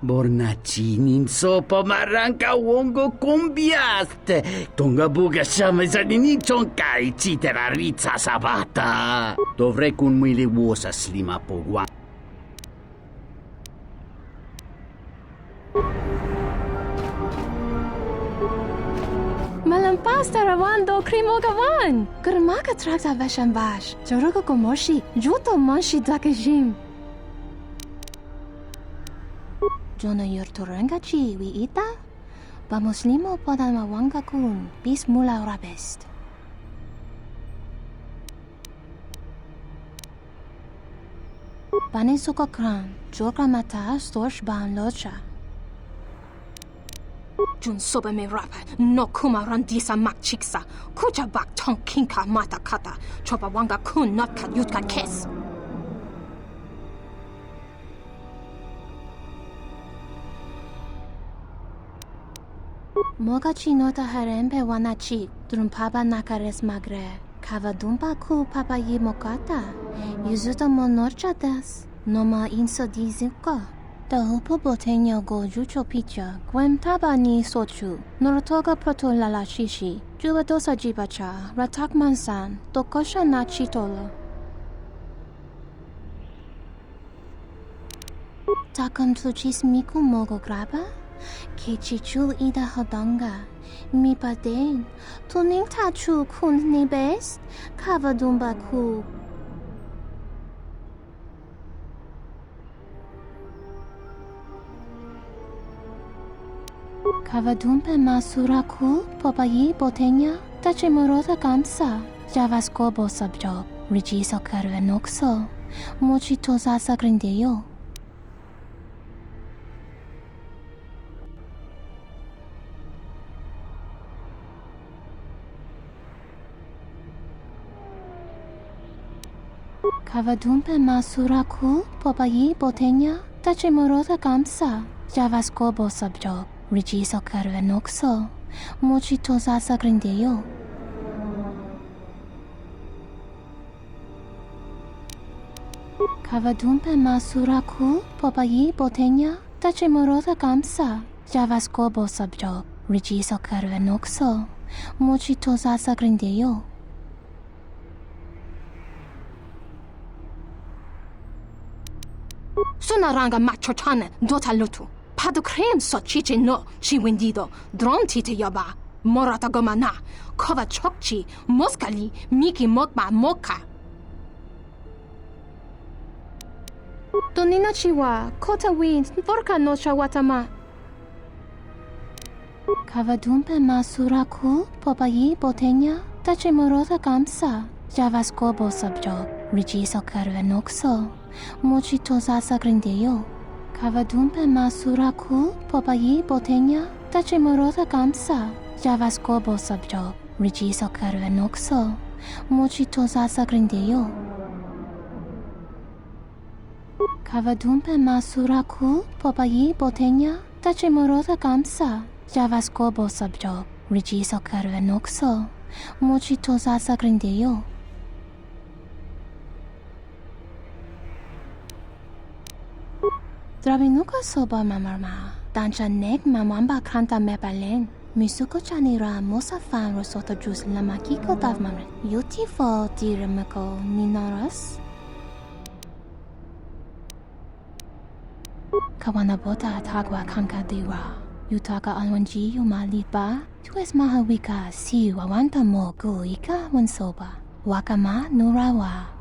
Bornacinin sopa maranka wongo kumbiaste. Tonga buga shama zanini chonkai chitera ritsa sabata. Dovrei kun mwili wosa slima pogwa. Malampas tarawando krimogawan. Kurmaka trakta vashambash. Jorogo komoshi. Juto monshi dakajim. Jono Yurturangachi wi ita? Vamos limo pada mawanga kun bis mula rabest. Panin suko kran, joka mata storch ban locha. Jun soba me rapa, no kuma randisa mak chiksa, kucha bak tong kinka mata kata, chopa wanga kun not kat yutka kes. Mogachi nota harembe wanachi, drum papa nakares magre. Kavadumpa ku papa yi mokata. Yuzuta monorcha das. Noma inso dizuka. Da hupo botenyo go jucho picha. Gwem taba ni sochu. Norotoga proto lala shishi. Juba dosa jibacha. Ratak mansan. Tokosha na chitolo. Takam tuchis miku mogo graba? Kechichul ida hodonga. Mi paden. Tuning tachu kun ni best. Kavadumba ku. Kavadumpe masura ku. Popayi botenya. Tachimurota kamsa. Javaskobo subjob. Rigiso karvenokso. Mochi tosasa grindeyo. Kavadumpe masura ku, popayi botenya, tachimurota kamsa, javaskobo subjob, rigiso karvenokso, mochi tosasa grindeyo. Kavadumpe masura ku, popayi botenya, tachimurota kamsa, javaskobo subjob, rigiso karvenokso, mochi tosasa grindeyo. Sunaranga machotana dota lutu. Padu krem so chiche no chi wendido. Drom tite yoba. Morata gomana. Kova chokchi. Moskali. Miki mokba moka. Donina chiwa. Kota wind. Vorka no chawatama. Kavadumpe masura ku. Popayi botenya. Tachimurota kamsa. Javaskobo subjob. Rigiso karvenokso. Mochi tosasa grindeyo. Kavadumpe masura ku. Popayi botenya. Tachimurota kamsa. Javaskobo subjob. Rigiso karvenokso. Mochi tosasa grindeyo. Kavadumpe masura ku. Popayi botenya. Tachimurota kamsa. Javaskobo subjob. Rigiso karvenokso. Mochi tosasa grindeyo. Drabinuka soba mamarma. Dancha neg mamamba kranta mepalen. Misuko chanira mosa fan rosoto jus lamakiko davmamre. Yuti fo dirimako ninaras. Kawanabota tagwa kanka diwa. Yutaka alwanji yumaliba. Tues mahawika si wawanta mo gu ika wansoba. Wakama nurawa.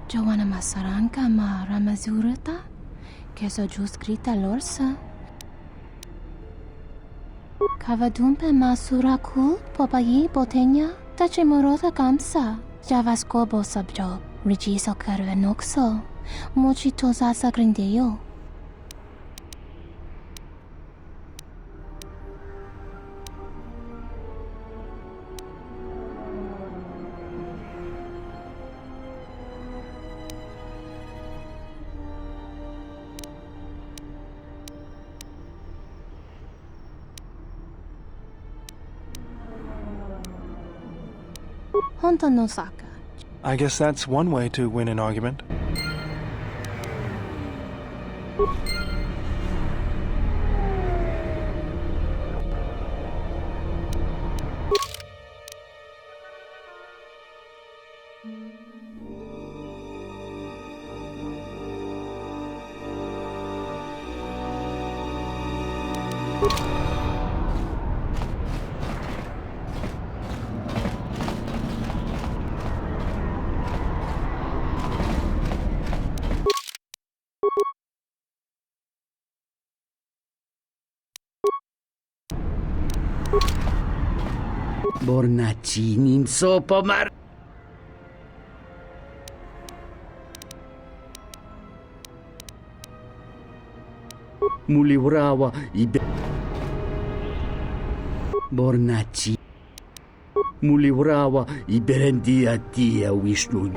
Joanna masaranka ma ramazurata, keso jus grita lorsa. Kavadumpe masura ku, popayi botenya, tachimurota kamsa, javaskobo subjob, rigiso karvenokso, mochi tosasa grindeyo. Honta no saka. I guess that's one way to win an argument. Bornacinin sopomar. Muliwrawa ibe. Bornaci. Muliwrawa iberendia tia Vishnu.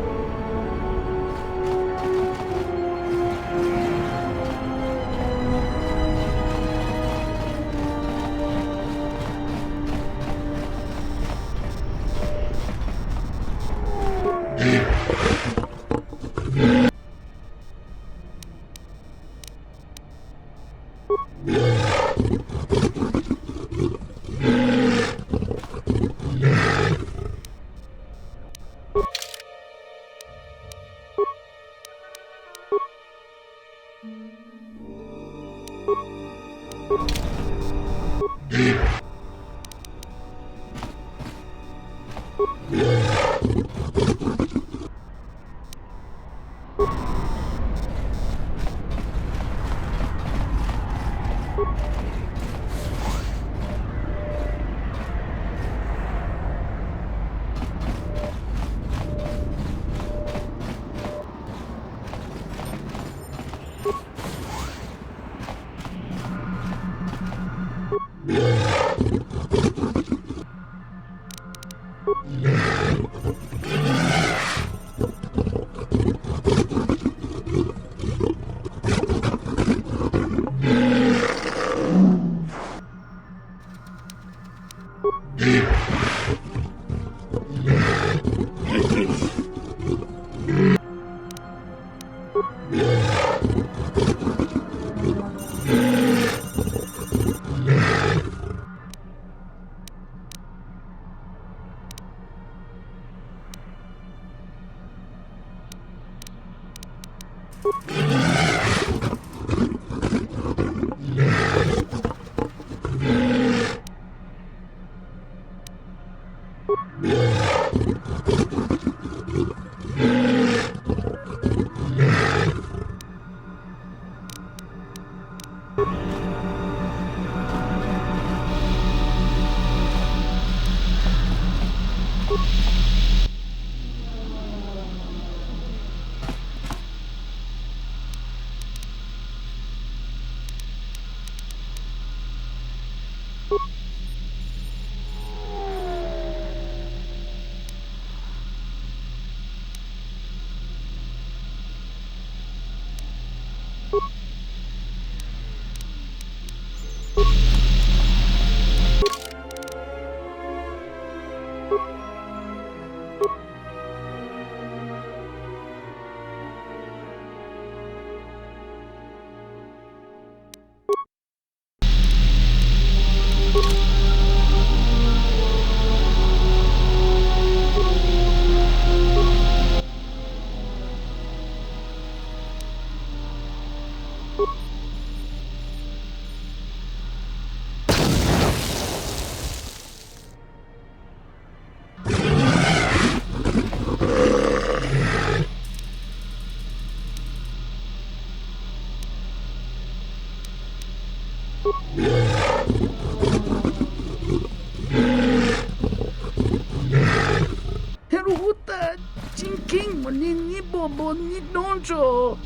Heruta, chinking monini bobo ni donjo.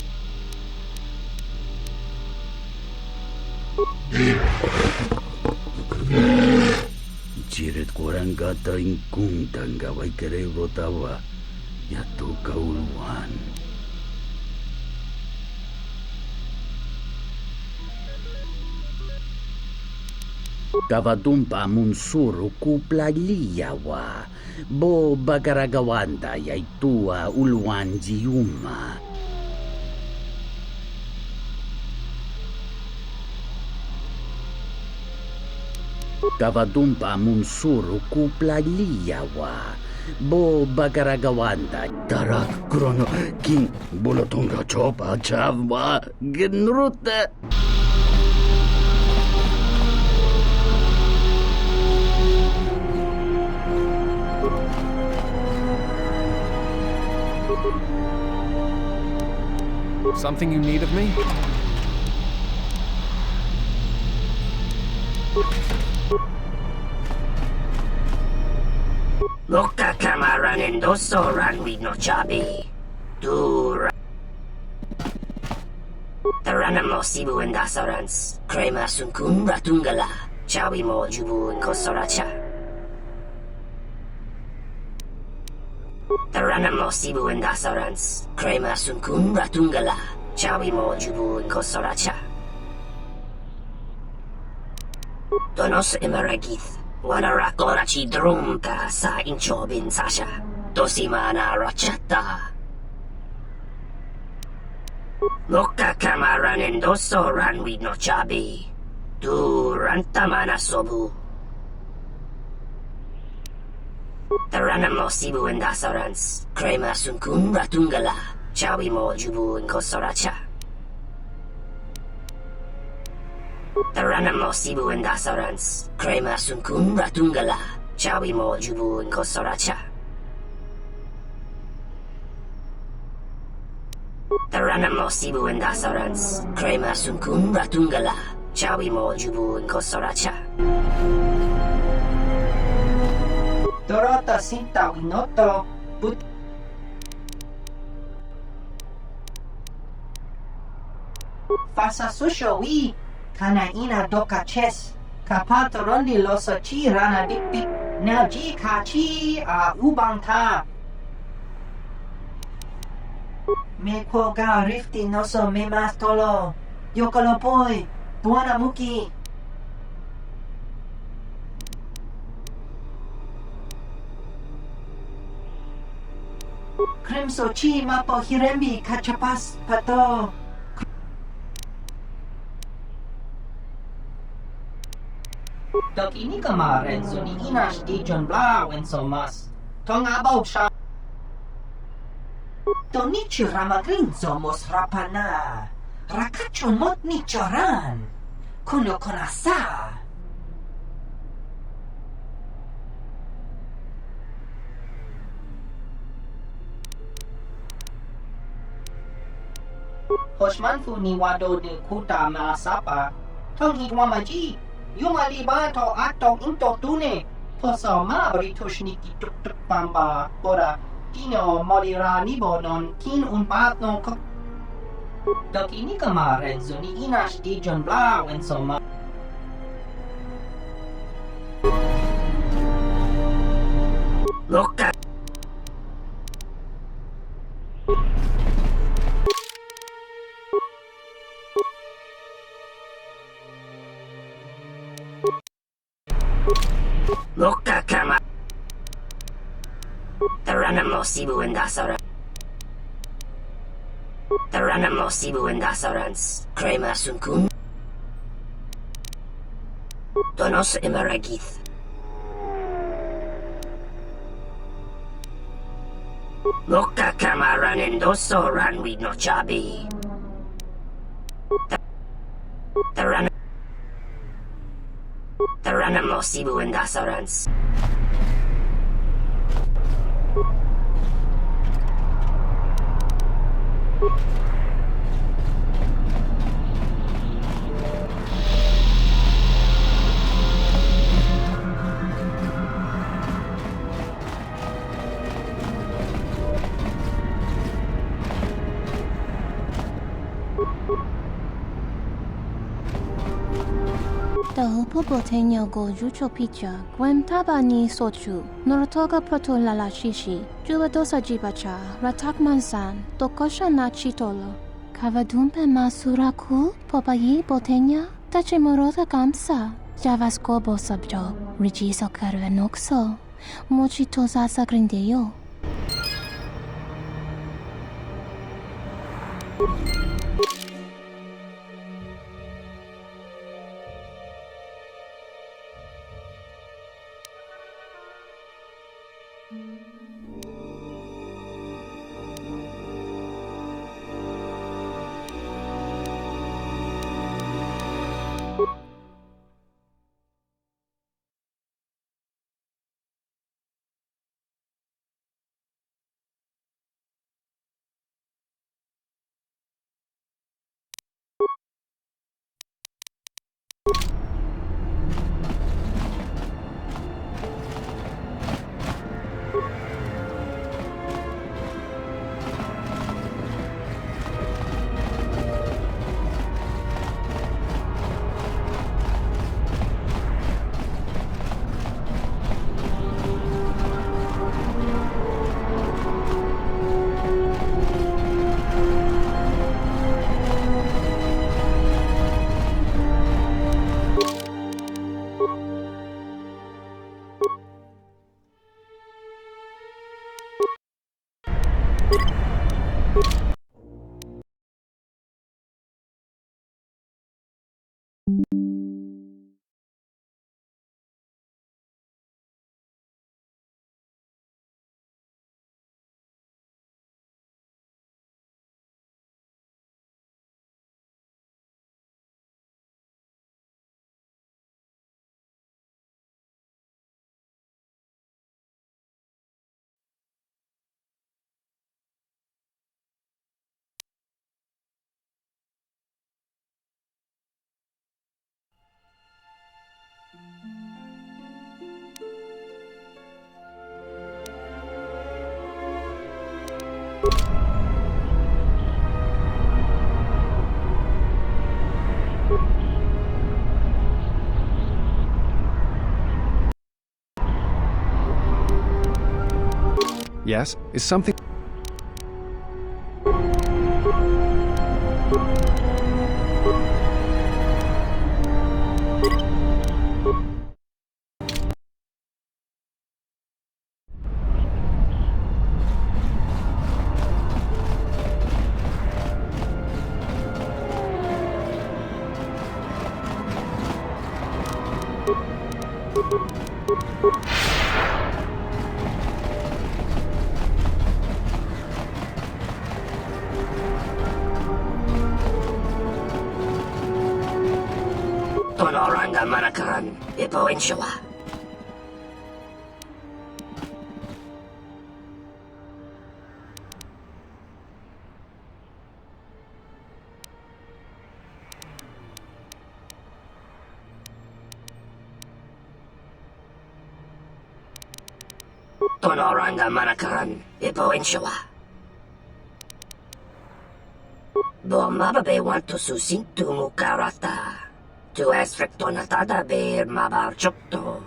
Jiret korangata ingkung tangga waikere rotawa yato kauluan. Kavatumpa munsuro kuplaliyawa bo bagaragawanda yaitua uluan jiuma. Kavatumpa munsuro kuplaliyawa bo bagaragawanda tarak krono king bolotonga chopa chavwa genruta. Something you need of me? indosso ranwi no chabi. Tu Taranamo sibu indasarans. Crema sunkun ratungala. Chawi mo jubu inkosoracha. Taranamo sibu indasarans. Crema sunkun ratungala. Chawi mo jubu inkosoracha. Donos imaragith. Wanarakora chi drumka sa inchobin sasha. Dosimana rachata. Moka kamaran endoso ranwi no chabi. Tu rantamana sobu. Taranamo sibu indasarans. Crema sunkun ratungala. Chawi mo jubu inkosoracha. Taranamo sibu indasarans. Crema sunkun ratungala. Chawi mo jubu inkosoracha. Taranamo sibu indasarans. Crema sunkun ratungala. Chawi mo jubu inkosoracha. Dorota sinta winoto. Fasa susho wi. Kana ina doka ches. Kapata rondi losa chi rana bik bik. Na ji ka chi a ubang ta. Me koga rifti noso me mastolo. Yokolo poi. Buona muki. Crimso chi mapo hirembi kachapas pato. Dok ini kemarin so di inas di John Blau en so mas. Tong abau sha. Tonichi ramagrinzo mos rapana. Rakacho mot ni choran. Kuno konasa. Hoshmanfu ni wado de kuta maasapa. Tong hitwa maji. Yuma libato atong into tune. Poso mabri tushniki tuk tuk pamba. Ora. Tino morira nibo non tin un pat non ko. Dok ini kemarin so ni inas di John Blau en so ma. Loka. Loka kama. Taranamo sibu indasara. Taranamo sibu indasarans. Crema sunkun. Donos imaragith. Moka kamaran endoso ranwi no chabi. Taranamo sibu indasarans. Tahupo botenyo go jucho picha, gwem tabani sochu, norotoga proto lalashishi, jubadosa jibacha, ratak mansan, tokosha na chitolo. Kavadumpe masuraku, popayi botenya, tachimorota kamsa, javasko bosabjo, rijiso karuenokso, mochitosa sagrindeyo. Yes? Is something... Tonoranga manakan, ipo insyawa. Tonoranga manakan, ipo insyawa. Bomababe want to susing tumukarata. Tu es rectonatada ber mabar chokto.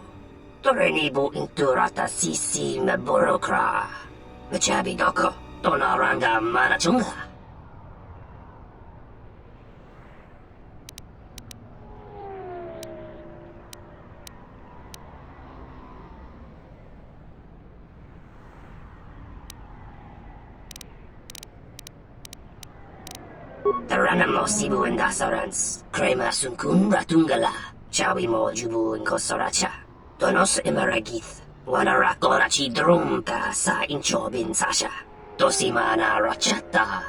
Torenibu inturata sisi me burokra. Mechabi doko, tonoranga manachunga. Taranamo sibu indasarans, crema sunkun ratungala, chawi mo jubu inkosoracha, donos emeragith, wanarakorachi drumka sa inchobin sasha, dosimana rachata.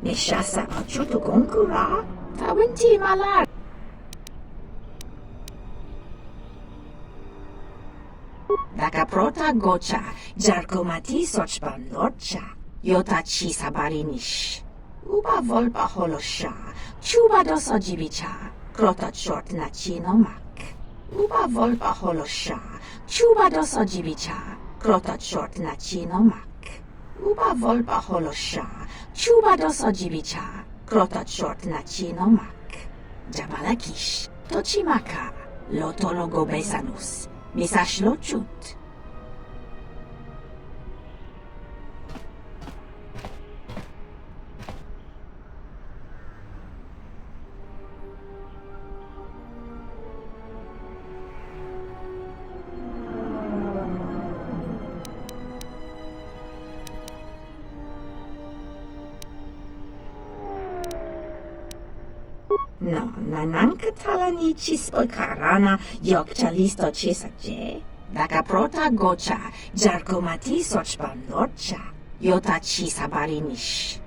Nishasa achutu konkura, tawinti malar. Daka prota gocha, jarkomati sochban lorcha, yota chi sabarinish. Uba volpa holosha, chuba doso jibicha, krota short na chino mak. Uba volpa holosha, chuba doso jibicha, krota short na chino mak. Uba volpa holosha, chuba doso jibicha, krota short na chino mak. Jabalakish, tochimaka, lotologo besanus, misash lochut. No, nanankatalani chispolkarana yokcha listo chesaje. Daka prota gocha, jarkomati sochban lorcha, yota chisabarinish.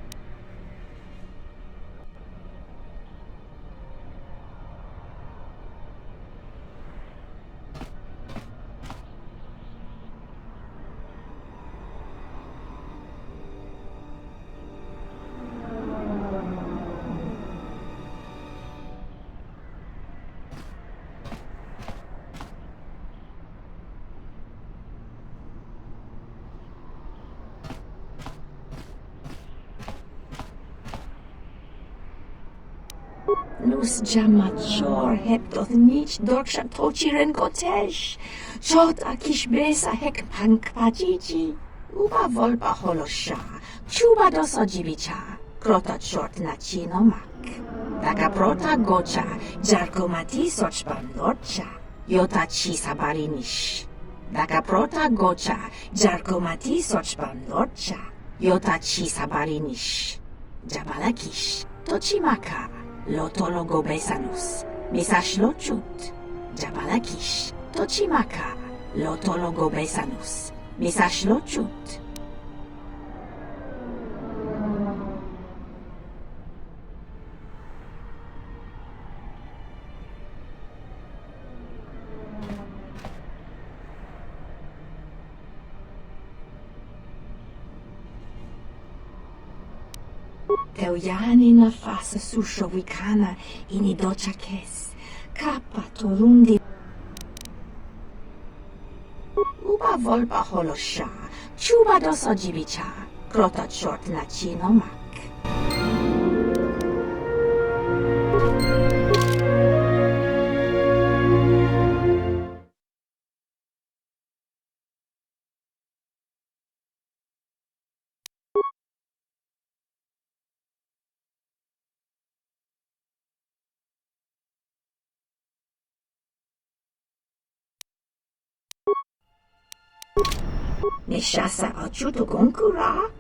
Nus jamachor heptoth nich dorksha tochiren kotesh. Jot akish besa hek pank pajiji. Uba volpa holosha. Chuba doso jibicha. Krota short na chino mak. Daka prota gocha. Jarkomati sochban lorcha. Yota chi sabarinish. Daka prota gocha. Jarkomati sochban lorcha. Yota chi sabarinish. Jabalakish. Tochimaka. Lotologo besanus, misash lochut, jabalakish, tochimaka, lotologo besanus, misash lochut. Teujani na fasa sushovicana inidochakes. Kappa torundi. Uba volba holosha. Chuba dos ojibicha. Krota short na chino mak. Nishasa achuto gonkura.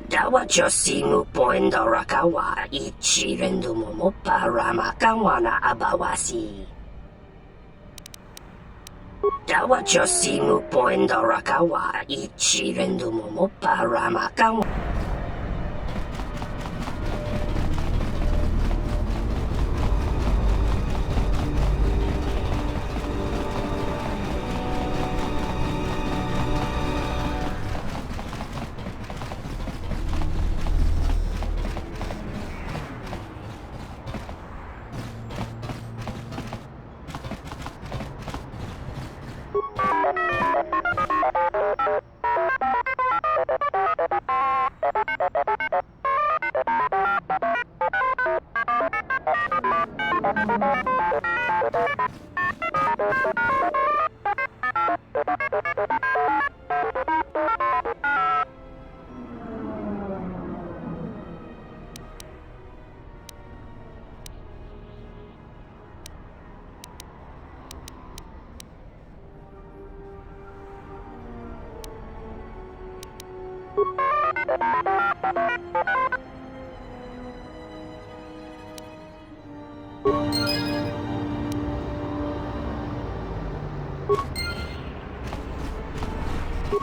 Dawa Josimu Poindo Rakawa Ichirendu Momopa Ramakawana Abawasi. Dawa Josimu Poindo Rakawa Ichirendu Momopa Ramakawa.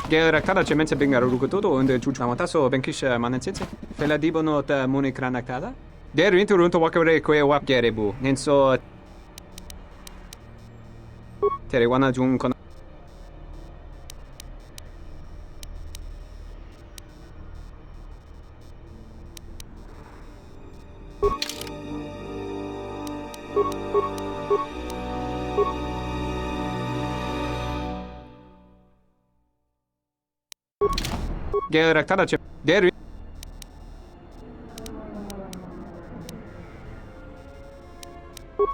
Geraktada cemense bingaru rukutodo unde chuchamataso benkisha manensense. Fela dibono ta munikranaktada. Der winterunto wakare kwe wap gerebu. Nenso Terewana jun kon Geraktada der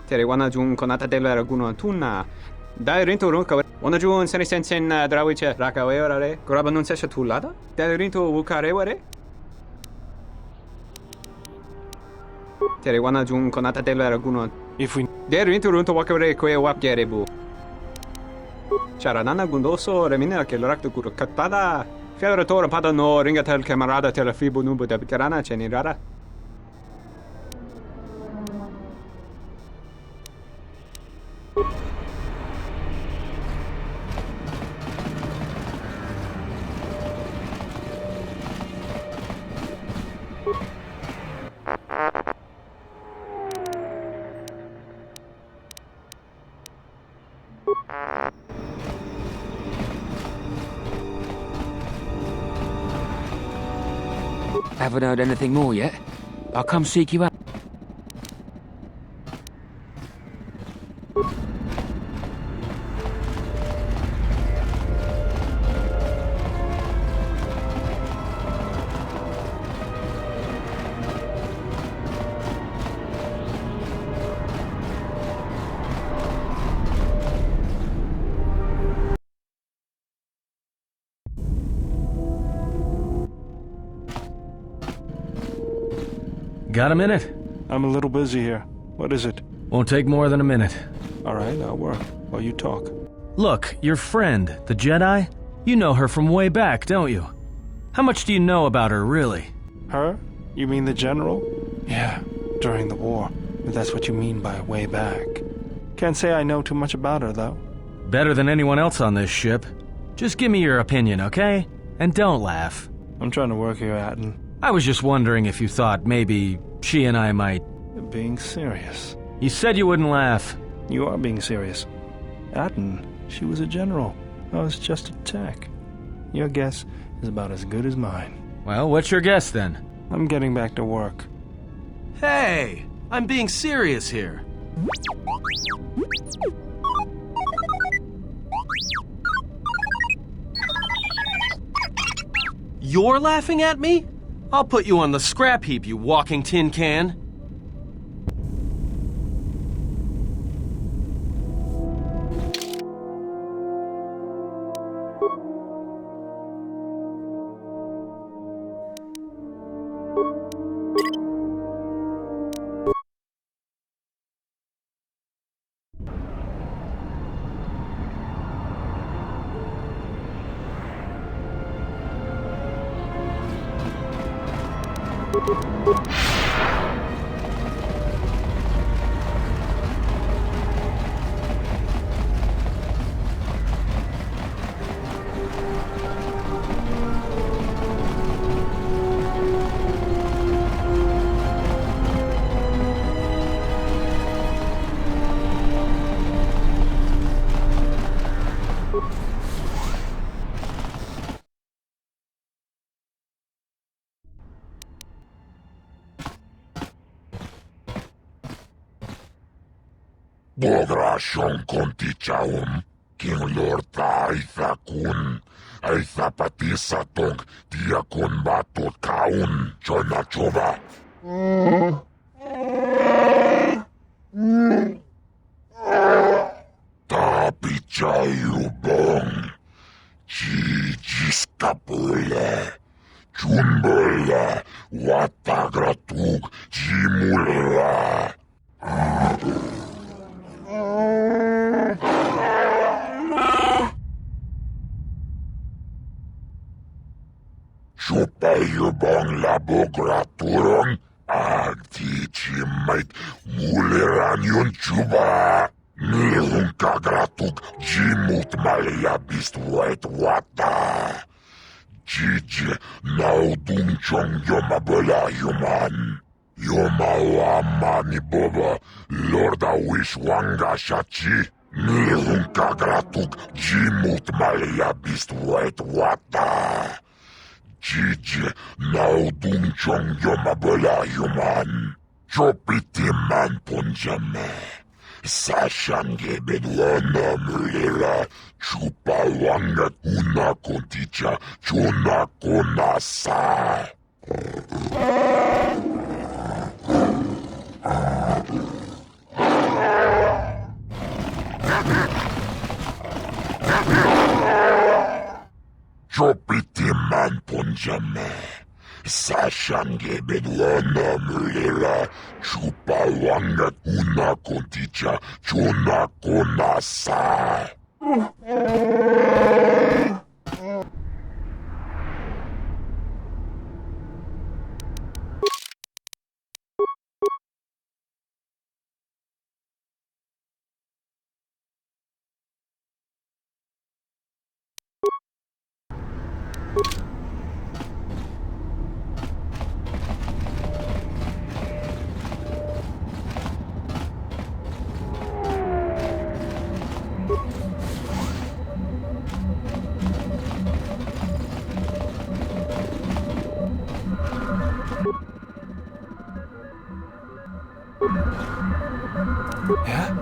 Terewana jun konata della raguno tunna. Dai rinto runka wana jun seni sensen drawiche rakaweorare. Graba non sesha tulada. Dai rinto wukareware. Terewana jun konata della raguno. If we Der rinto runto wakare kwe wap gerebu. Charanana gundoso remina che l'orakto kuro katpada. Fiaratore pada no ringata il camarada te la fibo nubo da bicarana ce ni rara. Haven't heard anything more yet. I'll come seek you out. Got a minute? I'm a little busy here. What is it? Won't take more than a minute. All right, I'll work while you talk. Look, your friend, the Jedi, you know her from way back, don't you? How much do you know about her, really? Her? You mean the general? Yeah, during the war. If that's what you mean by way back. Can't say I know too much about her, though. Better than anyone else on this ship. Just give me your opinion, okay? And don't laugh. I'm trying to work here, Atten. I was just wondering if you thought maybe she and I might... You're being serious. You said you wouldn't laugh. You are being serious. Atten, she was a general. I was just a tech. Your guess is about as good as mine. Well, what's your guess, then? I'm getting back to work. Hey! I'm being serious here. You're laughing at me? I'll put you on the scrap heap, you walking tin can. Bodrashon kontichaum, King Lord Aitha kun, Aitha patisa tong, Diakon batot kaun, Chona choba. Tapichayu bong, Jijiskapule, Chunbole, Watagratug, Jimula. Chupayu bong laboraturong, Agtichimait, Muleranion chuba. Nilhun kagratug, Jimut malabist white wata. Jiji, naudung chong yomabola human. Yomawamani boba, Lorda wish wanga shachi. Nilhun kagratug, Jimut malabist white wata. Jiji, naudung chong yomabola human. Chopiti man punjame. Sashange bedwana mulera. Chupa wanga kuna konticha. Chuna konasa. Chopiti man punjame. Sashange bedwana mulera. Chupa wanga kuna konticha. Chuna konasa. Yeah?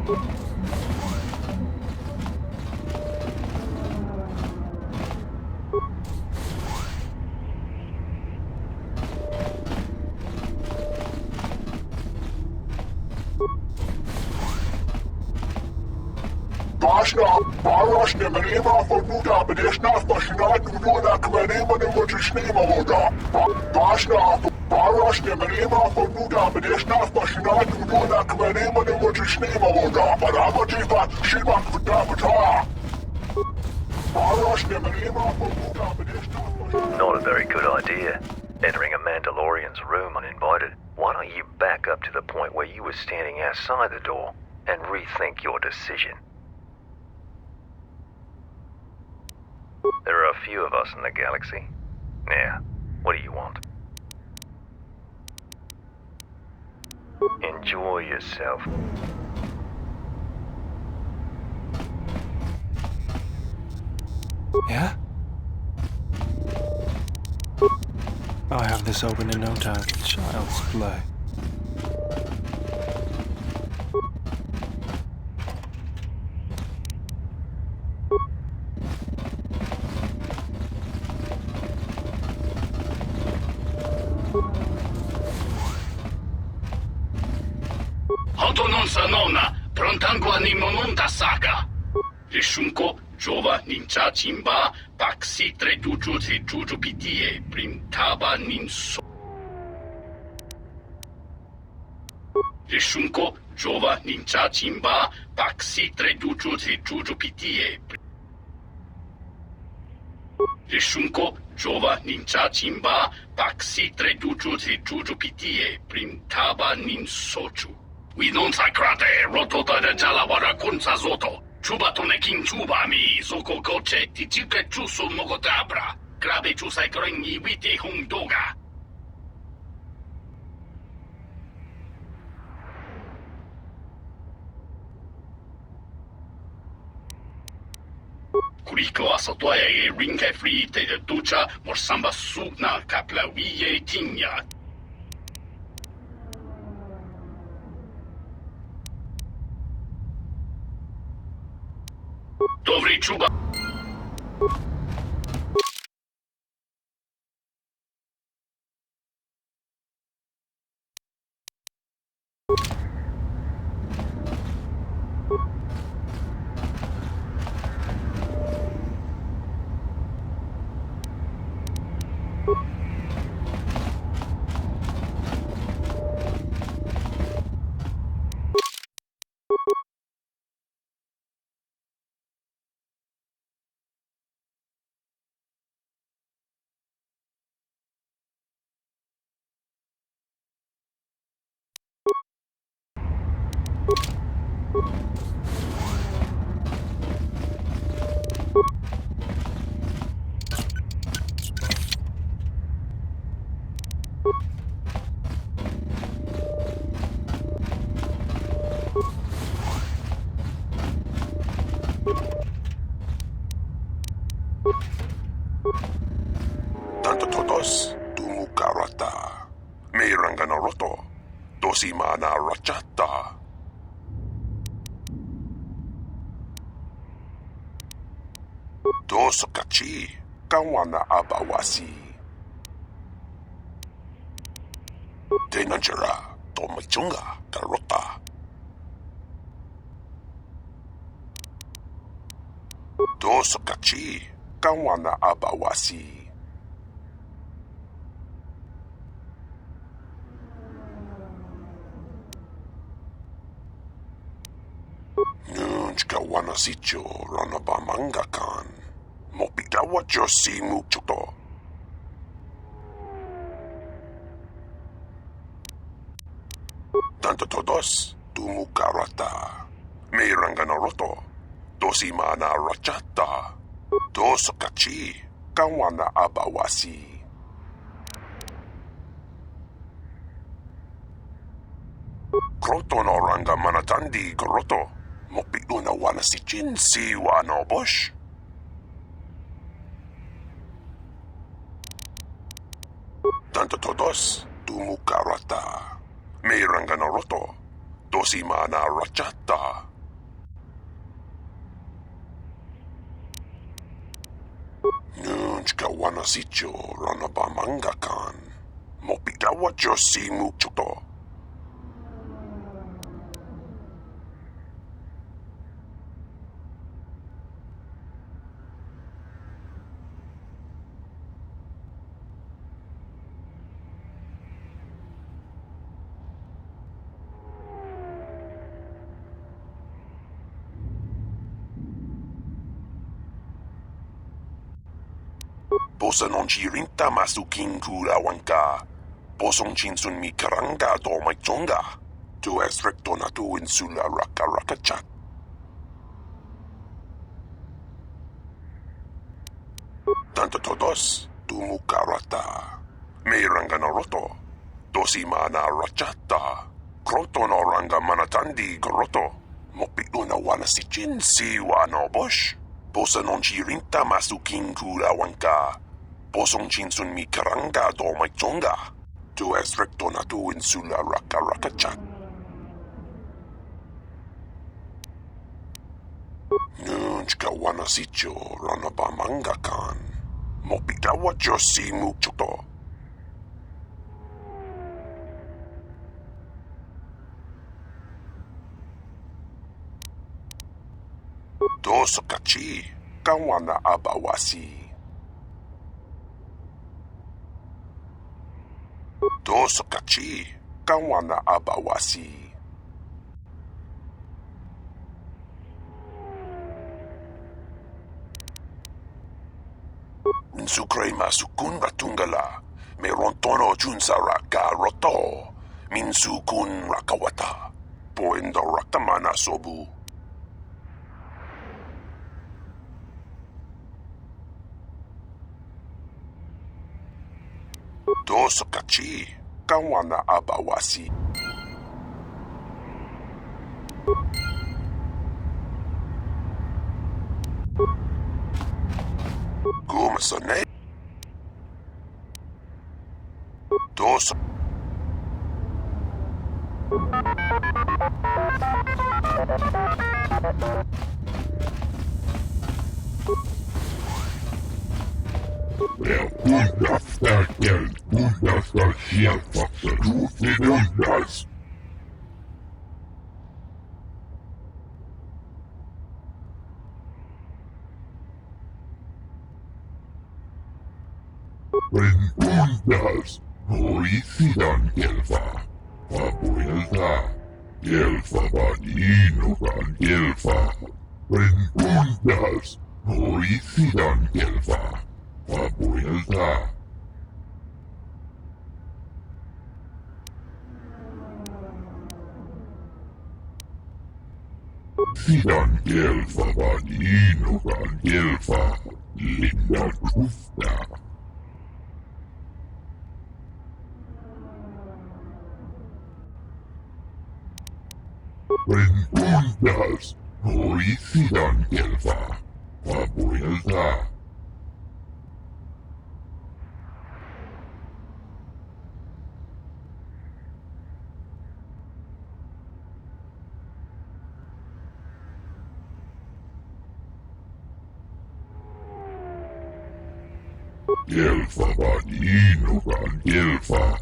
Bashna, Barashne, Manema for Buddha, Badeshna, Bashna, Nuna, Kmanema, and what you name Voda. Bashna, Barashne, Manema for Buddha, Badeshna, Bashna, Nuna, Kmanema, and what you name Voda. But I'm a Jiva, Shiva, Kutapata. Barashne, Manema for Buddha, Badeshna. Not a very good idea. Entering a Mandalorian's room uninvited. Why don't you back up to the point where you were standing outside the door and rethink your decision? There are a few of us in the galaxy. Now, what do you want? Enjoy yourself. Yeah? I'll have this open in no time. Child's play. Hoto non sa nonna, prontango ni momonta saka. Rishunko, Jova nincha chimba, paksi tre juju si juju pitie, printaba ninso. Rishunko, Jova nincha chimba, paksi tre juju si juju pitie. Rishunko, Jova nincha chimba, paksi tre juju si juju pitie, printaba ninsochu. We non sacrate, rotota de jalawara kunsa zoto. Chuba tone king chuba mi, soko koche, tichike chusu mogotabra. Grabe chusai krengi witi hung doga. Kuriko asotoye rinke free te de ducha, morsamba sugna kapla wiye tinya. Dobry chuba. Tanto todos, tumukarata. Mirangana roto, dosimana rachata. Dosokachi, kawana abawasi. Denanjara, tomachunga, karota. Dosokachi, kawana abawasi. Kawana sicho ranabamanga kan. Mopidawa josi mukchuto. Tanto todos, tumukarata. Mirangana roto, dosimana rachata. Dosokachi, kawana abawasi. Kroto no ranga manatandi koroto. Mopiuna wana si jinsi wano bush. Tanto todos, tumukarata. Mirangana roto, dosimana rachata. Nunchka wanasicho ranabamangakan. Mopidawa josi mukchuto. Bosa non ci rinta masukin kurawanka. Bosong chinsun mi karanga do mai chonga. Tu es rectonatu insula raka raka chat. Tanto todos, tu mukarata. Me ranga naroto. Dosi mana rachata. Kroto no ranga manatandi goroto. Mopido na wana si chin si wano bosh. Bosa non ci rinta masukin kurawanka. Bosong chinsun mi karanga do mai chonga. Tu es rectonatu insula raka raka chat. Nunchka wanasicho ranabamangakan. Mopidawa josi mukchuto. Dosokachi kawana abawasi. Dosokachi kawana abawasi. Minsukre masukun ratungala. Merontono junsara ga roto. Minsukun rakawata. Poendo rakamana sobu. Dosokachi kawana abawasi. Gumasone. Dos. Wunderstärken, Wunderstärken, tut mir Wunders. Wenn Wunders, Hoisidan Gelfa, Fabuelta, Gelfa Vanino van Gelfa. Wenn Wunders, Hoisidan Gelfa, Fabuelta. Sidan Gelfa Vanino van Gelfa, Linda Tufta. Wenn Wunders, Hoisidan Gelfa, Fabuelta. Gelfa Vanino van Gelfa.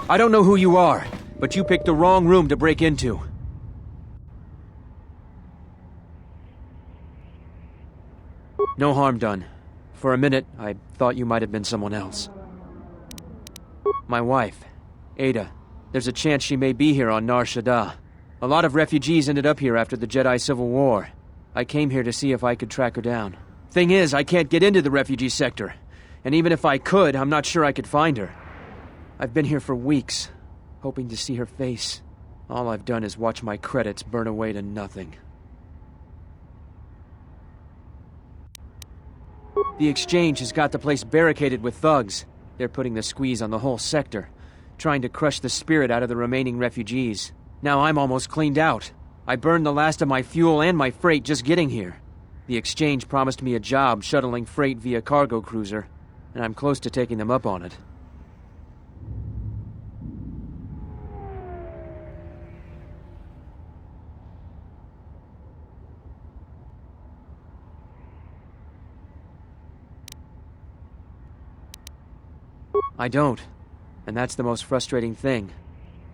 I don't know who you are, but you picked the wrong room to break into. No harm done. For a minute, I thought you might have been someone else. My wife, Ada. There's a chance she may be here on Nar Shaddaa. A lot of refugees ended up here after the Jedi Civil War. I came here to see if I could track her down. Thing is, I can't get into the refugee sector. And even if I could, I'm not sure I could find her. I've been here for weeks, hoping to see her face. All I've done is watch my credits burn away to nothing. The exchange has got the place barricaded with thugs. They're putting the squeeze on the whole sector, trying to crush the spirit out of the remaining refugees. Now I'm almost cleaned out. I burned the last of my fuel and my freight just getting here. The exchange promised me a job shuttling freight via cargo cruiser, and I'm close to taking them up on it. I don't, and that's the most frustrating thing.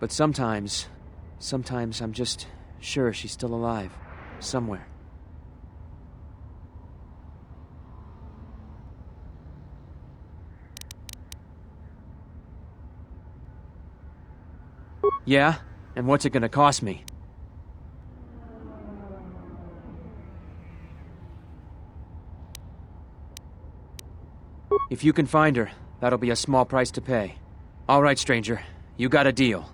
But sometimes I'm just sure she's still alive, somewhere. Yeah? And what's it gonna cost me? If you can find her, that'll be a small price to pay. All right, stranger. You got a deal.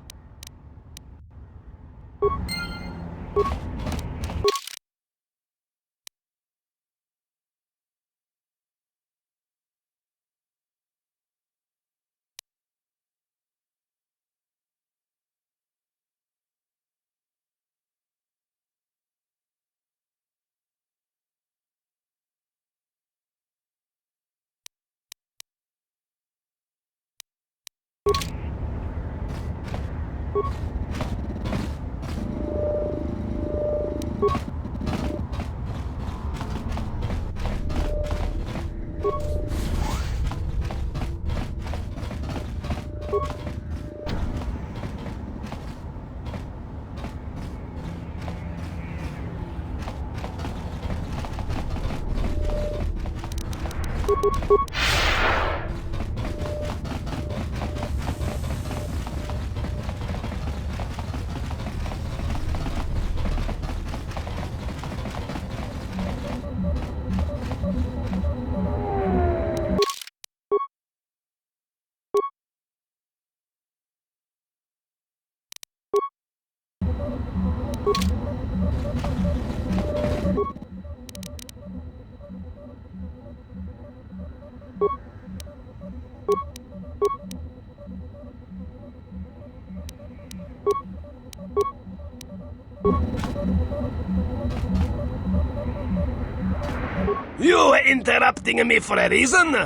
You interrupting me for a reason?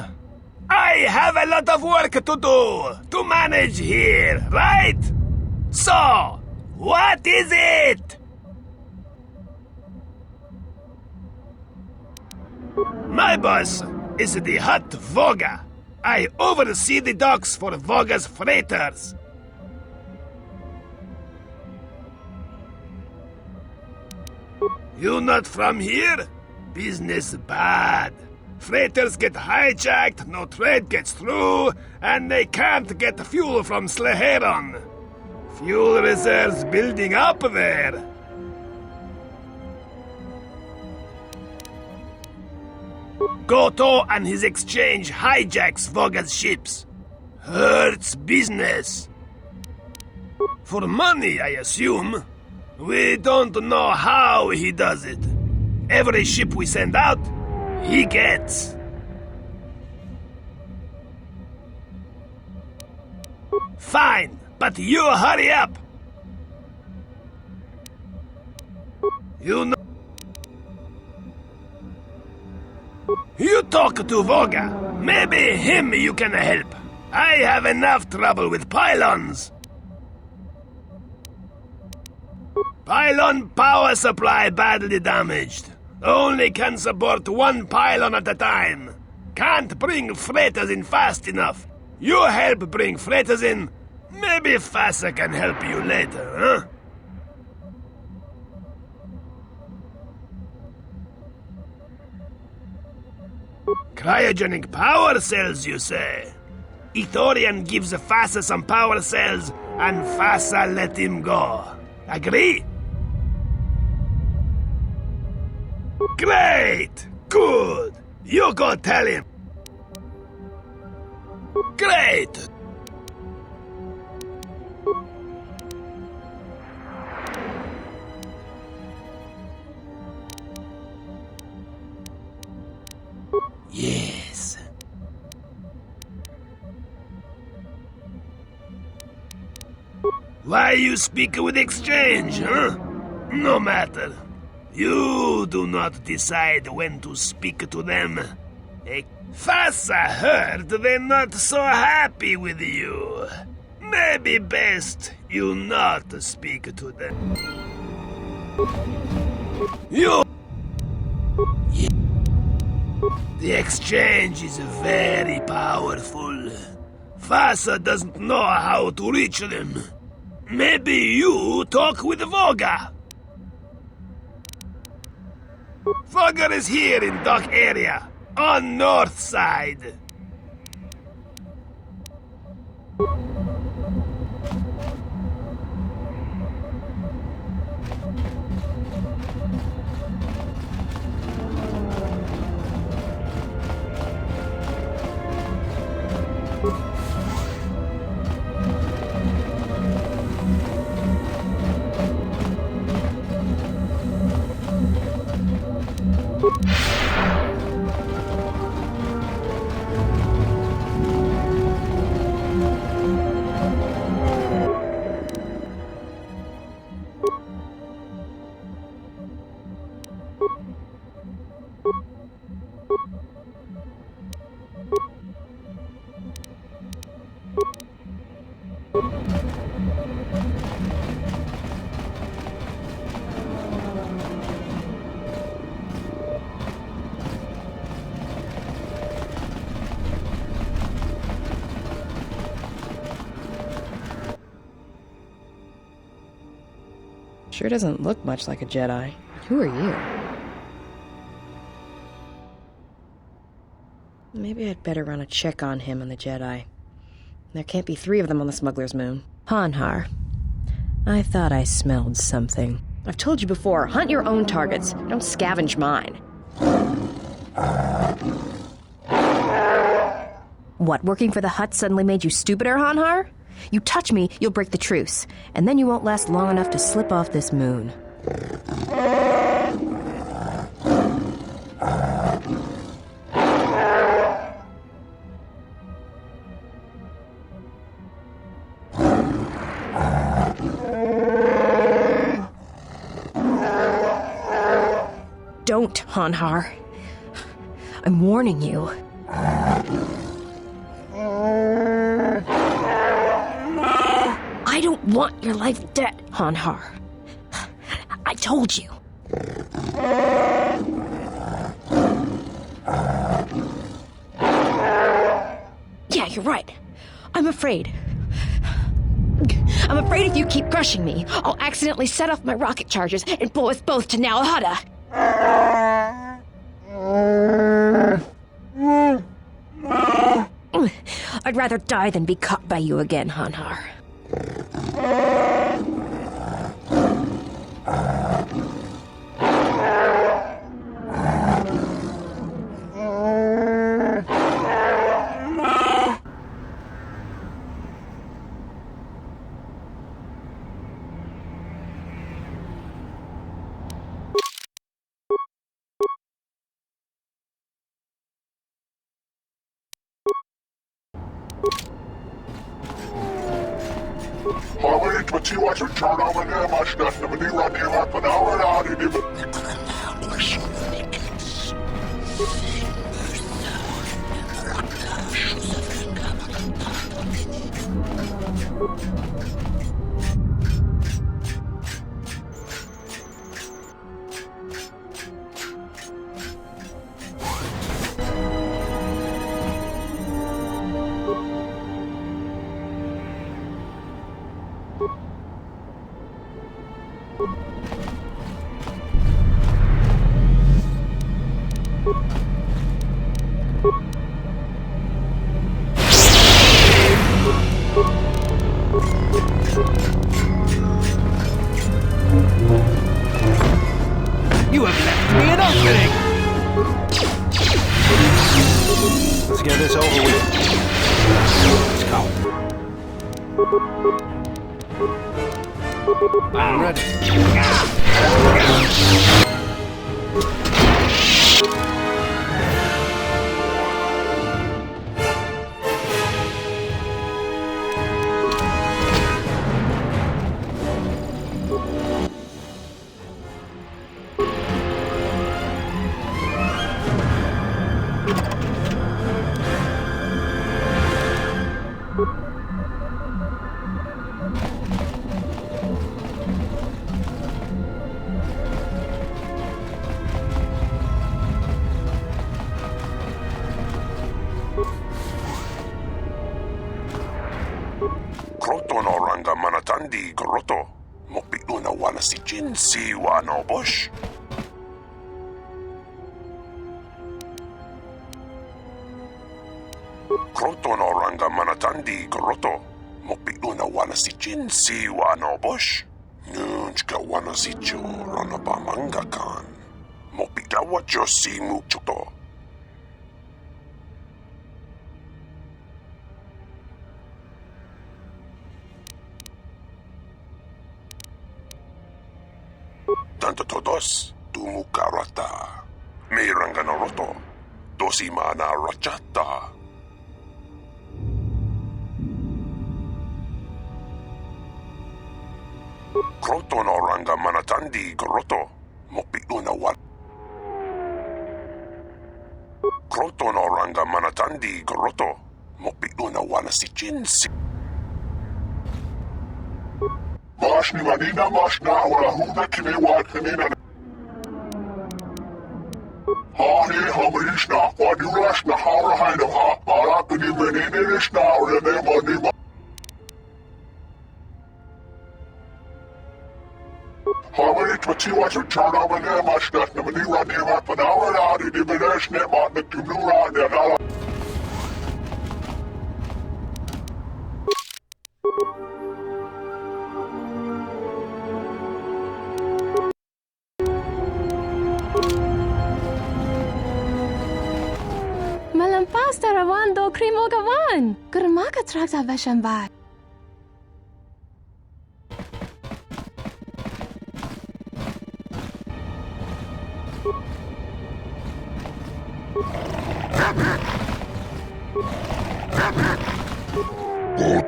I have a lot of work to do, to manage here, right? So, what is it? My boss is the Hutt Voga. I oversee the docks for Voga's freighters. You not from here? Business bad. Freighters get hijacked, no trade gets through, and they can't get fuel from Sleheron. Fuel reserves building up there. Goto and his exchange hijacks Voga's ships. Hurts business. For money, I assume. We don't know how he does it. Every ship we send out, he gets. Fine, but you hurry up. You know... You talk to Voga. Maybe him you can help. I have enough trouble with pylons. Pylon power supply badly damaged. Only can support one pylon at a time. Can't bring freighters in fast enough. You help bring freighters in, Maybe Fassa can help you later, huh? Cryogenic power cells, you say? Ithorian gives Fassa some power cells, and Fassa let him go. Agree? Great! Good! You go tell him. Great! Yes. Why you speak with exchange, huh? No matter. You do not decide when to speak to them. Fassa heard they're not so happy with you. Maybe best you not speak to them. You... The exchange is very powerful. Fassa doesn't know how to reach them. Maybe you talk with Voga. Voga is here in dock area, on north side. Sure doesn't look much like a Jedi. Who are you? Maybe I'd better run a check on him and the Jedi. There can't be 3 of them on the smuggler's moon. Hanhar. I thought I smelled something. I've told you before, hunt your own targets. Don't scavenge mine. What, working for the Hutt suddenly made you stupider, Hanhar? You touch me, you'll break the truce, and then you won't last long enough to slip off this moon. Don't, Hanhar. I'm warning you. I don't want your life dead, Hanhar. I told you. Yeah, you're right. I'm afraid. I'm afraid if you keep crushing me, I'll accidentally set off my rocket charges and pull us both to Nal Hutta. I'd rather die than be caught by you again, Hanhar. You have left me an opening! Let's get this over with. Let's go. I'm ready. Kroto no ranga manatandi groto. Mopitu na wana si jinsi wa no bush. Kroto no ranga manatandi groto. Mopitu na wana si jinsi wa no bush. Nunchka wana si jo rana pamanga kan. Mopita wa jo si muchuto. Tanto todos, tumukarata. Miranga no roto. Dosimana rachata. Kroto no ranga manatandi groto. Mopitu na wan. Kroto no ranga manatandi groto. Mopitu na wana si jinsi. Mashni manina mashna wala huda kime wakanina. Hani hamarishna wadurashna hara haina ha. Arakuni menenishna rene manima. Hamarit matiwa to turn over their mashna. Namanira neva panara di divination mat the kumura nala. Malampas tarawando krimogawan. Gurmaka trakta veshambat.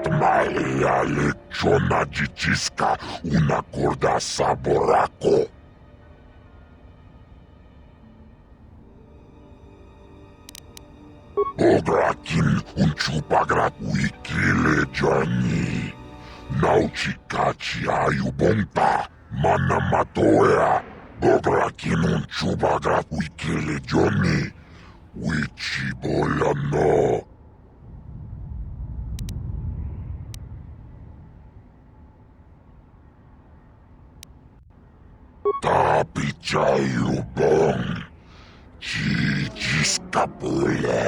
Malia lechona jichiska una corda saborako. Ograkin un chupagrat wikile jani. Nauchikachi ayubonta manamatoea. Ograkin un chupagrat wikile jani. Wichibolano. Tapichayubong. Chichiskapule.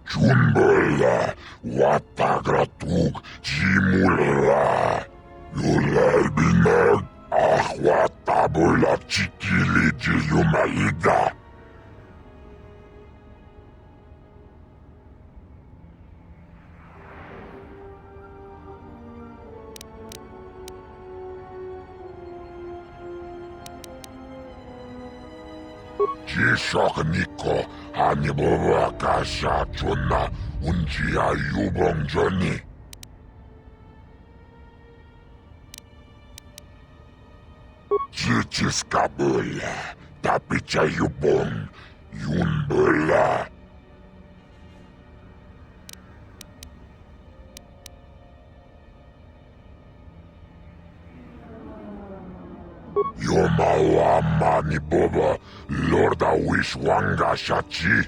Chumbele. Watagratug. Chimulera. Yulalbinag. Ahwatabula chikili jiyumaliga. Jishokniko Hannibal Kasha Chuna Unjia Yubong Johnny. Chichiskabula Tapicha Yubong Yunbula. Yomawa Mani Boba, Lorda Wishwanga Shachi.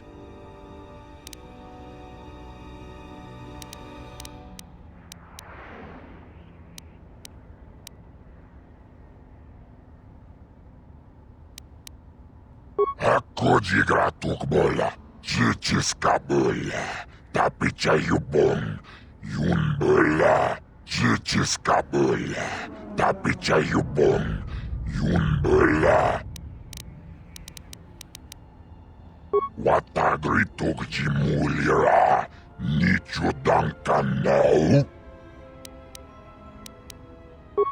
Ako jigratuk bola, jicis kabola, tapi cayubong, yun bola, jicis kabola, tapi cayubong, yun bola. Watagrituk jimulira, nichudangkan nau.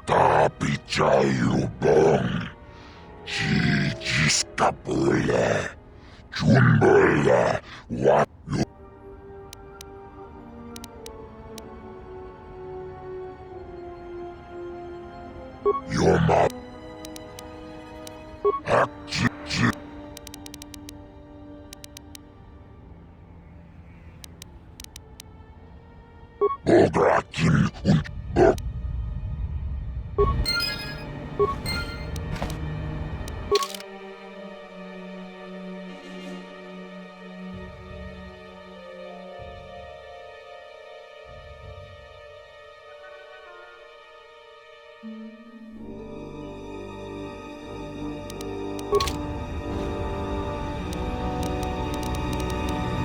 Tapi cayubong, jicis kabola, yun bola, wat. Yoma. Akji. Bograkin und Bog.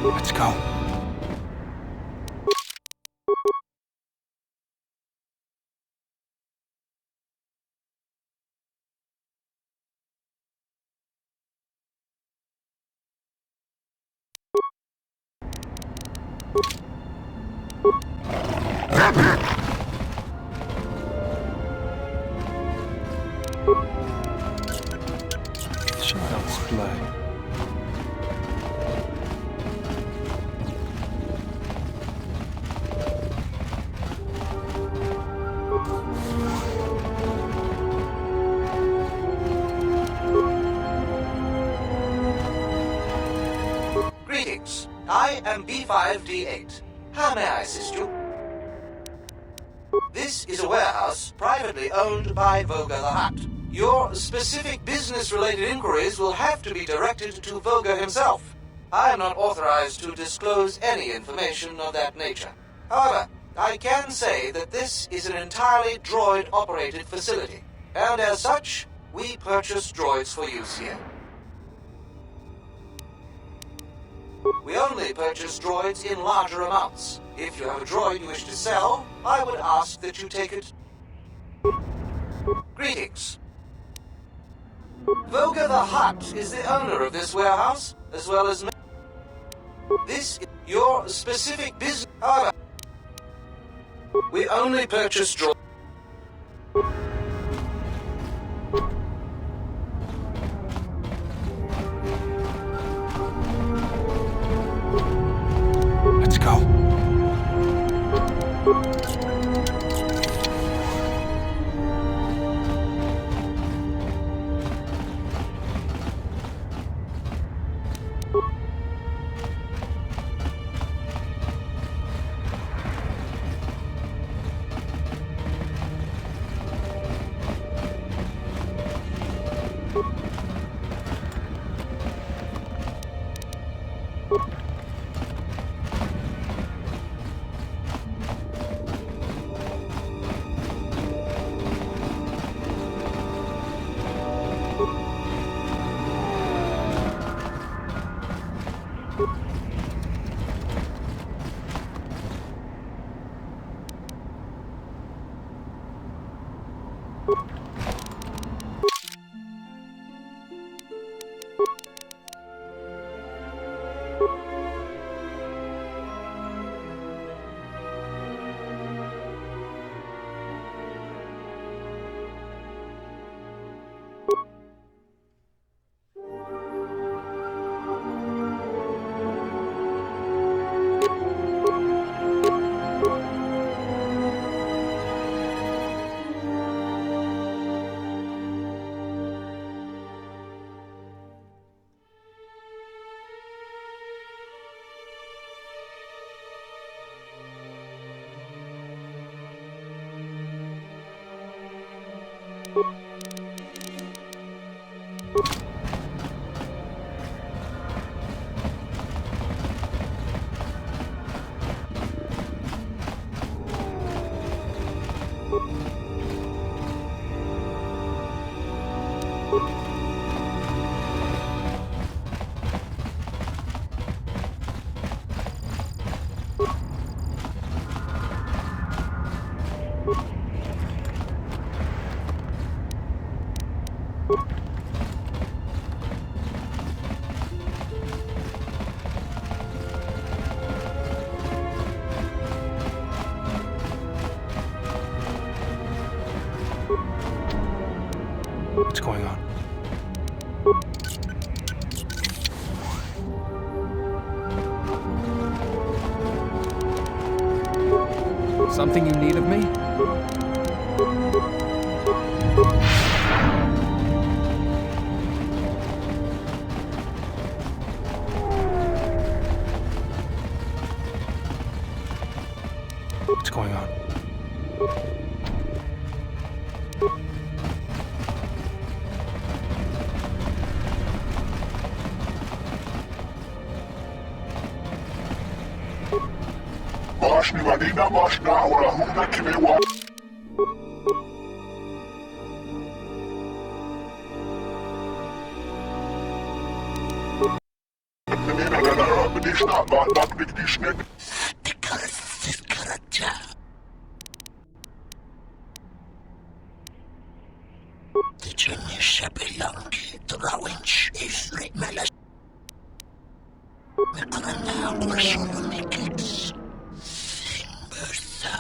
Let's go. Child's play. Greetings. I am B5D8. How may I assist you? This is a warehouse privately owned by Voga the Hutt. Your specific business-related inquiries will have to be directed to Voga himself. I am not authorized to disclose any information of that nature. However, I can say that this is an entirely droid-operated facility, and as such, we purchase droids for use here. We only purchase droids in larger amounts. If you have a droid you wish to sell, I would ask that you take it. Greetings. Voga the Hutt is the owner of this warehouse, as well as this is your specific business. However, we only purchase droids. Let's go. What's going on? Something you need of me? What's going on? Mashni Madina Mashna wala huna kimewa. Nina gana abdishna ba bakdishne. Ticinisze bilonki, drawęć i frymele. Wykonana ogłoszony kiks. Simbersa.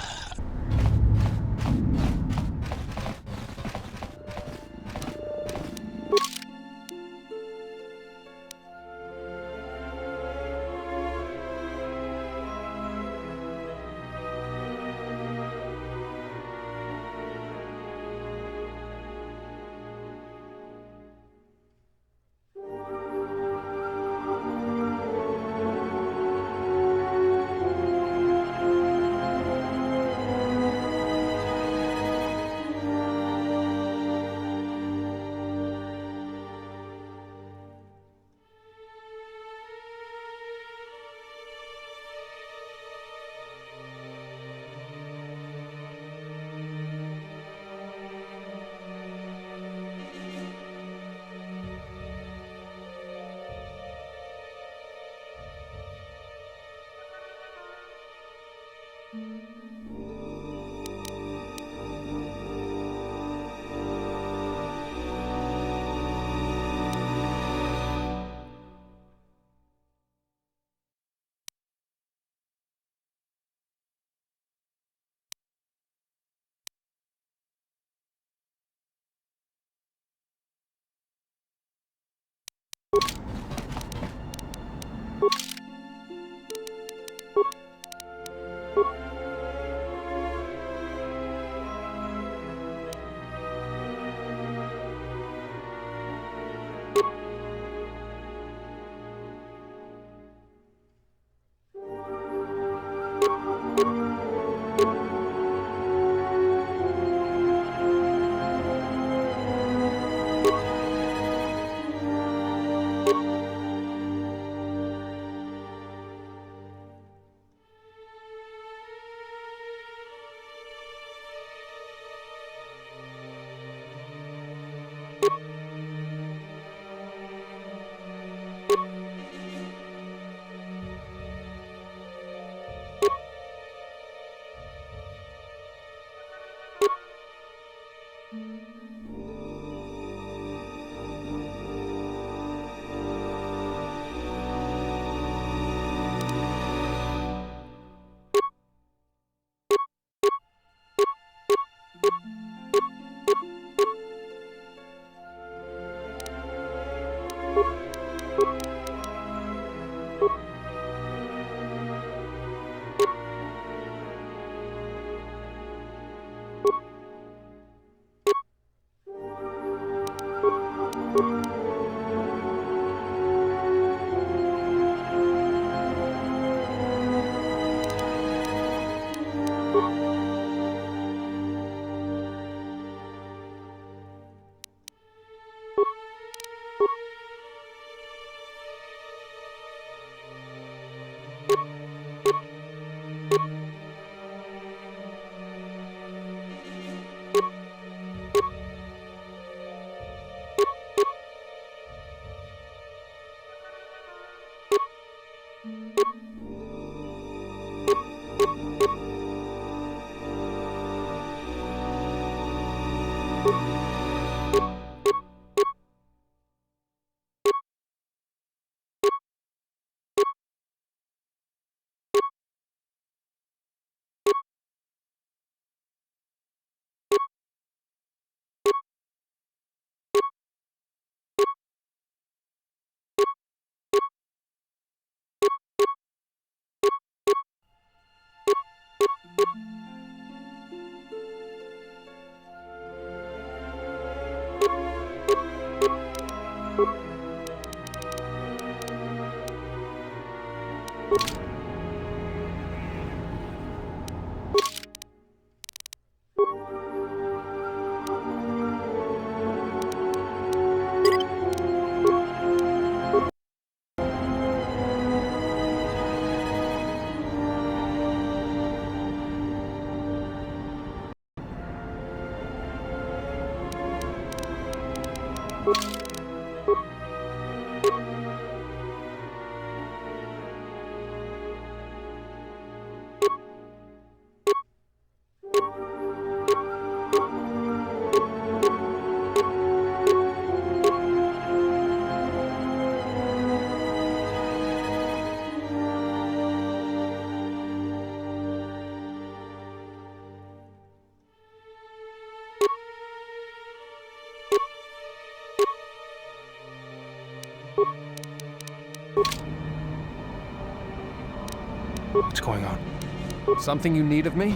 What's going on? Something you need of me?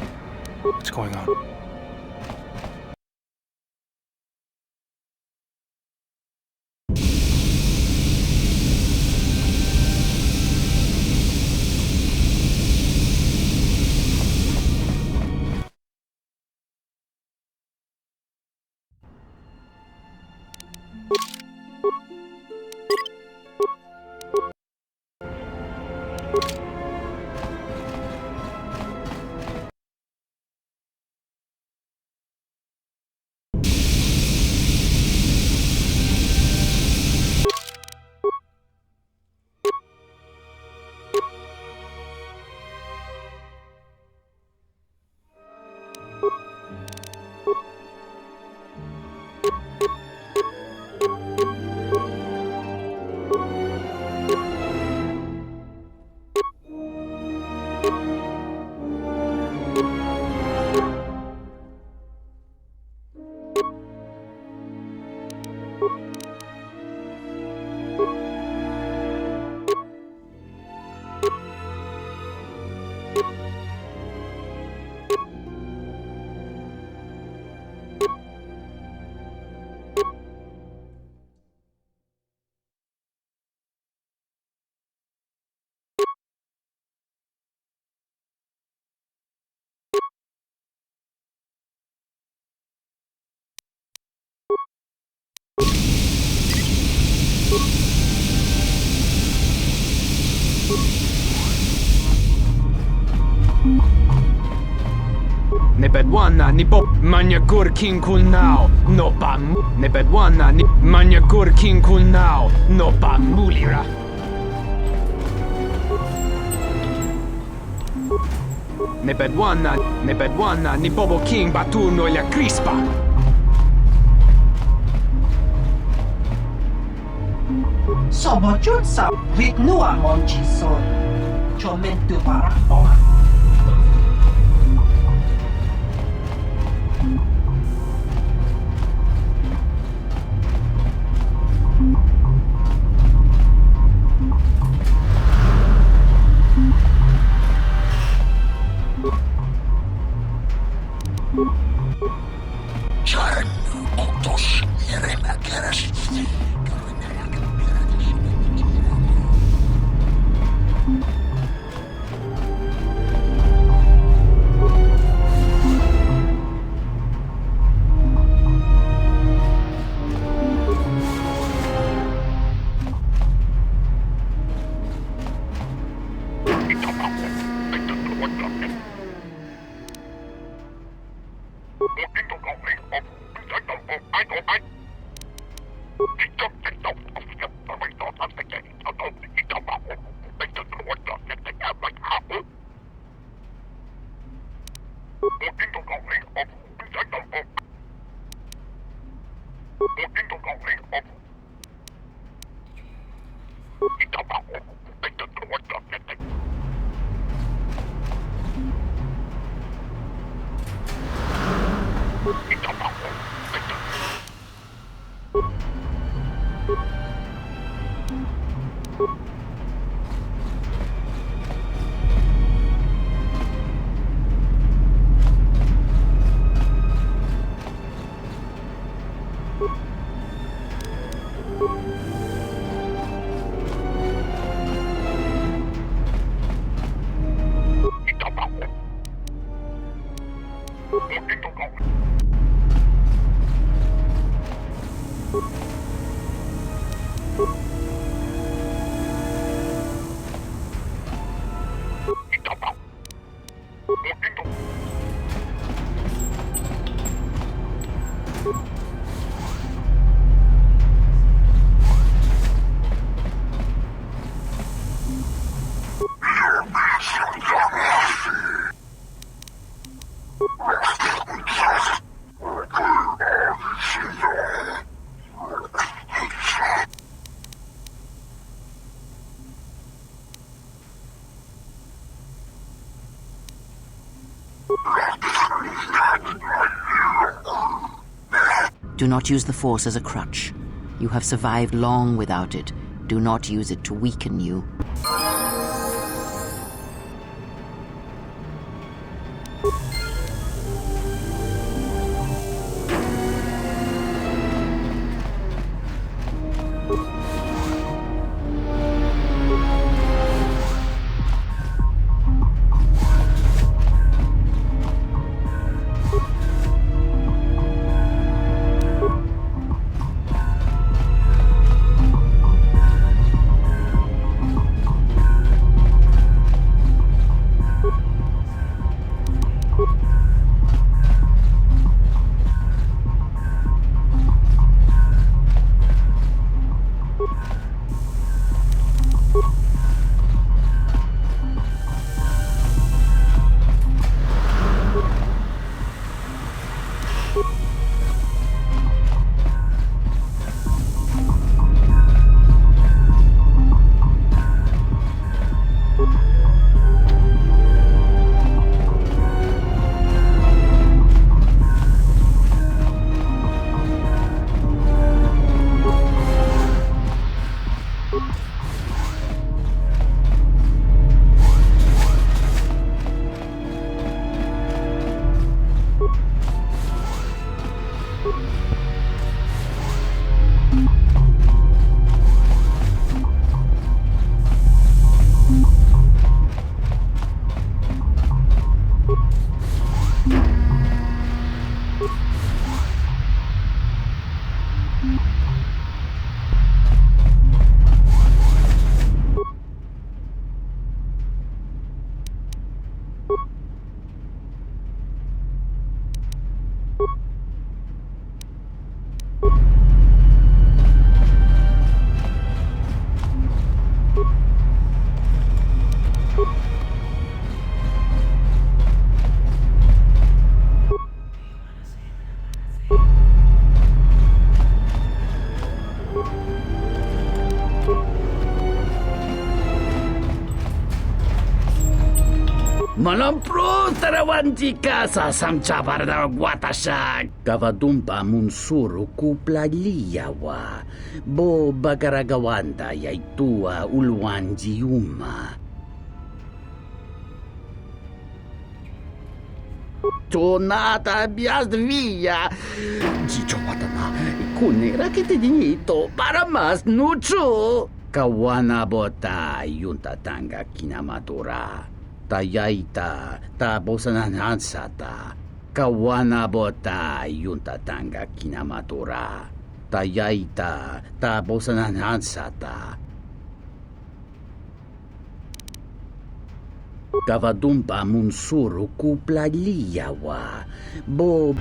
What's going on? Nepedwana ni pop manyakur king kunao no pam Nepedwana ni manyakur king kunao no pamulira Nepedwana ni bobo king batuno la crispa Sobojutsa ritnua monchison. Chomentu parapoa. Do not use the Force as a crutch. You have survived long without it. Do not use it to weaken you. Malampro tarawantika sa samchabar na watasha. Kavadumpa munsuro kuplaliyawa. Bo bagaragawanda yaitua ulwanjiuma. Tonata biasvia. Jichowatana. Kunera kete dinito para mas nucho. Kawana bota yunta tanga kinamatura. Tayaita tabosananansata. Kawana bota yunta tanga kinamatura. Tayaita tabosananansata. Kavadumpa munsuro kuplaliyawa. Bo...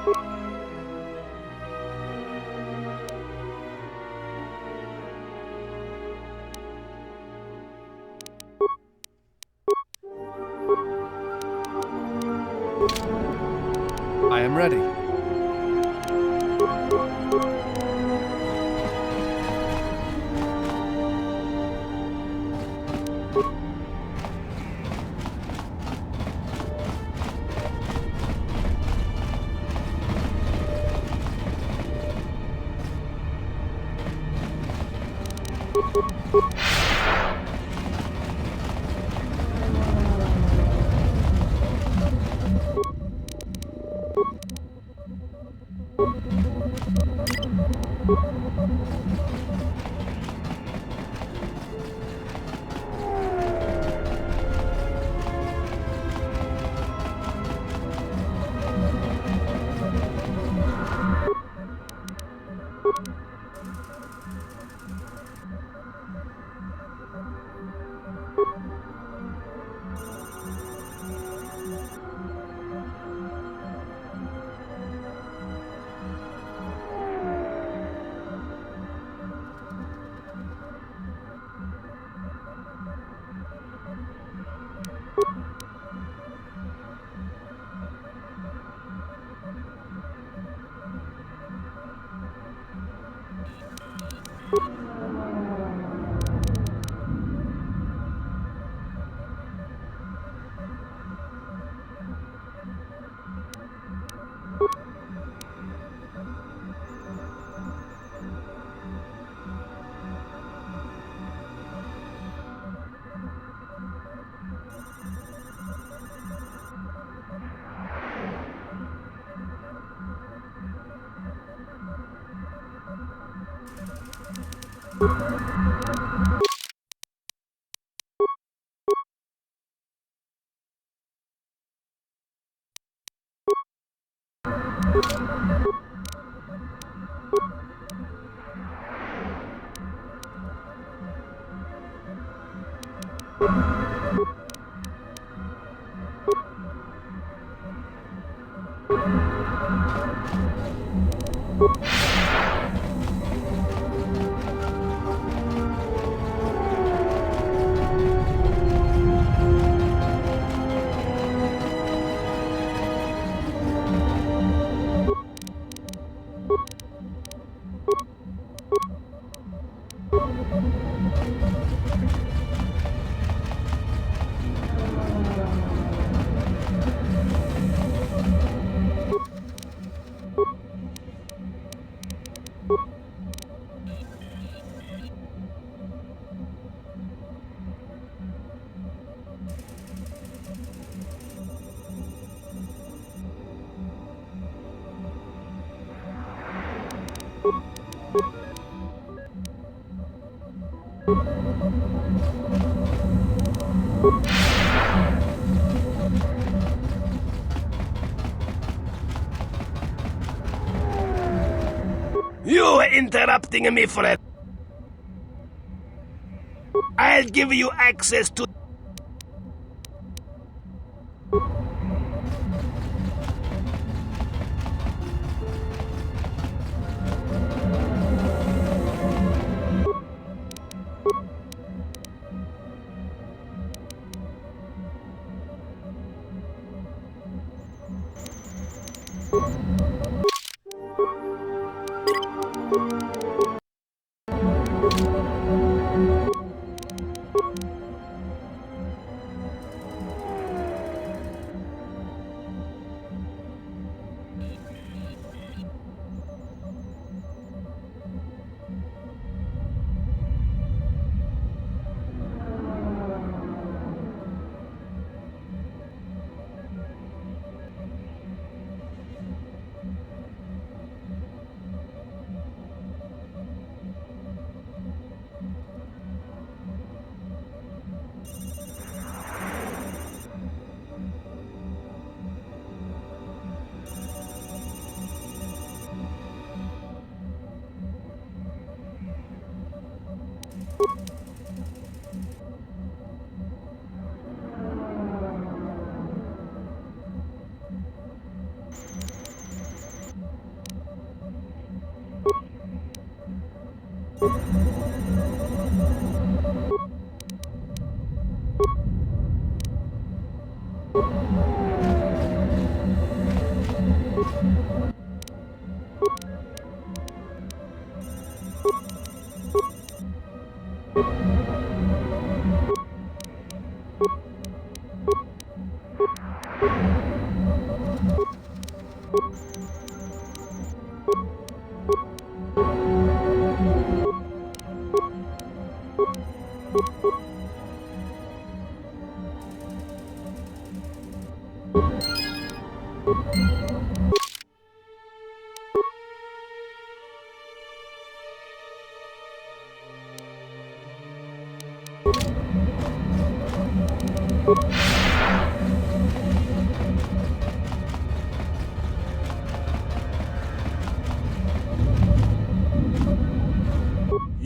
I am ready. You are interrupting me, friend. I'll give you access to...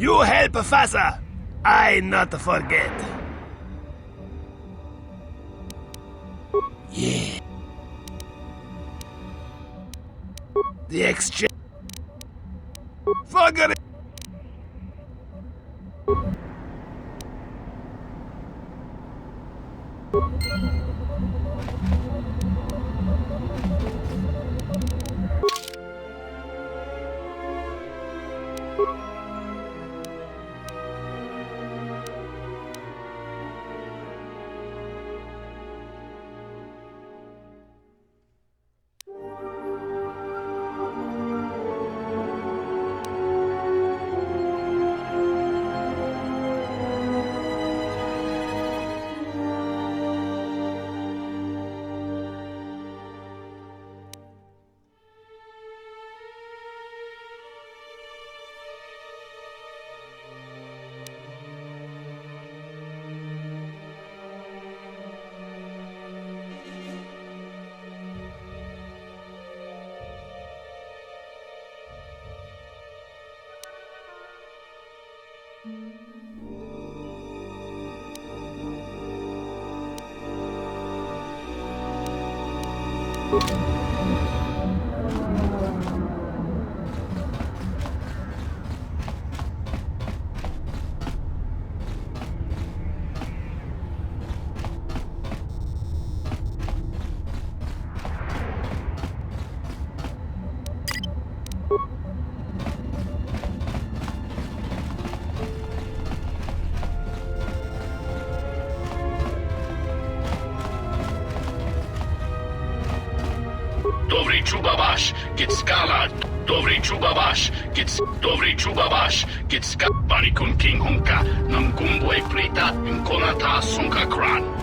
You help Fasa. I not forget. Yeah. The exchange. Forget it. Dovri Chubabash, get Scala. Dovri Chubabash, Dovri Chubabash, get Barikun King Hunka, Namgumbo Prita, Inkonata Sunka Kran.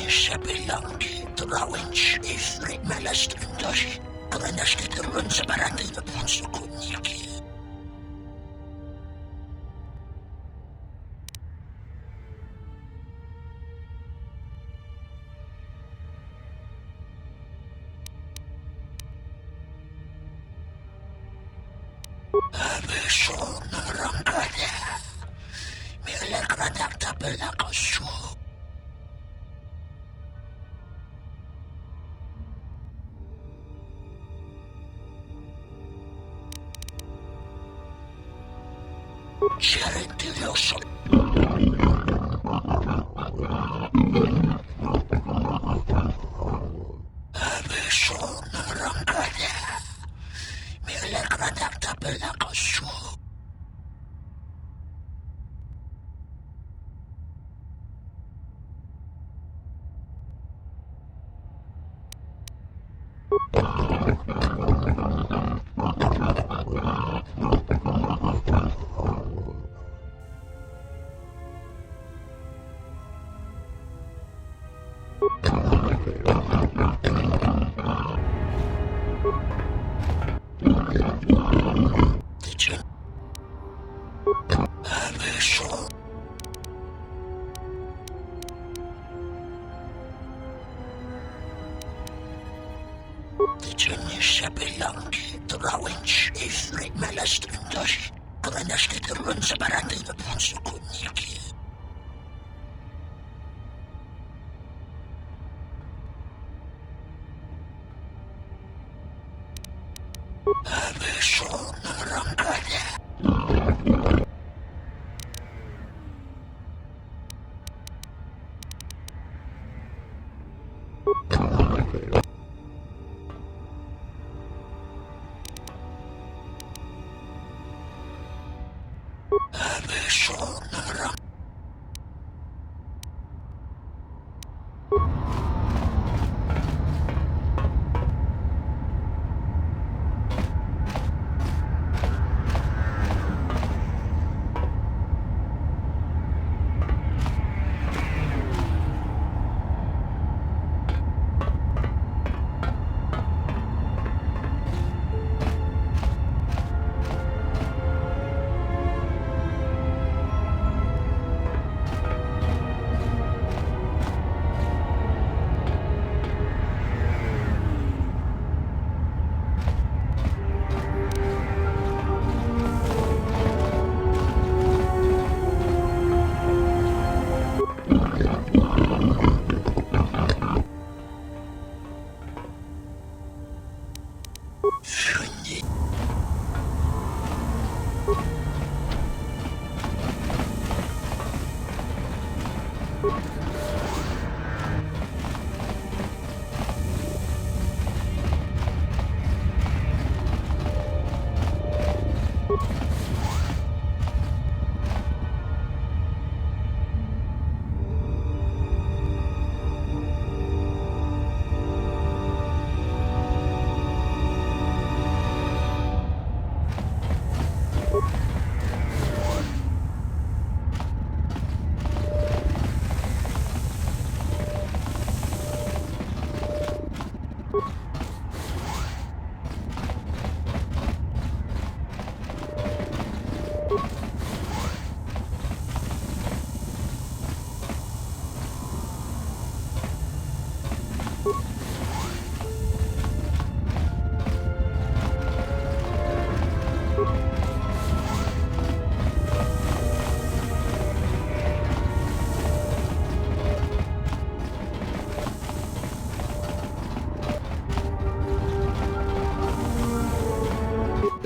Shabilangi, Drawinch, Ifrit Malastrindosh, Granashki, the Runsabarati, the Ponsukuniki. Abishon Rangada, Milagradakta Belakosu. Cherentiloso. Abishon Rangada, Milagradakta Belakosu. Shabilangi, Drawinch, Ifrit Malastrindosh, Granashki, the Runsabarati, the Ponsukuniki. Abishon Rangada.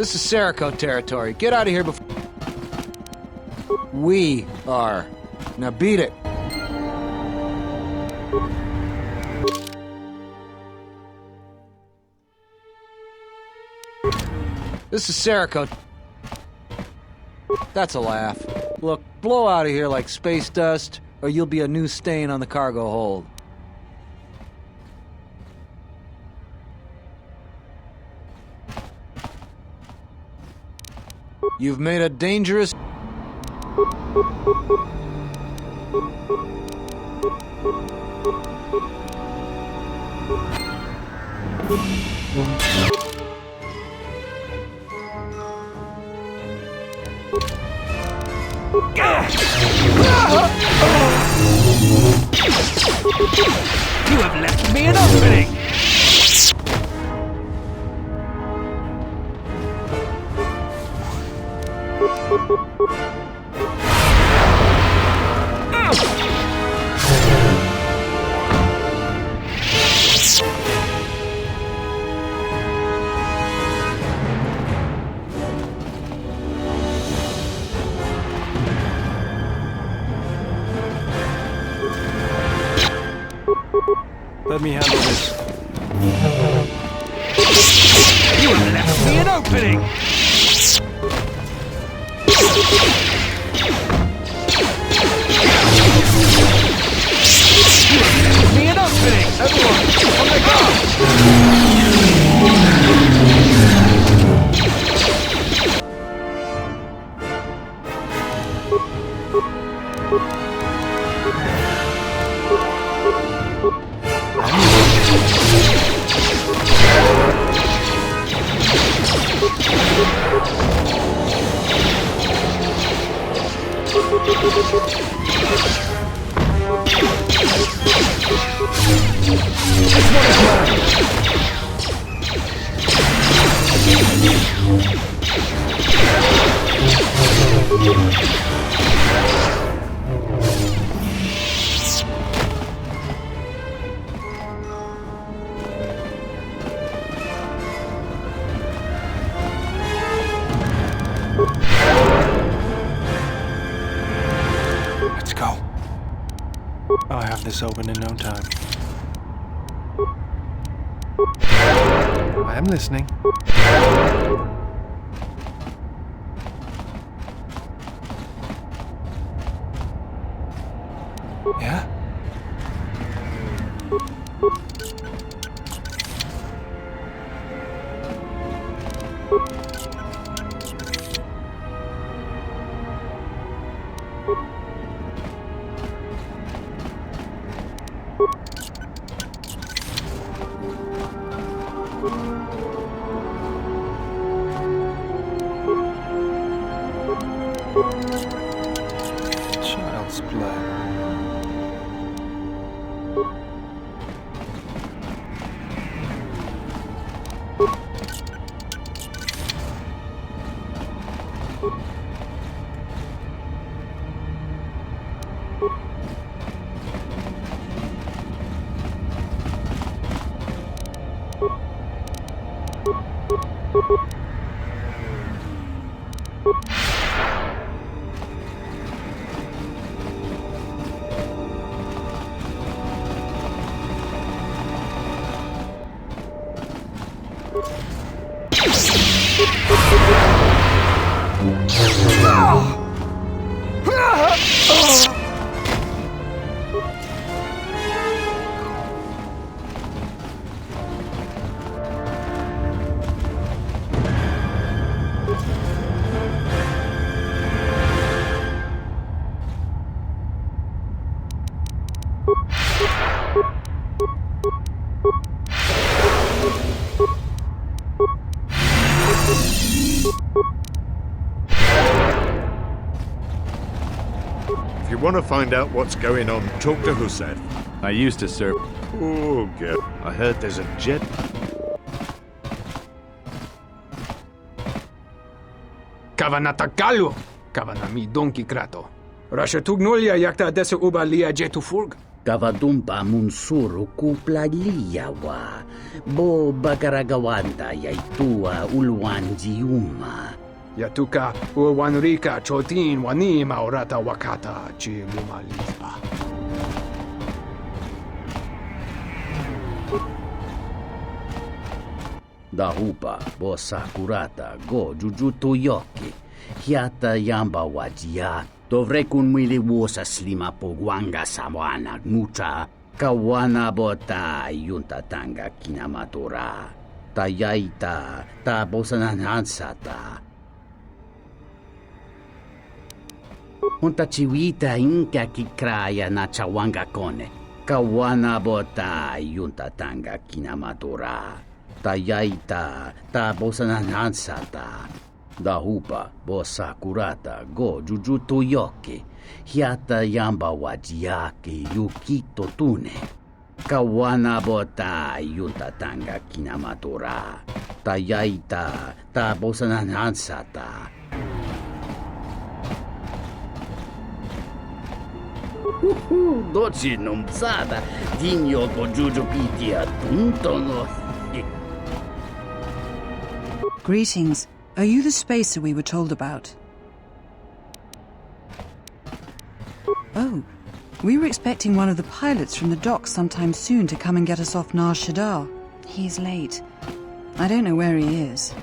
This is Serico territory. Get out of here before... We are. Now beat it. This is Serico. That's a laugh. Look, blow out of here like space dust, or you'll be a new stain on the cargo hold. You've made a dangerous... You have left me an opening! Let me handle this. You have left me an opening! You have left me an opening! Everyone, on the guard! Let's go. I'll have this open in no time. I am listening. Yeah? Child's play. If you want to find out what's going on, talk to Hussein. I used to serve. Oh, good. I heard there's a jet. Kavanata Galu! Kavanami Donkey Krato. Rasha Tugnolya yakta desa uba lia jetu furg. Kavadumpa munsuru kupla liyawa. Bo bagaragawanda yaitua ulwanjiuma. Yatuka uwanrika chotin wanima orata wakata chilumaliza. Dahupa bo sakurata go jujutu yoki. Hiata yamba wajia. Dovrei kun mwili wosa slima po gwanga sawana mucha. Kawana bota yunta tanga kinamatora. Tayaita ta bosananhansata. Unta chiwita inka kikraya na chawanga kone. Kawana bota yunta tanga kinamatora. Ta yaita, ta bosananansata. Da hupa, bosa kurata, go jujutu yoke. Hiata yamba wajiake yukito tune. Kawana bota yuta tanga kinamatora. Ta yaita, ta bosananansata. Doci numsada, dinyo go juju pitia tuntono. Greetings. Are you the spacer we were told about? Oh, we were expecting one of the pilots from the docks sometime soon to come and get us off Nar Shaddaa. He's late. I don't know where he is.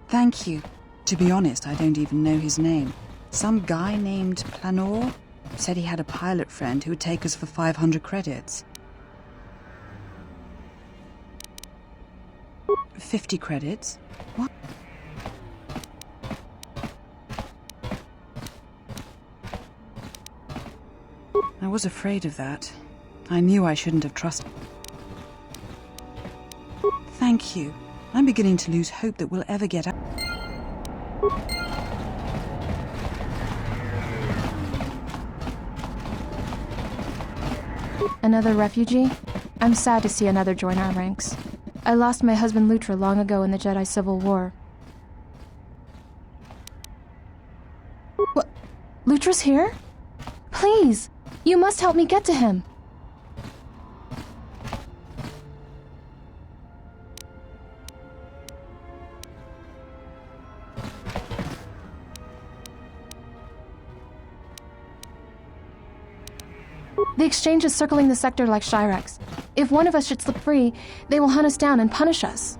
Thank you. To be honest, I don't even know his name. Some guy named Planor said he had a pilot friend who would take us for 500 credits. 50 credits? What? I was afraid of that. I knew I shouldn't have trusted. Thank you. I'm beginning to lose hope that we'll ever get out. Another refugee? I'm sad to see another join our ranks. I lost my husband Lutra long ago in the Jedi Civil War. What? Lutra's here? Please! You must help me get to him! The exchange is circling the sector like Shyrax. If one of us should slip free, they will hunt us down and punish us.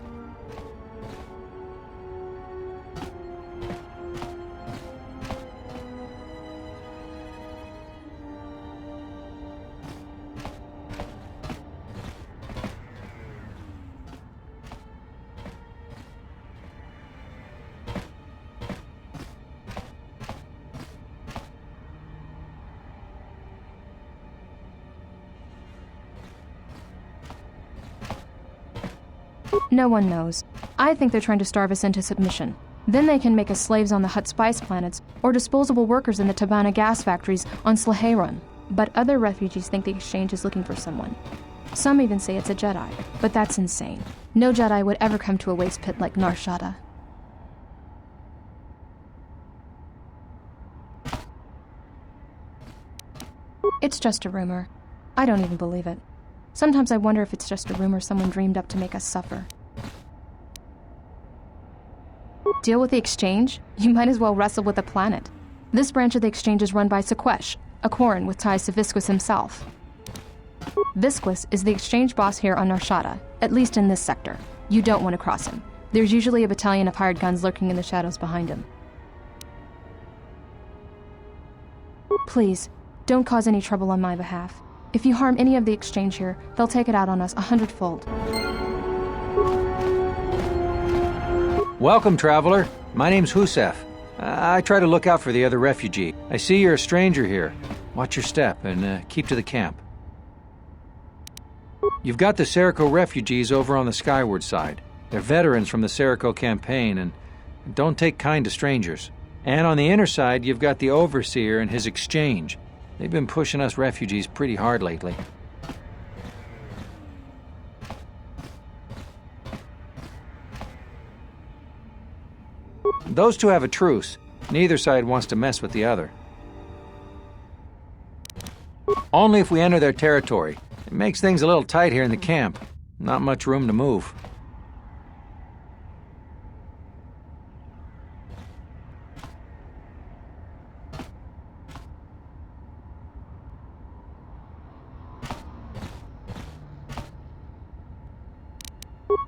No one knows. I think they're trying to starve us into submission. Then they can make us slaves on the Hutt spice planets, or disposable workers in the Tabana gas factories on Slaheron. But other refugees think the exchange is looking for someone. Some even say it's a Jedi, but that's insane. No Jedi would ever come to a waste pit like Nar Shaddaa. It's just a rumor. I don't even believe it. Sometimes I wonder if it's just a rumor someone dreamed up to make us suffer. Deal with the exchange? You might as well wrestle with the planet. This branch of the exchange is run by Sequesh, a Quarren with ties to Visquis himself. Visquis is the exchange boss here on Nar Shaddaa, at least in this sector. You don't want to cross him. There's usually a battalion of hired guns lurking in the shadows behind him. Please, don't cause any trouble on my behalf. If you harm any of the exchange here, they'll take it out on us 100-fold. Welcome, traveler. My name's Husef. I try to look out for the other refugee. I see you're a stranger here. Watch your step and keep to the camp. You've got the Serico refugees over on the skyward side. They're veterans from the Serico campaign and don't take kind to strangers. And on the inner side, you've got the Overseer and his exchange. They've been pushing us refugees pretty hard lately. Those two have a truce. Neither side wants to mess with the other. Only if we enter their territory. It makes things a little tight here in the camp. Not much room to move.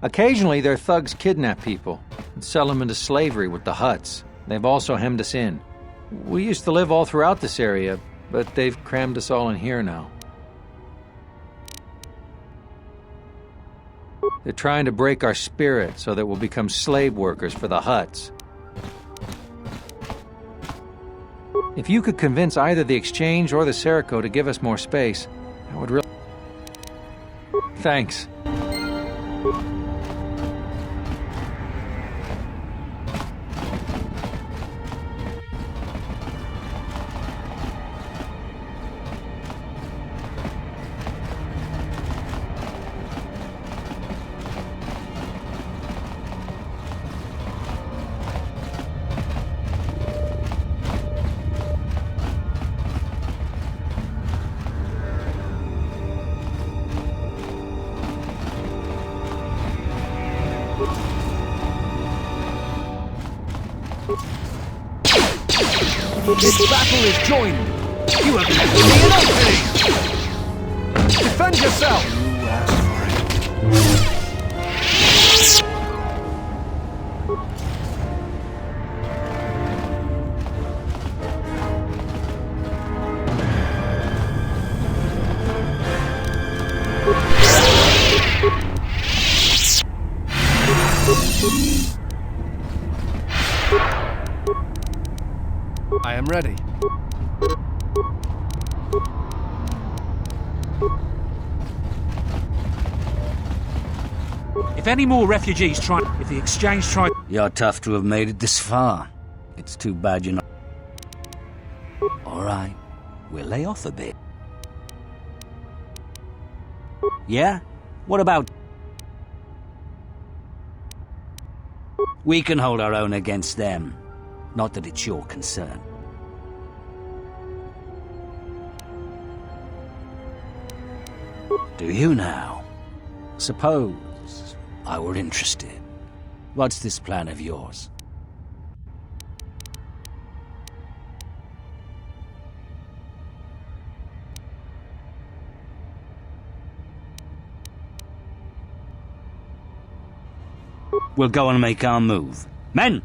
Occasionally, their thugs kidnap people and sell them into slavery with the Hutts. They've also hemmed us in. We used to live all throughout this area, but they've crammed us all in here now. They're trying to break our spirit so that we'll become slave workers for the Hutts. If you could convince either the Exchange or the Serico to give us more space, I would really... Thanks. This battle is joined. You have left me an opening. Defend yourself. You asked for it. I am ready. If any more refugees try... If the Exchange try... You're tough to have made it this far. It's too bad you're not... Alright, we'll lay off a bit. Yeah? What about... We can hold our own against them. Not that it's your concern. Do you now? Suppose I were interested. What's this plan of yours? We'll go and make our move. Men!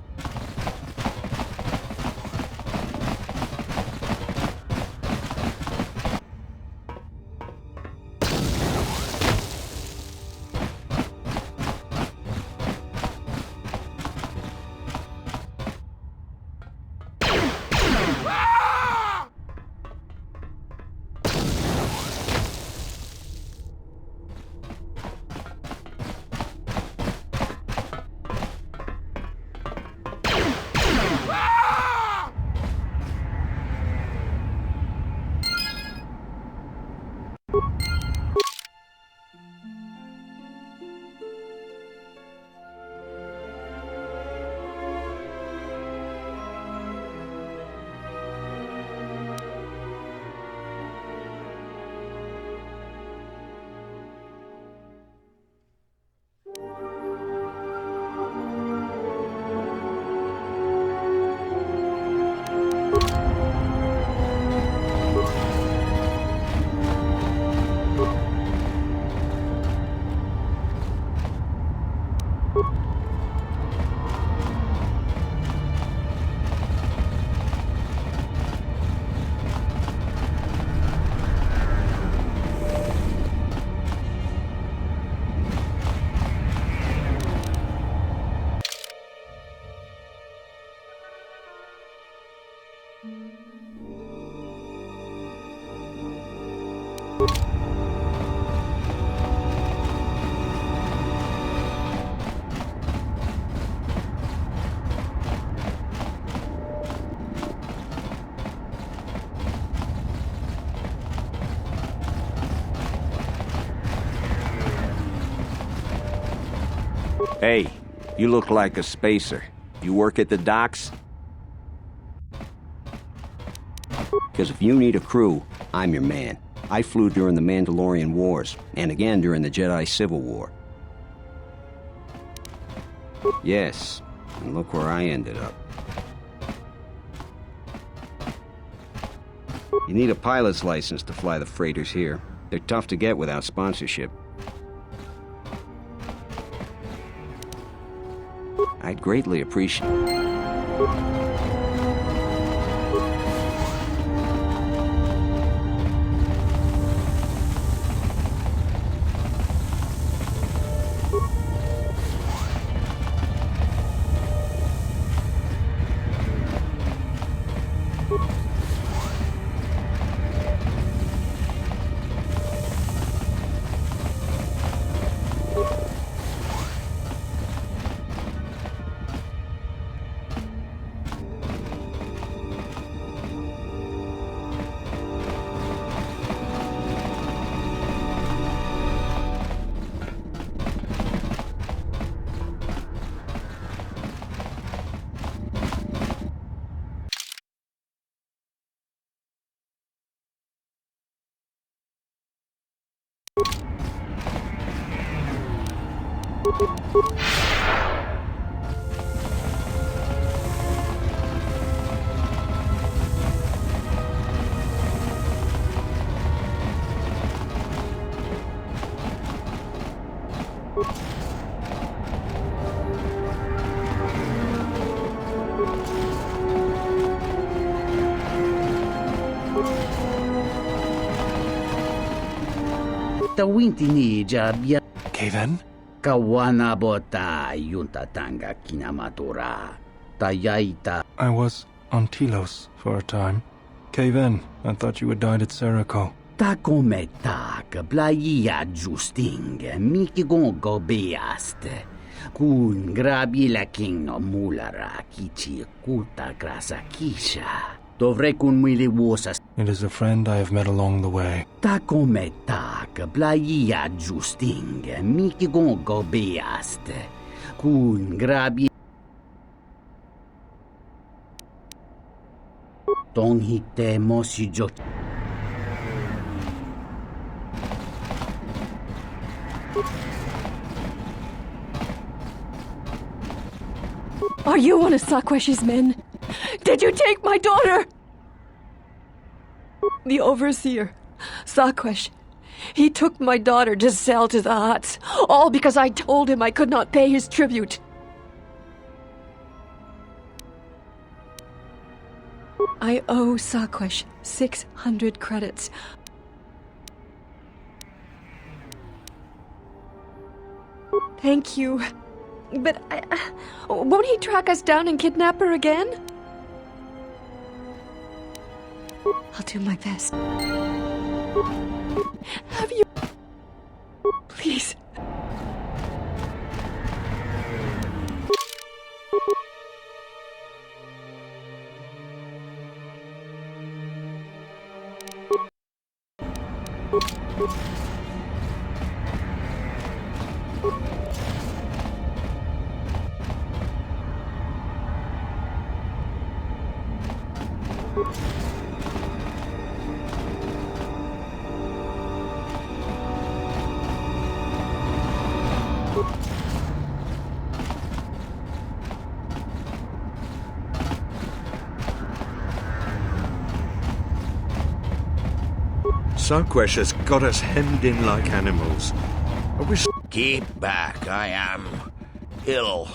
Hey, you look like a spacer. You work at the docks? Because if you need a crew, I'm your man. I flew during the Mandalorian Wars, and again during the Jedi Civil War. Yes, and look where I ended up. You need a pilot's license to fly the freighters here. They're tough to get without sponsorship. I'd greatly appreciate it. you Tawintini jabia. Kaven? Kawana bota yunta tanga kinamatura. Tayaita. I was on Telos for a time. Kaven, I thought you had died at Serico. Ta come ta playa justing miki gongo beaste. Kun grabi la king no mulara kichi kulta grasa kisha. Dovrei kun mili wosas. It is a friend I have met along the way. Ta come ta playa justing miki gongo beaste. Kun grabi Tong hite mosi jo. Are you one of Sakwesh's men? Did you take my daughter? The overseer, Sakwesh, he took my daughter to sell to the Huts, all because I told him I could not pay his tribute. I owe Sakwesh 600 credits. Thank you. But won't he track us down and kidnap her again? I'll do my best. Have you... Please. Sarkwesh has got us hemmed in like animals. I wish... Keep back, I am ill.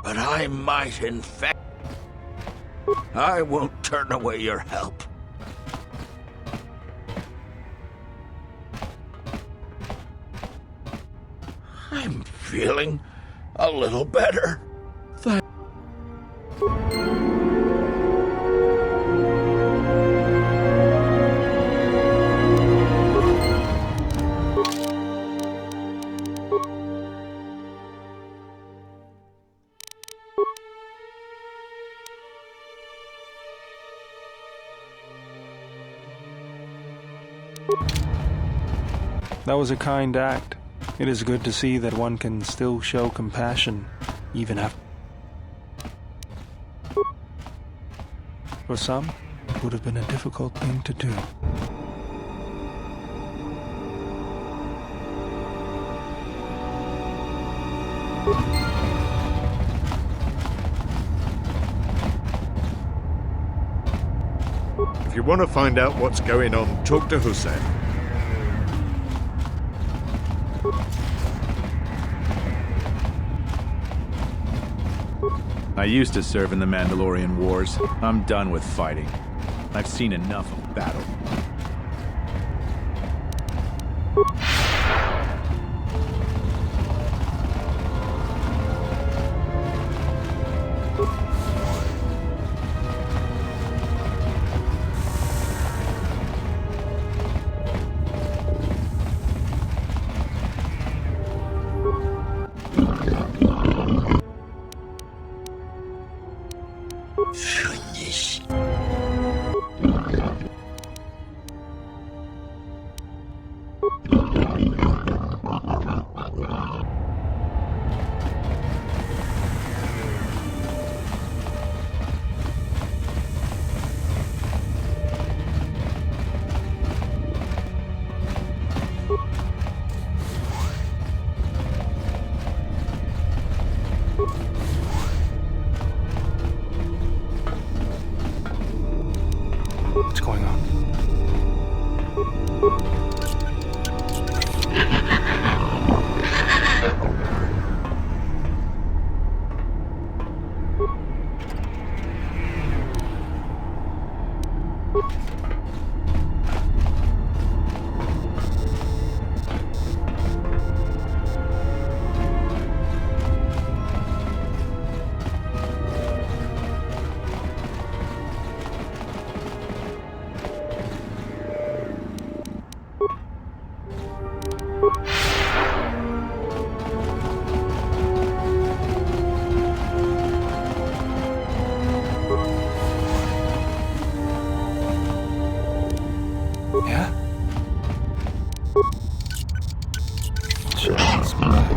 But I might infect. I won't turn away your help. I'm feeling a little better. That was a kind act. It is good to see that one can still show compassion, even after... For some, it would have been a difficult thing to do. If you want to find out what's going on, talk to Hussein. I used to serve in the Mandalorian Wars. I'm done with fighting. I've seen enough of battle. Yeah? Child's blood.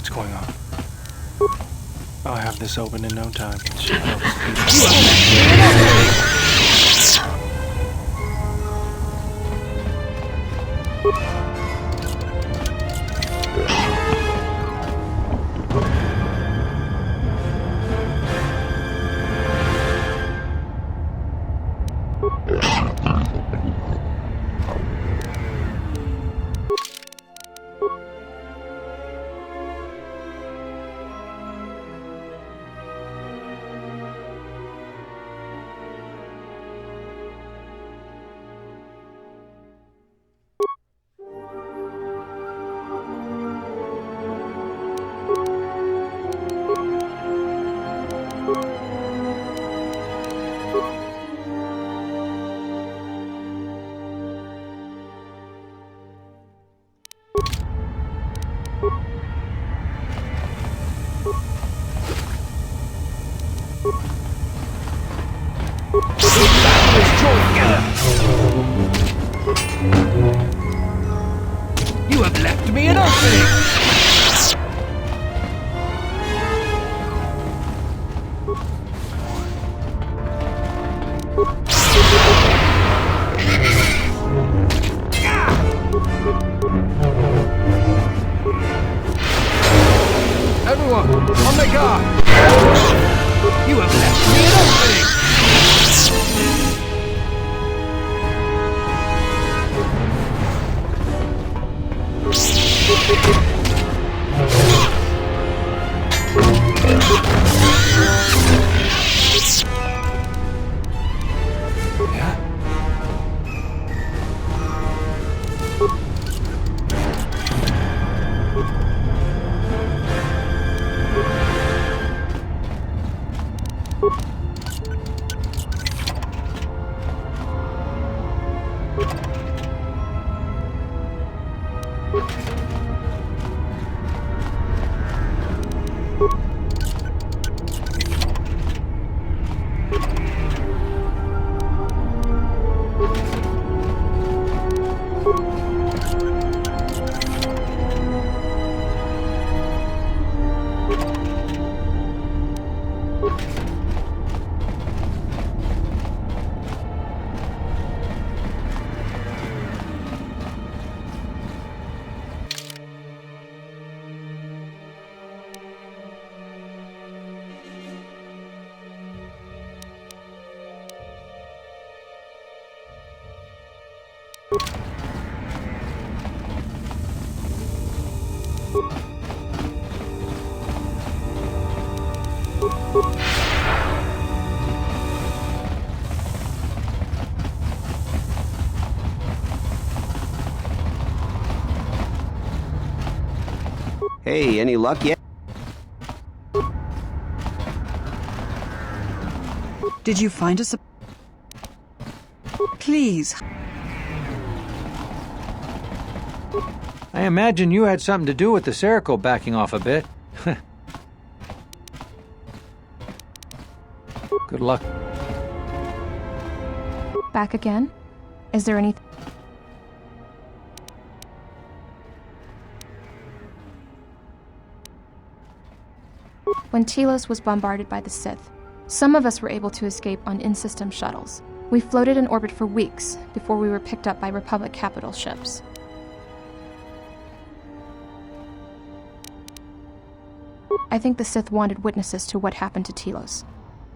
What's going on? I'll have this open in no time. You have left me an opening! Everyone, on the guard! You have left me an opening! Hey, any luck yet? Did you find us a... Please. I imagine you had something to do with the Serico backing off a bit. Good luck. Back again? Is there anything? When Telos was bombarded by the Sith, some of us were able to escape on in-system shuttles. We floated in orbit for weeks before we were picked up by Republic capital ships. I think the Sith wanted witnesses to what happened to Telos,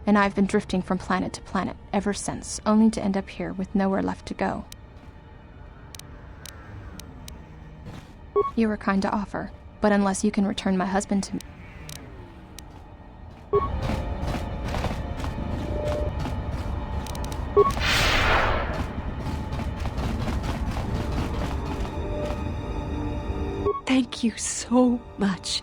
and I've been drifting from planet to planet ever since, only to end up here with nowhere left to go. You were kind to offer, but unless you can return my husband to me... Thank you so much.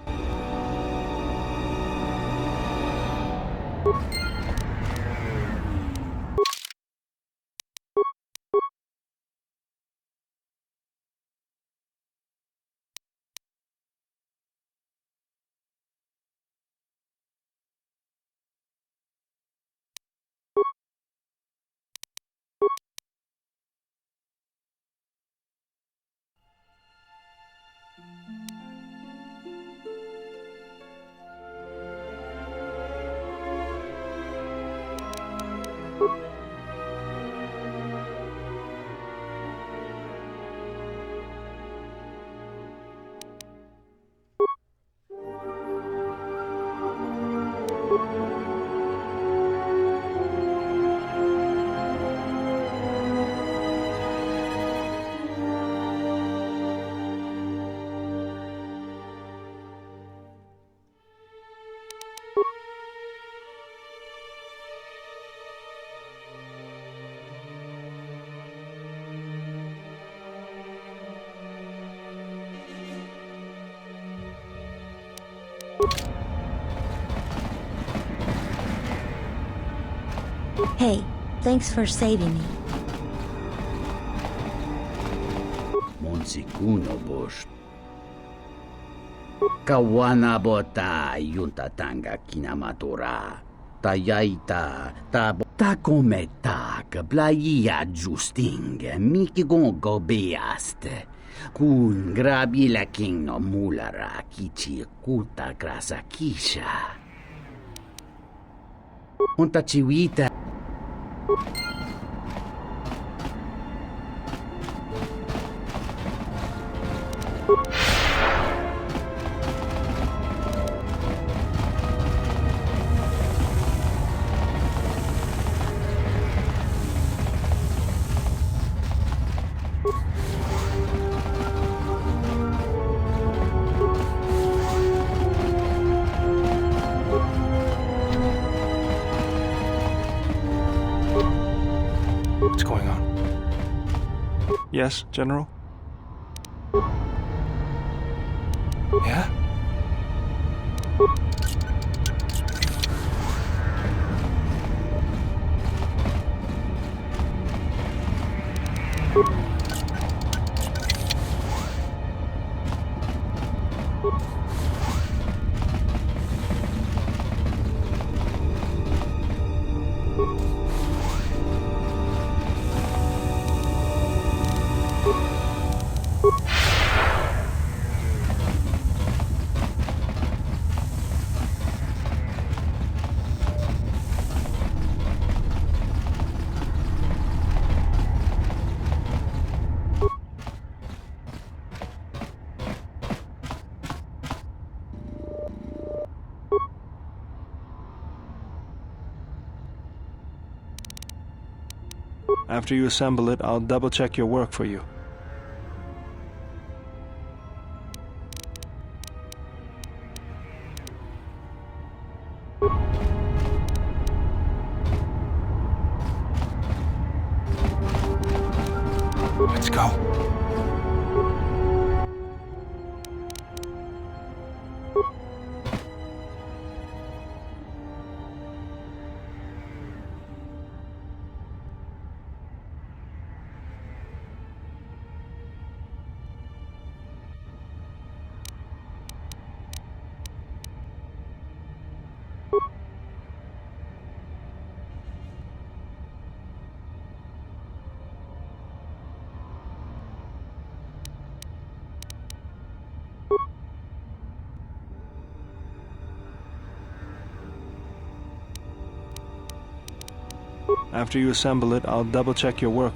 Hey, thanks for saving me. Monsikuno bosh. Kawana bota yunta tanga kinamatora. Tayaita ta kometa kablaia justing miki gongo beaste. Kun grabi la king no mulara kichi kuta grasa kisha. Unta chiwita. What's going on? Yes, General? Yeah? After you assemble it, I'll double-check your work for you. Let's go. After you assemble it, I'll double-check your work.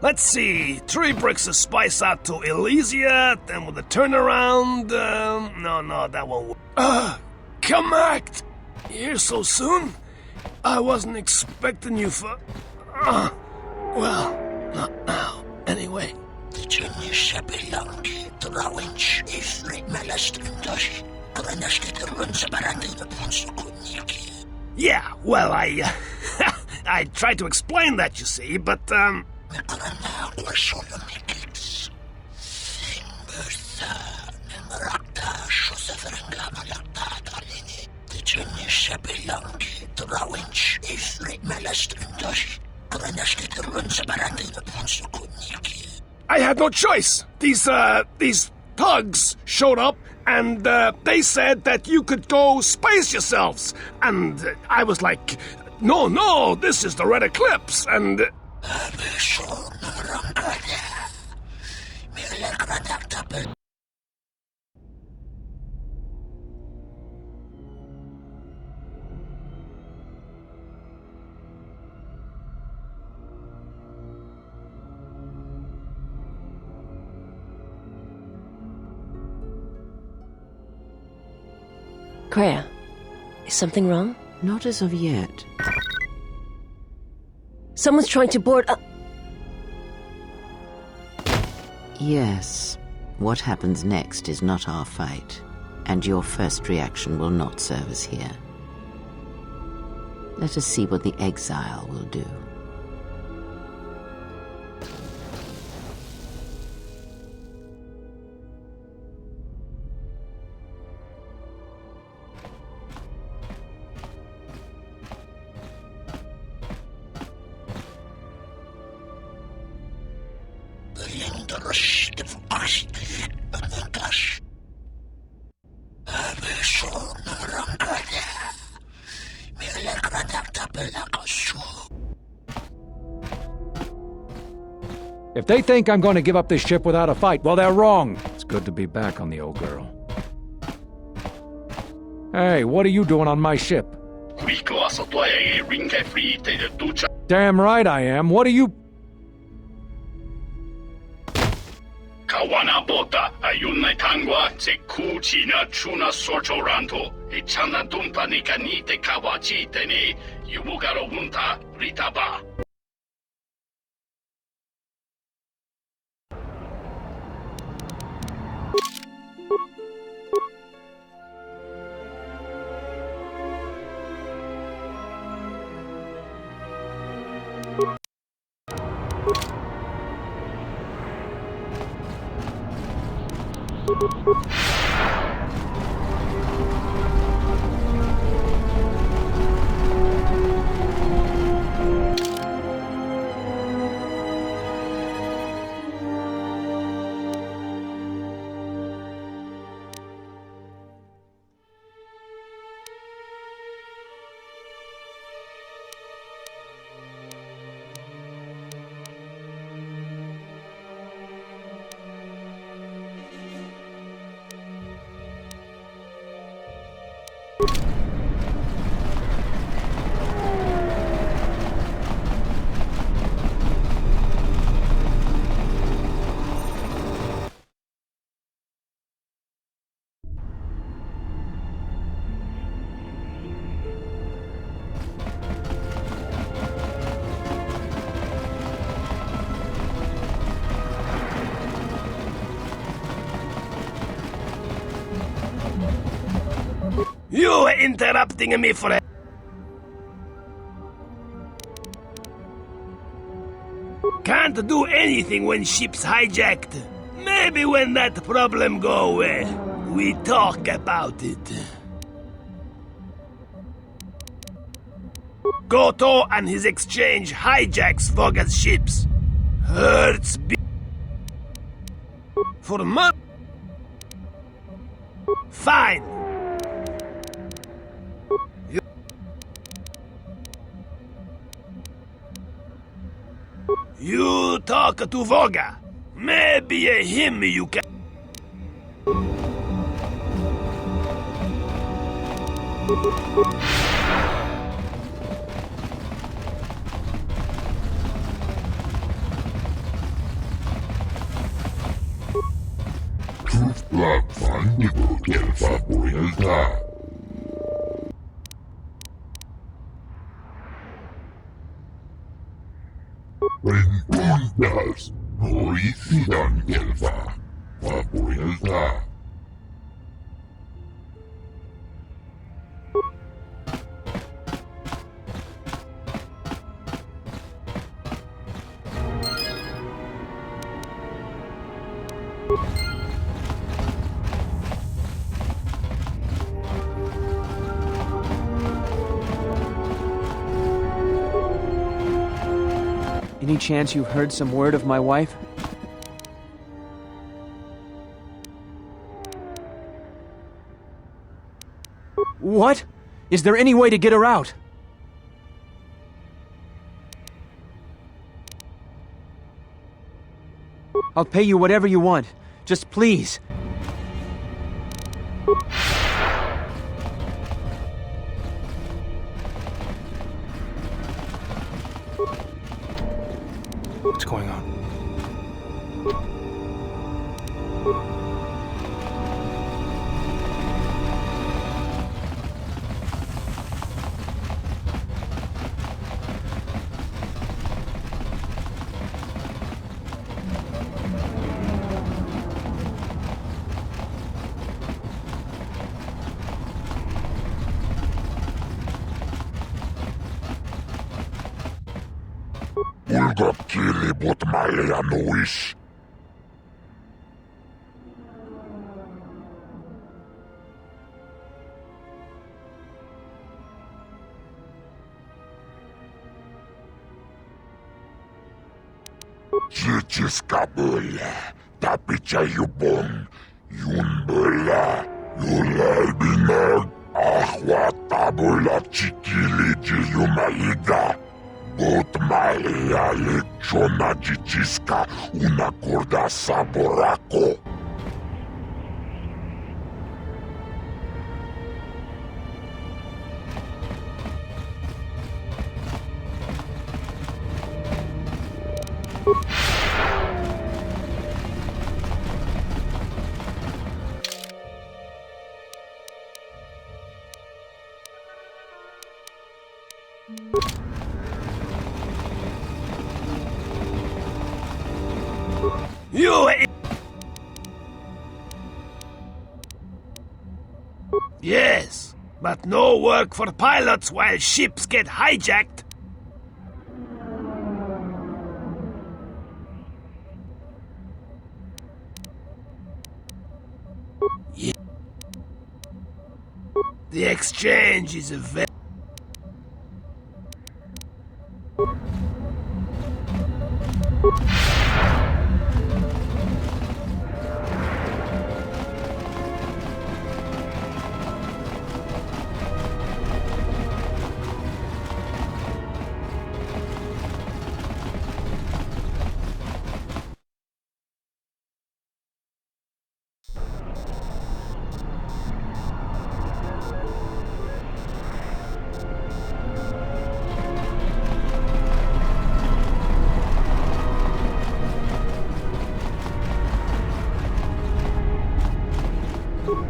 Let's see, 3 bricks of spice out to Elysia, then with a turnaround, no, that won't work. Come act! Here so soon? I wasn't expecting you for... well, not now, anyway. Yeah, well, I tried to explain that, you see, but, I had no choice. These thugs showed up, and they said that you could go space yourselves. And I was like, no, this is the Red Eclipse, and... Kreia, is something wrong? Not as of yet. Someone's trying to board up. Yes. What happens next is not our fight, and your first reaction will not serve us here. Let us see what the exile will do. If they think I'm going to give up this ship without a fight, well, they're wrong. It's good to be back on the old girl. Hey, what are you doing on my ship? Damn right I am. What are you... Kawanabota, ayunay tangwa, se kuchina chuna sochoranto, e chana dumpa ni kanite kawachite ni, yubugaro unta ritaba. You are interrupting me for a... Can't do anything when ship's hijacked. Maybe when that problem go away, we talk about it. Goto and his exchange hijacks Voga's ships. Hurts for money. Fine. You talk to Voga. Maybe him you can... Entonces, no hicieron Gelfa. La vuelta. Any chance you've heard some word of my wife? What? Is there any way to get her out? I'll pay you whatever you want. Just please. What's going on? Ulga kili bot malea nuis. Chichiska böla, tapicha yubon, yun böla, yulalbinag, ahwa tabula chikili jiyumaliga. Bot malea lechona jijiska, una corda saborako. You... Yes, but no work for pilots while ships get hijacked. Yeah. The exchange is a very...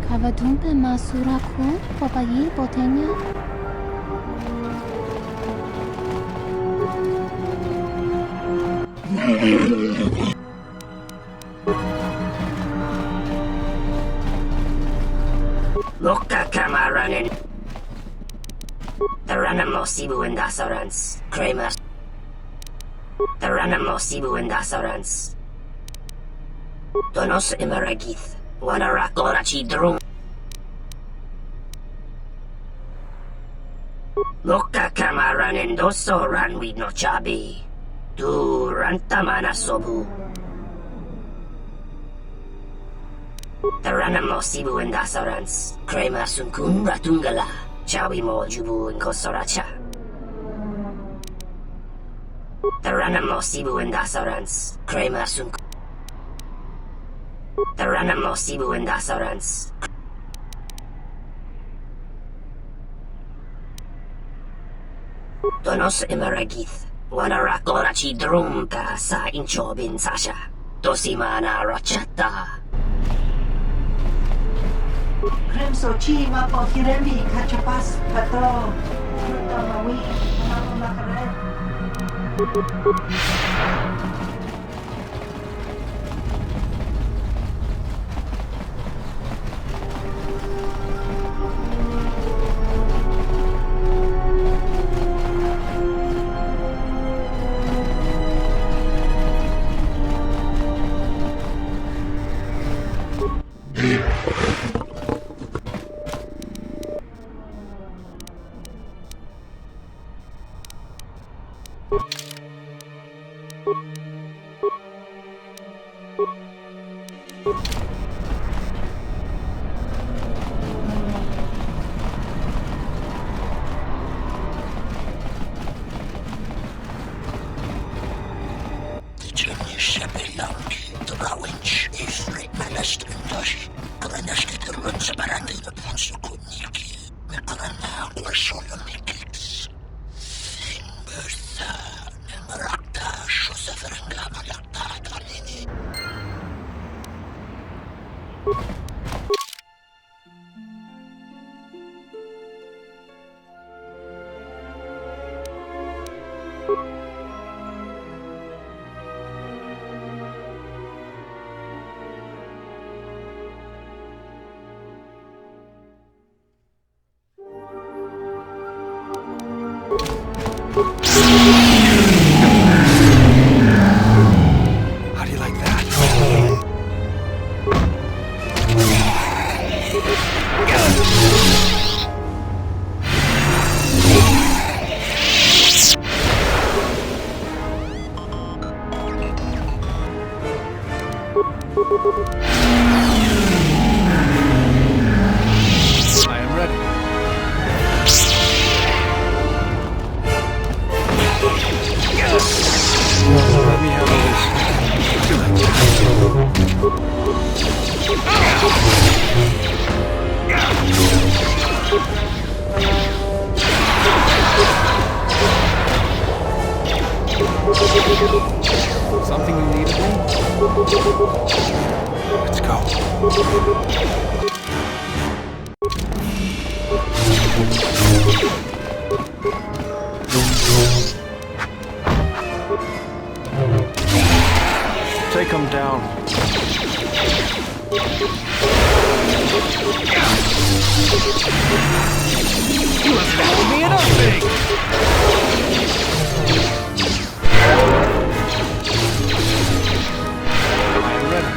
Kavadumpe masuraku papayi botenya. Loka kamaranin. Taranamo sibu indasarans. Kremas. Taranamo Sibu and Dasarans. Donos Imaragith. Wanarakorachi Drum. Moka Kamaran and Doso Ranwi no Chabi. Tu Rantamana Sobu. Taranamo Sibu and Dasarans. Krema Sunkun Ratungala. Chawi Mo Jubu and Kosoracha. Taranamo Sibu and Dasarans. Krema Sunkun. Taranamo Sibu and Dasarans. Donos Imaragith. Wanarakorachi Drumka sa Inchobin Sasha. Dosimana Rachata. Kremso chi mapo hiremi kachapas pato. Fruta mawi mapo makaret. How do you like that? I am ready. Let me handle something you need of me? Let's go. Take him down. You haven't told me anything! I'm ready.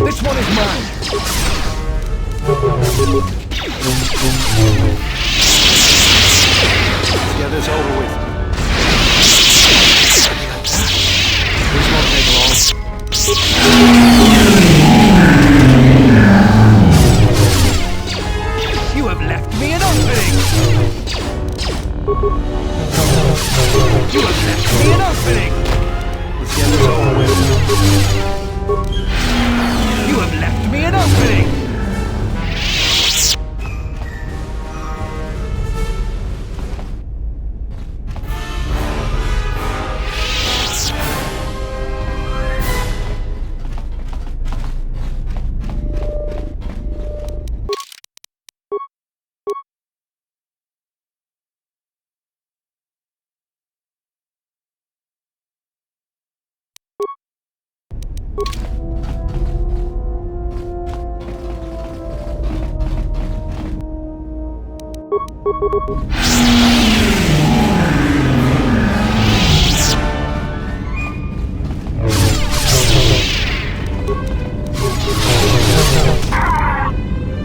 This one is mine. Let's get this over with. This won't take long. You have left me an opening! You have left me an opening! Let's get this over with. You have left me an opening!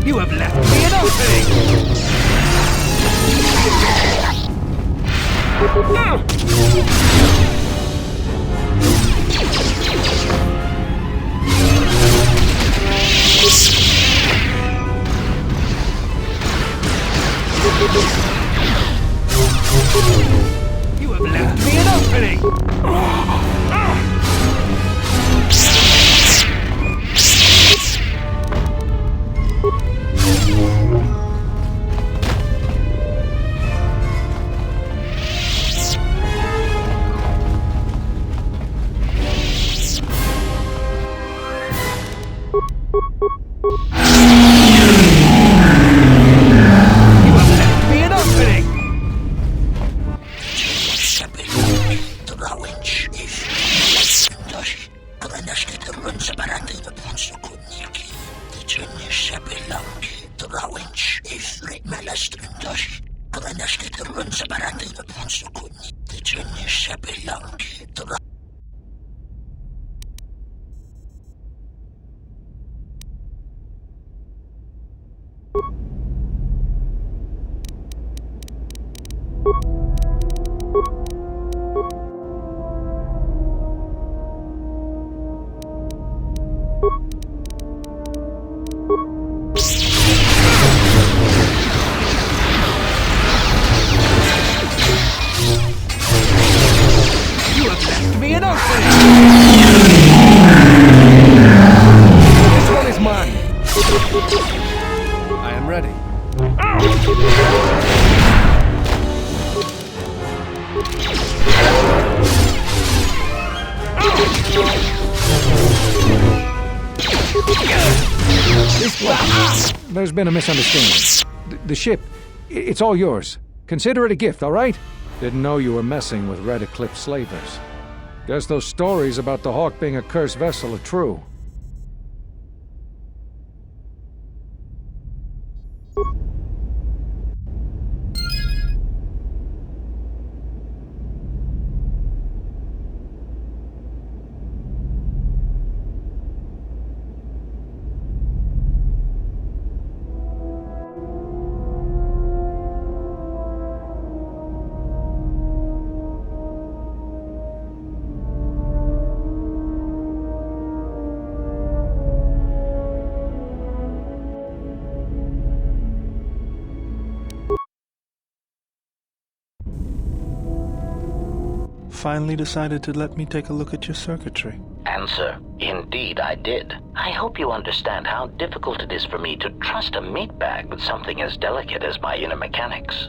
You have left me an opening! You have left me an opening! There's been a misunderstanding. The ship, it's all yours. Consider it a gift, all right? Didn't know you were messing with Red Eclipse slavers. Guess those stories about the Hawk being a cursed vessel are true. Finally decided to let me take a look at your circuitry. Answer: indeed I did. I hope you understand how difficult it is for me to trust a meat bag with something as delicate as my inner mechanics.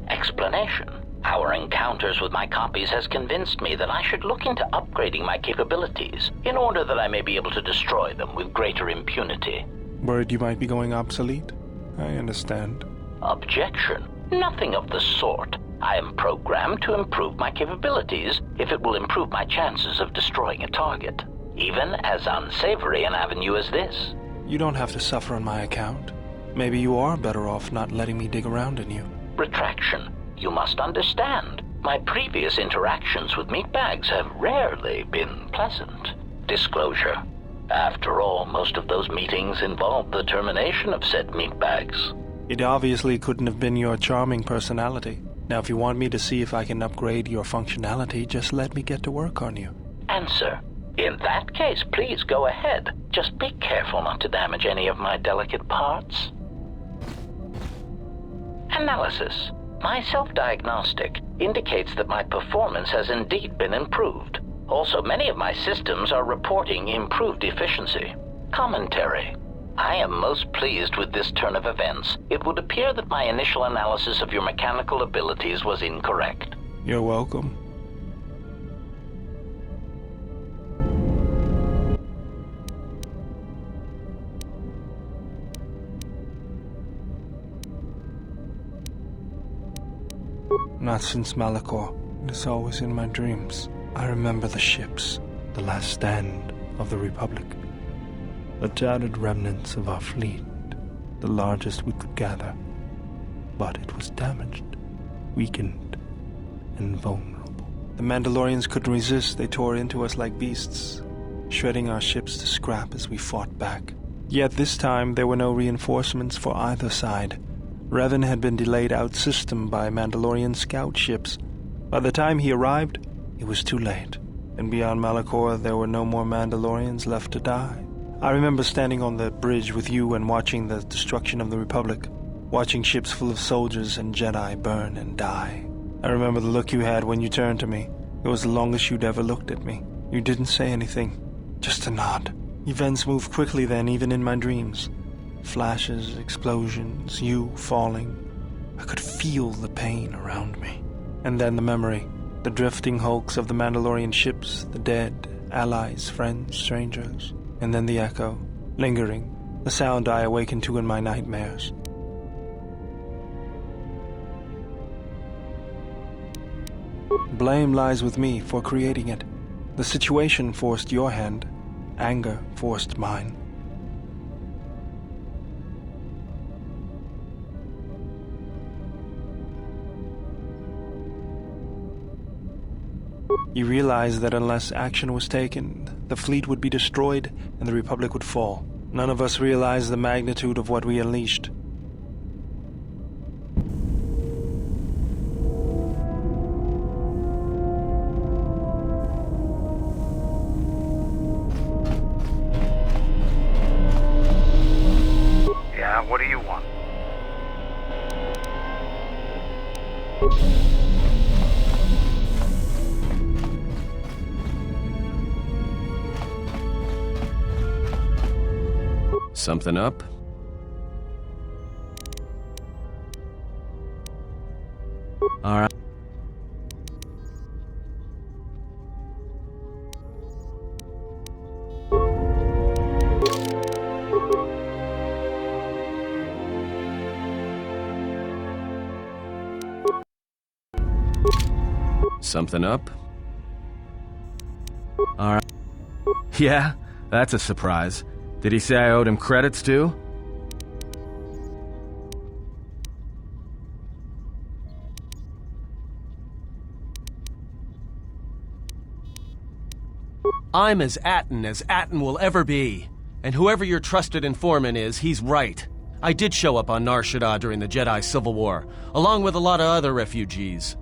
Explanation: our encounters with my copies has convinced me that I should look into upgrading my capabilities in order that I may be able to destroy them with greater impunity. Worried you might be going obsolete? I understand. Objection: nothing of the sort. I am programmed to improve my capabilities if it will improve my chances of destroying a target, even as unsavory an avenue as this. You don't have to suffer on my account. Maybe you are better off not letting me dig around in you. Retraction. You must understand, my previous interactions with meat bags have rarely been pleasant. disclosure. After all, most of those meetings involved the termination of said meatbags. It obviously couldn't have been your charming personality. Now, if you want me to see if I can upgrade your functionality, just let me get to work on you. Answer. In that case, please go ahead. Just be careful not to damage any of my delicate parts. Analysis. My self-diagnostic indicates that my performance has indeed been improved. Also, many of my systems are reporting improved efficiency. Commentary. I am most pleased with this turn of events. It would appear that my initial analysis of your mechanical abilities was incorrect. You're welcome. Not since Malachor. It is always in my dreams. I remember the ships, the last stand of the Republic. The tattered remnants of our fleet, the largest we could gather. But it was damaged, weakened, and vulnerable. The Mandalorians couldn't resist. They tore into us like beasts, shredding our ships to scrap as we fought back. Yet this time there were no reinforcements for either side. Revan had been delayed out-system by Mandalorian scout ships. By the time he arrived, it was too late, and beyond Malachor there were no more Mandalorians left to die. I remember standing on the bridge with you and watching the destruction of the Republic, watching ships full of soldiers and Jedi burn and die. I remember the look you had when you turned to me. It was the longest you'd ever looked at me. You didn't say anything, just a nod. Events moved quickly then, even in my dreams. Flashes, explosions, you falling. I could feel the pain around me. And then the memory, the drifting hulks of the Mandalorian ships, the dead, allies, friends, strangers. And then the echo, lingering, the sound I awakened to in my nightmares. Blame lies with me for creating it. The situation forced your hand. Anger forced mine. You realized that unless action was taken, the fleet would be destroyed and the Republic would fall. None of us realized the magnitude of what we unleashed. Yeah, what do you want? Something up? All right. Something up? All right. Yeah, that's a surprise. Did he say I owed him credits too? I'm as Atten will ever be. And whoever your trusted informant is, he's right. I did show up on Nar Shaddaa during the Jedi Civil War, along with a lot of other refugees.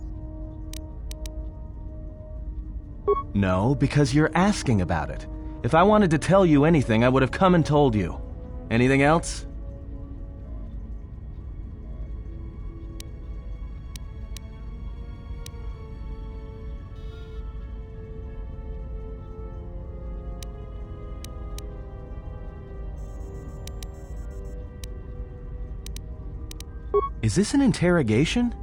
No, because you're asking about it. If I wanted to tell you anything, I would have come and told you. Anything else? Is this an interrogation?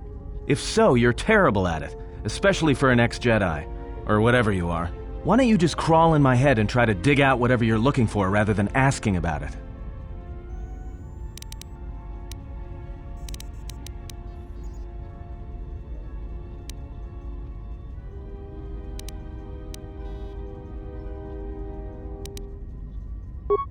If so, you're terrible at it, especially for an ex-Jedi, or whatever you are. Why don't you just crawl in my head and try to dig out whatever you're looking for rather than asking about it?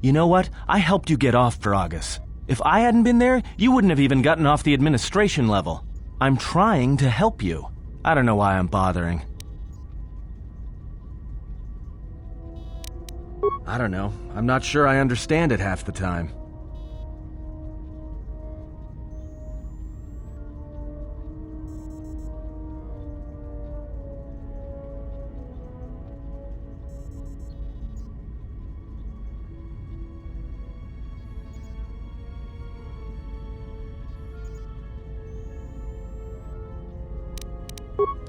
You know what? I helped you get off Veragus. If I hadn't been there, you wouldn't have even gotten off the administration level. I'm trying to help you. I don't know why I'm bothering. I don't know. I'm not sure I understand it half the time.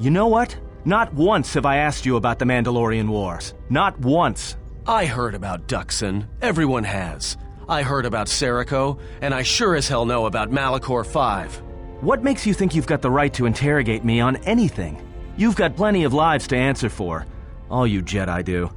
You know what? Not once have I asked you about the Mandalorian Wars. Not once. I heard about Duxon. Everyone has. I heard about Serico, and I sure as hell know about Malachor 5. What makes you think you've got the right to interrogate me on anything? You've got plenty of lives to answer for. All you Jedi do.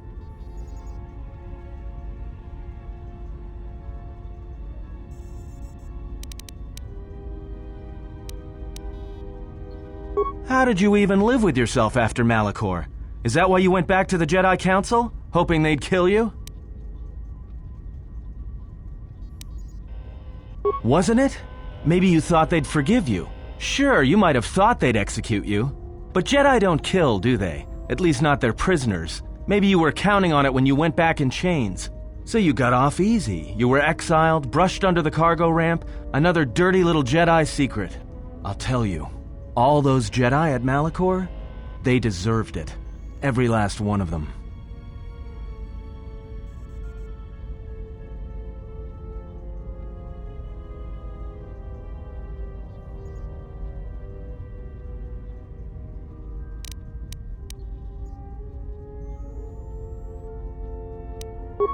How did you even live with yourself after Malachor? Is that why you went back to the Jedi Council? Hoping they'd kill you? Wasn't it? Maybe you thought they'd forgive you. Sure, you might have thought they'd execute you. But Jedi don't kill, do they? At least not their prisoners. Maybe you were counting on it when you went back in chains. So you got off easy. You were exiled, brushed under the cargo ramp, another dirty little Jedi secret. I'll tell you. All those Jedi at Malachor, they deserved it. Every last one of them.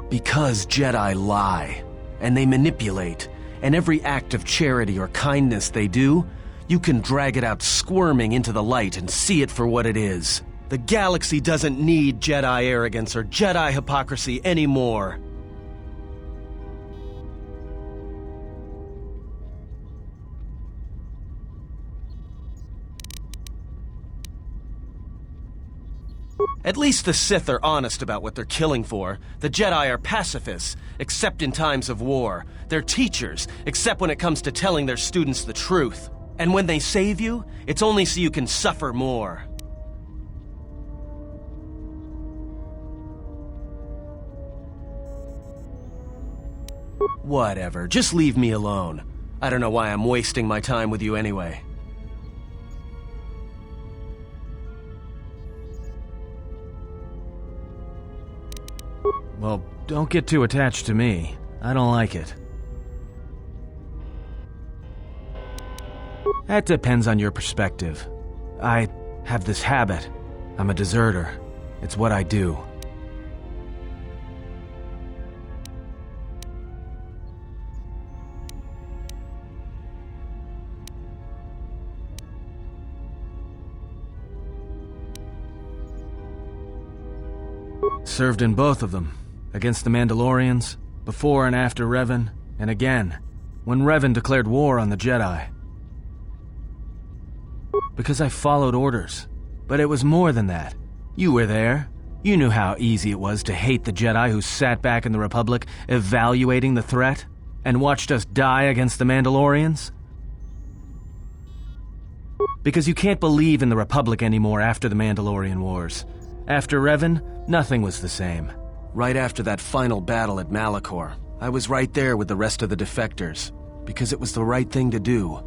Because Jedi lie, and they manipulate, and every act of charity or kindness they do, you can drag it out squirming into the light and see it for what it is. The galaxy doesn't need Jedi arrogance or Jedi hypocrisy anymore. At least the Sith are honest about what they're killing for. The Jedi are pacifists, except in times of war. They're teachers, except when it comes to telling their students the truth. And when they save you, it's only so you can suffer more. Whatever, just leave me alone. I don't know why I'm wasting my time with you anyway. Well, don't get too attached to me. I don't like it. That depends on your perspective. I have this habit. I'm a deserter. It's what I do. Served in both of them. Against the Mandalorians, before and after Revan, and again, when Revan declared war on the Jedi. Because I followed orders. But it was more than that. You were there. You knew how easy it was to hate the Jedi who sat back in the Republic, evaluating the threat, and watched us die against the Mandalorians. Because you can't believe in the Republic anymore after the Mandalorian Wars. After Revan, nothing was the same. Right after that final battle at Malachor, I was right there with the rest of the defectors, because it was the right thing to do.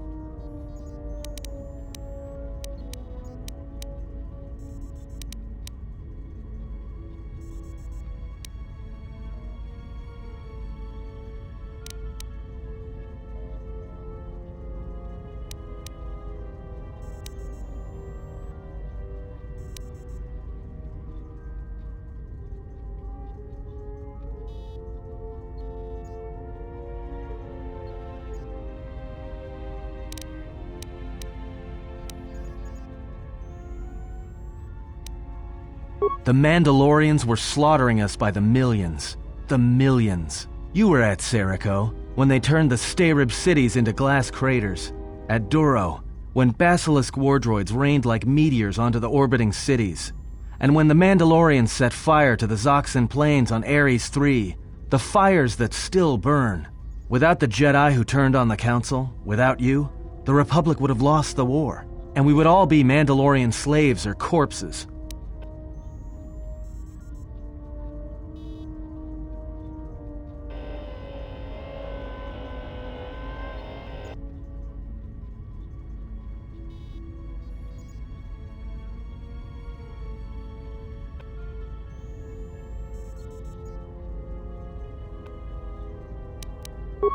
The Mandalorians were slaughtering us by the millions. The millions. You were at Serico, when they turned the Starib cities into glass craters. At Duro, when Basilisk war droids rained like meteors onto the orbiting cities. And when the Mandalorians set fire to the Zoxan plains on Ares III, the fires that still burn. Without the Jedi who turned on the Council, without you, the Republic would have lost the war, and we would all be Mandalorian slaves or corpses.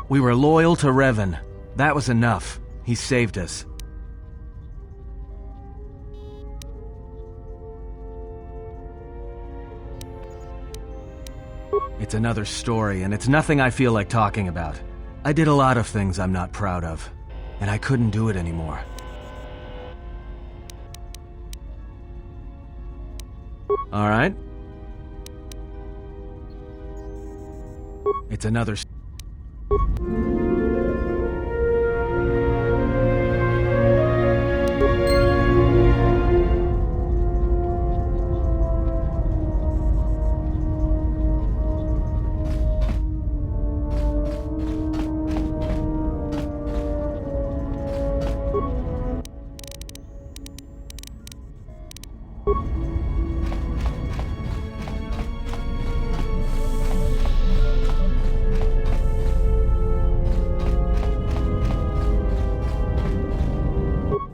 We were loyal to Revan. That was enough. He saved us. It's another story, and it's nothing I feel like talking about. I did a lot of things I'm not proud of, and I couldn't do it anymore. All right? It's another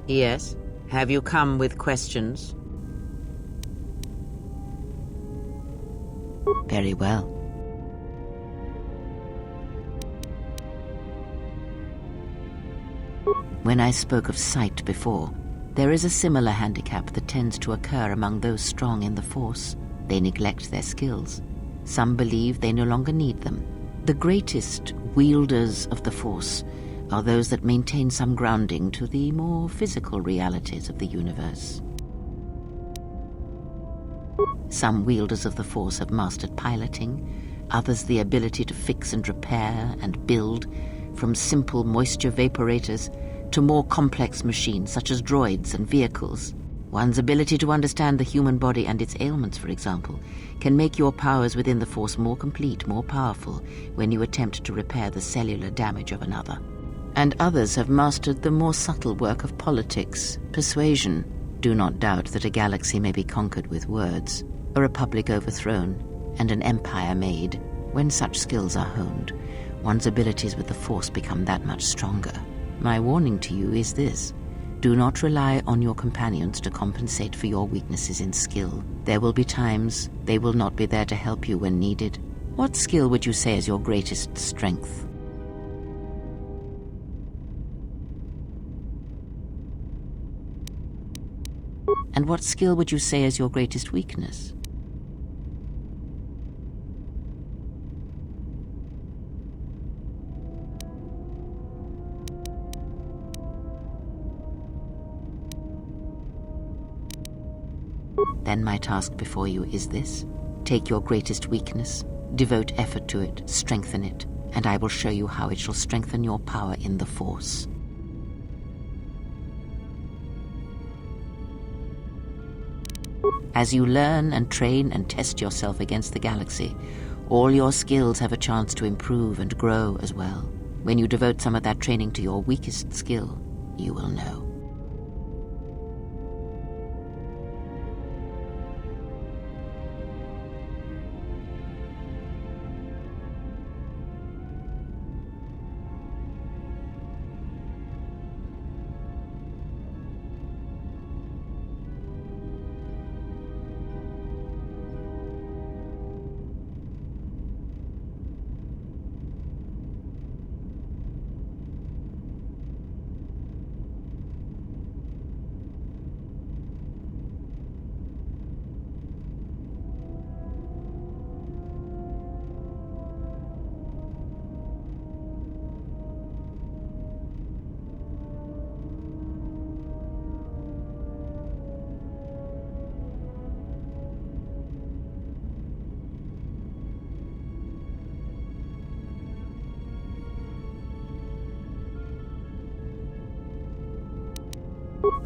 Yes? Have you come with questions? Very well. When I spoke of sight before, there is a similar handicap that tends to occur among those strong in the Force. They neglect their skills. Some believe they no longer need them. The greatest wielders of the Force are those that maintain some grounding to the more physical realities of the universe. Some wielders of the Force have mastered piloting, others the ability to fix and repair and build, from simple moisture vaporators to more complex machines such as droids and vehicles. One's ability to understand the human body and its ailments, for example, can make your powers within the Force more complete, more powerful, when you attempt to repair the cellular damage of another. And others have mastered the more subtle work of politics, persuasion. Do not doubt that a galaxy may be conquered with words, a republic overthrown, and an empire made. When such skills are honed, one's abilities with the Force become that much stronger. My warning to you is this: do not rely on your companions to compensate for your weaknesses in skill. There will be times they will not be there to help you when needed. What skill would you say is your greatest strength? And what skill would you say is your greatest weakness? Then my task before you is this: take your greatest weakness, devote effort to it, strengthen it, and I will show you how it shall strengthen your power in the Force. As you learn and train and test yourself against the galaxy, all your skills have a chance to improve and grow as well. When you devote some of that training to your weakest skill, you will know.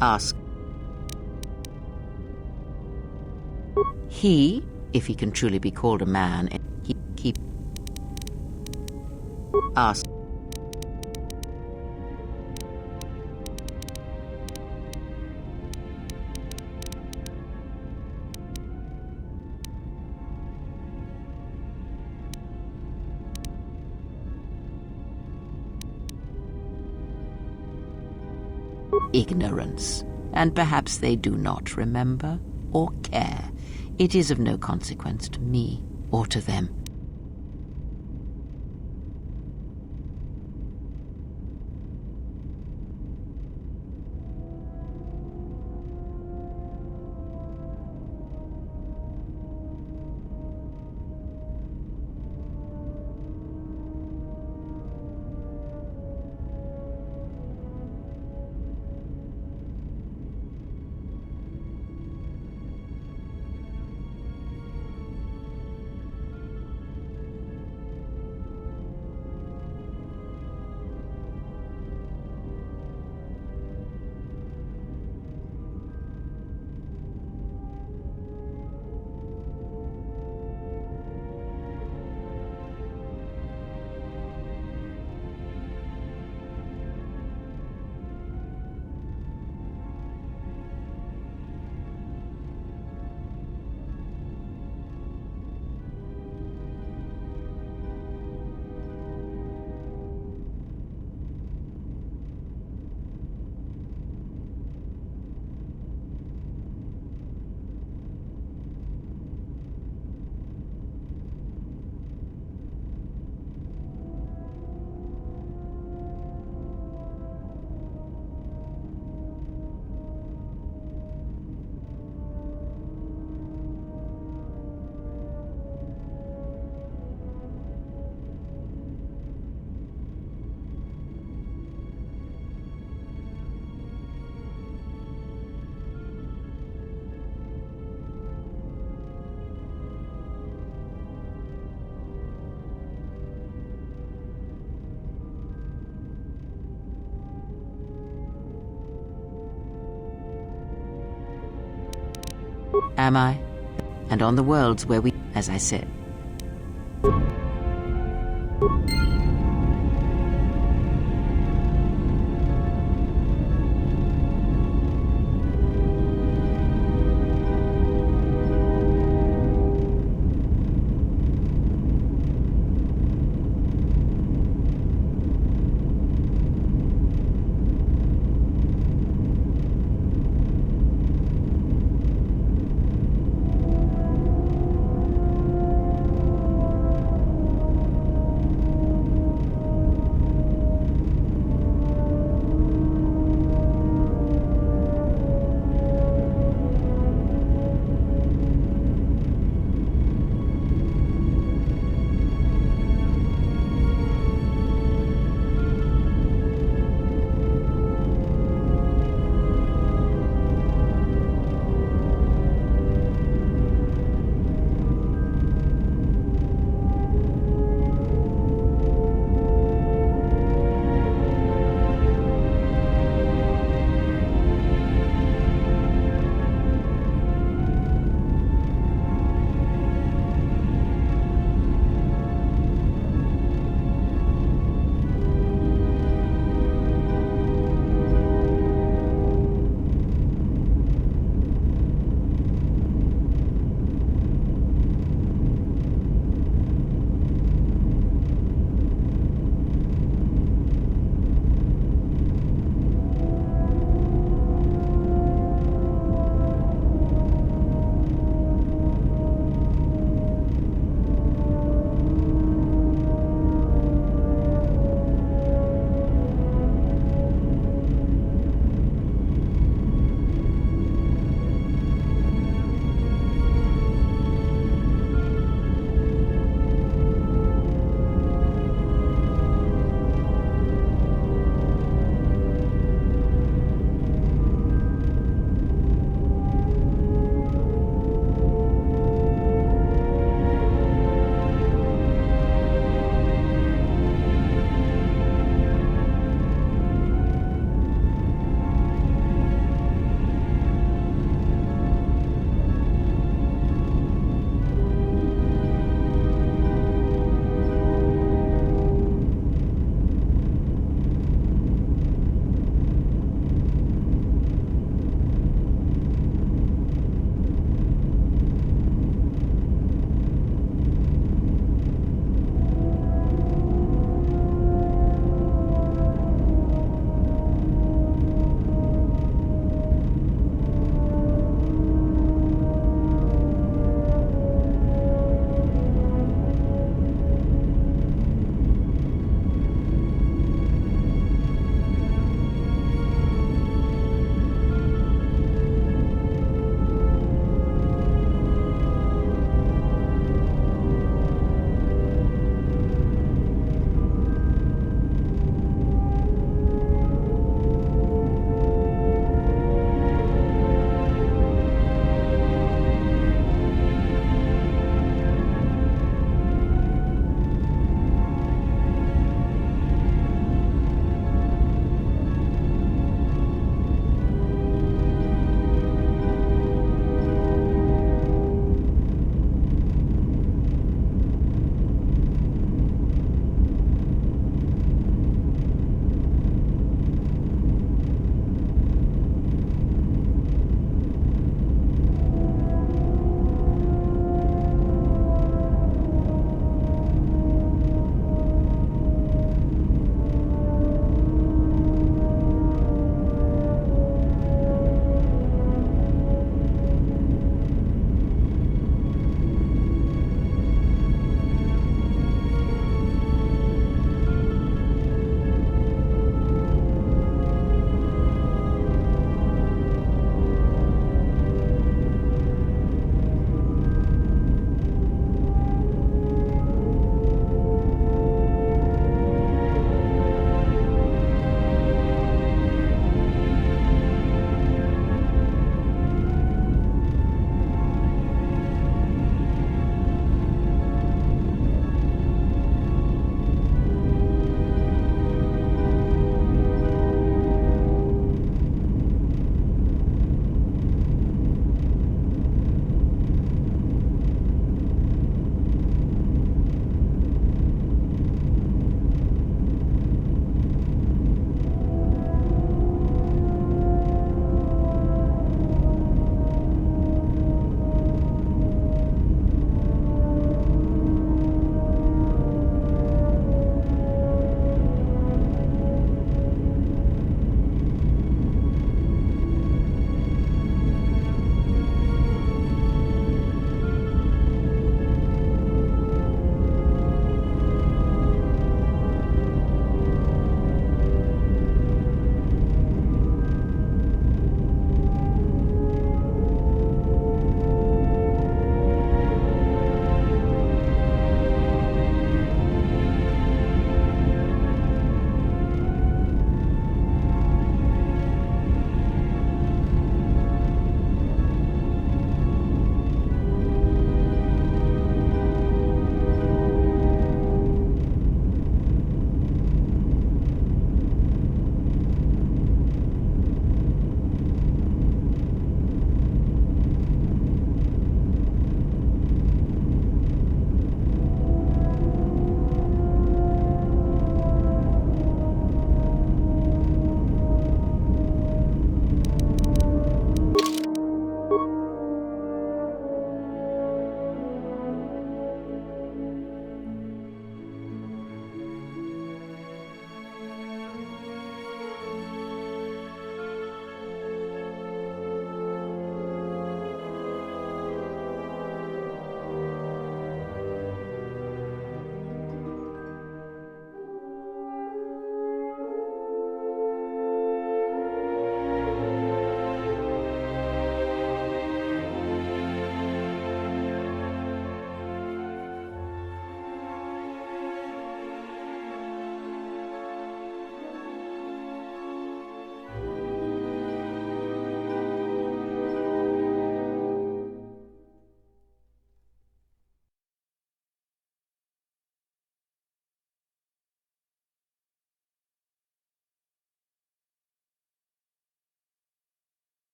Ask. He, if he can truly be called a man, he ask. Ignorance, and perhaps they do not remember or care. It is of no consequence to me or to them. Am I? And on the worlds where we, as I said.